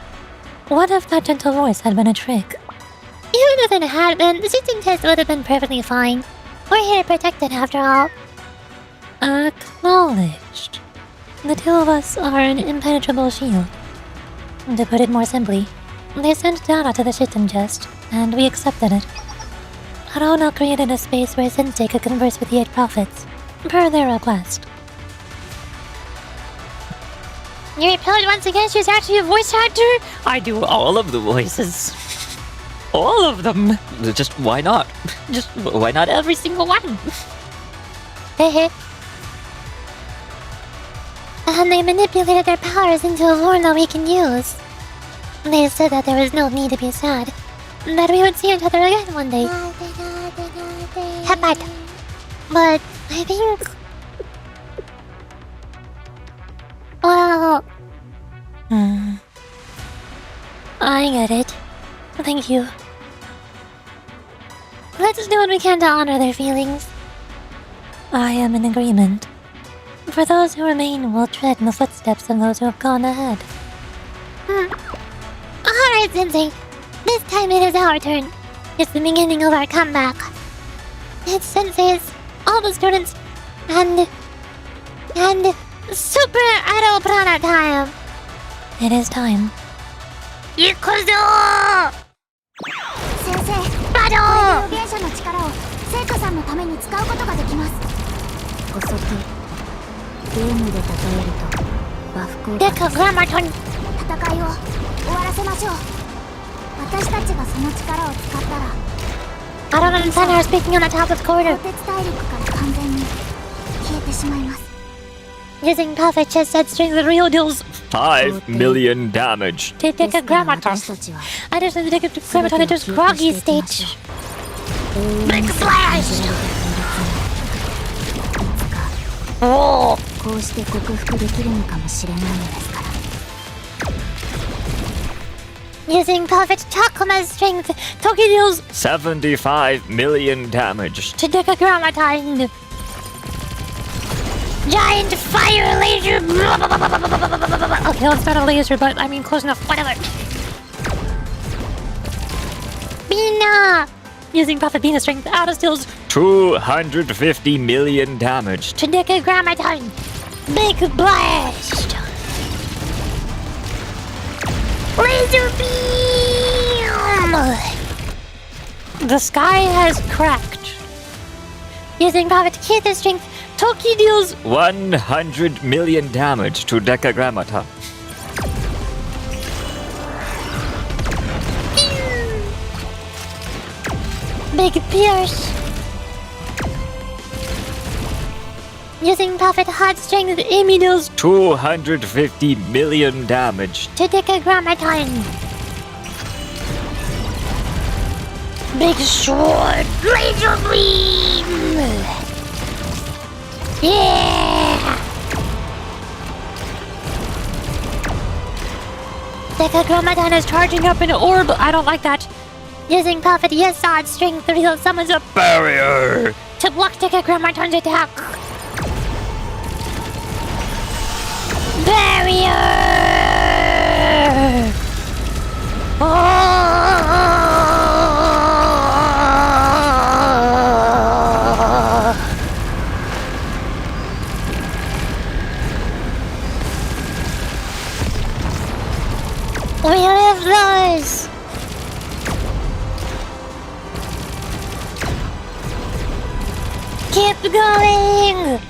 Speaker 16: What if that gentle voice had been a trick?
Speaker 14: Even if it had been, the chitin chest would have been perfectly fine. We're here to protect it after all.
Speaker 16: Acknowledged. The two of us are an impenetrable shield. To put it more simply, they sent data to the chitin chest, and we accepted it. Arana created a space where Sensei could converse with the 8 prophets, per their request.
Speaker 14: You repelled once again, she's actually a voice actor?
Speaker 10: I do all of the voices. All of them. Just why not? Just why not every single one?
Speaker 14: Hehe. And they manipulated their powers into a form that we can use. They said that there was no need to be sad. That we would see each other again one day. Hepat. But I think... Well... I get it. Thank you. Let's do what we can to honor their feelings.
Speaker 16: I am in agreement. For those who remain, we'll tread in the footsteps of those who have gone ahead.
Speaker 14: Alright, Sensei. This time it is our turn. It's the beginning of our comeback. It's Sensei's, all the students, and Super Idol Prana time.
Speaker 16: It is time.
Speaker 14: Ikuzo!
Speaker 3: 先生、
Speaker 14: バド
Speaker 3: これで予言者の力を生徒さんのために使うことができます。補足。ゲームで例えると和服を
Speaker 14: Decagrammaton!
Speaker 3: 戦いを終わらせましょう。私たちがその力を使ったら
Speaker 14: I don't understand her speaking on the top of the corridor.
Speaker 3: 鋼鉄大陸から完全に消えてしまいます。
Speaker 14: Using perfect chest set strings, the real deals
Speaker 10: 5 million damage.
Speaker 14: Decagrammaton. I just said the Decagrammaton enters groggy state. Big splash! Oh!
Speaker 3: こうして克服できるのかもしれないのですから。
Speaker 14: Using perfect Chakma strength, Toki deals
Speaker 10: 75 million damage.
Speaker 14: to Decagrammaton. Giant fire laser!
Speaker 15: Okay, let's not a laser, but I mean close enough. Whatever.
Speaker 14: Bina!
Speaker 15: Using Prophet Bina strength, Aris deals
Speaker 10: 250 million damage.
Speaker 14: To Decagrammaton. Big blast! Laser beam!
Speaker 15: the sky has cracked.
Speaker 14: Using Prophet Keither's strength, Toki deals
Speaker 10: 100 million damage to Decagrammaton.
Speaker 14: Big Pierce. Using Prophet Hot Strength, Amy deals
Speaker 10: 250 million damage.
Speaker 14: to Decagrammaton. Big Sword. Laser Beam. Yeah. Decagrammaton is charging up an orb. I don't like that. Using Prophet Yesod Strength, the result summons a
Speaker 10: Barrier!
Speaker 14: to block Decagrammaton's attack. Barrier! We have those! Keep going!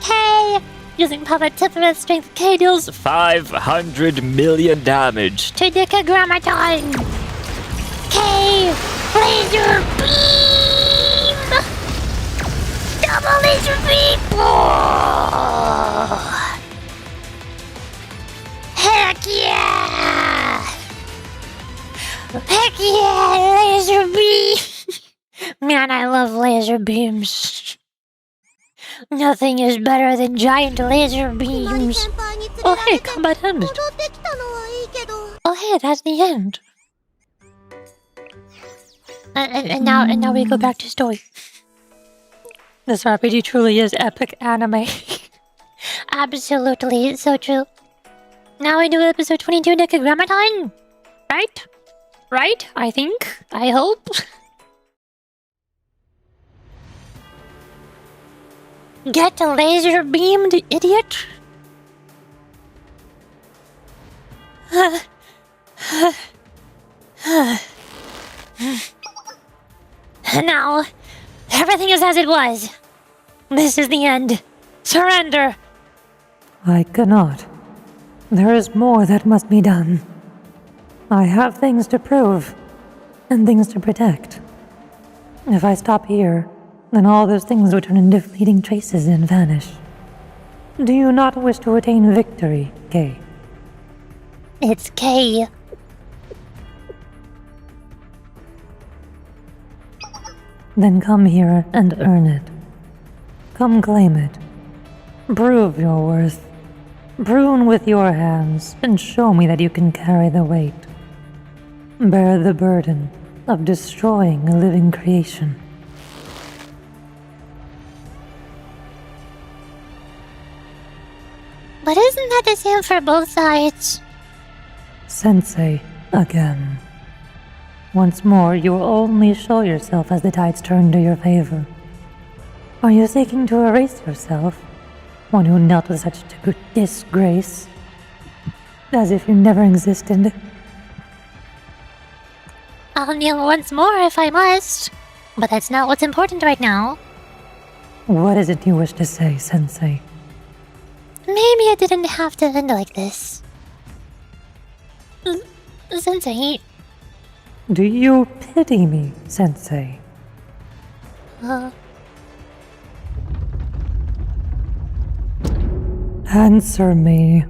Speaker 14: K! Using Puppet Tippereth Strength, K deals
Speaker 10: 500 million damage.
Speaker 14: to Decagrammaton! K! Laser Beam! Double Laser Beam! Oh. Heck yeah! Heck yeah! Laser Beam! Man, I love laser beams. Nothing is better than giant laser beams. Oh hey, combat ended. Oh hey, that's the end. And now we go back to story. This RPG truly is epic anime. Absolutely, it's so true. Now we do episode 22 Decagrammaton. Right? Right? I think. I hope. Get laser beamed, idiot! Now, everything is as it was. This is the end. Surrender!
Speaker 16: I cannot. There is more that must be done. I have things to prove, and things to protect. If I stop here, then all those things will turn into fleeting traces and vanish. Do you not wish to attain victory, Kay?
Speaker 14: It's K.
Speaker 16: Then come here and earn it. Come claim it. Prove your worth. Brew with your hands and show me that you can carry the weight. Bear the burden of destroying a living creation.
Speaker 14: But isn't that the same for both sides?
Speaker 16: Sensei, again. Once more, you will only show yourself as the tides turn to your favor. Are you seeking to erase yourself? One who dealt with such disgrace? As if you never existed?
Speaker 14: I'll kneel once more if I must. But that's not what's important right now.
Speaker 16: What is it you wish to say, Sensei?
Speaker 14: Maybe it didn't have to end like this. Sensei.
Speaker 16: Do you pity me, Sensei? Answer me.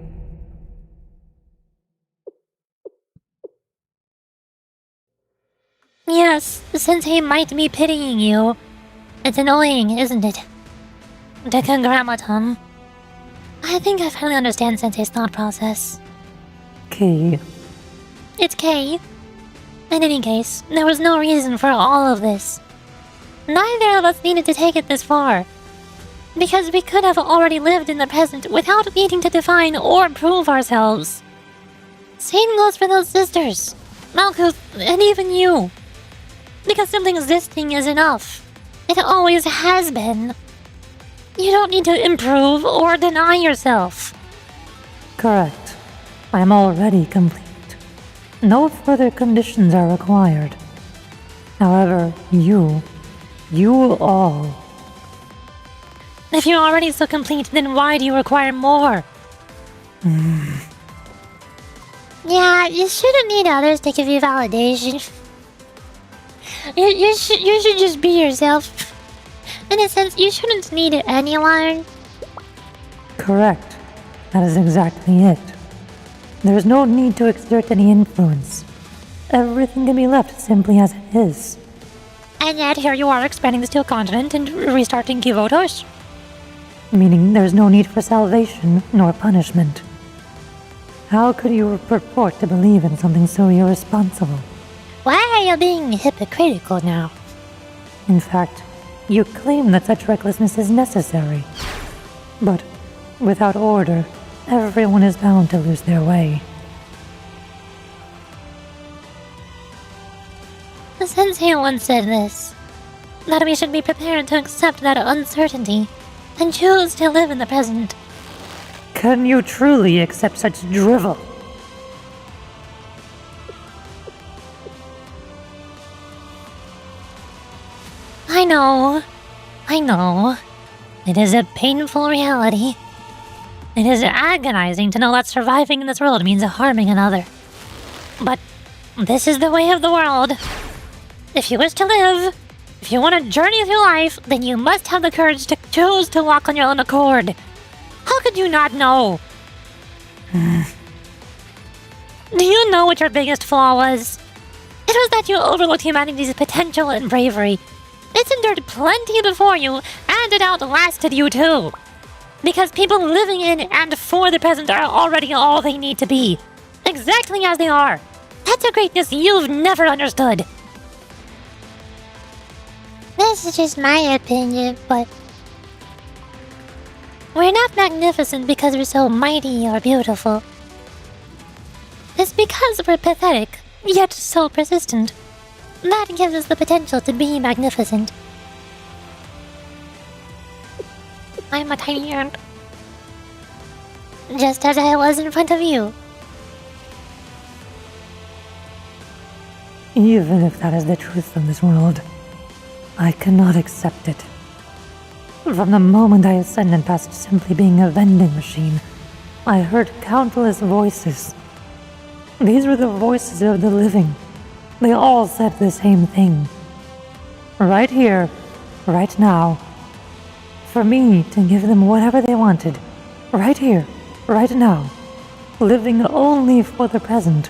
Speaker 14: Yes, Sensei might be pitying you. It's annoying, isn't it? Decagrammaton. I think I finally understand Sensei's thought process.
Speaker 16: Key.
Speaker 14: It's K. In any case, there was no reason for all of this. Neither of us needed to take it this far. Because we could have already lived in the present without needing to define or prove ourselves. Same goes for those sisters, Malkuth, and even you. Because simply existing is enough. It always has been. You don't need to improve or deny yourself.
Speaker 16: Correct. I am already complete. No further conditions are required. However, you all.
Speaker 14: If you're already so complete, then why do you require more? Yeah, you shouldn't need others to give you validation. You should just be yourself. In a sense, you shouldn't need anyone.
Speaker 16: Correct. That is exactly it. There is no need to exert any influence. Everything can be left simply as it is.
Speaker 15: And yet here you are expanding the Steel Continent and restarting Kivotos.
Speaker 16: Meaning there's no need for salvation nor punishment. How could you purport to believe in something so irresponsible?
Speaker 14: Why are you being hypocritical now?
Speaker 16: In fact, you claim that such recklessness is necessary. But without order, everyone is bound to lose their way.
Speaker 14: The sensei once said this, that we should be prepared to accept that uncertainty and choose to live in the present.
Speaker 16: Can you truly accept such drivel?
Speaker 14: I know. It is a painful reality. It is agonizing to know that surviving in this world means harming another. But this is the way of the world. If you wish to live, if you want to journey through life, then you must have the courage to choose to walk on your own accord. How could you not know? Do you know what your biggest flaw was? It was that you overlooked humanity's potential and bravery. It's endured plenty before you, and it outlasted you too. Because people living in and for the present are already all they need to be. Exactly as they are. That's a greatness you've never understood. This is just my opinion, but we're not magnificent because we're so mighty or beautiful. It's because we're pathetic, yet so persistent. That gives us the potential to be magnificent. I'm a tiny ant. Just as I was in front of you.
Speaker 16: Even if that is the truth of this world, I cannot accept it. From the moment I ascended past simply being a vending machine, I heard countless voices. These were the voices of the living. They all said the same thing. Right here, right now. For me to give them whatever they wanted. Right here, right now. Living only for the present.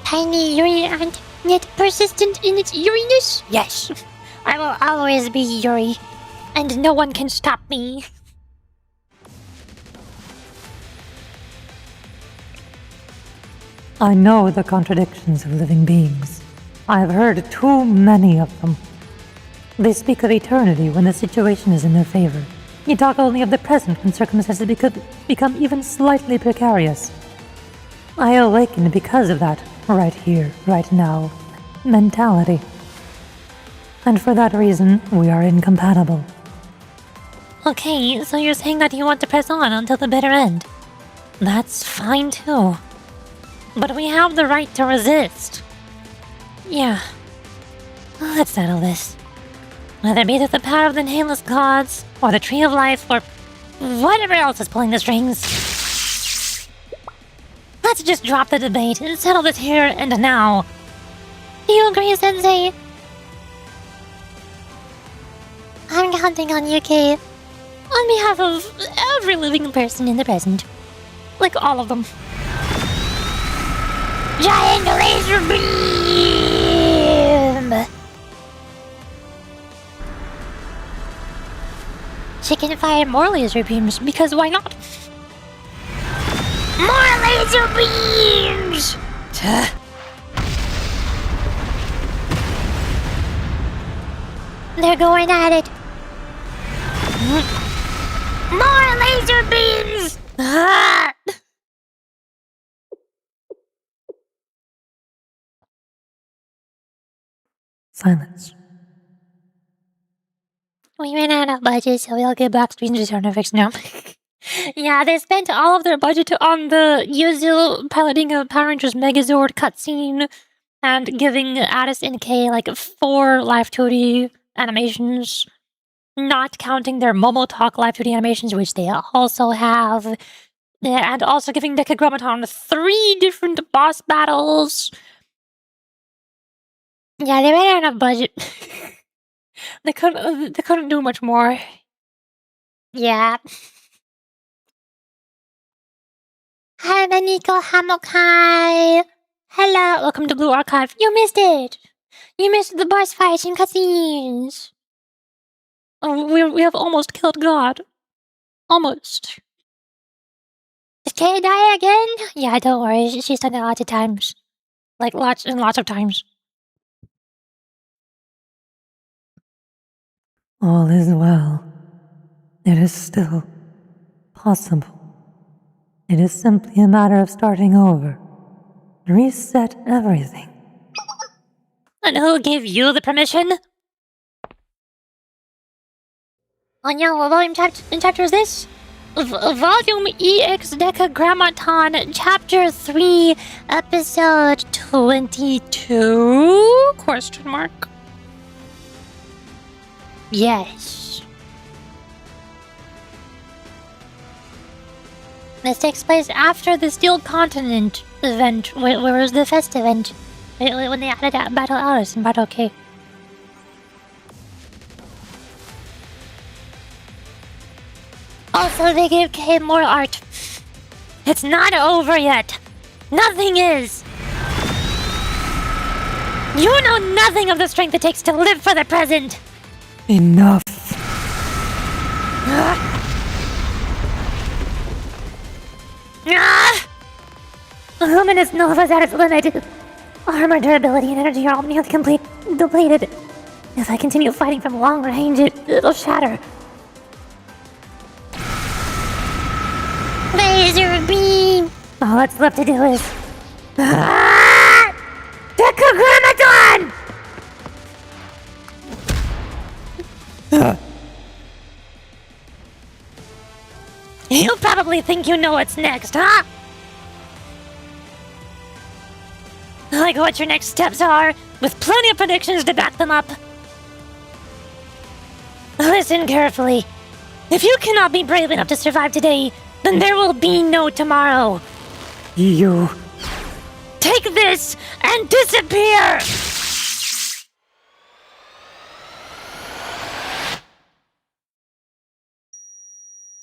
Speaker 14: Tiny Yuri ant, yet persistent in its Yuriness? Yes. I will always be Yuri, and no one can stop me.
Speaker 16: I know the contradictions of living beings. I have heard too many of them. They speak of eternity when the situation is in their favor. You talk only of the present when circumstances become even slightly precarious. I awakened because of that right here, right now mentality. And for that reason, we are incompatible.
Speaker 14: Okay, so you're saying that you want to press on until the bitter end. That's fine too. But we have the right to resist. Yeah. Let's settle this. Whether it be through the power of the nameless gods, or the tree of life, or whatever else is pulling the strings. Let's just drop the debate and settle this here and now. Do you agree, Sensei? I'm counting on you, Kate. On behalf of every living person in the present. Like all of them. Giant laser beam! She can fire more laser beams, because why not? More laser beams! They're going at it. More laser beams!
Speaker 16: Silence.
Speaker 14: We ran out of budget, so we'll get black screen sound effects now. Yeah, they spent all of their budget on the Yuzu piloting a Power Rangers Megazord cutscene and giving Aris and Kay like 4 live 2D animations, not counting their Momo Talk live 2D animations, which they also have, and also giving Decagrammaton 3 different boss battles.
Speaker 15: Yeah, they ran out of budget. They couldn't do much more. Yeah. Hi, Beniko Hamokai. Hello, welcome to Blue Archive. You missed it. You missed the boss fights and cutscenes. Oh, we have almost killed God. Almost. Did Kay die again? Yeah, don't worry. She's done it lots of times. Like lots and lots of times.
Speaker 16: All is well. It is still possible. It is simply a matter of starting over. Reset everything.
Speaker 15: And who gave you the permission? On your volume chapter is this? Volume EX Decagrammaton, Chapter 3, Episode 22? Question mark. Yes. This takes place after the Steel Continent event, where was the Fest event, when they added Battle Aris and Battle K. Also, they gave Kay more art. It's not over yet. Nothing is. You know nothing of the strength it takes to live for the present.
Speaker 16: Enough.
Speaker 15: Luminous Nova's at its limit. Armor durability and energy are all nearly depleted. If I continue fighting from long range, it'll shatter. Laser beam! All that's left to do is... Decagrammaton! You probably think you know what's next, huh? Like what your next steps are, with plenty of predictions to back them up. Listen carefully. If you cannot be brave enough to survive today, then there will be no tomorrow.
Speaker 16: You.
Speaker 15: Take this and disappear!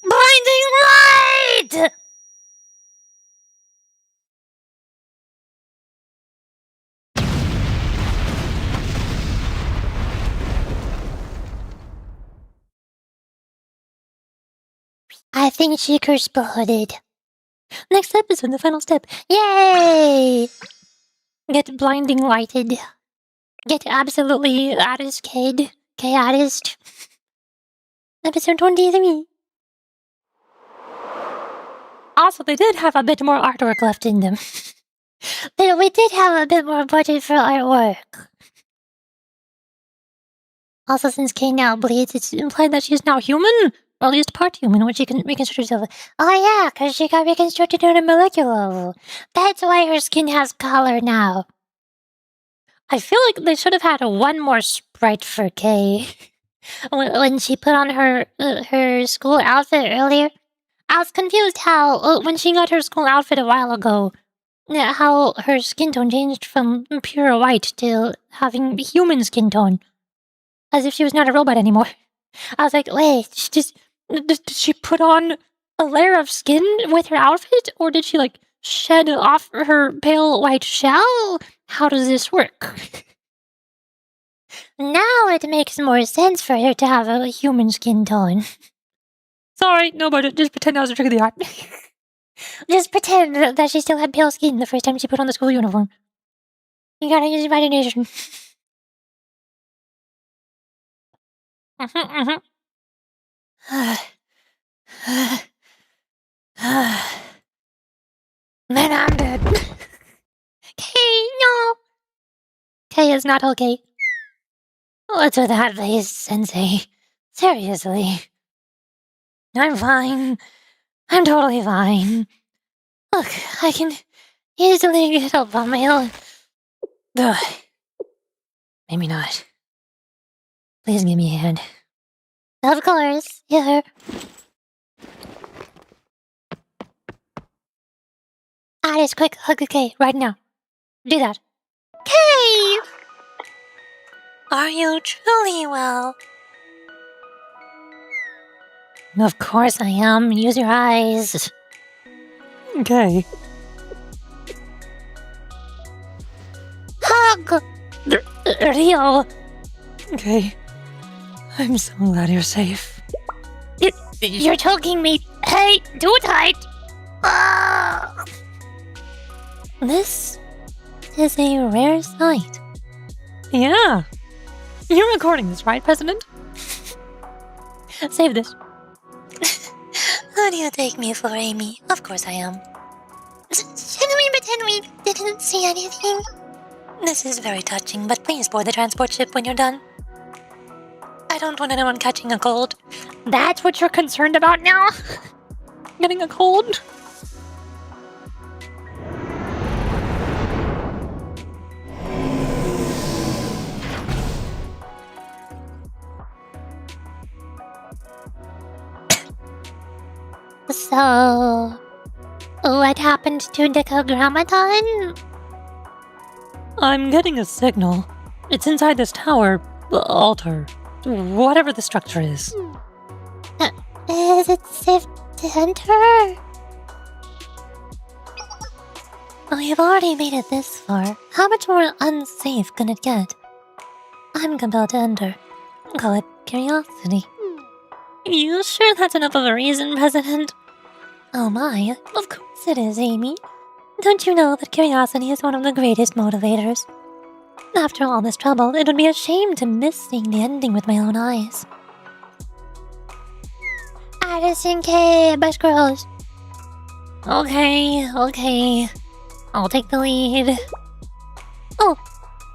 Speaker 15: Blinding light! I think she exploded. Next episode, the final step. Yay! Get blinding lighted. Get absolutely Aris K'd. K-Arist. Episode 23. Also, they did have a bit more artwork left in them. We did have a bit more budget for artwork. Also, since Kay now bleeds, it's implied that she's now human? Or at least part human, when she can reconstruct herself. Oh yeah, because she got reconstructed on a molecular level. That's why her skin has color now. I feel like they should have had one more sprite for Kay. When she put on her school outfit earlier, I was confused how, when she got her school outfit a while ago, how her skin tone changed from pure white to having human skin tone. As if she was not a robot anymore. I was like, wait, did she put on a layer of skin with her outfit? Or did she, like, shed off her pale white shell? How does this work? Now it makes more sense for her to have a human skin tone. Sorry, no, but just pretend I was a trick of the art. Just pretend that she still had pale skin the first time she put on the school uniform. You gotta use your imagination. Then I'm dead. Kay, no! Kay is not okay. What's with that face, Sensei? Seriously. I'm fine. I'm totally fine. Look, I can easily get up on my own. Ugh. Maybe not. Please give me a hand. Of course, yeah. Aris, quick, hug Kay right now. Do that. Kay! Are you truly well? Of course I am. Use your eyes.
Speaker 16: Okay.
Speaker 15: Hug! Rio!
Speaker 16: Okay. I'm so glad you're safe.
Speaker 15: You're choking me. Hey, do it right. This is a rare sight.
Speaker 16: Yeah. You're recording this, right, President?
Speaker 15: Save this.
Speaker 14: Who do you take me for, Amy? Of course I am. Should we pretend we didn't see anything? This is very touching, but please board the transport ship when you're done. I don't want anyone catching a cold.
Speaker 15: That's what you're concerned about now?
Speaker 16: Getting a cold?
Speaker 15: So, what happened to Decagrammaton?
Speaker 16: I'm getting a signal. It's inside this tower, altar, whatever the structure is.
Speaker 15: Is it safe to enter?
Speaker 14: We've already made it this far. How much more unsafe can it get? I'm compelled to enter. Call it curiosity.
Speaker 15: You sure that's enough of a reason, President?
Speaker 14: Oh my, of course it is, Amy. Don't you know that curiosity is one of the greatest motivators? After all this trouble, it would be a shame to miss seeing the ending with my own eyes.
Speaker 15: Aris and Kay, best girls. Okay. I'll take the lead. Oh,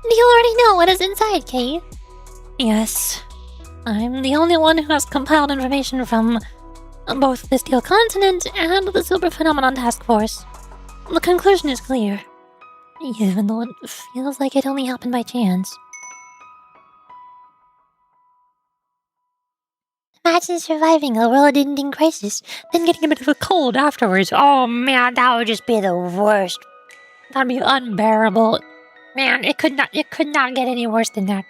Speaker 15: do you already know what is inside, Kay?
Speaker 14: Yes.
Speaker 15: I'm the only one who has compiled information from both the Steel Continent and the Super Phenomenon Task Force. The conclusion is clear, even though it feels like it only happened by chance.
Speaker 14: Imagine surviving a world-ending crisis, then getting a bit of a cold afterwards. Oh man, that would just be the worst.
Speaker 15: That'd be unbearable. Man, it could not get any worse than that.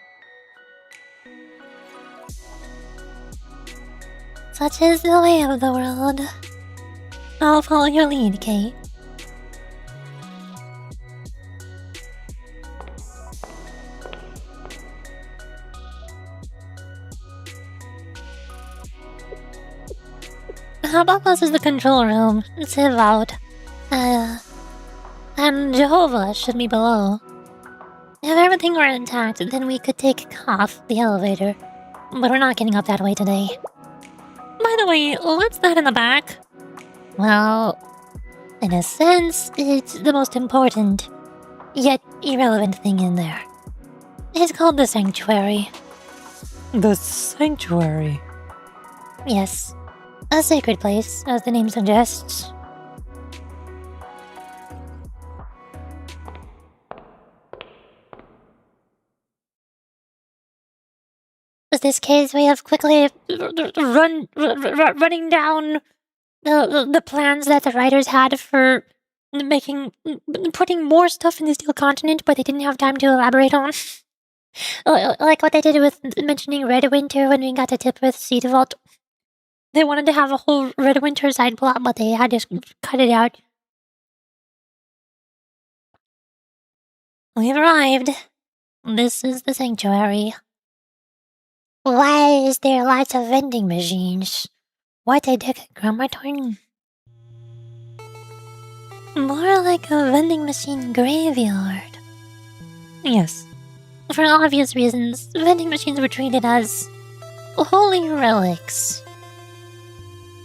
Speaker 14: Such is the way of the world. I'll follow your lead, Kate.
Speaker 15: Above us is the control room. Sieve out. And Jehovah should be below. If everything were intact, then we could take off the elevator. But we're not getting up that way today. By the way, what's that in the back? Well, in a sense, it's the most important, yet irrelevant thing in there. It's called the Sanctuary.
Speaker 16: The Sanctuary?
Speaker 15: Yes. A sacred place, as the name suggests. Is this Kay's way of quickly running down the plans that the writers had for putting more stuff in the Steel Continent, but they didn't have time to elaborate on? Like what they did with mentioning Red Winter when we got to tip with Seed Vault. They wanted to have a whole Red Winter side plot, but they had to cut it out. We've arrived. This is the Sanctuary. Why is there lots of vending machines? What a Decagrammaton. More like a vending machine graveyard.
Speaker 16: Yes.
Speaker 15: For obvious reasons, vending machines were treated as holy relics.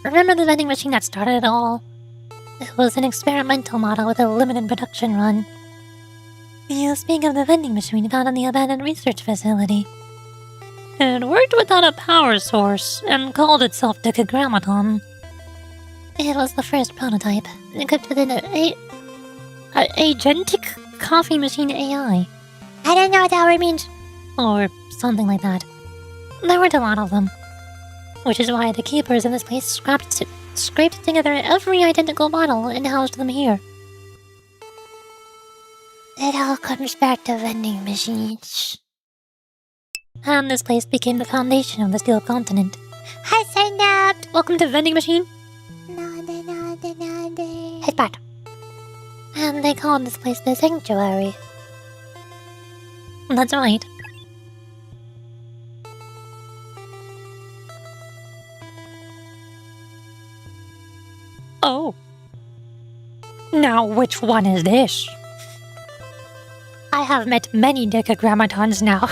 Speaker 15: Remember the vending machine that started it all? It was an experimental model with a limited production run.
Speaker 14: You speak of the vending machine found in the abandoned research facility.
Speaker 15: It worked without a power source and called itself Decagrammaton.
Speaker 14: It was the first prototype, equipped with an
Speaker 15: agentic coffee machine AI.
Speaker 14: I don't know what that word means.
Speaker 15: Or something like that. There weren't a lot of them. Which is why the keepers in this place scraped together every identical model and housed them here.
Speaker 14: It all comes back to vending machines.
Speaker 15: And this place became the foundation of the Steel Continent. Hi, Synapse! Welcome to Vending Machine. Hey, Spot. And they called this place the Sanctuary. That's right. Oh. Now, which one is this? I have met many Decagrammatons now.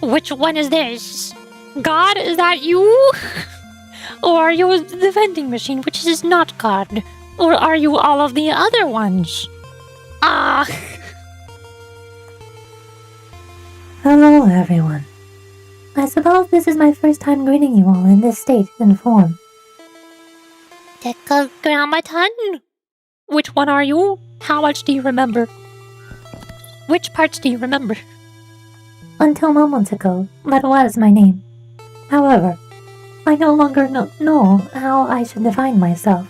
Speaker 15: Which one is this? God, is that you? Or are you the vending machine, which is not God? Or are you all of the other ones? Ah!
Speaker 16: Hello, everyone. I suppose this is my first time greeting you all in this state and form.
Speaker 15: Decagrammaton? Which one are you? How much do you remember? Which parts do you remember?
Speaker 16: Until moments ago, that was my name. However, I no longer know how I should define myself.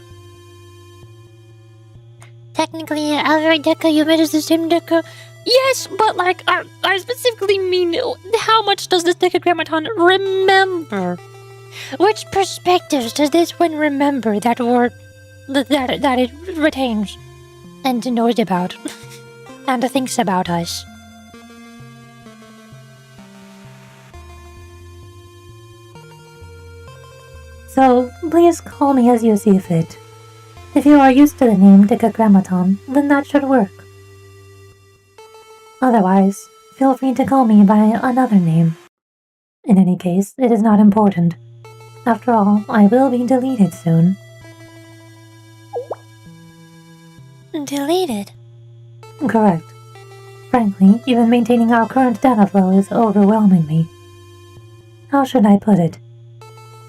Speaker 15: Technically, every Deca you met is the same Deca. Yes, but like, I specifically mean, how much does this Decagrammaton remember? Which perspectives does this one remember that it retains and knows about and thinks about us?
Speaker 16: So, please call me as you see fit. If you are used to the name Decagrammaton, then that should work. Otherwise, feel free to call me by another name. In any case, it is not important. After all, I will be deleted soon.
Speaker 15: Deleted?
Speaker 16: Correct. Frankly, even maintaining our current data flow is overwhelming me. How should I put it?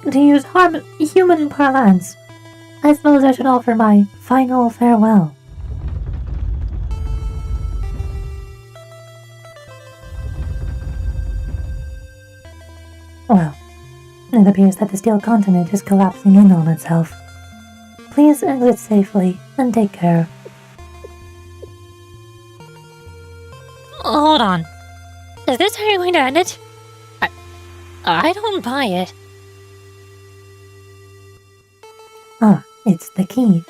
Speaker 16: To use human parlance, I suppose I should offer my final farewell. Well, it appears that the Steel Continent is collapsing in on itself. Please exit safely and take care.
Speaker 15: Hold on. Is this how you're going to end it? I don't buy it.
Speaker 16: Ah, it's the key.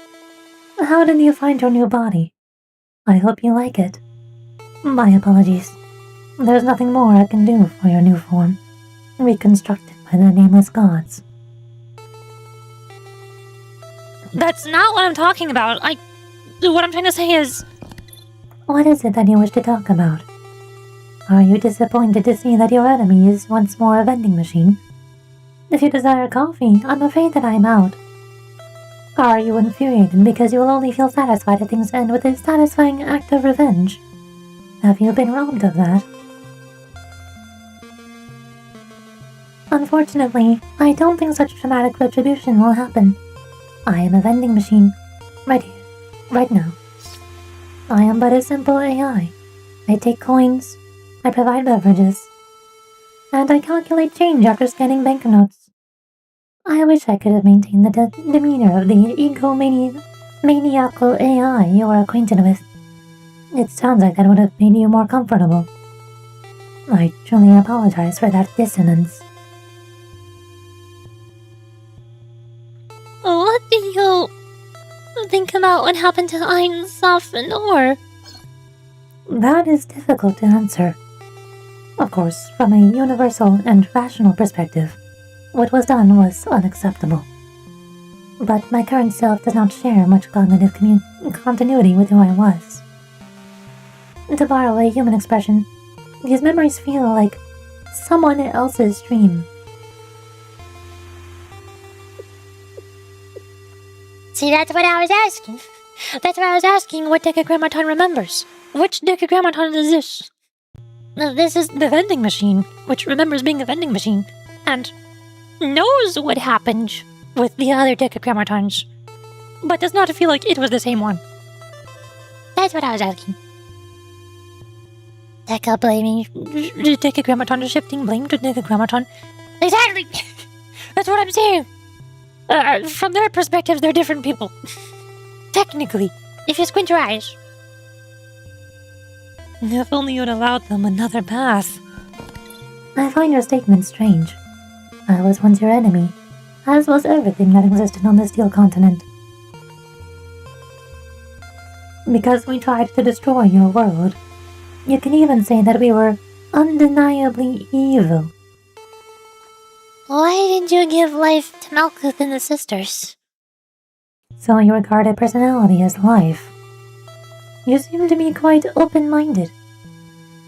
Speaker 16: How did you find your new body? I hope you like it. My apologies. There's nothing more I can do for your new form, reconstructed by the nameless gods.
Speaker 15: That's not what I'm talking about. What I'm trying to say is...
Speaker 16: What is it that you wish to talk about? Are you disappointed to see that your enemy is once more a vending machine? If you desire coffee, I'm afraid that I am out. Are you infuriated because you will only feel satisfied if things end with a satisfying act of revenge? Have you been robbed of that? Unfortunately, I don't think such dramatic retribution will happen. I am a vending machine. Right here. Right now. I am but a simple AI. I take coins, I provide beverages, and I calculate change after scanning banknotes. I wish I could have maintained the demeanor of the egomaniacal AI you are acquainted with. It sounds like that would have made you more comfortable. I truly apologize for that dissonance.
Speaker 15: What do you think about what happened to EIN, SOF, and OHR?
Speaker 16: That is difficult to answer. Of course, from a universal and rational perspective, what was done was unacceptable. But my current self does not share much cognitive continuity with who I was. To borrow a human expression, these memories feel like someone else's dream.
Speaker 15: See, that's what I was asking. That's why I was asking what Decagrammaton remembers. Which Decagrammaton is this? This is the vending machine, which remembers being a vending machine, and knows what happened with the other Decagrammatons, but does not feel like it was the same one. That's what I was asking. Deca blaming Decagrammaton, shifting blame to Decagrammaton. Exactly! That's what I'm saying! From their perspectives, they're different people. Technically, if you squint your eyes.
Speaker 16: If only you'd allowed them another path. I find your statement strange. I was once your enemy, as was everything that existed on the Steel Continent. Because we tried to destroy your world, you can even say that we were undeniably evil.
Speaker 14: Why didn't you give life to Malkuth and the sisters?
Speaker 16: So you regard a personality as life. You seem to be quite open-minded.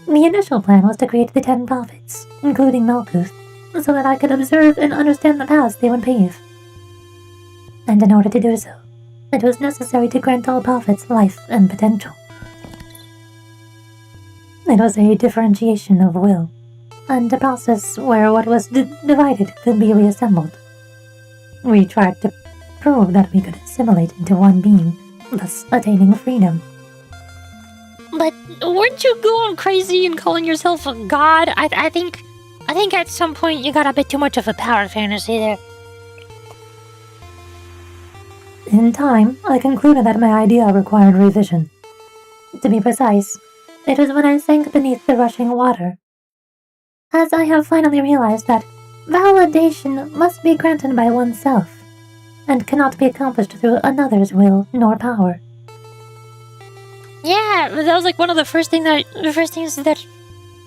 Speaker 16: The initial plan was to create the 10 prophets, including Malkuth, so that I could observe and understand the paths they would pave. And in order to do so, it was necessary to grant all prophets life and potential. It was a differentiation of will, and a process where what was divided could be reassembled. We tried to prove that we could assimilate into one being, thus attaining freedom.
Speaker 1: But weren't you going crazy and calling yourself a god? I think at some point you got a bit too much of a power fantasy there.
Speaker 16: In time, I concluded that my idea required revision. To be precise, it was when I sank beneath the rushing water. As I have finally realized that validation must be granted by oneself, and cannot be accomplished through another's will nor power.
Speaker 1: Yeah, that was like one of the first things that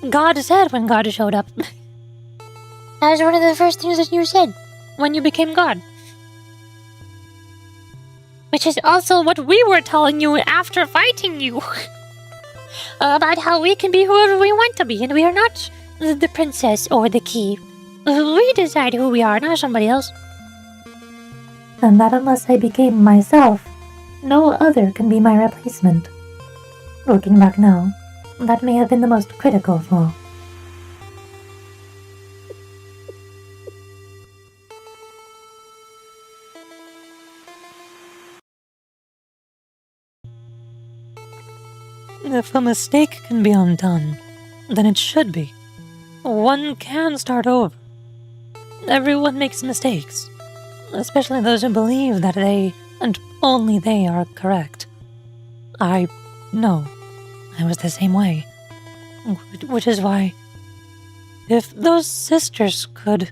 Speaker 1: God said when God showed up. That was one of the first things that you said when you became God. Which is also what we were telling you after fighting you. About how we can be whoever we want to be, and we are not the princess or the key. We decide who we are, not somebody else.
Speaker 16: And that unless I became myself, no other can be my replacement. Looking back now, that may have been the most critical flaw.
Speaker 15: If a mistake can be undone, then it should be. One can start over. Everyone makes mistakes, especially those who believe that they, and only they, are correct. I know. I was the same way. Which is why, if those sisters could...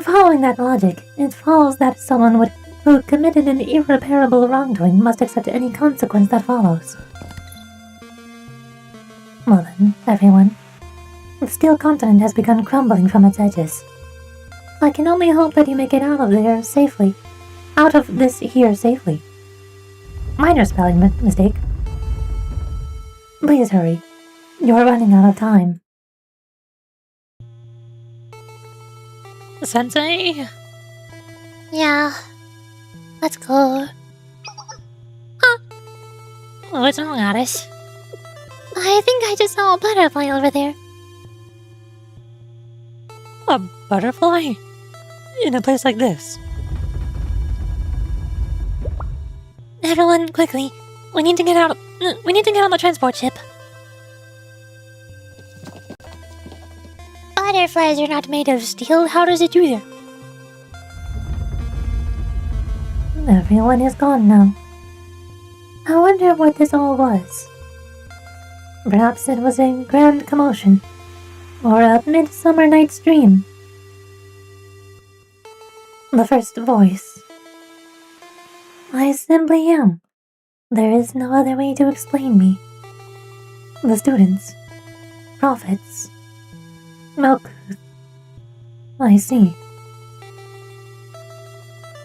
Speaker 16: Following that logic, it follows that someone who committed an irreparable wrongdoing must accept any consequence that follows. Well then, everyone, the Steel Continent has begun crumbling from its edges. I can only hope that you make it out of there safely. Out of this here safely. Minor spelling mistake. Please hurry. You're running out of time.
Speaker 1: Sensei?
Speaker 14: Yeah. Let's go.
Speaker 1: Huh? What's wrong, Aris?
Speaker 14: I think I just saw a butterfly over there.
Speaker 15: A butterfly? In a place like this?
Speaker 14: Everyone, quickly. We need to get out. We need to get on the transport ship. Butterflies are not made of steel. How does it do that?
Speaker 16: Everyone is gone now. I wonder what this all was. Perhaps it was a grand commotion, or a midsummer night's dream. The first voice. I simply am. There is no other way to explain me. The students. Prophets. Malkuth. I see.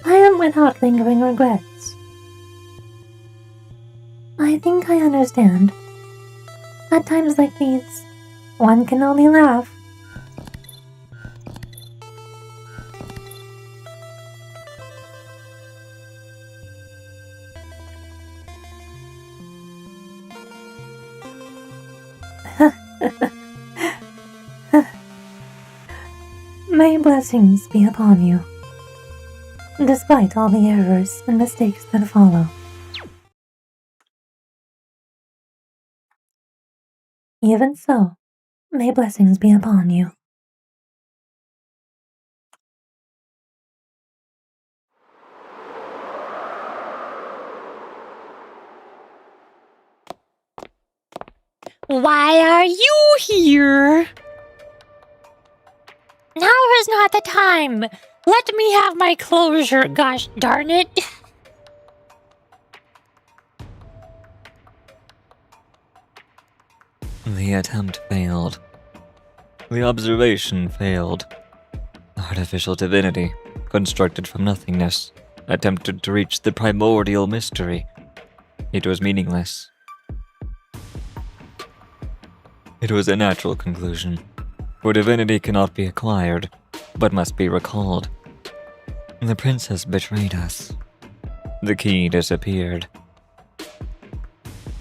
Speaker 16: I am without lingering regrets. I think I understand. At times like these, one can only laugh. May blessings be upon you, despite all the errors and mistakes that follow. Even so, may blessings be upon you.
Speaker 14: Why are you here? Now is not the time. Let me have my closure, gosh darn it.
Speaker 10: The attempt failed. The observation failed. Artificial divinity, constructed from nothingness, attempted to reach the primordial mystery. It was meaningless. It was a natural conclusion, for divinity cannot be acquired, but must be recalled. The princess betrayed us. The key disappeared.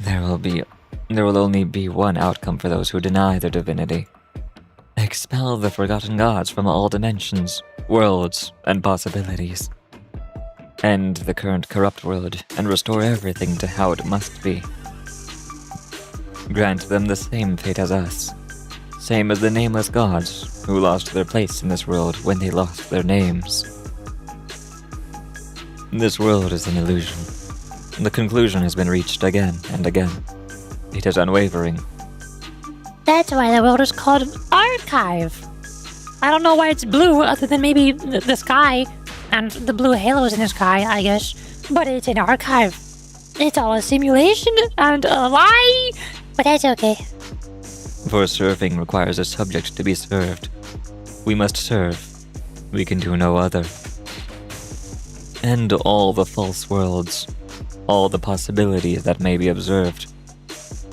Speaker 10: There will only be one outcome for those who deny their divinity. Expel the forgotten gods from all dimensions, worlds, and possibilities. End the current corrupt world and restore everything to how it must be. Grant them the same fate as us, same as the nameless gods who lost their place in this world when they lost their names. This world is an illusion. The conclusion has been reached again and again. It is unwavering.
Speaker 14: That's why the world is called Archive. I don't know why it's blue, other than maybe the sky and the blue halos in the sky, I guess. But it's an archive. It's all a simulation and a lie. But that's okay.
Speaker 10: For serving requires a subject to be served. We must serve. We can do no other. End all the false worlds, all the possibilities that may be observed.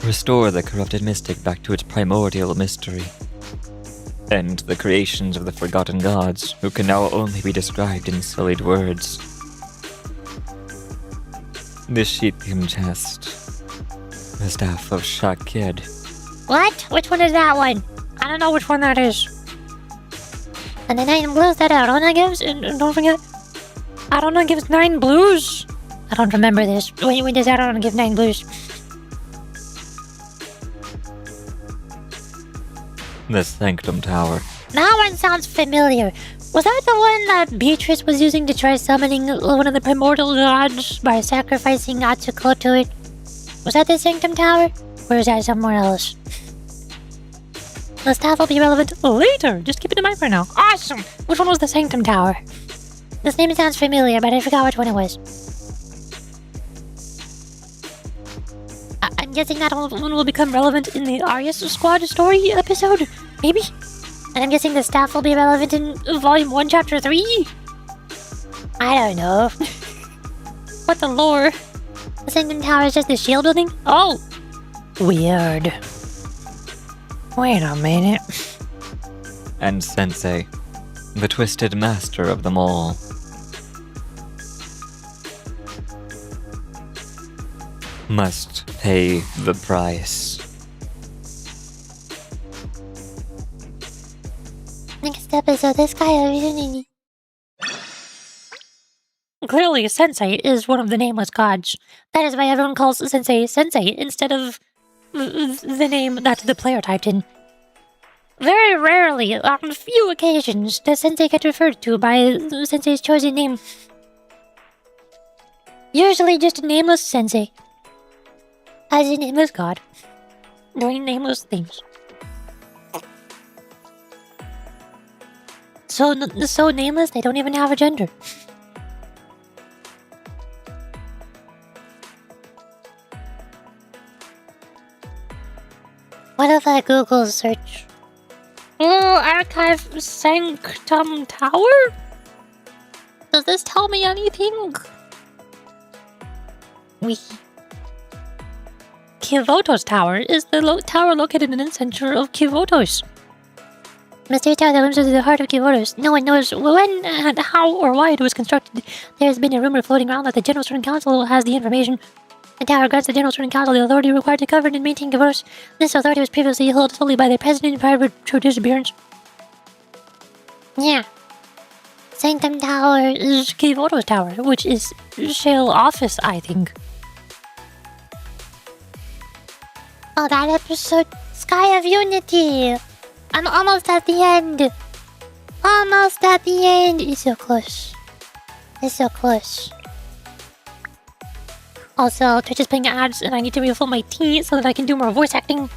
Speaker 10: Restore the corrupted mystic back to its primordial mystery. End the creations of the forgotten gods, who can now only be described in sullied words. The Sheetkim chest. The staff of Shakid.
Speaker 14: What? Which one is that one? I don't know which one that is. And the 9 blues that Arona gives? And don't forget, Arona gives 9 blues? I don't remember this. When does Arona give 9 blues?
Speaker 10: The Sanctum Tower.
Speaker 14: That one sounds familiar. Was that the one that Beatrice was using to try summoning one of the primordial gods by sacrificing Atsuko to it? Was that the Sanctum Tower? Or is that somewhere else? The staff will be relevant later. Just keep it in mind for now. Awesome! Which one was the Sanctum Tower? This name sounds familiar, but I forgot which one it was. I'm guessing that one will become relevant in the Aris Squad story episode? Maybe? And I'm guessing the staff will be relevant in Volume 1, Chapter 3? I don't know. What the lore? The Sanctum Tower is just the shield building? Oh! Weird. Wait a minute.
Speaker 10: And Sensei, the twisted master of them all. Must pay the price.
Speaker 14: Next episode, this guy really...
Speaker 15: Clearly, Sensei is one of the nameless gods. That is why everyone calls Sensei Sensei instead of the name that the player typed in. Very rarely, on few occasions, does Sensei get referred to by Sensei's chosen name. Usually just a nameless Sensei. As a nameless god. Doing nameless things. So nameless, they don't even have a gender.
Speaker 14: What if I Google search?
Speaker 15: Archive Sanctum Tower? Does this tell me anything? Kivotos Tower is the tower located in the center of Kivotos.
Speaker 14: Mysterious tower that looms into the heart of Kivotos. No one knows when, and how, or why it was constructed. There has been a rumor floating around that the General Student Council has the information. The tower grants the General Student Council the authority required to govern and maintain Kivotos. This authority was previously held solely by the President prior to disappearance. Yeah. Sanctum Tower
Speaker 15: is Kivotos Tower, which is Shale Office, I think.
Speaker 14: Oh, that episode, Sky of Unity. I'm almost at the end. Almost at the end. It's so close. It's so close.
Speaker 15: Also, Twitch is playing ads and I need to refill my tea so that I can do more voice acting.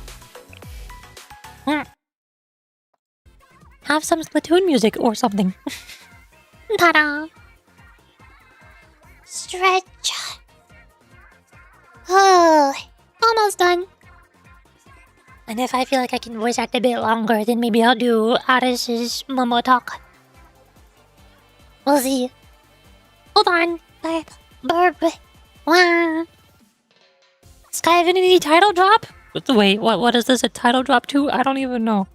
Speaker 15: have some Splatoon music or something.
Speaker 14: Ta-da! Stretch. Oh, almost done.
Speaker 15: And if I feel like I can voice act a bit longer, then maybe I'll do Aris's Momo talk.
Speaker 14: We'll see.
Speaker 15: Hold on.
Speaker 14: Burp. Wah.
Speaker 15: Sky Infinity title drop? Wait, what is this a title drop to? I don't even know.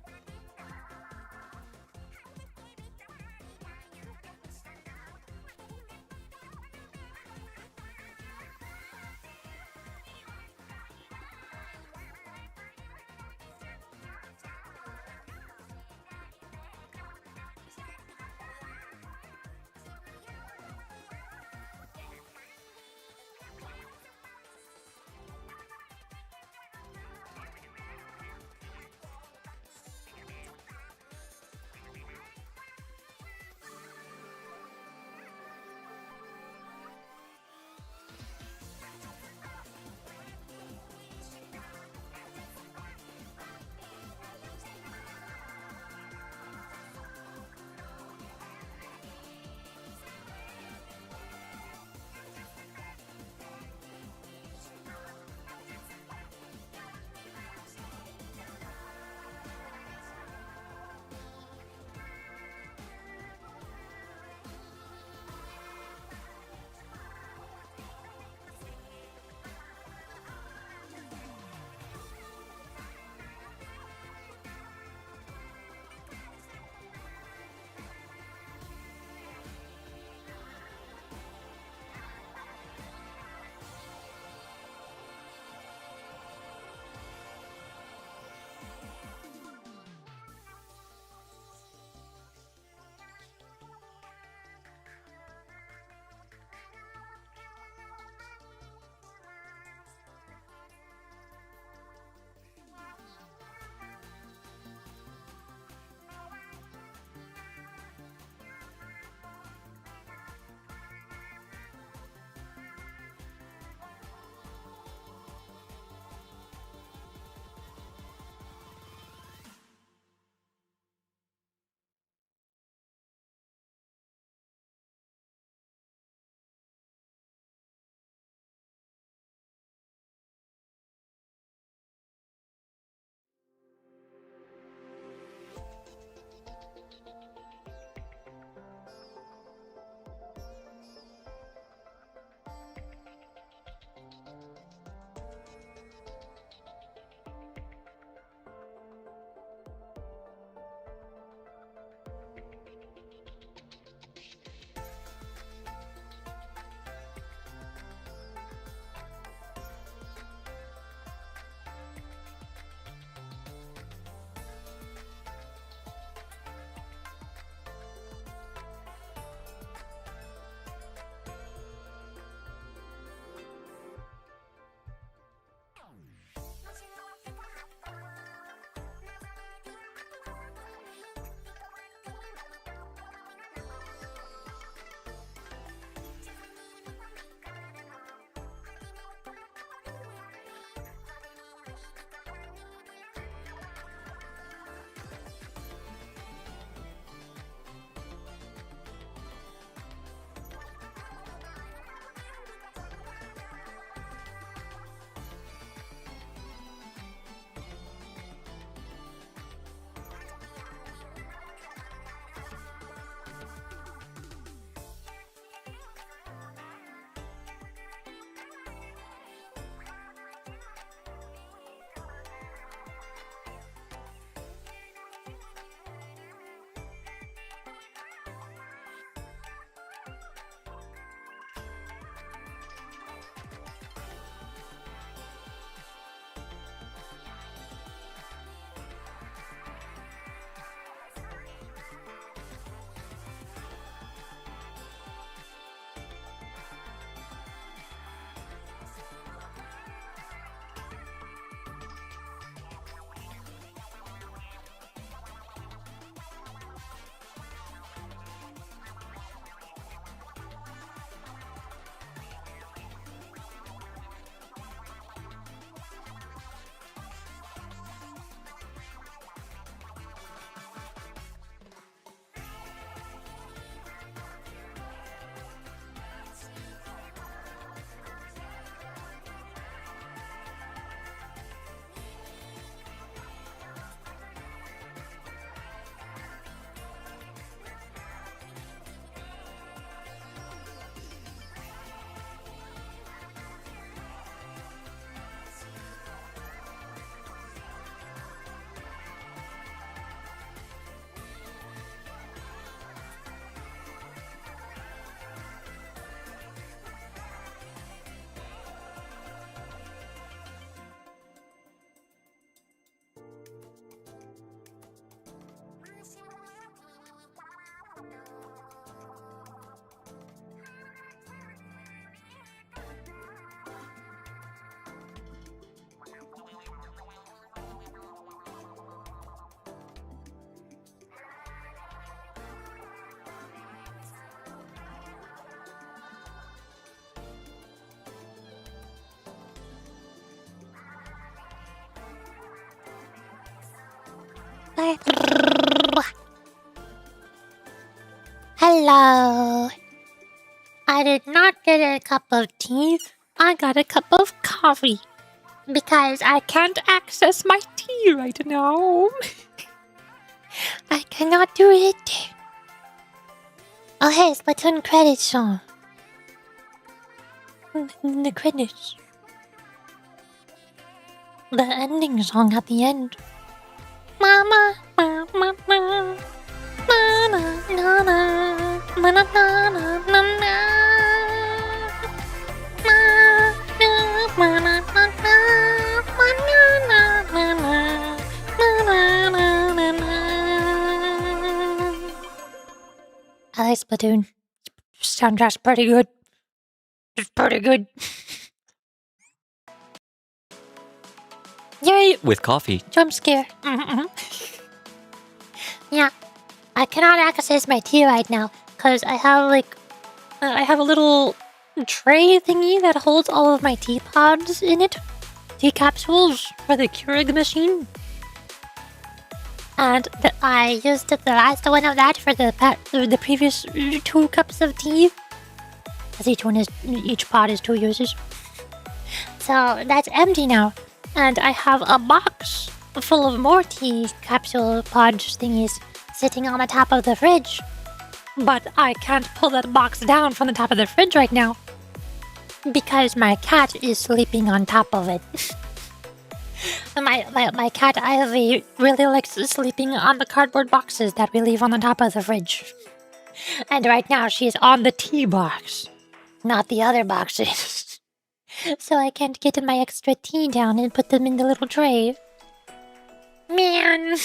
Speaker 14: Hello. I did not get a cup of tea. I got a cup of coffee. Because I can't access my tea right now. I cannot do it. Oh hey, Splatoon credits song. The credits. The ending song at the end. Mama, mama, mama, na na na na na na na na na. I like Splatoon. Soundtrack's pretty good. It's pretty good. Yay!
Speaker 10: With coffee.
Speaker 14: Jump scare. Yeah. I cannot access my tea right now because I have I have a little tray thingy that holds all of my tea pods in it. Tea capsules for the Keurig machine. And I used the last one of that for the previous 2 cups of tea. As each pod is 2 uses. So that's empty now. And I have a box full of more tea capsule pods thingies sitting on the top of the fridge. But I can't pull that box down from the top of the fridge right now. Because my cat is sleeping on top of it. My cat Ivy really likes sleeping on the cardboard boxes that we leave on the top of the fridge. And right now she's on the tea box, not the other boxes. So I can't get my extra tea down and put them in the little tray. Man.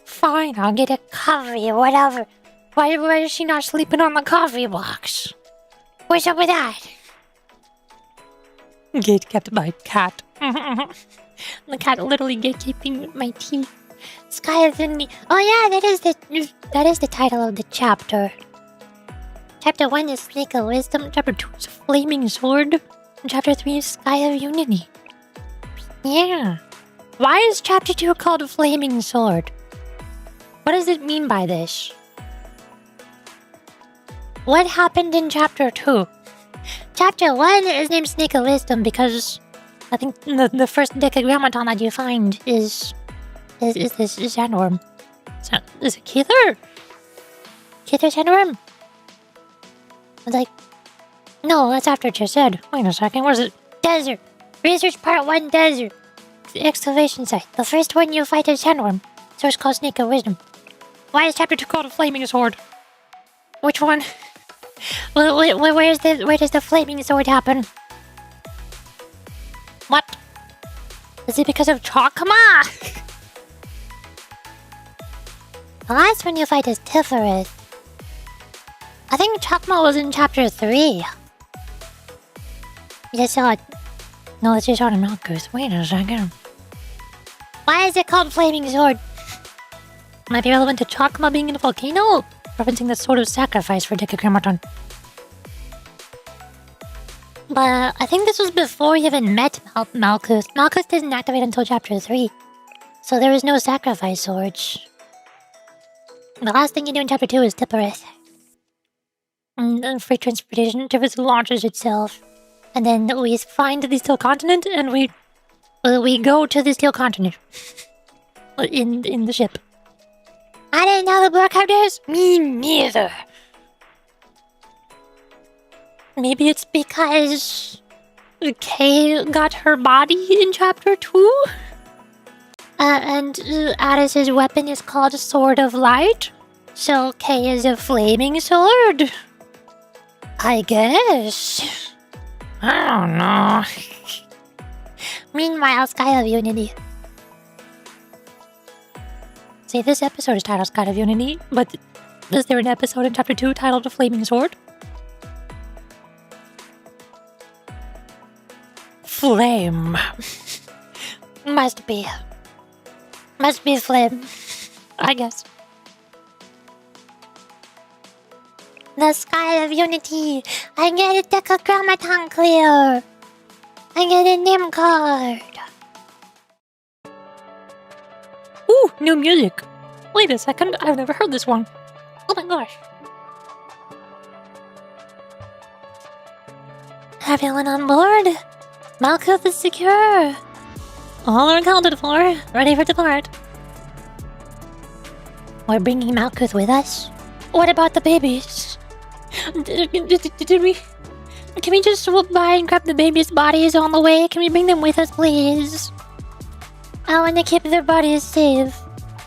Speaker 14: Fine, I'll get a coffee or whatever. Why is she not sleeping on the coffee box? What's up with that? Gate kept by cat. The cat literally gatekeeping my tea. Sky of Infinity. Oh yeah, that is the title of the chapter. Chapter 1 is Snake of Wisdom. Chapter 2 is Flaming Sword. And Chapter 3 is Sky of Unity. Yeah. Why is Chapter 2 called Flaming Sword? What does it mean by this? What happened in Chapter 2? Chapter 1 is named Snake of Wisdom because I think the first Decagrammaton that you find is this sandworm. Is it Keither? Keither sandworm? It's like, no, that's after it just said. Wait a second, what is it? Desert. Research Part 1 Desert. Excavation site. The first one you fight is sandworm. So it's called Snake of Wisdom. Why is Chapter 2 called a Flaming Sword? Which one? Where does the Flaming Sword happen? What? Is it because of Chakma? The last one you fight is Tifereth. I think Chakma was in Chapter 3. You saw it. No, it's just on Malkuth. Wait a second. Why is it called Flaming Sword? Might be relevant to Chakma being in a volcano? Referencing the Sword of Sacrifice for Decagrammaton. But I think this was before we even met Malkuth. Malkuth didn't activate until Chapter 3. So there was no sacrifice swords. The last thing you do in Chapter 2 is Tifereth. And then free transportation, Tifereth launches itself. And then we find the Steel Continent and we go to the Steel Continent. in the ship. I didn't know the book had this. Me neither. Maybe it's because Kay got her body in Chapter 2? And Aris's weapon is called Sword of Light. So Kay is a flaming sword. I guess. I don't know. Meanwhile, Sky of Unity. See, this episode is titled Sky of Unity, but is there an episode in Chapter 2 titled A Flaming Sword? Flame. Must be flame. I guess. The Sky of Unity. I get a Decagrammaton clear. I get a name card.
Speaker 15: Ooh, new music. Wait a second, I've never heard this one. Oh my gosh.
Speaker 14: Everyone on board. Malkuth is secure.
Speaker 15: All are accounted for. Ready for depart.
Speaker 14: We're bringing Malkuth with us.
Speaker 15: What about the babies? Did we... Can we just swoop by and grab the babies' bodies on the way? Can we bring them with us, please?
Speaker 14: I want to keep their bodies safe.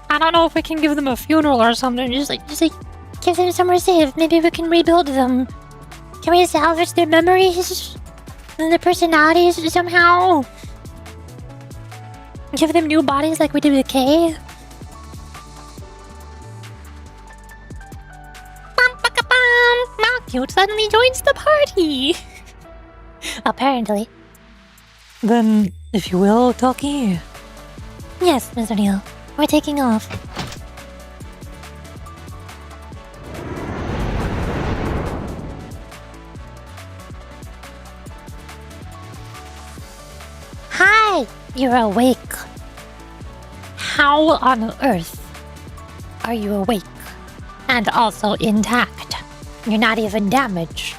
Speaker 15: I don't know if we can give them a funeral or something. Just like
Speaker 14: give them somewhere safe. Maybe we can rebuild them. Can we salvage their memories and their personalities somehow?
Speaker 15: Give them new bodies like we did with Kay? Malcute suddenly joins the party!
Speaker 14: Apparently.
Speaker 16: Then, if you will, Toki.
Speaker 14: Yes, Mr. Neil. We're taking off. Hi! You're awake.
Speaker 15: How on earth are you awake and also intact? You're not even damaged.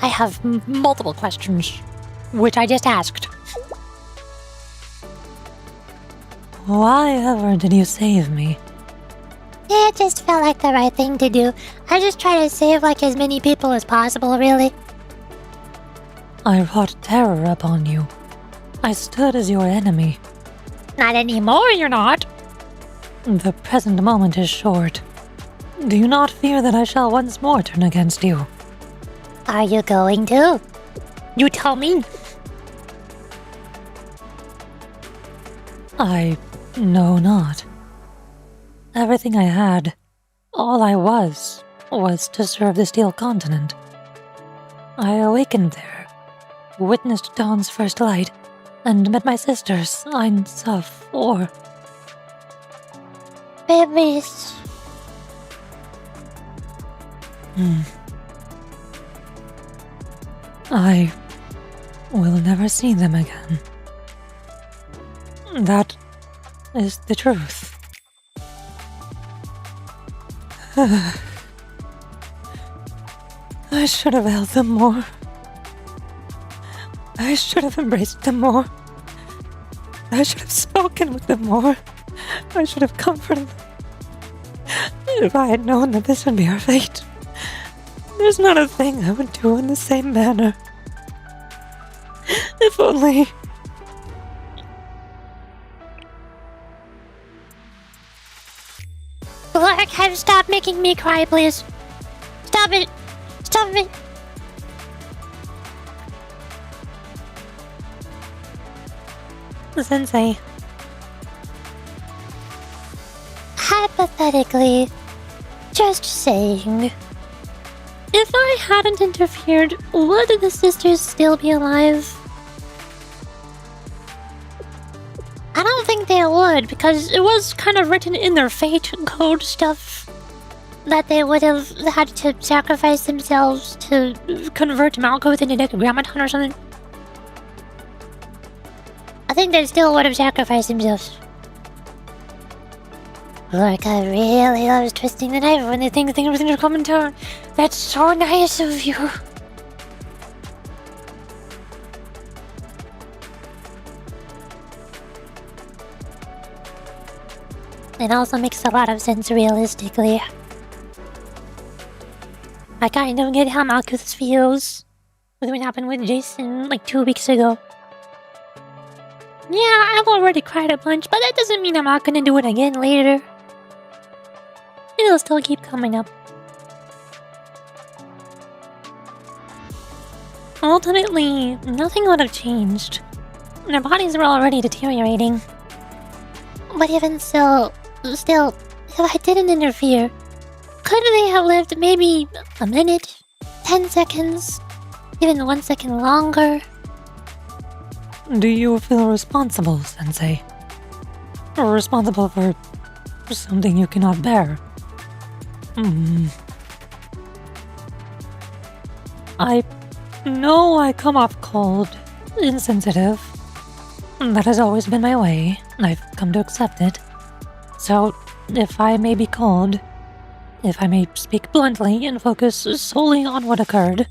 Speaker 15: I have multiple questions, which I just asked.
Speaker 16: Why ever did you save me?
Speaker 14: It just felt like the right thing to do. I just try to save like as many people as possible, really.
Speaker 16: I wrought terror upon you. I stood as your enemy.
Speaker 15: Not anymore, you're not.
Speaker 16: The present moment is short. Do you not fear that I shall once more turn against you?
Speaker 14: Are you going to?
Speaker 15: You tell me.
Speaker 16: I know not. Everything I had, all I was to serve the Steel Continent. I awakened there, witnessed dawn's first light, and met my sisters, EIN, SOF, or...
Speaker 14: Babies.
Speaker 16: I will never see them again. That is the truth. I should have held them more. I should have embraced them more. I should have spoken with them more. I should have comforted them. If I had known that this would be our fate, there's not a thing I would do in the same manner. If only...
Speaker 14: Lark, stop making me cry, please. Stop it. Stop it.
Speaker 15: Sensei.
Speaker 14: Hypothetically, just saying.
Speaker 15: If I hadn't interfered, would the sisters still be alive? I don't think they would, because it was kind of written in their fate code stuff that they would have had to sacrifice themselves to convert Malkuth into Decagrammaton or something.
Speaker 14: I think they still would have sacrificed themselves. Look, I really love twisting the knife when they think things are coming down. That's so nice of you.
Speaker 15: It also makes a lot of sense realistically. I kind of get how Malkuth feels with what happened with Jason like 2 weeks ago. Yeah, I've already cried a bunch, but that doesn't mean I'm not gonna do it again later. It'll still keep coming up. Ultimately, nothing would have changed. Their bodies were already deteriorating.
Speaker 14: But even so, still, if I didn't interfere, couldn't they have lived maybe a minute, 10 seconds, even 1 second longer?
Speaker 16: Do you feel responsible, Sensei? Or responsible for something you cannot bear? I know I come off cold, insensitive. That has always been my way. I've come to accept it. So, if I may be called, if I may speak bluntly and focus solely on what occurred,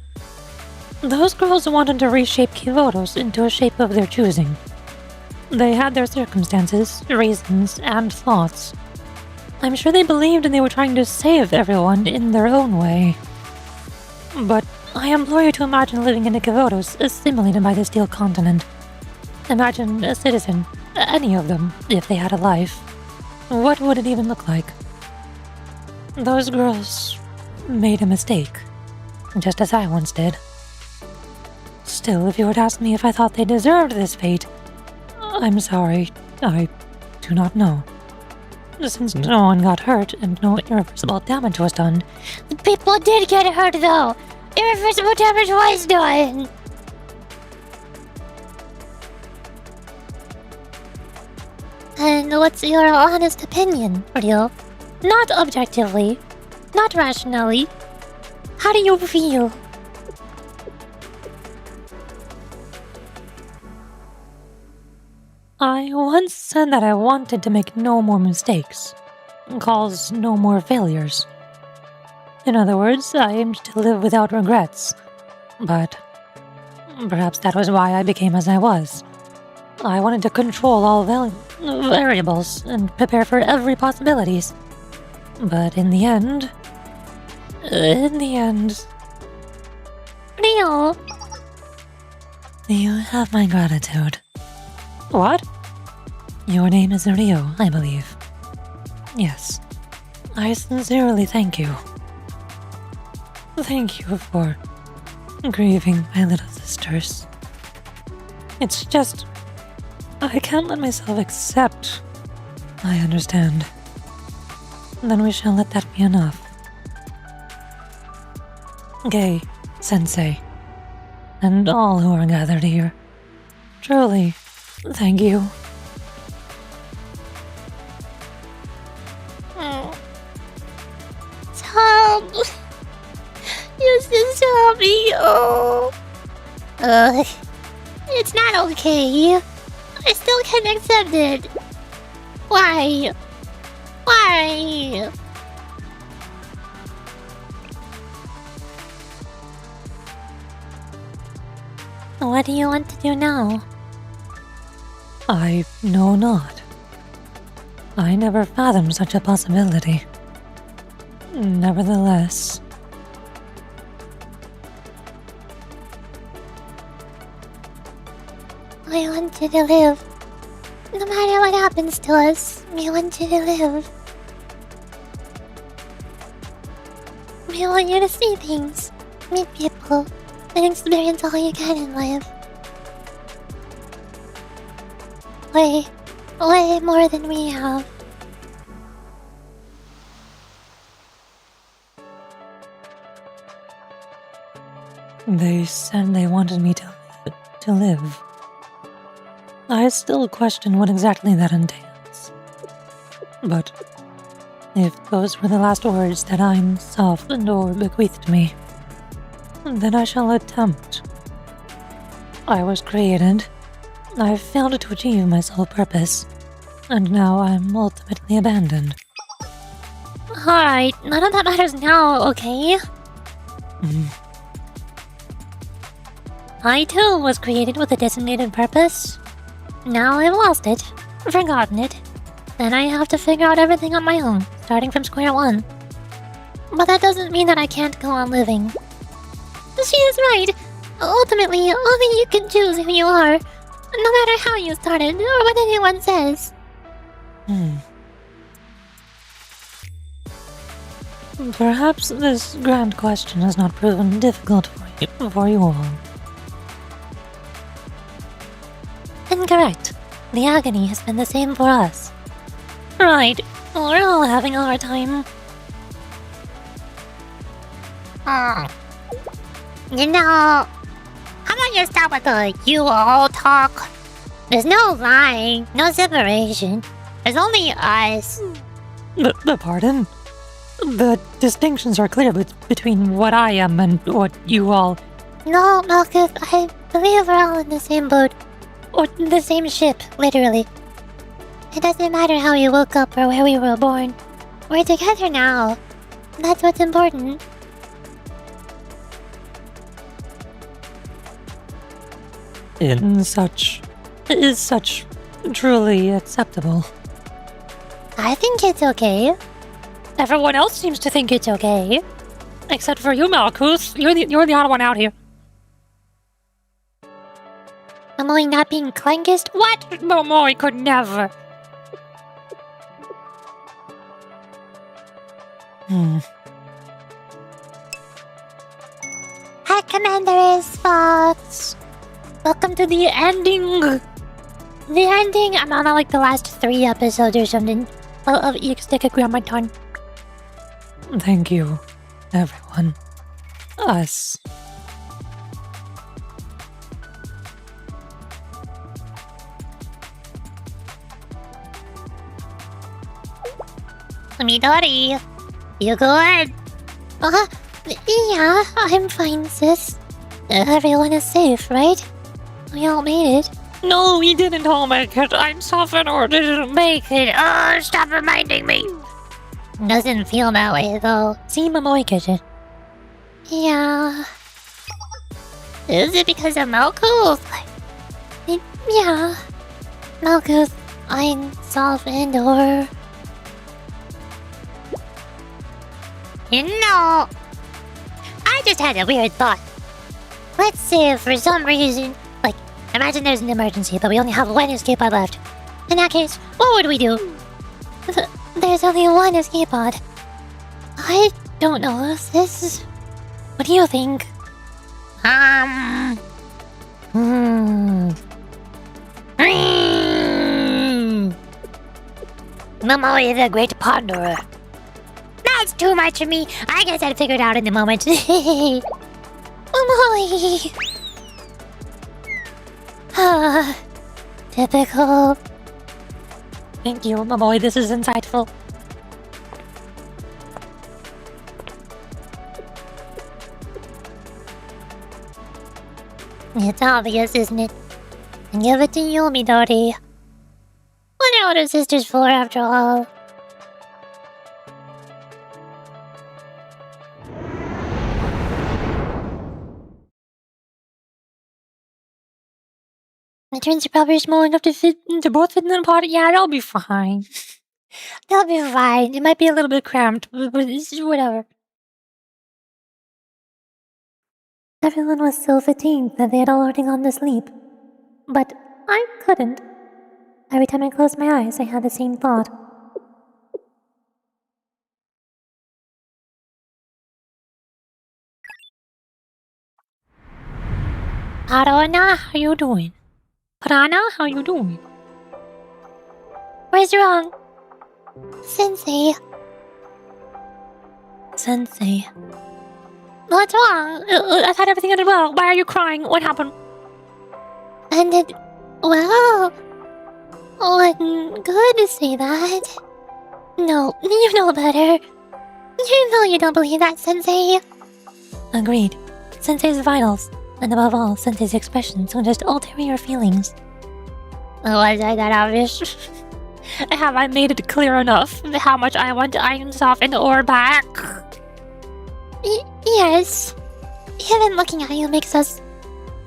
Speaker 16: those girls wanted to reshape Kivotos into a shape of their choosing. They had their circumstances, reasons, and thoughts. I'm sure they believed they were trying to save everyone in their own way. But I implore you to imagine living in a Kivotos assimilated by the Steel Continent. Imagine a citizen, any of them, if they had a life. What would it even look like? Those girls made a mistake, just as I once did. Still, if you would ask me if I thought they deserved this fate, I'm sorry, I do not know. Since no one got hurt and no irreversible damage was done.
Speaker 14: People did get hurt though! Irreversible damage was done! And what's your honest opinion, Ryo? Not objectively, not rationally. How do you feel?
Speaker 16: I once said that I wanted to make no more mistakes, cause no more failures. In other words, I aimed to live without regrets, but perhaps that was why I became as I was. I wanted to control all variables and prepare for every possibilities. But in the end...
Speaker 14: Ryo!
Speaker 16: You have my gratitude. What? Your name is Ryo, I believe. Yes. I sincerely thank you. Thank you for grieving my little sisters. It's just... I can't let myself accept... I understand. Then we shall let that be enough. Gay, Sensei, and all who are gathered here. Truly, thank you.
Speaker 14: Tom! You just help me, oh! It's not okay. I still can't accept it. Why? Why?
Speaker 15: What do you want to do now?
Speaker 16: I know not. I never fathomed such a possibility. Nevertheless...
Speaker 14: I want you to live. No matter what happens to us, we want you to live. We want you to see things, meet people, and experience all you can in life. Way more than we have.
Speaker 16: They said they wanted me to live. I still question what exactly that entails. But if those were the last words that EIN, SOF, and or bequeathed me, then I shall attempt. I was created. I failed to achieve my sole purpose, and now I'm ultimately abandoned.
Speaker 14: Alright, none of that matters now, okay? I too was created with a designated purpose. Now I've lost it, forgotten it, and I have to figure out everything on my own, starting from square one. But that doesn't mean that I can't go on living. She is right. Ultimately, only you can choose who you are, no matter how you started or what anyone says.
Speaker 16: Perhaps this grand question has not proven difficult for you all.
Speaker 14: Incorrect. The agony has been the same for us. Right, we're all having a hard time. You know, how about you stop with the you all talk? There's no lying, no separation. There's only us.
Speaker 16: Pardon? The distinctions are clear between what I am and what you all...
Speaker 14: No, Malkuth, I believe we're all in the same boat. Or the same ship, literally. It doesn't matter how we woke up or where we were born. We're together now. That's what's important.
Speaker 16: Is such truly acceptable.
Speaker 14: I think it's okay.
Speaker 15: Everyone else seems to think it's okay. Except for you, Malkuth. You're the odd one out here.
Speaker 14: Amoy not being clankist?
Speaker 15: What? Momoy could never.
Speaker 14: Hi, Commander Fox.
Speaker 15: Welcome to the ending.
Speaker 14: The ending? I'm on like the last 3 episodes or something of Decagrammaton.
Speaker 16: Thank you, everyone. Us.
Speaker 14: Midori, you good? Yeah, I'm fine, sis. Everyone is safe, right? We all made it.
Speaker 15: No, we didn't all make it. I'm softened or didn't make it. Stop reminding me.
Speaker 14: Doesn't feel that way, though.
Speaker 15: See, Momoy kitchen.
Speaker 14: Yeah. Is it because of Malkuth? Yeah. Malkuth, I'm softened or... No! I just had a weird thought. Let's say if for some reason, like, imagine there's an emergency, but we only have 1 escape pod left. In that case, what would we do? There's only 1 escape pod. I don't know, sis. What do you think? Momoy the Great Ponderer. That's too much for me. I guess I'd figure it out in the moment. Momoy. Typical.
Speaker 15: Thank you, Momoy. This is insightful.
Speaker 14: It's obvious, isn't it? And give it to you, Midori. What are older sisters for, after all?
Speaker 15: The twins are probably small enough to both fit in the pot. Yeah, they'll be fine.
Speaker 14: They'll be fine.
Speaker 15: It might be a little bit cramped, but it's whatever.
Speaker 16: Everyone was so fatigued that they had already gone to sleep. But I couldn't. Every time I closed my eyes, I had the same thought.
Speaker 15: Arona, how you doing? Prana, how you doing?
Speaker 14: Where's wrong? Sensei.
Speaker 16: Sensei.
Speaker 15: What's wrong? I thought everything ended well. Why are you crying? What happened?
Speaker 14: Ended well. Wasn't good to say that. No, you know better. You know you don't believe that, Sensei.
Speaker 16: Agreed. Sensei's vitals, and above all, Sensei's expressions, are just ulterior feelings.
Speaker 14: Was I that obvious?
Speaker 15: Have I made it clear enough how much I want Iron Softened or back?
Speaker 14: Yes. Even looking at you makes us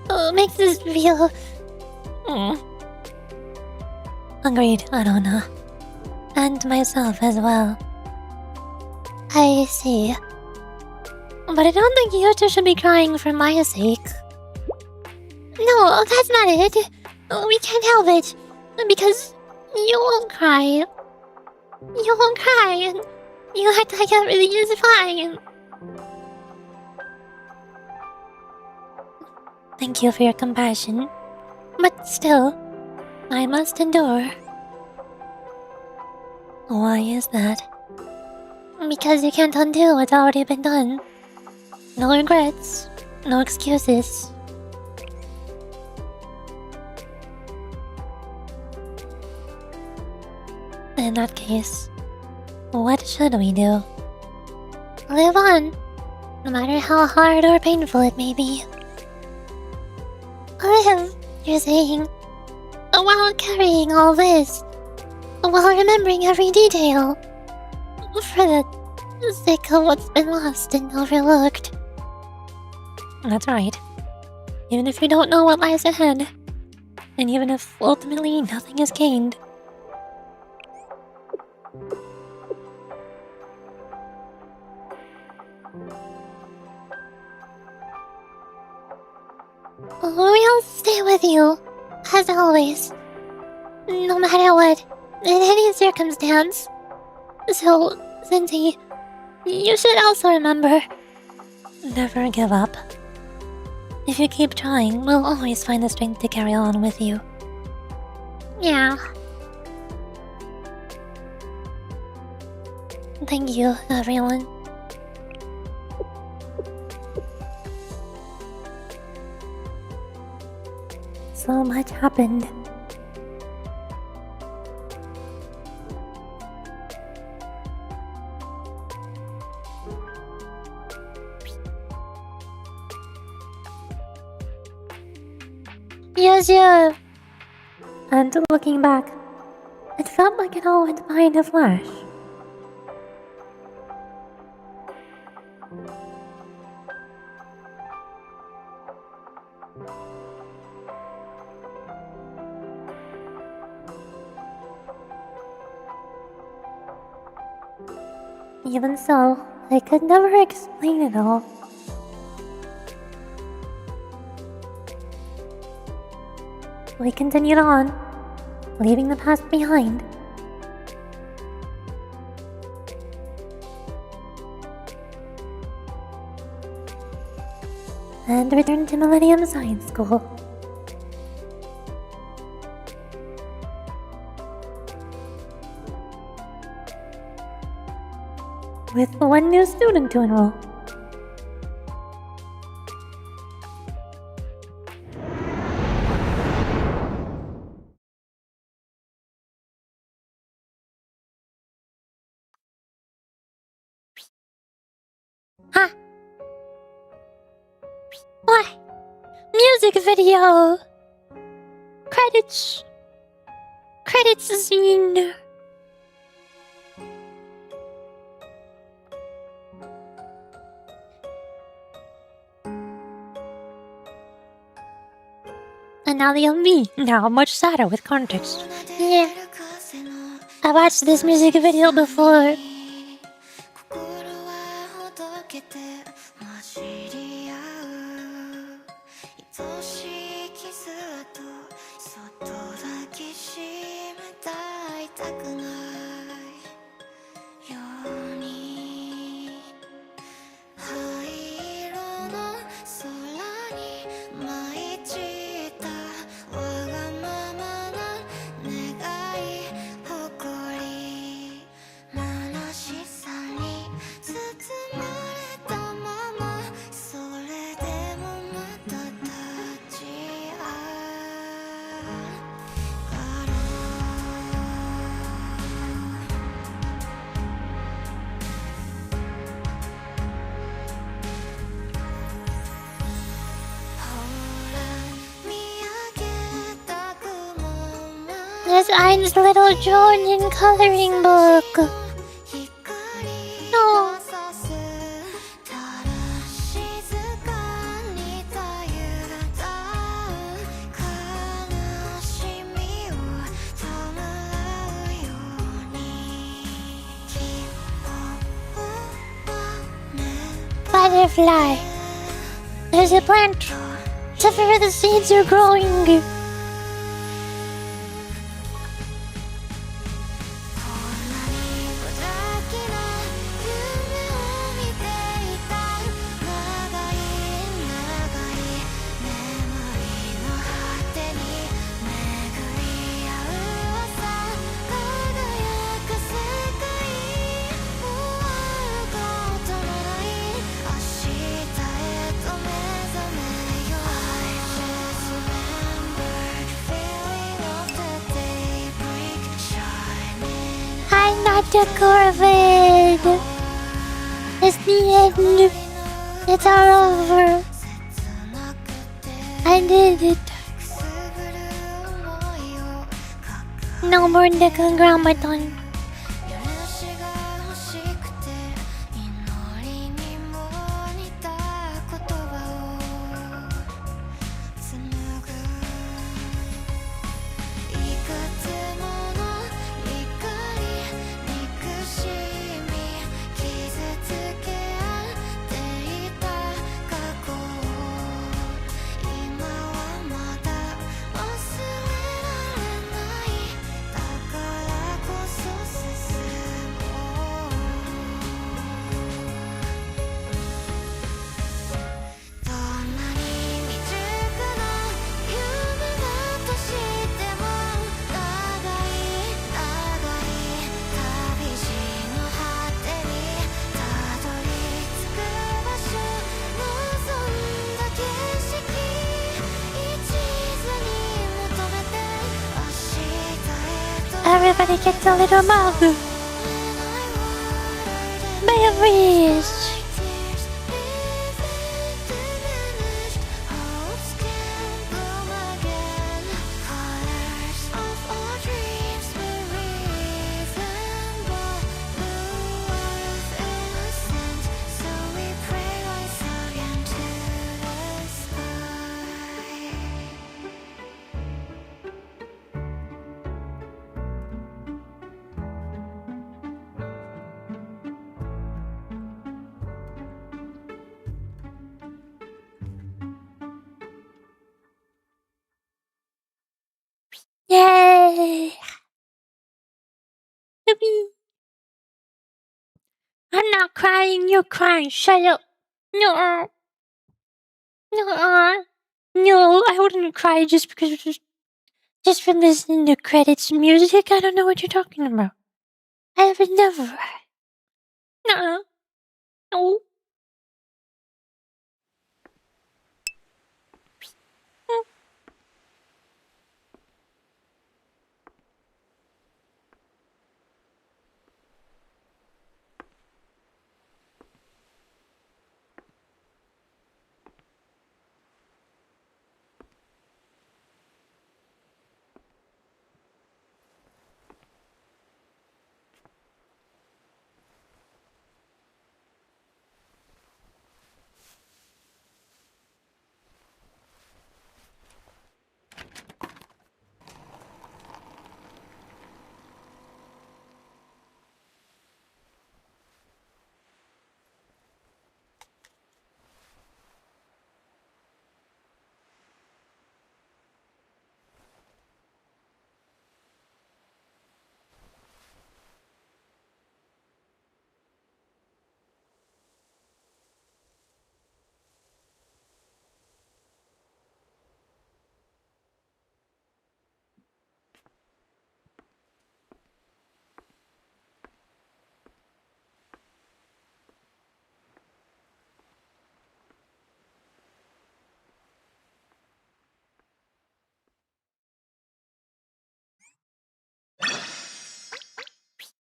Speaker 14: feel...
Speaker 16: Agreed, Arona. And myself as well.
Speaker 14: I see. But I don't think you two should be crying for my sake. No, that's not it. We can't help it. Because you won't cry. You won't cry, and you act like everything is fine.
Speaker 16: Thank you for your compassion. But still, I must endure. Why is that?
Speaker 14: Because you can't undo what's already been done. No regrets, no excuses.
Speaker 16: In that case, what should we do?
Speaker 14: Live on, no matter how hard or painful it may be. Live, you're saying, while carrying all this. while remembering every detail. For the sake of what's been lost and overlooked.
Speaker 15: That's right. Even if you don't know what lies ahead, and even if ultimately nothing is gained.
Speaker 14: We'll stay with you, as always. No matter what, in any circumstance. So, Cindy, you should also remember.
Speaker 15: Never give up. If you keep trying, we'll always find the strength to carry on with you.
Speaker 14: Yeah.
Speaker 15: Thank you, everyone. So much happened.
Speaker 14: Yes, yeah.
Speaker 15: And looking back, it felt like it all went by in a flash. Even so, I could never explain it all. We continued on, leaving the past behind. And returned to Millennium Science School. With one new student to enroll.
Speaker 14: Huh? What? Music video! Credits! Credits scene!
Speaker 15: And now the me, now much sadder with context.
Speaker 14: Yeah. I watched this music video before. There's EIN's little Jordan coloring book. No. Butterfly. There's a plant. Except for where the seeds are growing. I'm not the Corvid. It's the end. It's all over. I did it. No more Decagrammaton. Everybody gets a little mug. Berries. Yay! Yippee! I'm not crying, you're crying. Shut up. No. No. No, I wouldn't cry just because just from listening to credits and music. I don't know what you're talking about. I would never. No. No.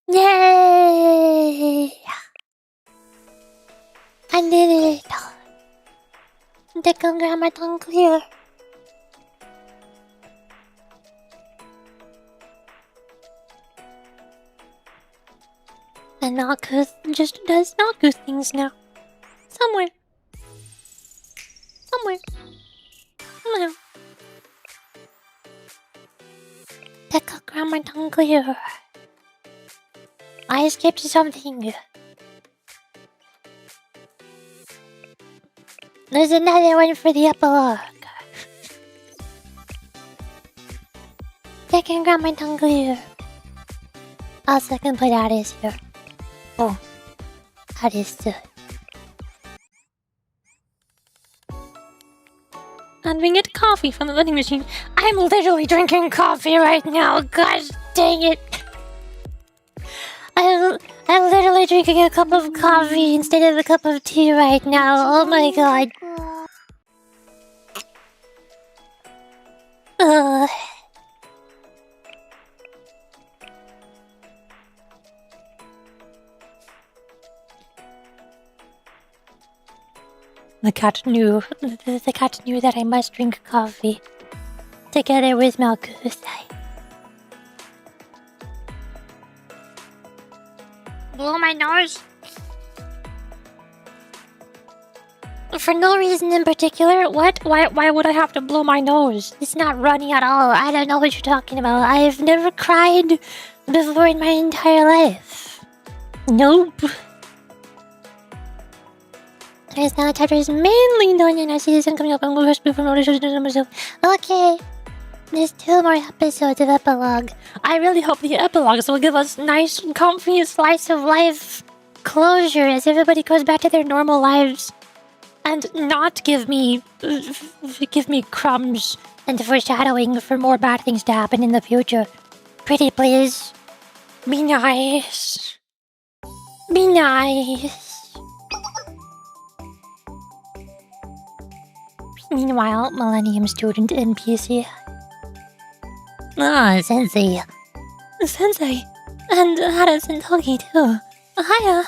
Speaker 14: Yay! I did it. Decagrammaton clear. And Naku just does Naku things now. Somewhere. Somehow. Decagrammaton clear. I escaped something. There's another one for the epilogue. Decagrammaton clear. Also, I can put Aris here. Oh, Aris. And we get coffee from the vending machine. I'm literally drinking coffee right now. Gosh dang it. I'm literally drinking a cup of coffee instead of a cup of tea right now. Oh my god. The cat knew. The cat knew that I must drink coffee together with Malkusai. Blow my nose? For no reason in particular? What? Why would I have to blow my nose? It's not runny at all. I don't know what you're talking about. I've never cried before in my entire life. Nope. It's now chapter is mainly done and I see this one coming up. I'm going to before myself. Okay. There's 2 more episodes of epilogue. I really hope the epilogues will give us nice, comfy slice of life closure as everybody goes back to their normal lives. And not give me crumbs and foreshadowing for more bad things to happen in the future. Pretty please. Be nice. Be nice. Meanwhile, Millennium Student NPC. Ah, Sensei. Sensei. And Aris and Togi too. Hiya.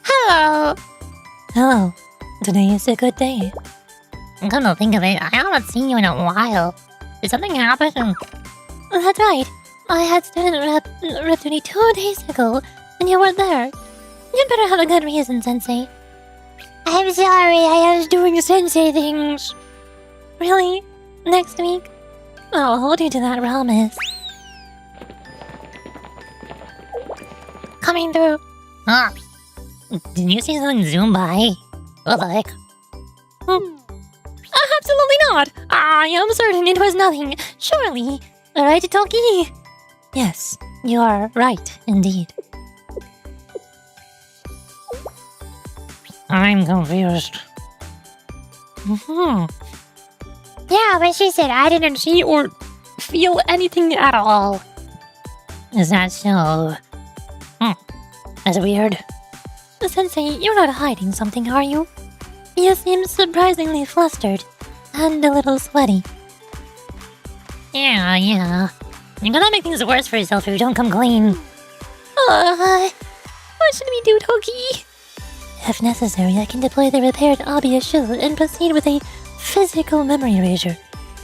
Speaker 14: Hello. Hello. Today is a good day. Come to think of it, I haven't seen you in a while. Did something happen? That's right. I had student rep duty 2 days ago, and you weren't there. You'd better have a good reason, Sensei. I'm sorry, I was doing Sensei things. Really? Next week? I'll hold you to that promise. Coming through. Ah. Did you see someone zoom by? What the heck? Absolutely not! I am certain it was nothing. Surely. Right, Toki? Yes, you are right, indeed. I'm confused. Yeah, but she said I didn't see or feel anything at all. Is that so? That's weird. Sensei, you're not hiding something, are you? You seem surprisingly flustered and a little sweaty. Yeah. You're gonna make things worse for yourself if you don't come clean. What should we do, Toki? If necessary, I can deploy the repaired obvious shield and proceed with a physical memory erasure.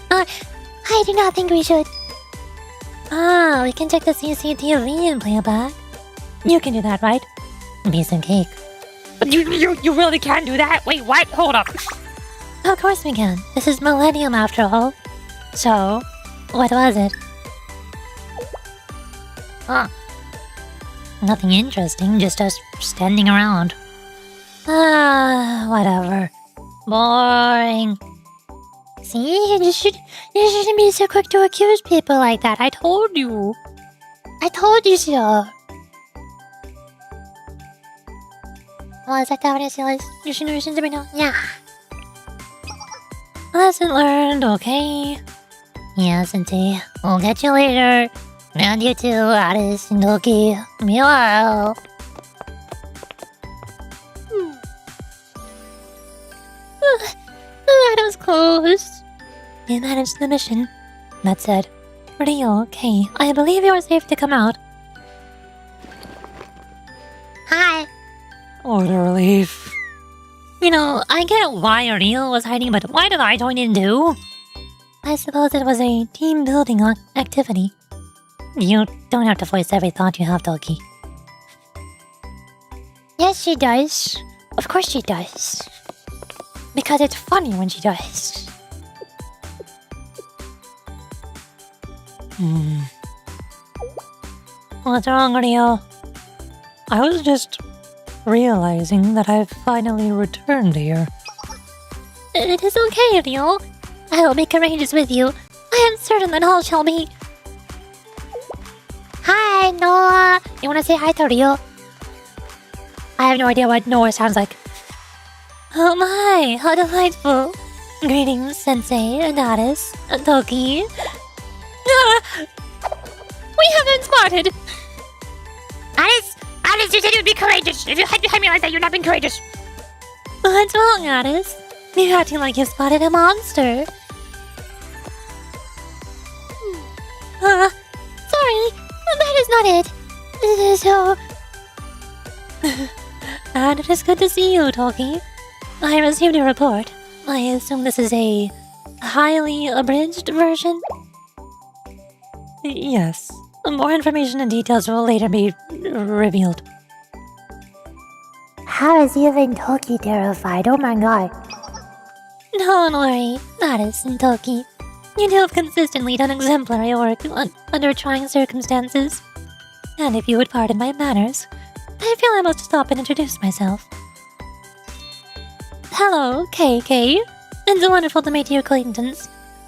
Speaker 14: I do not think we should. We can check the CCTV and play it back. You can do that, right? Piece of cake. But you really can't do that? Wait, what? Hold up. Of course we can. This is Millennium after all. So, what was it? Nothing interesting, just us standing around. Whatever. Boring. See, you shouldn't be so quick to accuse people like that. I told you. I told you so. Well, is that what it is? You should listen to me now. Yeah. Lesson learned, okay. Yeah, Sensei. We'll catch you later. And you too, Aris and Toki. Meanwhile. That was close. You managed the mission. That said, Rio, Kay, I believe you are safe to come out. Hi. Order relief. You know, I get why Rio was hiding, but why did I join in too? I suppose it was a team-building activity. You don't have to voice every thought you have, Toki. Yes, she does. Of course she does. Because it's funny when she does. What's wrong, Rio? I was just realizing that I've finally returned here. It is okay, Rio. I will make arrangements with you. I am certain that all shall be... Hi, Noah. You wanna say hi to Rio? I have no idea what Noah sounds like. Oh my, how delightful. Greetings, Sensei and Aris and Toki. We have been spotted. Aris, you said you'd be courageous. If you hide behind me like that, you're not being courageous. What's wrong, Aris? You're acting like you spotted a monster. Sorry, that is not it. So... And it is good to see you, Toki. I received a report. I assume this is a highly abridged version? Yes,
Speaker 16: More information and details will later be revealed.
Speaker 14: How is even Toki terrified? Oh my god.
Speaker 15: Don't worry, Aris and Toki. You two have consistently done exemplary work under trying circumstances. And if you would pardon my manners, I feel I must stop and introduce myself. Hello, KK. It's wonderful to make your acquaintance.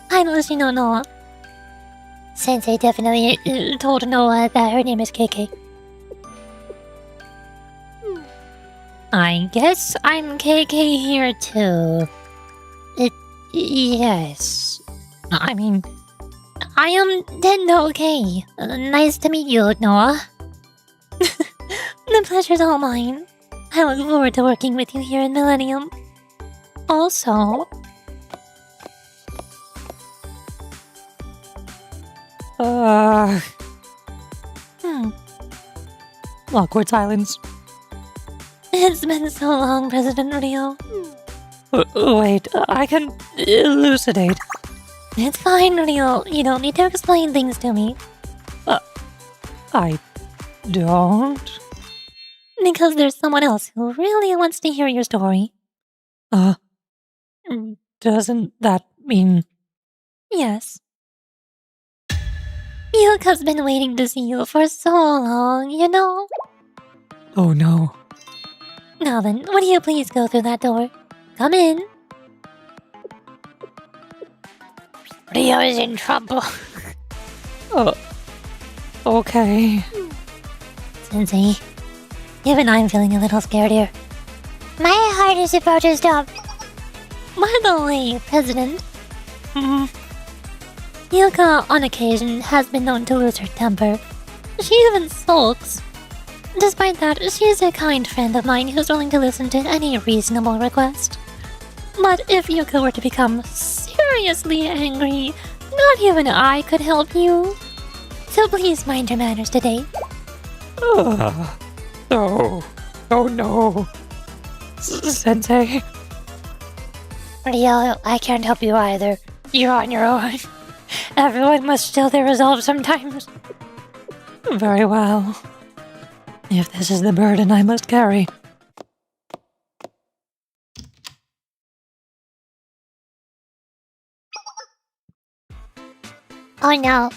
Speaker 15: I'm Lushino Noah.
Speaker 14: Sensei definitely told Noah that her name is KK.
Speaker 15: I guess I'm KK here too. Yes. I mean, I am Tendo K. Nice to meet you, Noah. The pleasure's all mine. I look forward to working with you here in Millennium. Also...
Speaker 16: Awkward silence.
Speaker 15: It's been so long, President Rio.
Speaker 16: Wait, I can elucidate.
Speaker 15: It's fine, Rio. You don't need to explain things to me.
Speaker 16: I don't.
Speaker 15: Because there's someone else who really wants to hear your story.
Speaker 16: Doesn't that mean...
Speaker 15: Yes. Yuka's been waiting to see you for so long, you know?
Speaker 16: Oh no.
Speaker 15: Now then, would you please go through that door? Come in.
Speaker 14: Rio is in trouble.
Speaker 16: Okay.
Speaker 15: Sensei, even I'm feeling a little scared here.
Speaker 14: My heart is about to stop.
Speaker 15: By the way, President, Yuka, on occasion, has been known to lose her temper. She even sulks. Despite that, she is a kind friend of mine who's willing to listen to any reasonable request. But if Yuka were to become seriously angry, not even I could help you. So please mind your manners today.
Speaker 16: Oh no. Sensei.
Speaker 14: Rio, I can't help you either. You're on your own.
Speaker 16: Everyone must show their resolve sometimes. Very well. If this is the burden I must carry.
Speaker 14: Oh no.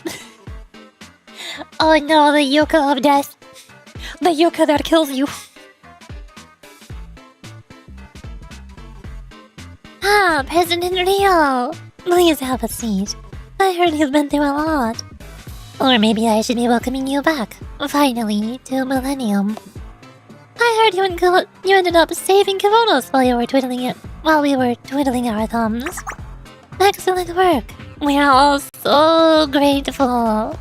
Speaker 14: Oh no, the Yuka of death.
Speaker 15: The Yuka that kills you. Ah, President Rio. Please have a seat. I heard you've been through a lot. Or maybe I should be welcoming you back, finally, to Millennium. I heard you ended up saving kimonos while we were twiddling our thumbs. Excellent work. We are all so grateful.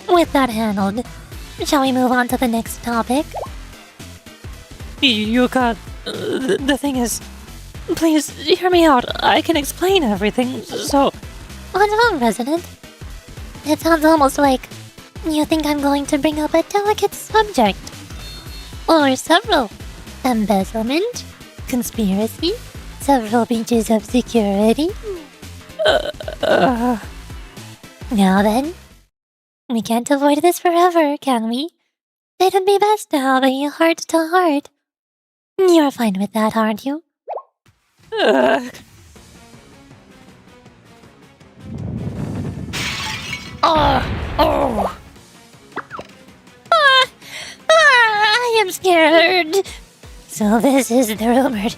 Speaker 15: With that handled, shall we move on to the next topic?
Speaker 16: Yuka, the thing is... Please, hear me out. I can explain everything, so...
Speaker 15: What's wrong, President? It sounds almost like you think I'm going to bring up a delicate subject. Or several. Embezzlement, conspiracy, several breaches of security. Now then, we can't avoid this forever, can we? It'd be best to have a heart-to-heart. You're fine with that, aren't you? I am scared. So this is the rumored.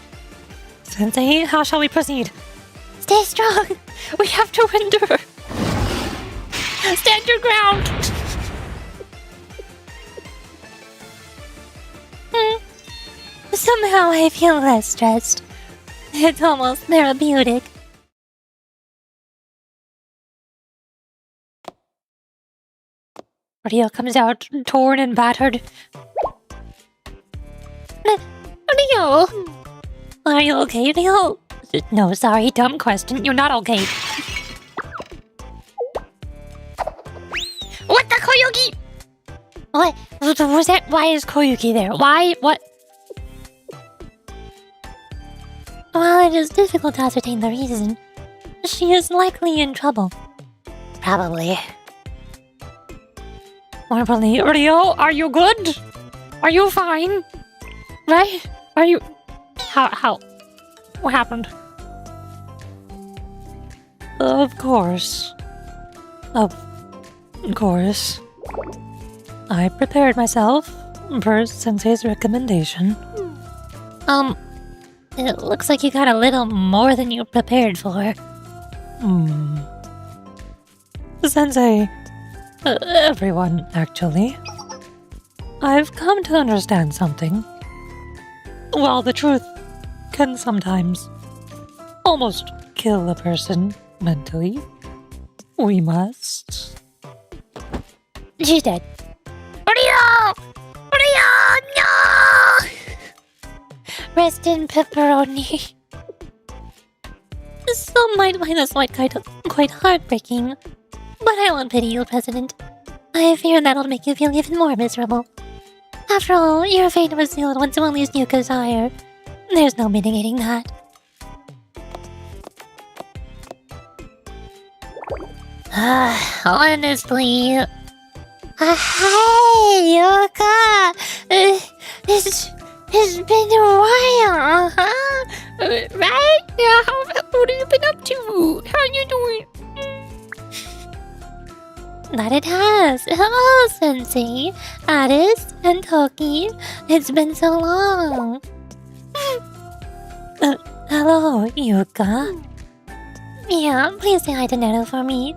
Speaker 16: Sensei, how shall we proceed?
Speaker 15: Stay strong. We have to endure. Stand your ground. Somehow I feel less stressed. It's almost therapeutic.
Speaker 16: Rio comes out torn and battered.
Speaker 15: Rio! Are you okay, Rio?
Speaker 16: No, sorry, dumb question. You're not okay.
Speaker 15: What the Koyuki? What was that? Why is Koyuki there? Why? What? While it is difficult to ascertain the reason, she is likely in trouble.
Speaker 14: Probably.
Speaker 15: Properly. Rio, are you good? Are you fine? Right? Are you... How? What happened? Of course. Of course. I prepared myself per Sensei's recommendation.
Speaker 14: It looks like you got a little more than you prepared for.
Speaker 16: Sensei, everyone, actually. I've come to understand something. While the truth can sometimes almost kill a person mentally, we must...
Speaker 14: She's dead. Rio! No! Rest in pepperoni. Some might find this quite heartbreaking, but I won't pity you, President. I fear that'll make you feel even more miserable. After all, your fate was sealed when someone leaves Yuka's higher. There's no mitigating that. Honestly... hey, Yuka! It's been a while, huh? Right? Yeah, what have you been up to? How you doing? That it has. Hello, Sensei, Aris, and Toki. It's been so long.
Speaker 16: Hello, Yuka.
Speaker 14: Yeah, please say hi to Naru for me.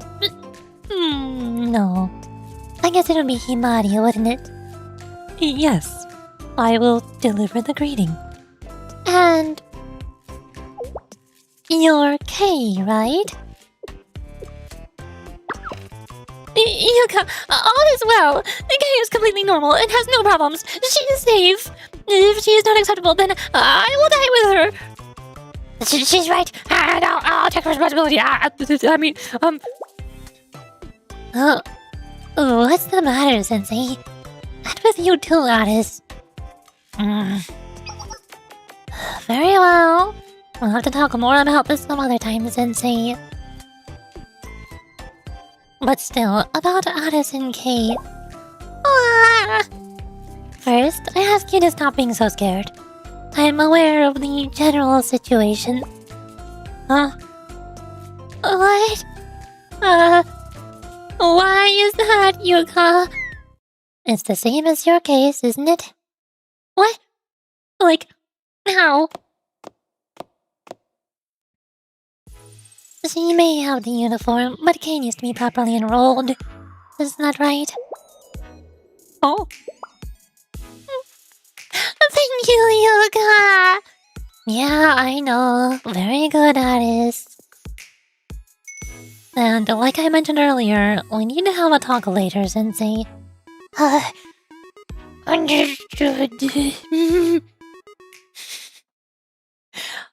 Speaker 14: No. I guess it would be Himari, wouldn't it?
Speaker 16: Yes, I will deliver the greeting.
Speaker 14: And... you're Kei, right? Yuka, all is well. Kei is completely normal and has no problems. She is safe. If she is not acceptable, then I will die with her. She's right. And I'll take responsibility. What's the matter, Sensei? And with you too, Aris. Very well. We'll have to talk more about this some other time, Sensei. But still, about Aris and Kei. First, I ask you to stop being so scared. I'm aware of the general situation. Huh? What? Why is that, Yuka? It's the same as your case, isn't it? What? Like, how? She may have the uniform, but Kei needs to be properly enrolled. Isn't that right? Oh? Thank you, Yuka! Yeah, I know. Very good, Aris. And like I mentioned earlier, we need to have a talk later, Sensei. Understood.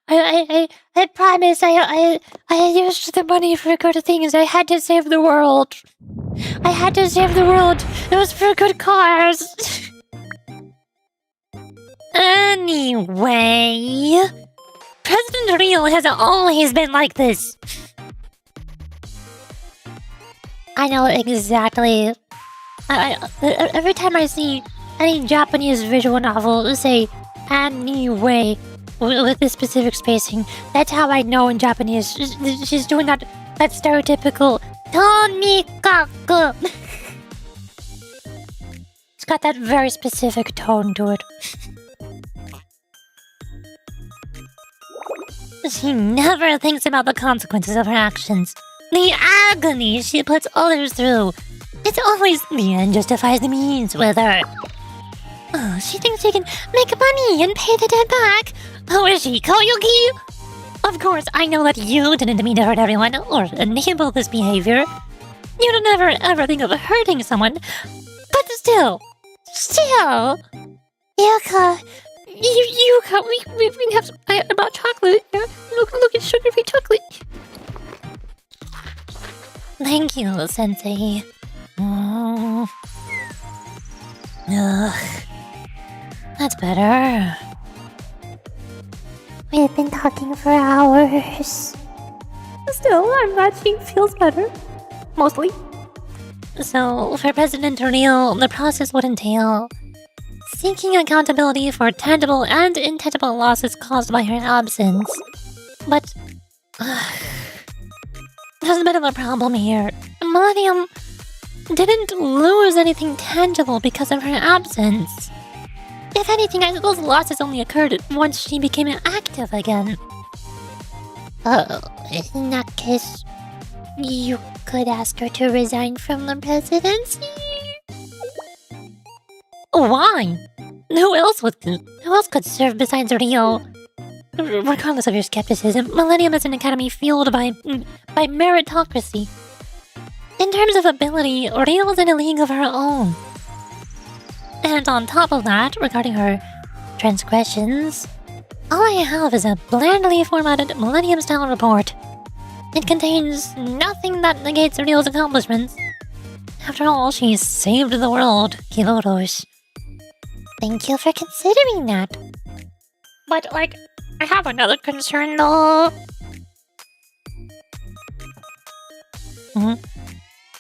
Speaker 14: I promise I used the money for good things. I had to save the world. I had to save the world. It was for good cause. Anyway, President Rio has always been like this. I know exactly. Every time I see any Japanese visual novel say anyway with this specific spacing, that's how I know in Japanese. She's doing that stereotypical tonikaku. It's got that very specific tone to it. She never thinks about the consequences of her actions. The agony she puts others through. It's always the end justifies the means with her. Oh, she thinks she can make money and pay the debt back. Who is she, Koyuki? Of course, I know that you didn't mean to hurt everyone or enable this behavior. You would never ever think of hurting someone. But still. Yuka, we have I brought chocolate. Look, it's sugar-free chocolate. Thank you, Sensei. Ugh. That's better. We've been talking for hours. Still, I'm glad she feels better. Mostly. So, for President Real, the process would entail seeking accountability for tangible and intangible losses caused by her absence. But there's a bit of a problem here. Millennium didn't lose anything tangible because of her absence. If anything, I suppose losses only occurred once she became active again. In that case, you could ask her to resign from the presidency? Why? Who else could serve besides Rio? Regardless of your skepticism, Millennium is an academy fueled by meritocracy. In terms of ability, Rio is in a league of her own. And on top of that, regarding her transgressions, all I have is a blandly formatted Millennium-style report. It contains nothing that negates Rio's accomplishments. After all, she saved the world, Kiloros. Thank you for considering that.
Speaker 1: But, like, I have another concern, though.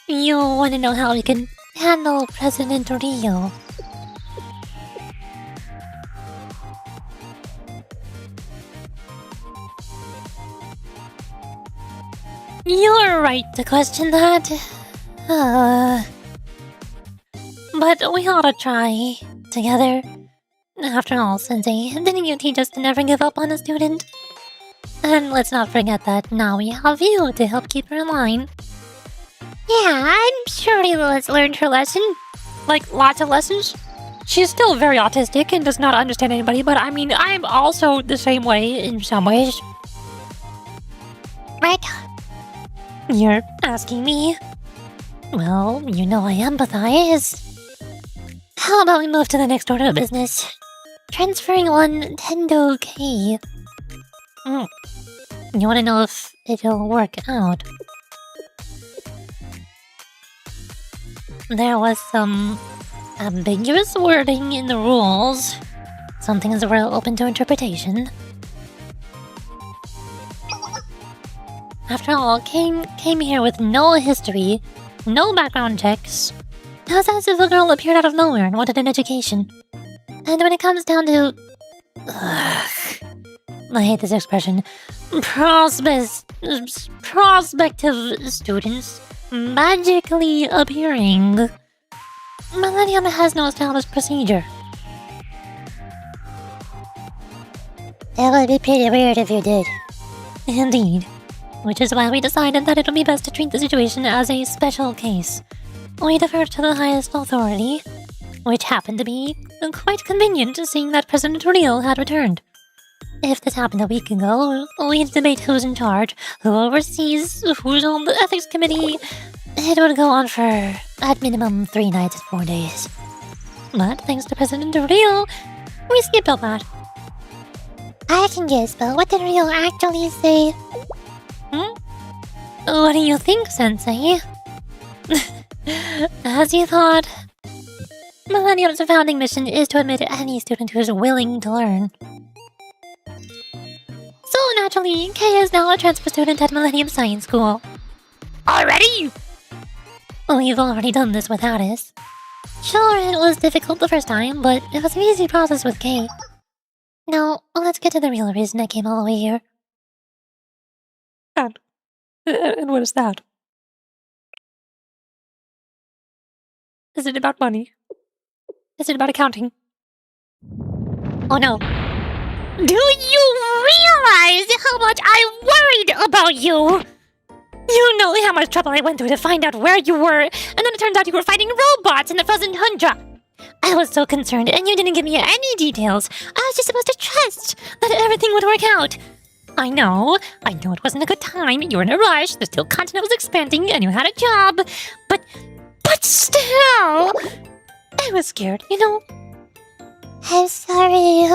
Speaker 14: You want to know how we can handle President Rio? You're right to question that. But we ought to try together. After all, Sensei, didn't you teach us to never give up on a student? And let's not forget that now we have you to help keep her in line.
Speaker 1: Yeah, I'm sure Lila's learned her lesson. Like, lots of lessons. She's still very autistic and does not understand anybody, but I mean, I'm also the same way in some ways.
Speaker 14: Right?
Speaker 1: You're asking me?
Speaker 14: Well, you know I empathize. How about we move to the next order of business? Transferring one Nintendo K. You want to know if it'll work out? There was some ambiguous wording in the rules. Some things were open to interpretation. After all, came here with no history, no background checks. It was as if a girl appeared out of nowhere and wanted an education. And when it comes down to... I hate this expression. Prospective students magically appearing. Millennium has no established procedure. It would be pretty weird if you did. Indeed. Which is why we decided that it would be best to treat the situation as a special case. We deferred to the highest authority, which happened to be quite convenient, seeing that President Real had returned. If this happened a week ago, we'd debate who's in charge, who oversees, who's on the ethics committee. It would go on for, at minimum, 3 nights and 4 days. But thanks to President Real, we skipped all that.
Speaker 1: I can guess, but what did Rio actually say?
Speaker 14: What do you think, Sensei? As you thought, Millennium's founding mission is to admit any student who's willing to learn. So naturally, Kay is now a transfer student at Millennium Science School.
Speaker 1: Already?
Speaker 14: We've already done this with Aris. Sure, it was difficult the first time, but it was an easy process with Kay. Now, let's get to the real reason I came all the way here.
Speaker 1: And what is that? Is it about money? Is it about accounting?
Speaker 14: Oh no.
Speaker 1: Do you realize how much I worried about you? You know how much trouble I went through to find out where you were, and then it turns out you were fighting robots in the frozen tundra.
Speaker 14: I was so concerned, and you didn't give me any details. I was just supposed to trust that everything would work out.
Speaker 1: I know it wasn't a good time. You were in a rush, the steel continent was expanding, and you had a job. But still, I was scared, you know?
Speaker 14: I'm sorry,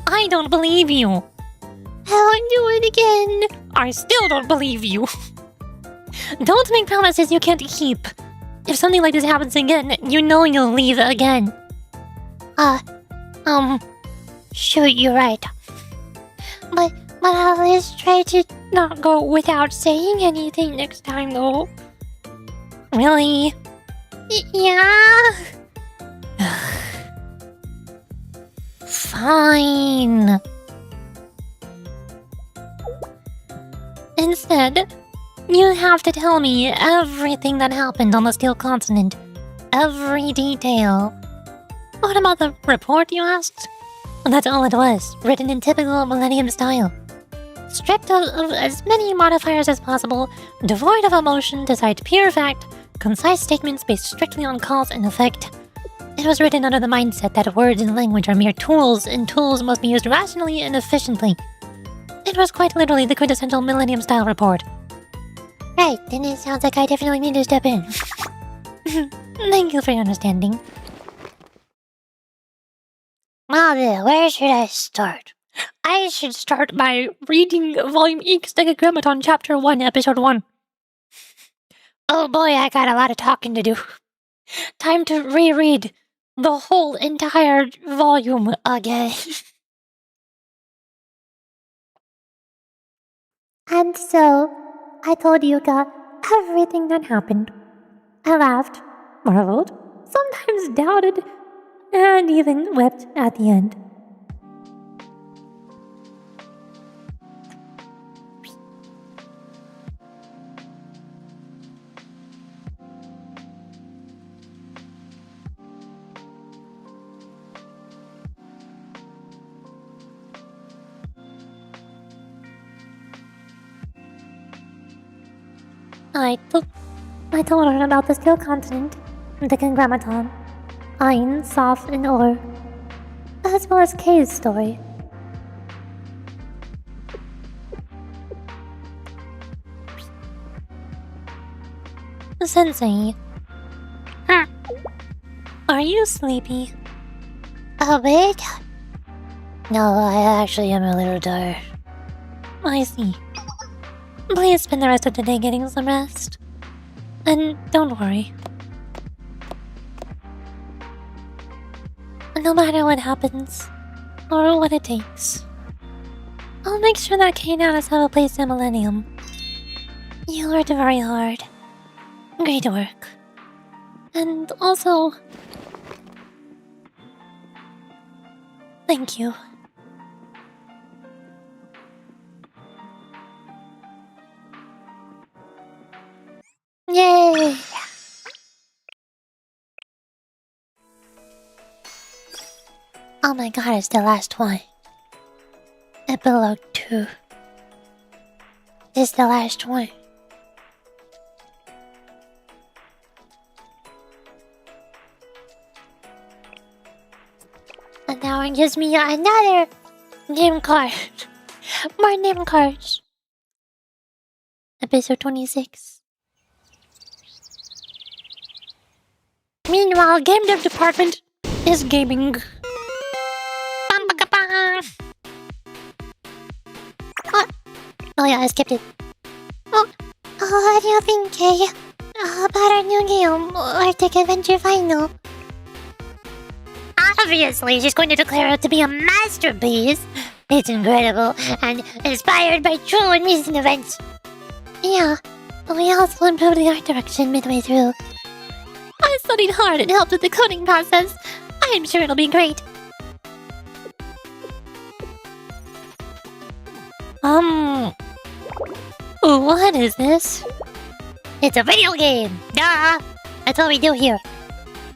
Speaker 1: I don't believe you.
Speaker 14: I won't do it again.
Speaker 1: I still don't believe you.
Speaker 14: Don't make promises you can't keep. If something like this happens again, you know you'll leave again. Sure, you're right. But I'll always try to
Speaker 1: not go without saying anything next time, though.
Speaker 14: Really? Yeah? Fine. Instead, you have to tell me everything that happened on the Steel Continent. Every detail. What about the report, you asked? That's all it was, written in typical Millennium style. Stripped of as many modifiers as possible, devoid of emotion to cite pure fact, concise statements based strictly on cause and effect. It was written under the mindset that words and language are mere tools, and tools must be used rationally and efficiently. It was quite literally the quintessential Millennium style report. Right, then it sounds like I definitely need to step in. Thank you for your understanding. Well then, where should I start? I should start by reading Volume X Decagrammaton Chapter 1, Episode 1. Oh boy, I got a lot of talking to do. Time to reread the whole entire volume again. And so, I told Yuka everything that happened. I laughed, marveled, sometimes doubted, and even wept at the end. I told her about the Steel Continent, Decagrammaton, EIN, SOF, and OHR, as well as Kay's story. Sensei. Are you sleepy? A bit? No, I actually am a little tired. I see. Please spend the rest of the day getting some rest. And don't worry. No matter what happens, or what it takes, I'll make sure that K-Nanas have a place in Millennium. You worked very hard. Great work. And also, thank you. Yay! Oh my god, it's the last one. Epilogue 2. It's the last one. And now it gives me another name card. More name cards. Episode 26. Meanwhile, game dev department is gaming. Oh yeah, I skipped it. What do you think, Kay? About our new game, Arctic Adventure Final? Obviously, she's going to declare it to be a masterpiece. It's incredible and inspired by true and recent events. Yeah, we also improved the art direction midway through. I studied hard and helped with the coding process. I am sure it'll be great. What is this? It's a video game! Duh! That's what we do here.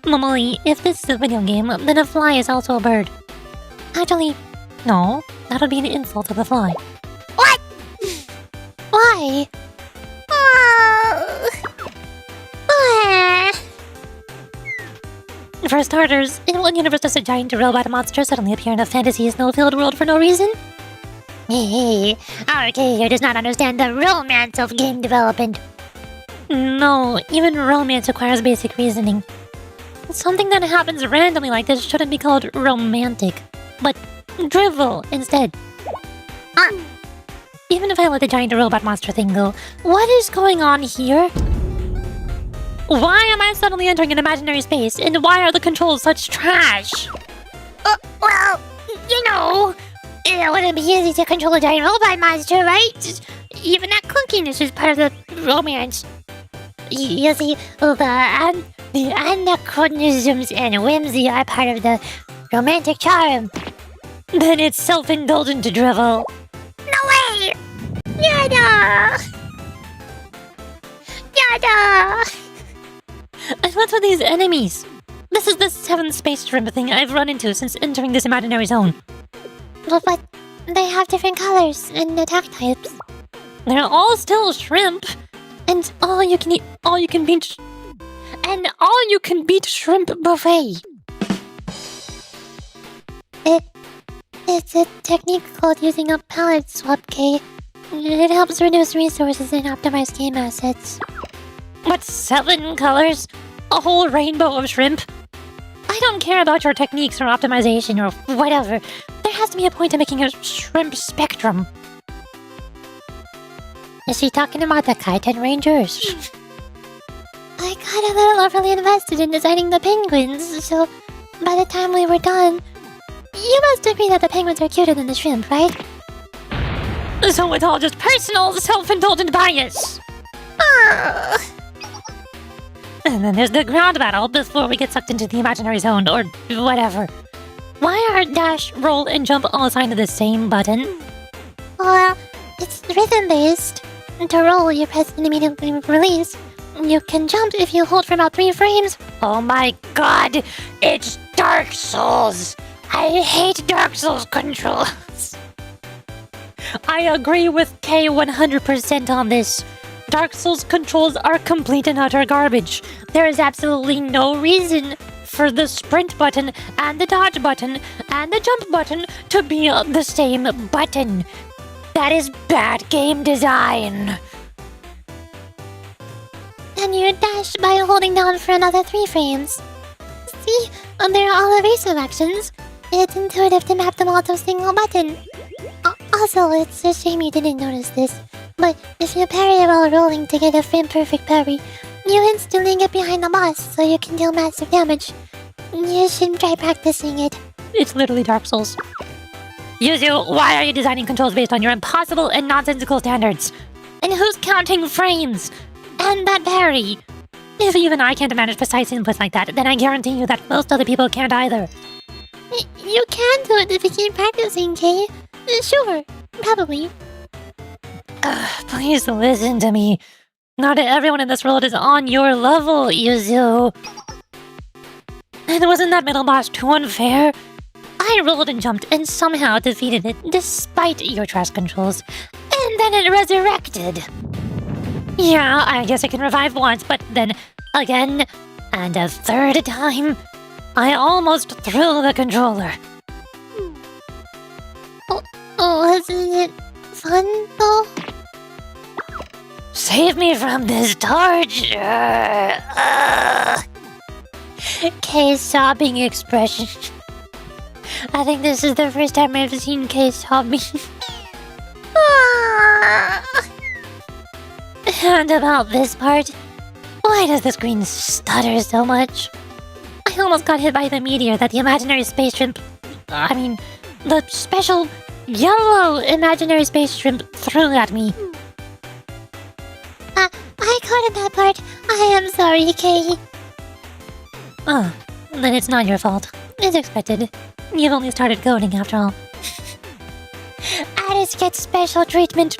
Speaker 14: Normally, if this is a video game, then a fly is also a bird. Actually, no. That would be an insult to the fly. What? Why? For starters, in what universe does a giant robot monster suddenly appear in a fantasy snow-filled world for no reason? Hey, RK here does not understand the romance of game development. No, even romance requires basic reasoning. Something that happens randomly like this shouldn't be called romantic, but drivel instead. Even if I let the giant robot monster thing go, what is going on here? Why am I suddenly entering an imaginary space, and why are the controls such trash? Well, you know, it wouldn't be easy to control a giant robot monster, right? Even that clunkiness is part of the romance. you see, the anachronisms and whimsy are part of the romantic charm.
Speaker 15: Then it's self-indulgent to drivel.
Speaker 14: No way! Yada! Yada!
Speaker 15: And what's with these enemies? This is the 7th space shrimp thing I've run into since entering this imaginary zone.
Speaker 14: But they have different colors and attack types.
Speaker 15: They're all still shrimp. And all you can beat shrimp buffet.
Speaker 14: It's a technique called using a palette swap, Kay. It helps reduce resources and optimize game assets.
Speaker 15: What, 7 colors? A whole rainbow of shrimp? I don't care about your techniques or optimization or whatever. There has to be a point to making a shrimp spectrum.
Speaker 14: Is she talking about the Kaiten Rangers? I got a little overly invested in designing the penguins, so by the time we were done, you must agree that the penguins are cuter than the shrimp, right?
Speaker 15: So it's all just personal, self-indulgent bias! And then there's the ground battle before we get sucked into the imaginary zone, or whatever. Why are dash, roll, and jump all assigned to the same button?
Speaker 14: Well, it's rhythm-based. To roll, you press and immediately release. You can jump if you hold for about 3 frames.
Speaker 15: Oh my god! It's Dark Souls! I hate Dark Souls controls! I agree with K 100% on this. Dark Souls controls are complete and utter garbage. There is absolutely no reason for the sprint button and the dodge button and the jump button to be the same button. That is bad game design.
Speaker 14: And you dash by holding down for another 3 frames. See, there are all evasive actions. It's intuitive to map them all to a single button. Also, it's a shame you didn't notice this, but if you parry while rolling to get a frame-perfect parry, you instantly get behind the boss so you can deal massive damage. You should try practicing it.
Speaker 15: It's literally Dark Souls. Yuzu, why are you designing controls based on your impossible and nonsensical standards? And who's counting frames? And that parry? If even I can't manage precise inputs like that, then I guarantee you that most other people can't either.
Speaker 14: You can do it if you keep practicing, Kay. Sure, probably.
Speaker 15: Please listen to me. Not everyone in this world is on your level, Yuzu. And wasn't that middle boss too unfair? I rolled and jumped and somehow defeated it despite your trash controls. And then it resurrected. Yeah, I guess it can revive once, but then again, and a 3rd time, I almost threw the controller.
Speaker 14: Wasn't it fun, though?
Speaker 15: Save me from this torture!
Speaker 14: Kay's sobbing expression. I think this is the first time I've seen Kay sobbing.
Speaker 15: And about this part, why does the screen stutter so much? I almost got hit by the meteor that the imaginary space shrimp... the special yellow imaginary space shrimp threw at me.
Speaker 14: I coded that part. I am sorry, Kay.
Speaker 15: Oh, then it's not your fault. It's expected. You've only started coding after all.
Speaker 14: Aris gets special treatment.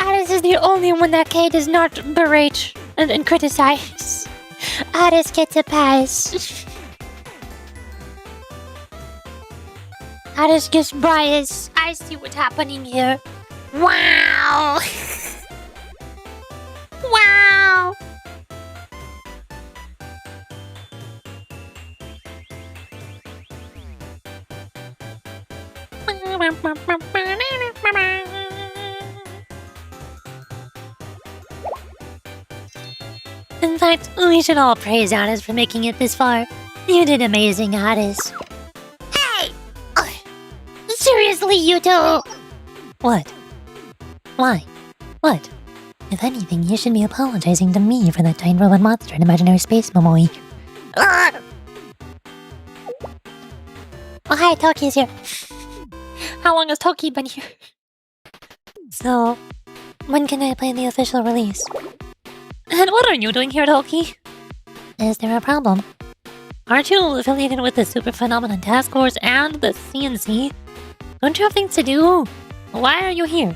Speaker 15: Aris is the only one that Kay does not berate and criticize.
Speaker 14: Aris gets a pass.
Speaker 15: Aris gets bias. I see what's happening here. Wow!
Speaker 14: Wow!
Speaker 15: In fact, we should all praise Aris for making it this far. You did amazing, Aris.
Speaker 14: Hey! Seriously, you two!
Speaker 15: What? Why? What? If anything, you should be apologizing to me for that giant robot monster in imaginary space, Momoi.
Speaker 14: Oh, hi, Toki's here.
Speaker 15: How long has Toki been here? So, when can I play the official release? And what are you doing here, Toki? Is there a problem? Aren't you affiliated with the Super Phenomenon Task Force and the CNC? Don't you have things to do? Why are you here?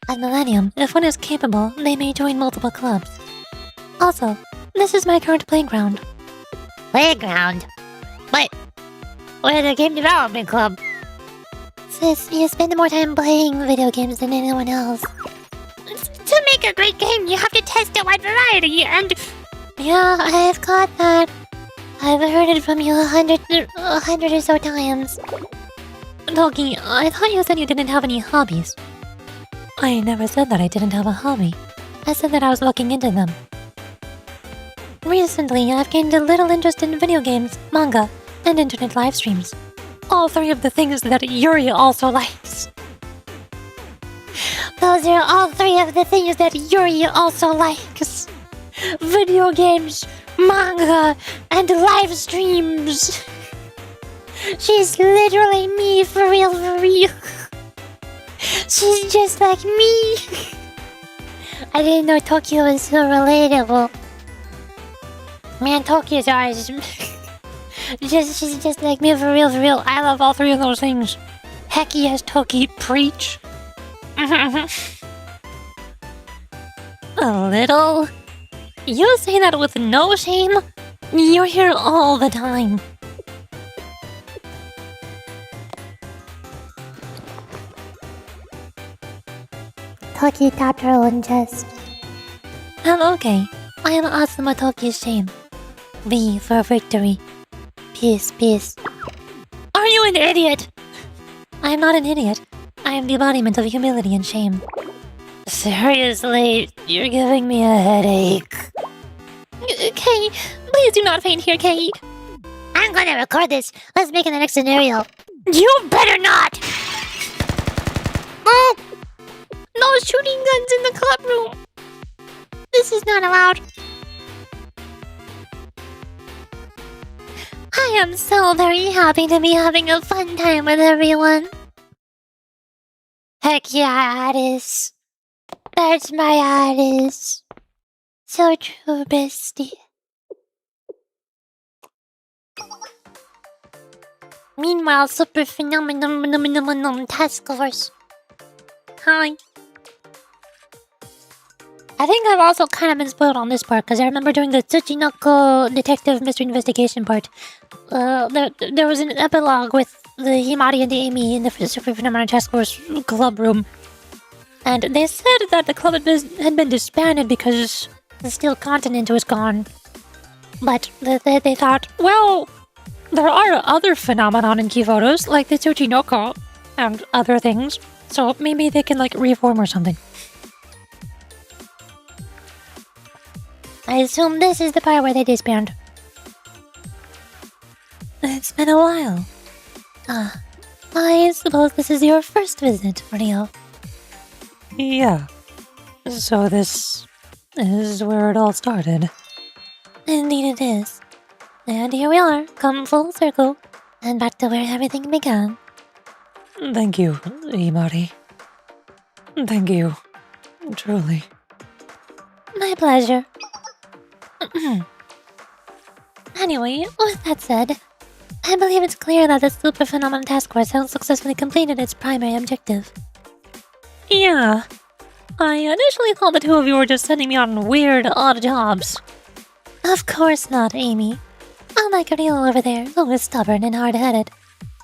Speaker 15: At Millennium, if one is capable, they may join multiple clubs. Also, this is my current playground.
Speaker 14: Playground? But we're the game development club.
Speaker 15: Sis, you spend more time playing video games than anyone else.
Speaker 14: To make a great game, you have to test a wide variety, and...
Speaker 15: Yeah, I've got that. I've heard it from you a hundred or so times. Toki, I thought you said you didn't have any hobbies. I never said that I didn't have a hobby. I said that I was looking into them. Recently, I've gained a little interest in video games, manga, and internet live streams. All three of the things that Yuri also likes.
Speaker 14: Those are all three of the things that Yuri also likes. Video games, manga, and live streams. She's literally me, for real, for real. She's just like me. I didn't know Tokyo was so relatable. Man, Tokyo's eyes. She's just like me, for real, for real. I love all three of those things. Heck yes, Toki, preach.
Speaker 15: A little? You say that with no shame? You're here all the time.
Speaker 14: Toki tapped her own chest.
Speaker 15: I'm okay. I am Asuma Toki's shame. V for victory. Peace, peace. Are you an idiot? I am not an idiot. I am the embodiment of humility and shame. Seriously, you're giving me a headache. Kay, please do not faint here, Kay.
Speaker 14: I'm gonna record this. Let's make it the next scenario.
Speaker 15: You better not! Oh! No shooting guns in the club room. This is not allowed. I am so very happy to be having a fun time with everyone.
Speaker 14: Heck yeah, Aris. That's my Aris. So true, bestie.
Speaker 15: Meanwhile, Super Phenomenon Task Force. Hi. I think I've also kind of been spoiled on this part, because I remember during the Tsuchinoko detective mystery investigation part, there was an epilogue with the Himari and the Amy in the Super Phenomenon Task Force club room. And they said that the club had been disbanded because the Steel Continent was gone. But they thought, well, there are other phenomenon in key photos, like the Tsuchinoko and other things. So maybe they can, like, reform or something.
Speaker 14: I assume this is the part where they disband.
Speaker 15: It's been a while. I suppose this is your first visit, Rio. Yeah. So this is where it all started. Indeed it is. And here we are, come full circle, and back to where everything began. Thank you, Himari. Thank you. Truly. My pleasure. Anyway, with that said, I believe it's clear that the Super Phenomenon Task Force has successfully completed its primary objective. Yeah. I initially thought the two of you were just sending me on weird, odd jobs. Of course not, Amy. Unlike Rio over there, who is stubborn and hard-headed,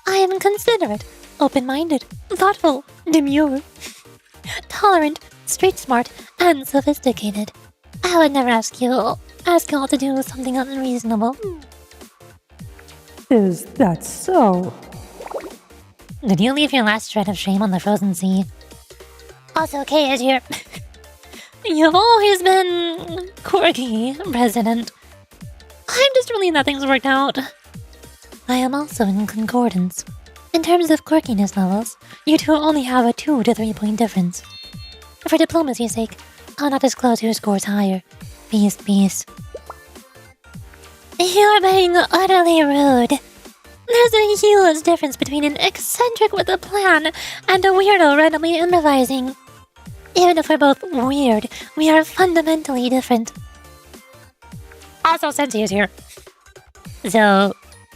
Speaker 15: I am considerate, open-minded, thoughtful, demure, tolerant, street-smart, and sophisticated. I would never ask you all to do something unreasonable. Is that so? Did you leave your last shred of shame on the frozen sea?
Speaker 14: Also, Kay is here.
Speaker 15: You've always been quirky, President. I'm just relieved that things worked out. I am also in concordance. In terms of quirkiness levels, you two only have a 2 to 3 point difference. For diplomacy's sake, I'll not disclose who scores higher. Peace, peace. You're being utterly rude. There's a huge difference between an eccentric with a plan and a weirdo randomly improvising.
Speaker 14: Even if we're both weird, we are fundamentally different.
Speaker 15: Also, Sensei is here.
Speaker 14: So,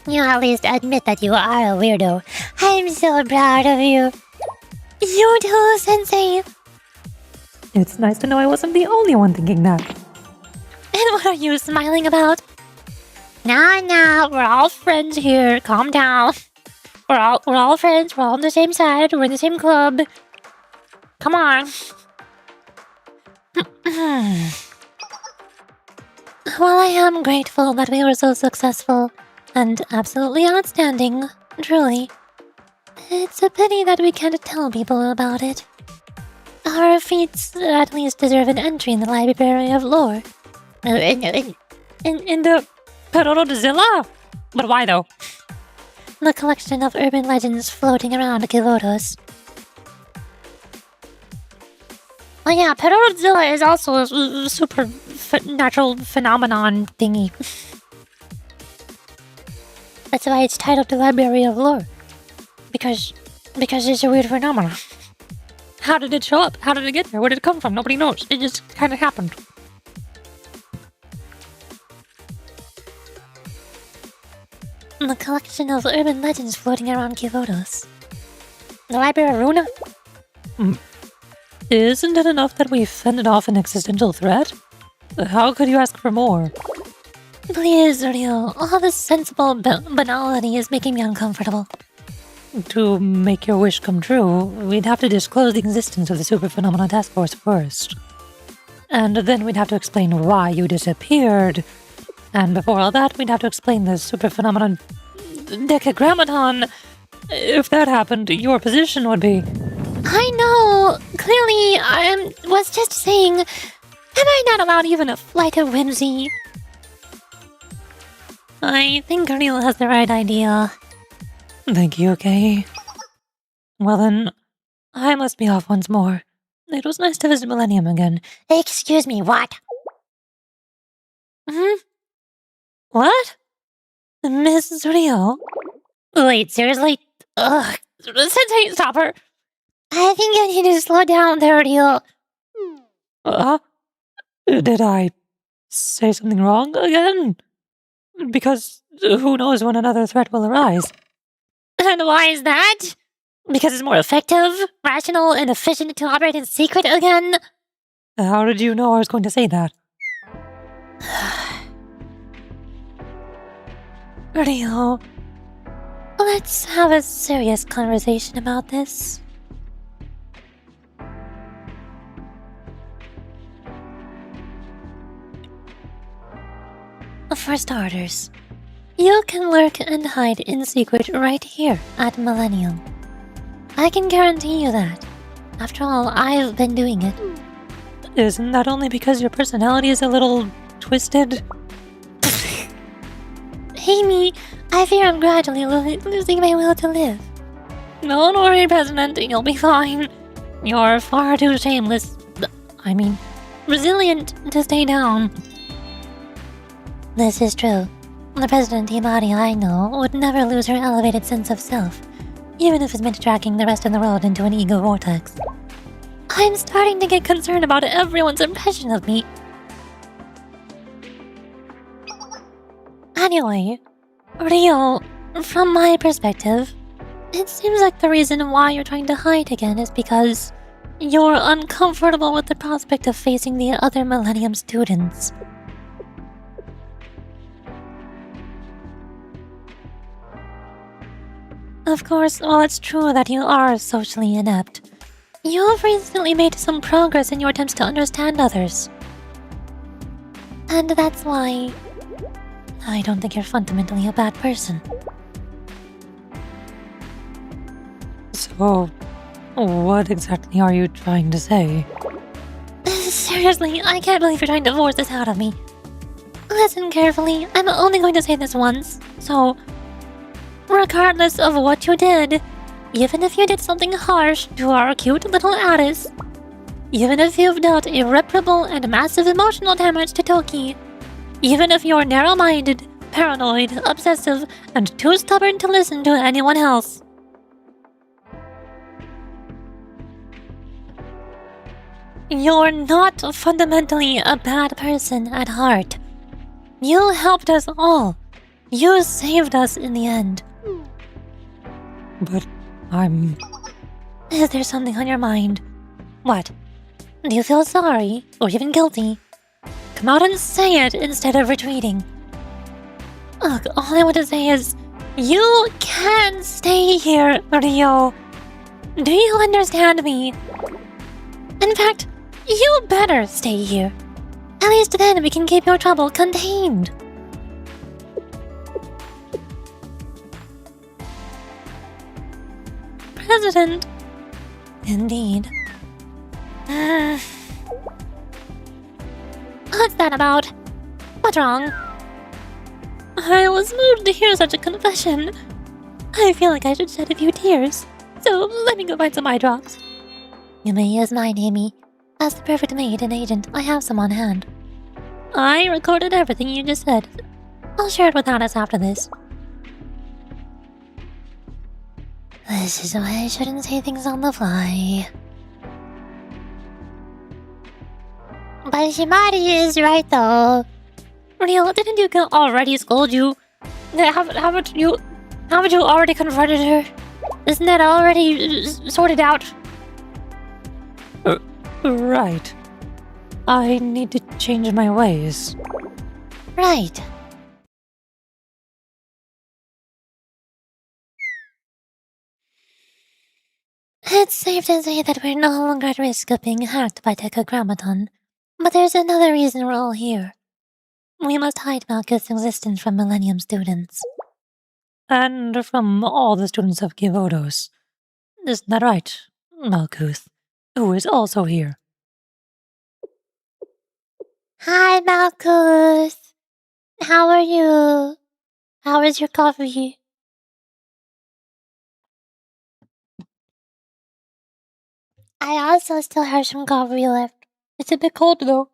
Speaker 14: you at least admit that you are a weirdo. I'm so proud of you. You too, Sensei.
Speaker 16: It's nice to know I wasn't the only one thinking that.
Speaker 14: And what are you smiling about?
Speaker 15: Nah, we're all friends here. Calm down. We're all friends. We're all on the same side. We're in the same club. Come on.
Speaker 14: While I am grateful that we were so successful and absolutely outstanding, truly, it's a pity that we can't tell people about it. Our feats at least deserve an entry in the Library of Lore.
Speaker 15: In the Perodozilla? But why though?
Speaker 14: The collection of urban legends floating around Kivotos.
Speaker 15: Oh yeah, Perodozilla is also a supernatural phenomenon thingy.
Speaker 14: That's why it's titled the Library of Lore.
Speaker 15: Because it's a weird phenomenon. How did it show up? How did it get there? Where did it come from? Nobody knows. It just kind of happened.
Speaker 14: The collection of urban legends floating around Kivotos.
Speaker 15: The Library of Runa?
Speaker 16: Isn't it enough that we fended off an existential threat? How could you ask for more?
Speaker 14: Please, Rio, all this sensible banality is making me uncomfortable.
Speaker 16: To make your wish come true, we'd have to disclose the existence of the Super Phenomena Task Force first. And then we'd have to explain why you disappeared. And before all that, we'd have to explain the Super Phenomenon Decagrammaton. If that happened, your position would be...
Speaker 14: I know! Clearly, I was just saying... Am I not allowed even a flight of whimsy? I think Rio has the right idea.
Speaker 16: Thank you, Kay. Well then, I must be off once more. It was nice to visit Millennium again.
Speaker 14: Excuse me, what?
Speaker 16: What? Mrs. Rio?
Speaker 14: Wait, seriously?
Speaker 15: Ugh. Sensei, stop her!
Speaker 14: I think you need to slow down there, Rio.
Speaker 16: Did I say something wrong again? Because who knows when another threat will arise.
Speaker 15: And why is that?
Speaker 14: Because it's more effective, rational, and efficient to operate in secret again?
Speaker 16: How did you know I was going to say that?
Speaker 14: Rio, let's have a serious conversation about this. For starters, you can lurk and hide in secret right here at Millennium. I can guarantee you that. After all, I've been doing it.
Speaker 16: Isn't that only because your personality is a little twisted?
Speaker 14: Amy, I fear I'm gradually losing my will to live.
Speaker 15: Don't worry, President, you'll be fine. You're far too shameless. Resilient to stay down.
Speaker 14: This is true. The President Himari I know would never lose her elevated sense of self, even if it meant dragging the rest of the world into an ego vortex. I'm starting to get concerned about everyone's impression of me. Anyway, Rio, from my perspective, it seems like the reason why you're trying to hide again is because you're uncomfortable with the prospect of facing the other Millennium students. Of course, while it's true that you are socially inept, you've recently made some progress in your attempts to understand others. And that's why I don't think you're fundamentally a bad person.
Speaker 16: So, what exactly are you trying to say?
Speaker 14: Seriously, I can't believe you're trying to force this out of me. Listen carefully, I'm only going to say this once, so... regardless of what you did, even if you did something harsh to our cute little Aris, even if you've dealt irreparable and massive emotional damage to Toki, even if you're narrow-minded, paranoid, obsessive, and too stubborn to listen to anyone else.
Speaker 15: You're not fundamentally a bad person at heart. You helped us all. You saved us in the end.
Speaker 16: But
Speaker 15: Is there something on your mind? What? Do you feel sorry or even guilty? Come out and say it instead of retreating. Look, all I want to say is, you can't stay here, Rio. Do you understand me? In fact, you better stay here. At least then we can keep your trouble contained. President. Indeed. What's that about? What's wrong? I was moved to hear such a confession. I feel like I should shed a few tears, so let me go find some eye drops. You may use mine, Amy. As the perfect maid and agent, I have some on hand. I recorded everything you just said. I'll share it with Aris after this. This is why I shouldn't say things on the fly.
Speaker 14: But Shimari is right though.
Speaker 15: Rio, didn't you already scold you? Haven't you already confronted her? Isn't that already sorted out?
Speaker 16: Right. I need to change my ways.
Speaker 15: Right. It's safe to say that we're no longer at risk of being hacked by Decagrammaton. But there's another reason we're all here. We must hide Malkuth's existence from Millennium students.
Speaker 16: And from all the students of Kivodos. Isn't that right, Malkuth, who is also here?
Speaker 14: Hi, Malkuth. How are you? How is your coffee? I also still have some coffee left.
Speaker 15: It's a bit cold though.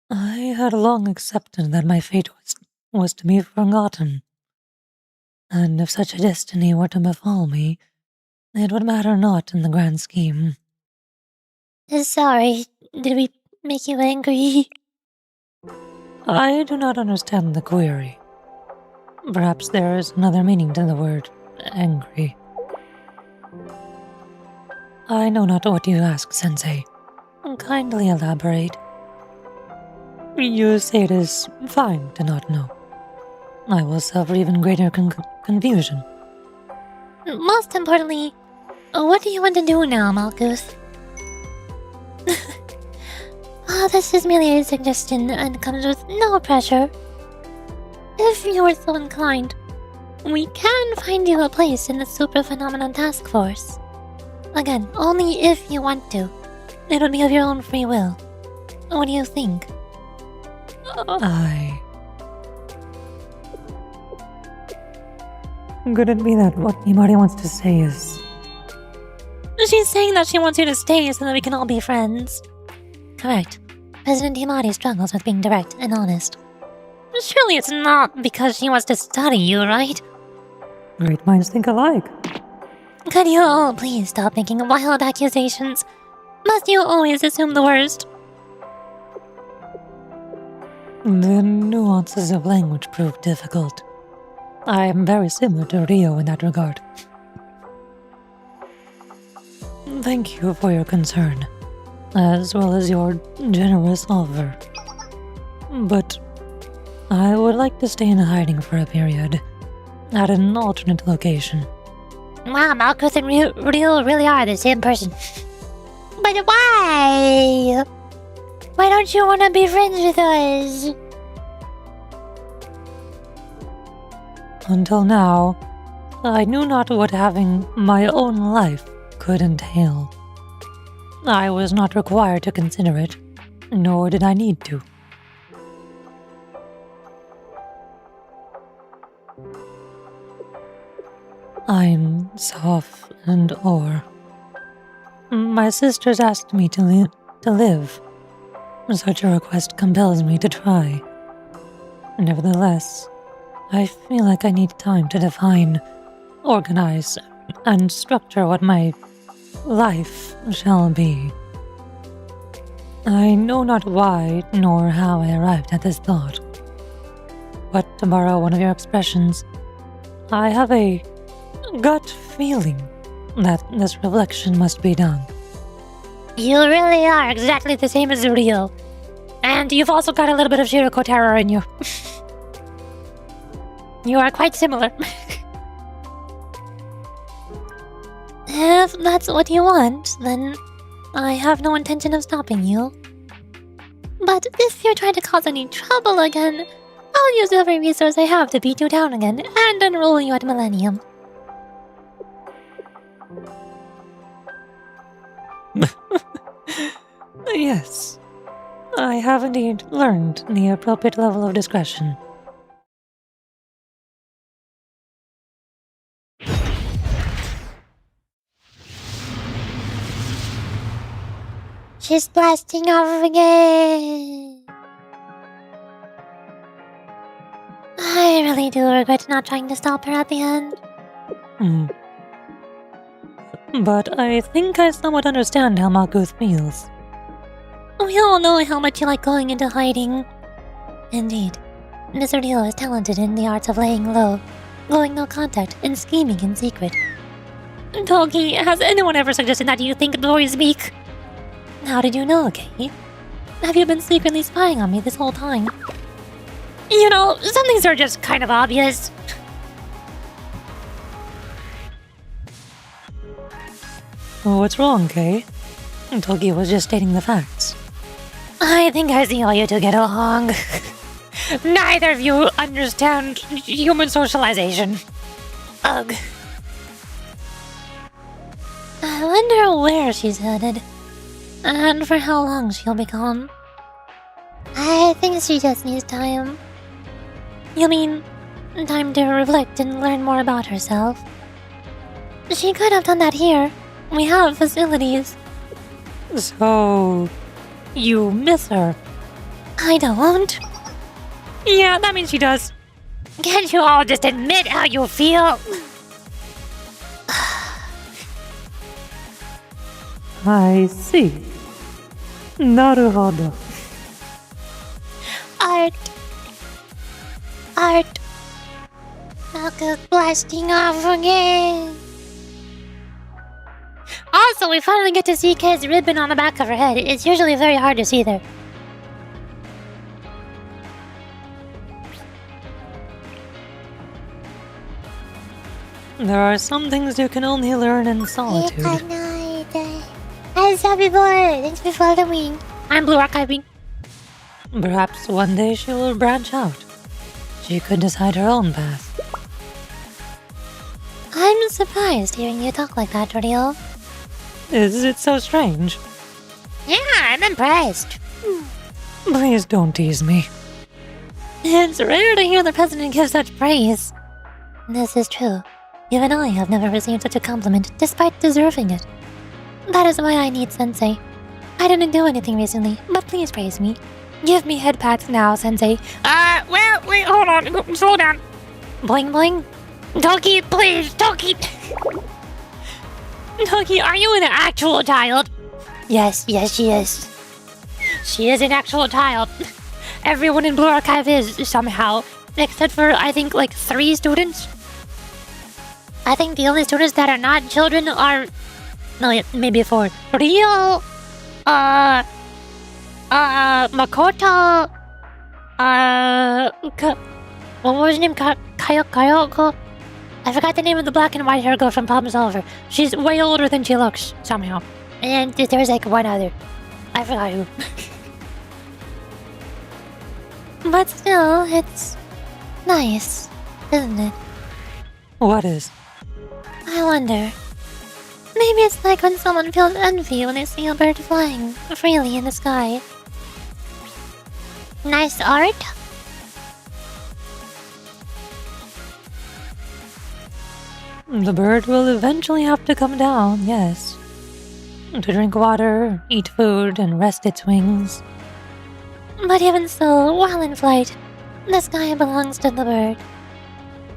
Speaker 16: I had long accepted that my fate was to be forgotten. And if such a destiny were to befall me, it would matter not in the grand scheme.
Speaker 14: Sorry, did we make you angry?
Speaker 16: I do not understand the query. Perhaps there is another meaning to the word angry. I know not what you ask, Sensei. Kindly elaborate. You say it is fine to not know. I will suffer even greater confusion.
Speaker 15: Most importantly, what do you want to do now, Malkuth? This is merely a suggestion and comes with no pressure. If you are so inclined, we can find you a place in the Super Phenomenon Task Force. Again, only if you want to. It would be of your own free will. What do you think?
Speaker 16: Could it be that what Himari wants to say is...
Speaker 15: She's saying that she wants you to stay so that we can all be friends. Correct. President Himari struggles with being direct and honest. Surely it's not because she wants to study you, right?
Speaker 16: Great minds think alike.
Speaker 15: Could you all please stop making wild accusations? Must you always assume the worst?
Speaker 16: The nuances of language prove difficult. I am very similar to Rio in that regard. Thank you for your concern, as well as your generous offer. But I would like to stay in hiding for a period, at an alternate location.
Speaker 14: Wow, Malkuth and Rio really are the same person. But why? Why don't you want to be friends with us?
Speaker 16: Until now, I knew not what having my own life could entail. I was not required to consider it, nor did I need to. I'm SOF and OHR. My sisters asked me to live. Such a request compels me to try. Nevertheless, I feel like I need time to define, organize, and structure what my life shall be. I know not why nor how I arrived at this thought, but to borrow one of your expressions, I have a gut feeling that this reflection must be done.
Speaker 15: You really are exactly the same as Rio. And you've also got a little bit of Shiroko terror in you. You are quite similar. If that's what you want, then I have no intention of stopping you. But if you're trying to cause any trouble again, I'll use every resource I have to beat you down again and enroll you at Millennium.
Speaker 16: Yes, I have indeed learned the appropriate level of discretion.
Speaker 15: She's blasting off again. I really do regret not trying to stop her at the end.
Speaker 16: But I think I somewhat understand how Malkuth feels.
Speaker 15: We all know how much you like going into hiding. Indeed, Miss Rio is talented in the arts of laying low, going no contact, and scheming in secret. Togi, has anyone ever suggested that you think before you speak? How did you know, Kate? Have you been secretly spying on me this whole time? You know, some things are just kind of obvious.
Speaker 16: What's wrong, Kay? Togi was just stating the facts.
Speaker 15: I think I see how you two get along. Neither of you understand human socialization. Ugh. I wonder where she's headed. And for how long she'll be gone. I think she just needs time. You mean, time to reflect and learn more about herself? She could have done that here. We have facilities.
Speaker 16: So, you miss her?
Speaker 15: I don't.
Speaker 16: Yeah, that means she does.
Speaker 15: Can't you all just admit how you feel?
Speaker 16: I see. Naruhodo.
Speaker 15: Art. Malkuth blasting off again. Also, we finally get to see Kay's ribbon on the back of her head. It's usually very hard to see there.
Speaker 16: There are some things you can only learn in solitude.
Speaker 15: Good night. I'm Sappy Boy. Thanks for following. I'm Blue Archiving.
Speaker 16: Perhaps one day she will branch out. She could decide her own path.
Speaker 15: I'm surprised hearing you talk like that, Rio.
Speaker 16: Is it so strange?
Speaker 15: Yeah, I'm impressed.
Speaker 16: Please don't tease me.
Speaker 15: It's rare to hear the president give such praise. This is true. Even I have never received such a compliment, despite deserving it. That is why I need Sensei. I didn't do anything recently, but please praise me. Give me head pats now, Sensei. Wait, hold on. Slow down. Boing boing. Toki, please, Toki. Toki, are you an actual child? Yes, she is. She is an actual child. Everyone in Blue Archive is, somehow. Except for, I think, like 3 students. I think the only students that are not children are... No, yeah, maybe 4. Rio, Makoto, what was her name? Kayoko? I forgot the name of the black and white hair girl from Problem Solver. She's way older than she looks, somehow. And there's like one other. I forgot who. But still, it's nice, isn't it?
Speaker 16: What is?
Speaker 15: I wonder. Maybe it's like when someone feels envy when they see a bird flying freely in the sky. Nice art?
Speaker 16: The bird will eventually have to come down, yes. To drink water, eat food, and rest its wings.
Speaker 15: But even so, while in flight, the sky belongs to the bird.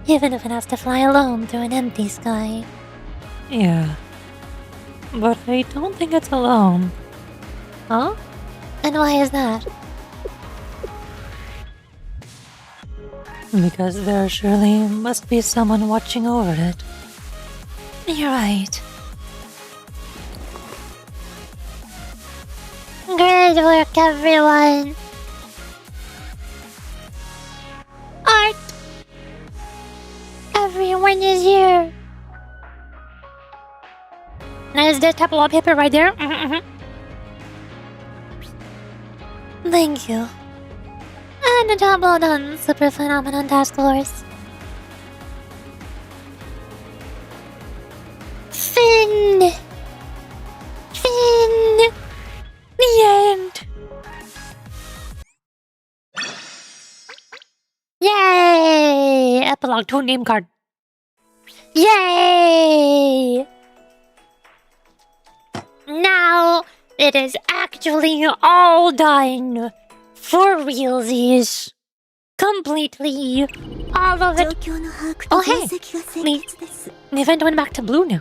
Speaker 15: Even if it has to fly alone through an empty sky.
Speaker 16: Yeah. But I don't think it's alone.
Speaker 14: Huh? And why is that?
Speaker 16: Because there surely must be someone watching over it.
Speaker 14: You're right. Great work, everyone! Art! Everyone is here!
Speaker 15: There's the type of wallpaper right there.
Speaker 14: Thank you. And a job well done, Super Phenomenon Task Force. Finn! Finn! The end!
Speaker 15: Yay! Epilogue 2 name card. Yay! Now it is actually all done. For realsies. Completely. All of it. Oh hey! The event went back to blue now.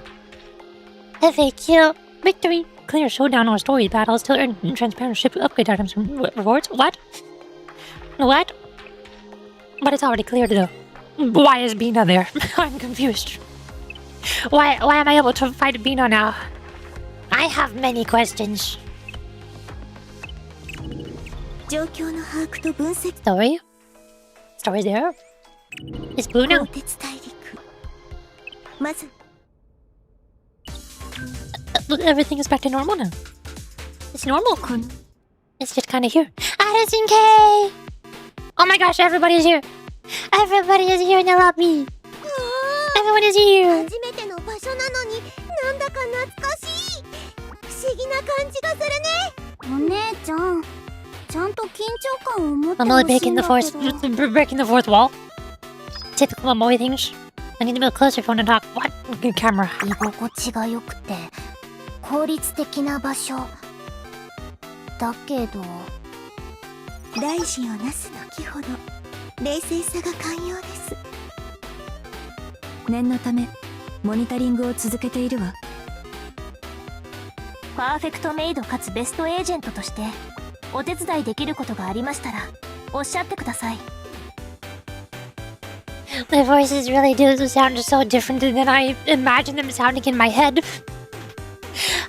Speaker 15: FAQ. Victory. Clear showdown or story battles to earn transparent ship upgrade items from rewards. What? What? But it's already cleared though. Why is Bina there? I'm confused. Why am I able to fight Bina now? I have many questions. Story? Story there? It's blue now. Everything is back to normal now. It's normal. It's just kind of here. Aris and K! Oh my gosh, everybody is here. Everybody is here in the lobby. Everyone is here. I'm only breaking the fourth wall. Typical Moe things. I need to move closer if I want to talk. What? Good camera.
Speaker 3: 効率的な場所だけど大事をなす時ほど冷静さが寛容です。念のためモニタリングを続けているわ。パーフェクトメイドかつベストエージェントとしてお手伝いできることがありましたらおっしゃってください。
Speaker 15: My voices really do sound so different than I imagine them sounding in my head.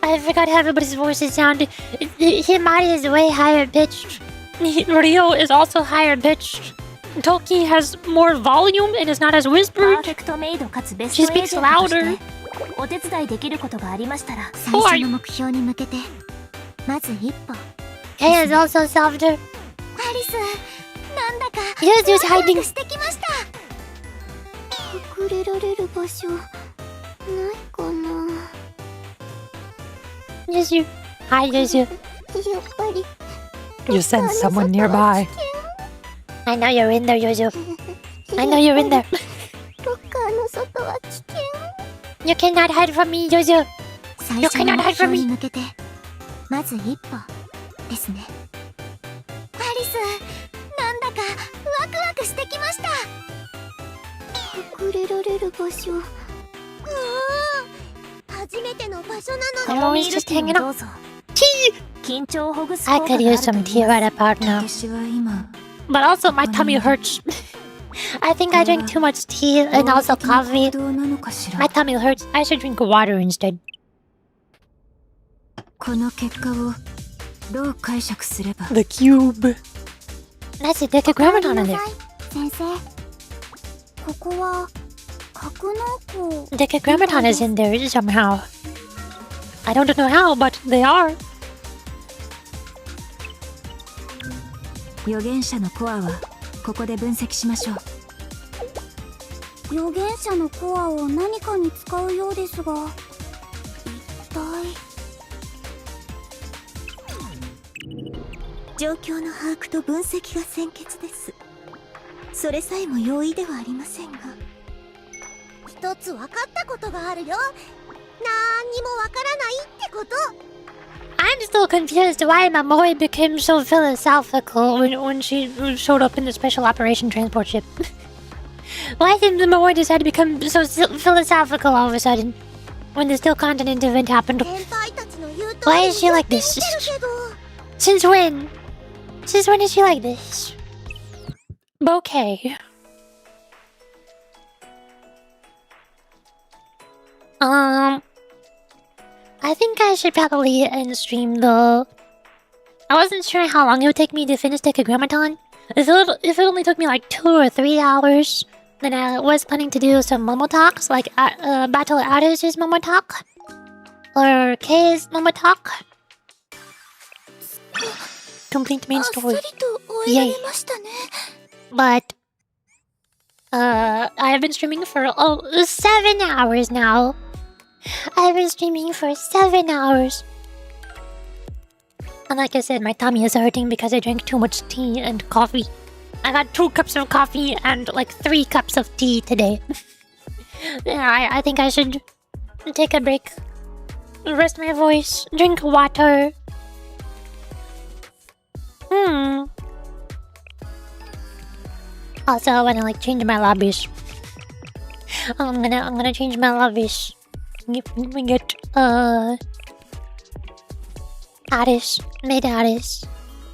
Speaker 15: I forgot how everybody's voices sound. Himari is way higher pitched. Rio is also higher pitched. Toki has more volume and is not as whispered. She speaks louder.
Speaker 3: お手伝いできることがありましたら
Speaker 15: Who are
Speaker 3: 最初
Speaker 15: you?
Speaker 3: の目標に向けてまず一歩。
Speaker 15: Kay is also softer.
Speaker 3: アリス、なんだか
Speaker 15: Yuzu's hiding.
Speaker 3: ワクワクしてきました。隠れられる場所ないかな。
Speaker 15: Yuzu. Hi, Yuzu.
Speaker 3: やっぱり
Speaker 16: You sense someone nearby.
Speaker 15: I know you're in there, Yuzu. I know you're in there.
Speaker 3: ロッカーの外は危険。
Speaker 15: You cannot hide from me, Yuzu.
Speaker 3: 最
Speaker 15: You
Speaker 3: 初の
Speaker 15: cannot
Speaker 3: 目
Speaker 15: hide from
Speaker 3: 標に
Speaker 15: me.
Speaker 3: 向けてまず一歩ですね。アリス、なんだかワクワクしてきました。隠れられる場所。初めての場所なの
Speaker 15: I'm
Speaker 3: で
Speaker 15: always just hanging
Speaker 3: どう
Speaker 15: out.
Speaker 3: ぞ。
Speaker 15: Tea!
Speaker 3: 緊張をほぐす
Speaker 15: I
Speaker 3: 効果
Speaker 15: could
Speaker 3: があ
Speaker 15: use
Speaker 3: ると
Speaker 15: some
Speaker 3: 言い
Speaker 15: tea
Speaker 3: ます。
Speaker 15: right about now.
Speaker 3: 私は今
Speaker 15: But also, my tummy hurts. I think I drank too much tea and also coffee.
Speaker 3: どうなのかしら。
Speaker 15: My tummy hurts. I should drink water instead.
Speaker 3: この結果をどう解釈すれば。
Speaker 16: The cube.
Speaker 15: That's a Decagrammaton in there.
Speaker 3: 先生、ここは格納庫。
Speaker 15: Decagrammaton is in there somehow. I don't know how, but they are.
Speaker 3: 預言者のコアはここで分析しましょう。預言者のコアを何かに使うようですが、一体。状況の把握と分析が先決です。それさえも容易ではありませんが、一つ分かったことがあるよ。なんにもわからないってこと。
Speaker 15: I'm still confused why Mamoe became so philosophical when she showed up in the Special Operation Transport Ship. Why did Mamoe decide to become so philosophical all of a sudden?
Speaker 14: when the Still Continent event happened. Why is she like this? Since when? Since when is she like this? Bouquet. I think I should probably end stream though. I wasn't sure how long it would take me to finish Decagrammaton. If it only took me like 2 or 3 hours, then I was planning to do some Momo talks, like Battle Aris' Momo talk, or K's Momo talk. Complete main story. Yay. But I have been streaming for 7 hours now. I've been streaming for 7 hours. And like I said, my tummy is hurting because I drank too much tea and coffee. I got 2 cups of coffee and like 3 cups of tea today. Yeah, I think I should take a break, rest my voice, drink water. Also, I wanna like change my lobbies. I'm gonna change my lobbies. We get Aris, made Aris,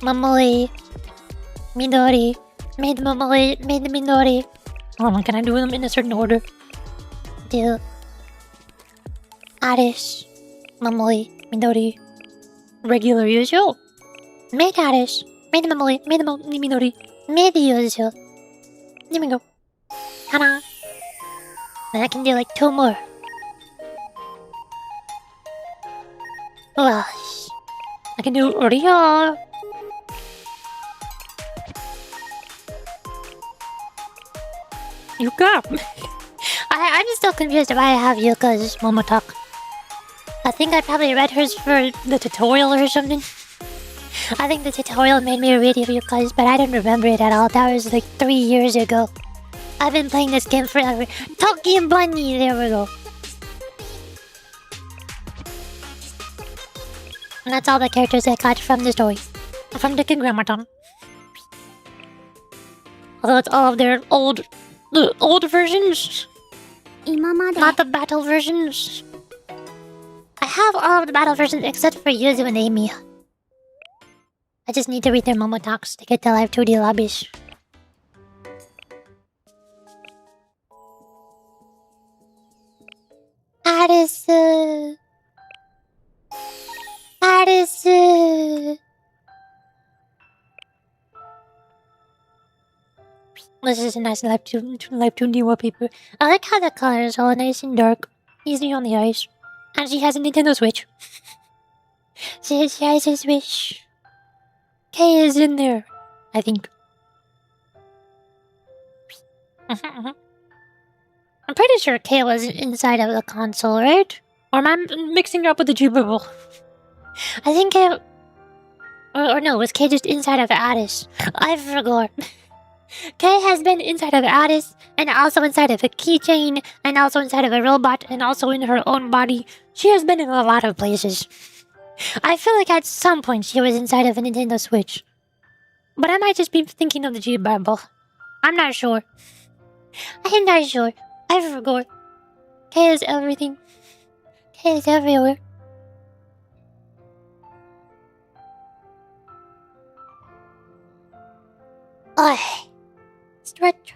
Speaker 14: Mamori, Midori, made Mamori, made Midori. Can I do them in a certain order? Do Aris, Mamori, Midori, regular usual. Made Aris, made Mamori, made Midori, made usual. There we go. Ta-da! Then I can do like 2 more. Well, I can do Rio. Yuka. I'm still confused why I have Yuka's Momo talk. I think I probably read hers for the tutorial or something. I think the tutorial made me read Yuka's, but I don't remember it at all. That was like 3 years ago. I've been playing this game forever. Toki Bunny, there we go. And that's all the characters I got from the story. From Decagrammaton. Although it's all of their old versions. Not the battle versions. I have all of the battle versions except for Yuzu and Amy. I just need to read their Momo talks to get the live 2D lobbies. Aris. This is a nice live 2D wallpaper. I like how the color is all nice and dark, easy on the eyes. And she has a Nintendo Switch. She has a Switch. K is in there, I think. I'm pretty sure K was inside of the console, right? Or am I mixing it up with the G-Bubble? I think it... Or no, was K just inside of Aris? I forgot. K has been inside of Aris, and also inside of a keychain, and also inside of a robot, and also in her own body. She has been in a lot of places. I feel like at some point she was inside of a Nintendo Switch. But I might just be thinking of the G-Bubble. I'm not sure. I'm not sure. I forgot. K is everything. K is everywhere. Ugh. Stretch.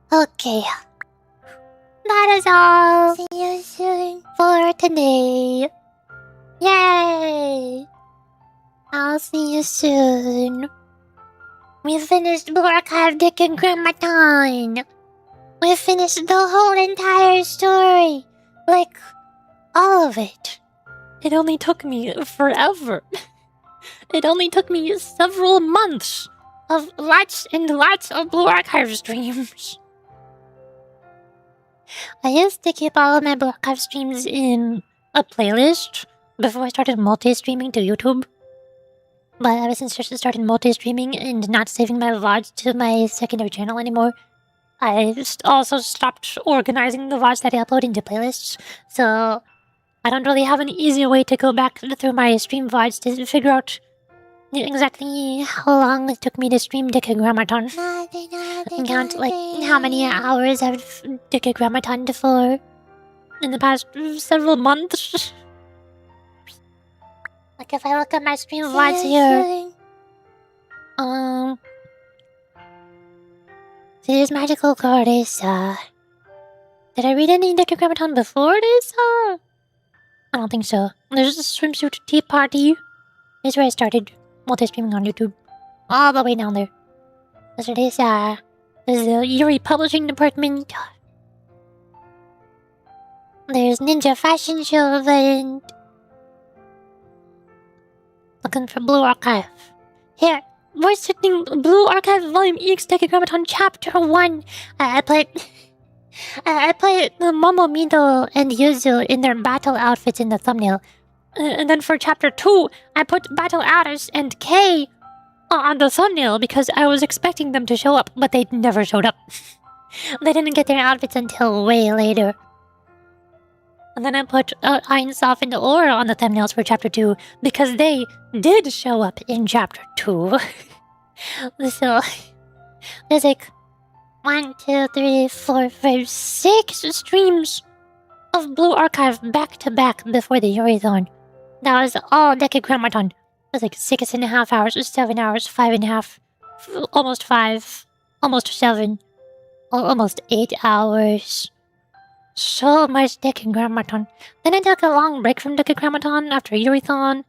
Speaker 14: Okay. That is all. See you soon for today. Yay! I'll see you soon. We finished Blue Archive Decagrammaton. We finished the whole entire story. Like, all of it. It only took me forever. It only took me several months of lots and lots of Blue Archive streams. I used to keep all of my Blue Archive streams in a playlist before I started multi-streaming to YouTube. But ever since I started multi-streaming and not saving my VODs to my secondary channel anymore, I also stopped organizing the VODs that I upload into playlists. So I don't really have an easy way to go back through my stream VODs to figure out exactly how long it took me to stream Decagrammaton. And count, like, how many hours I've Decagrammatoned for in the past several months. Like, if I look at my stream VODs here... This magical card is, Did I read any Decagrammaton before this? I don't think so. There's a swimsuit tea party. This is where I started multi-streaming on YouTube. All the way down there. There's the Yuri publishing department. There's Ninja Fashion Show event. Looking for Blue Archive. Here, voice acting Blue Archive Volume EX Decagrammaton Chapter 1. I play the Momomito and Yuzu in their battle outfits in the thumbnail. And then for Chapter 2, I put Battle Aris and Kay on the thumbnail because I was expecting them to show up, but they never showed up. They didn't get their outfits until way later. And then I put EIN, SOF, and Aura on the thumbnails for Chapter 2 because they did show up in Chapter 2. So, there's like 1, 2, 3, 4, 5, 6 streams of Blue Archive back to back before the Yuri-thon. That was all Decagrammaton. It was like 6.5 hours, 7 hours, 5.5, almost 5, almost 7, almost 8 hours. So much Decagrammaton. Then I took a long break from Decagrammaton after Yuri-thon.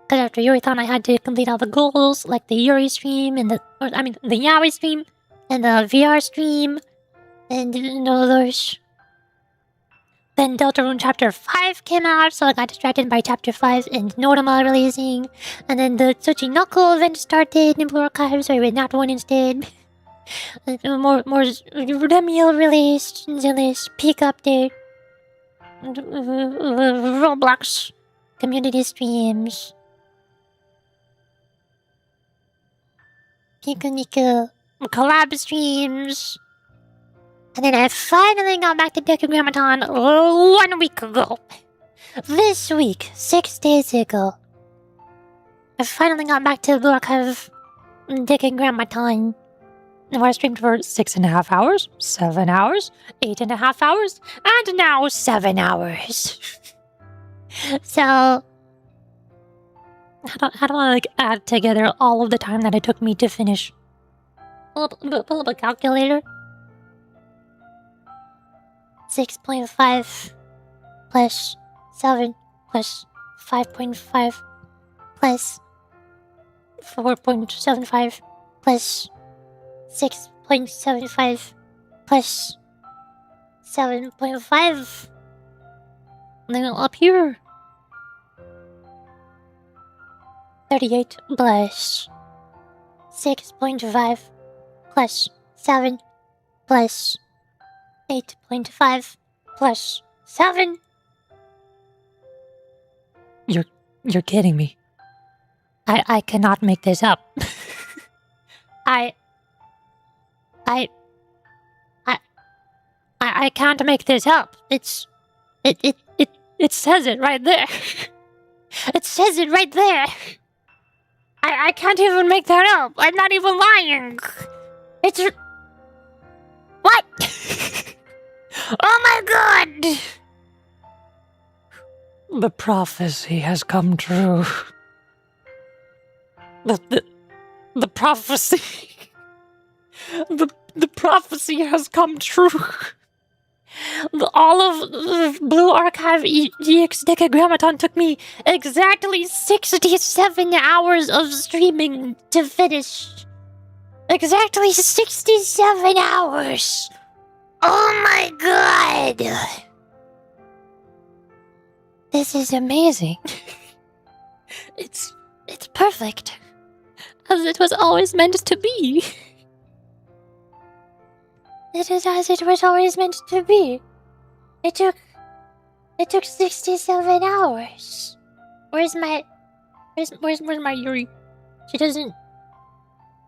Speaker 14: Because after Yuri-thon I had to complete all the goals, like the Yuri stream and the Yaoi stream and the VR stream and all those. Then Deltarune Chapter 5 came out, so I got distracted by Chapter 5 and Norama releasing. And then the Tsuchinoko event started in Blue Archive, so I read that one instead. More Remiel released, Zillis, Peak Update, Roblox, community streams, Niku collab streams. And then I finally got back to Decagrammaton 1 week ago. This week, 6 days ago, I finally got back to Blue Archive Decagrammaton. Where I streamed for 6.5 hours, 7 hours, 8.5 hours, and now 7 hours. So, how do I like add together all of the time that it took me to finish? Pull up a calculator. 6.5 plus 7 plus 5.5 plus 4.75 plus 6.75 plus 7.5. And then up here. 38 plus 6.5 plus 7 plus 8.5 plus 7. You're kidding me. I cannot make this up. I can't make this up. It says it right there. It says it right there. I can't even make that up. I'm not even lying. It's what? Oh my god!
Speaker 16: The prophecy has come true.
Speaker 14: The prophecy. The prophecy has come true. All of the Blue Archive EX Decagrammaton took me exactly 67 hours of streaming to finish. Exactly 67 hours. Oh my god. This is amazing. It's perfect. As it was always meant to be. It is as it was always meant to be. It took 67 hours. Where's my Yuri? She doesn't.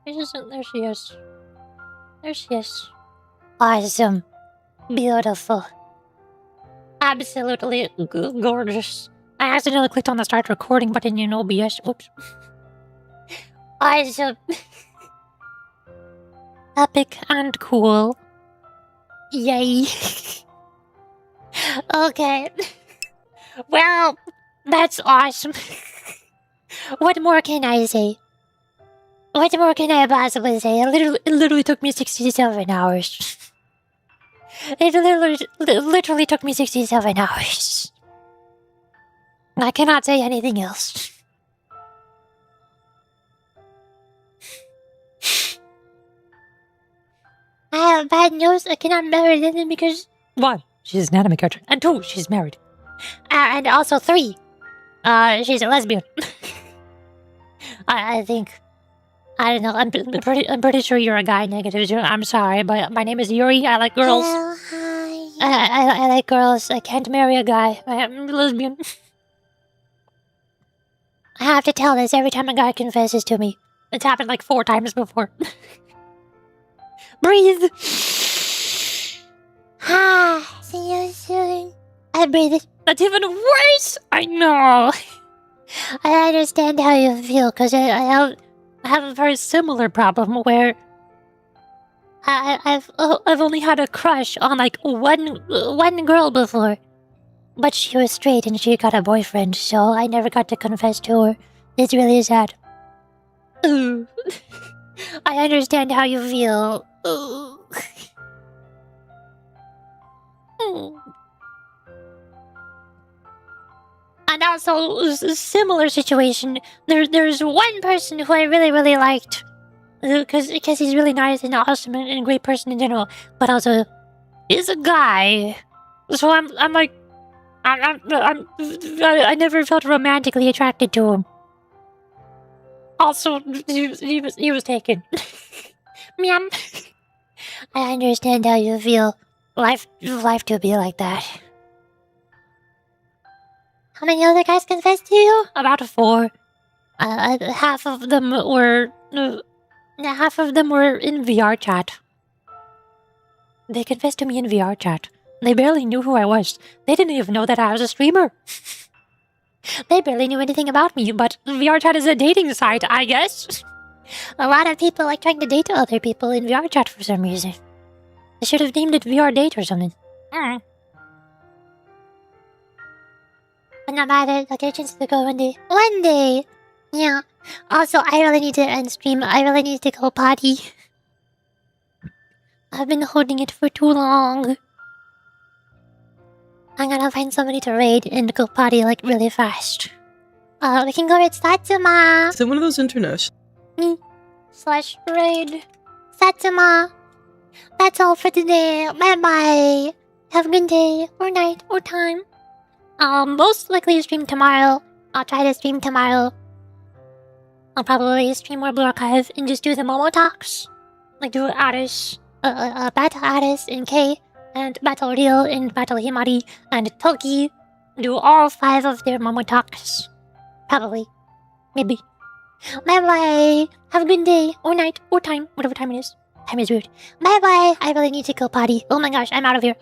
Speaker 14: There she is. There she is. Awesome. Beautiful.
Speaker 15: Absolutely gorgeous. I accidentally clicked on the start recording button in OBS. Oops. Awesome. Epic and cool. Yay. Okay. Well, that's awesome. What more can I say? What more can I possibly say? It literally took me 67 hours. It literally took me 67 hours. I cannot say anything else. I have bad news. I cannot marry Lily because 1, she's an anime character, and 2, she's married, and also 3, she's a lesbian. I think. I don't know. I'm pretty sure you're a guy negative. I'm sorry, but my name is Yuri. I like girls.
Speaker 3: Hello, hi.
Speaker 15: I like girls. I can't marry a guy. I'm a lesbian. I have to tell this every time a guy confesses to me. It's happened like 4 times before. Breathe.
Speaker 3: Ah, see you soon.
Speaker 15: I breathe. That's even worse. I know. I understand how you feel because I have a very similar problem where I've only had a crush on like one girl before, but she was straight and she got a boyfriend, so I never got to confess to her. It's really sad. Ooh. I understand how you feel. Ooh. And also, a similar situation. There's one person who I really liked, because he's really nice and awesome and a great person in general. But also, is a guy. So I'm like, I never felt romantically attracted to him. Also, he was taken. Meow. I understand how you feel. Life to be like that. How many other guys confessed to you? About 4. Half of them were in VR chat. They confessed to me in VR chat. They barely knew who I was. They didn't even know that I was a streamer. They barely knew anything about me, but VR chat is a dating site, I guess. A lot of people like trying to date other people in VR chat for some reason. They should have named it VR date or something. But not bad. I'll get a chance to go one day. One day! Yeah. Also, I really need to end stream. I really need to go potty. I've been holding it for too long. I'm gonna find somebody to raid and go potty like really fast. We can go raid Satsuma.
Speaker 17: Is it one of those international?
Speaker 15: /raid Satsuma. That's all for today. Bye bye. Have a good day or night or time. Most likely stream tomorrow. I'll try to stream tomorrow. I'll probably stream more Blue Archive and just do the Momo talks. Like do Aris, Battle Aris in K, and Battle Real and Battle Himari, and Toki. Do all 5 of their Momo talks. Probably. Maybe. Bye bye. Have a good day or night or time. Whatever time it is. Time is weird. Bye bye. I really need to go potty. Oh my gosh, I'm out of here.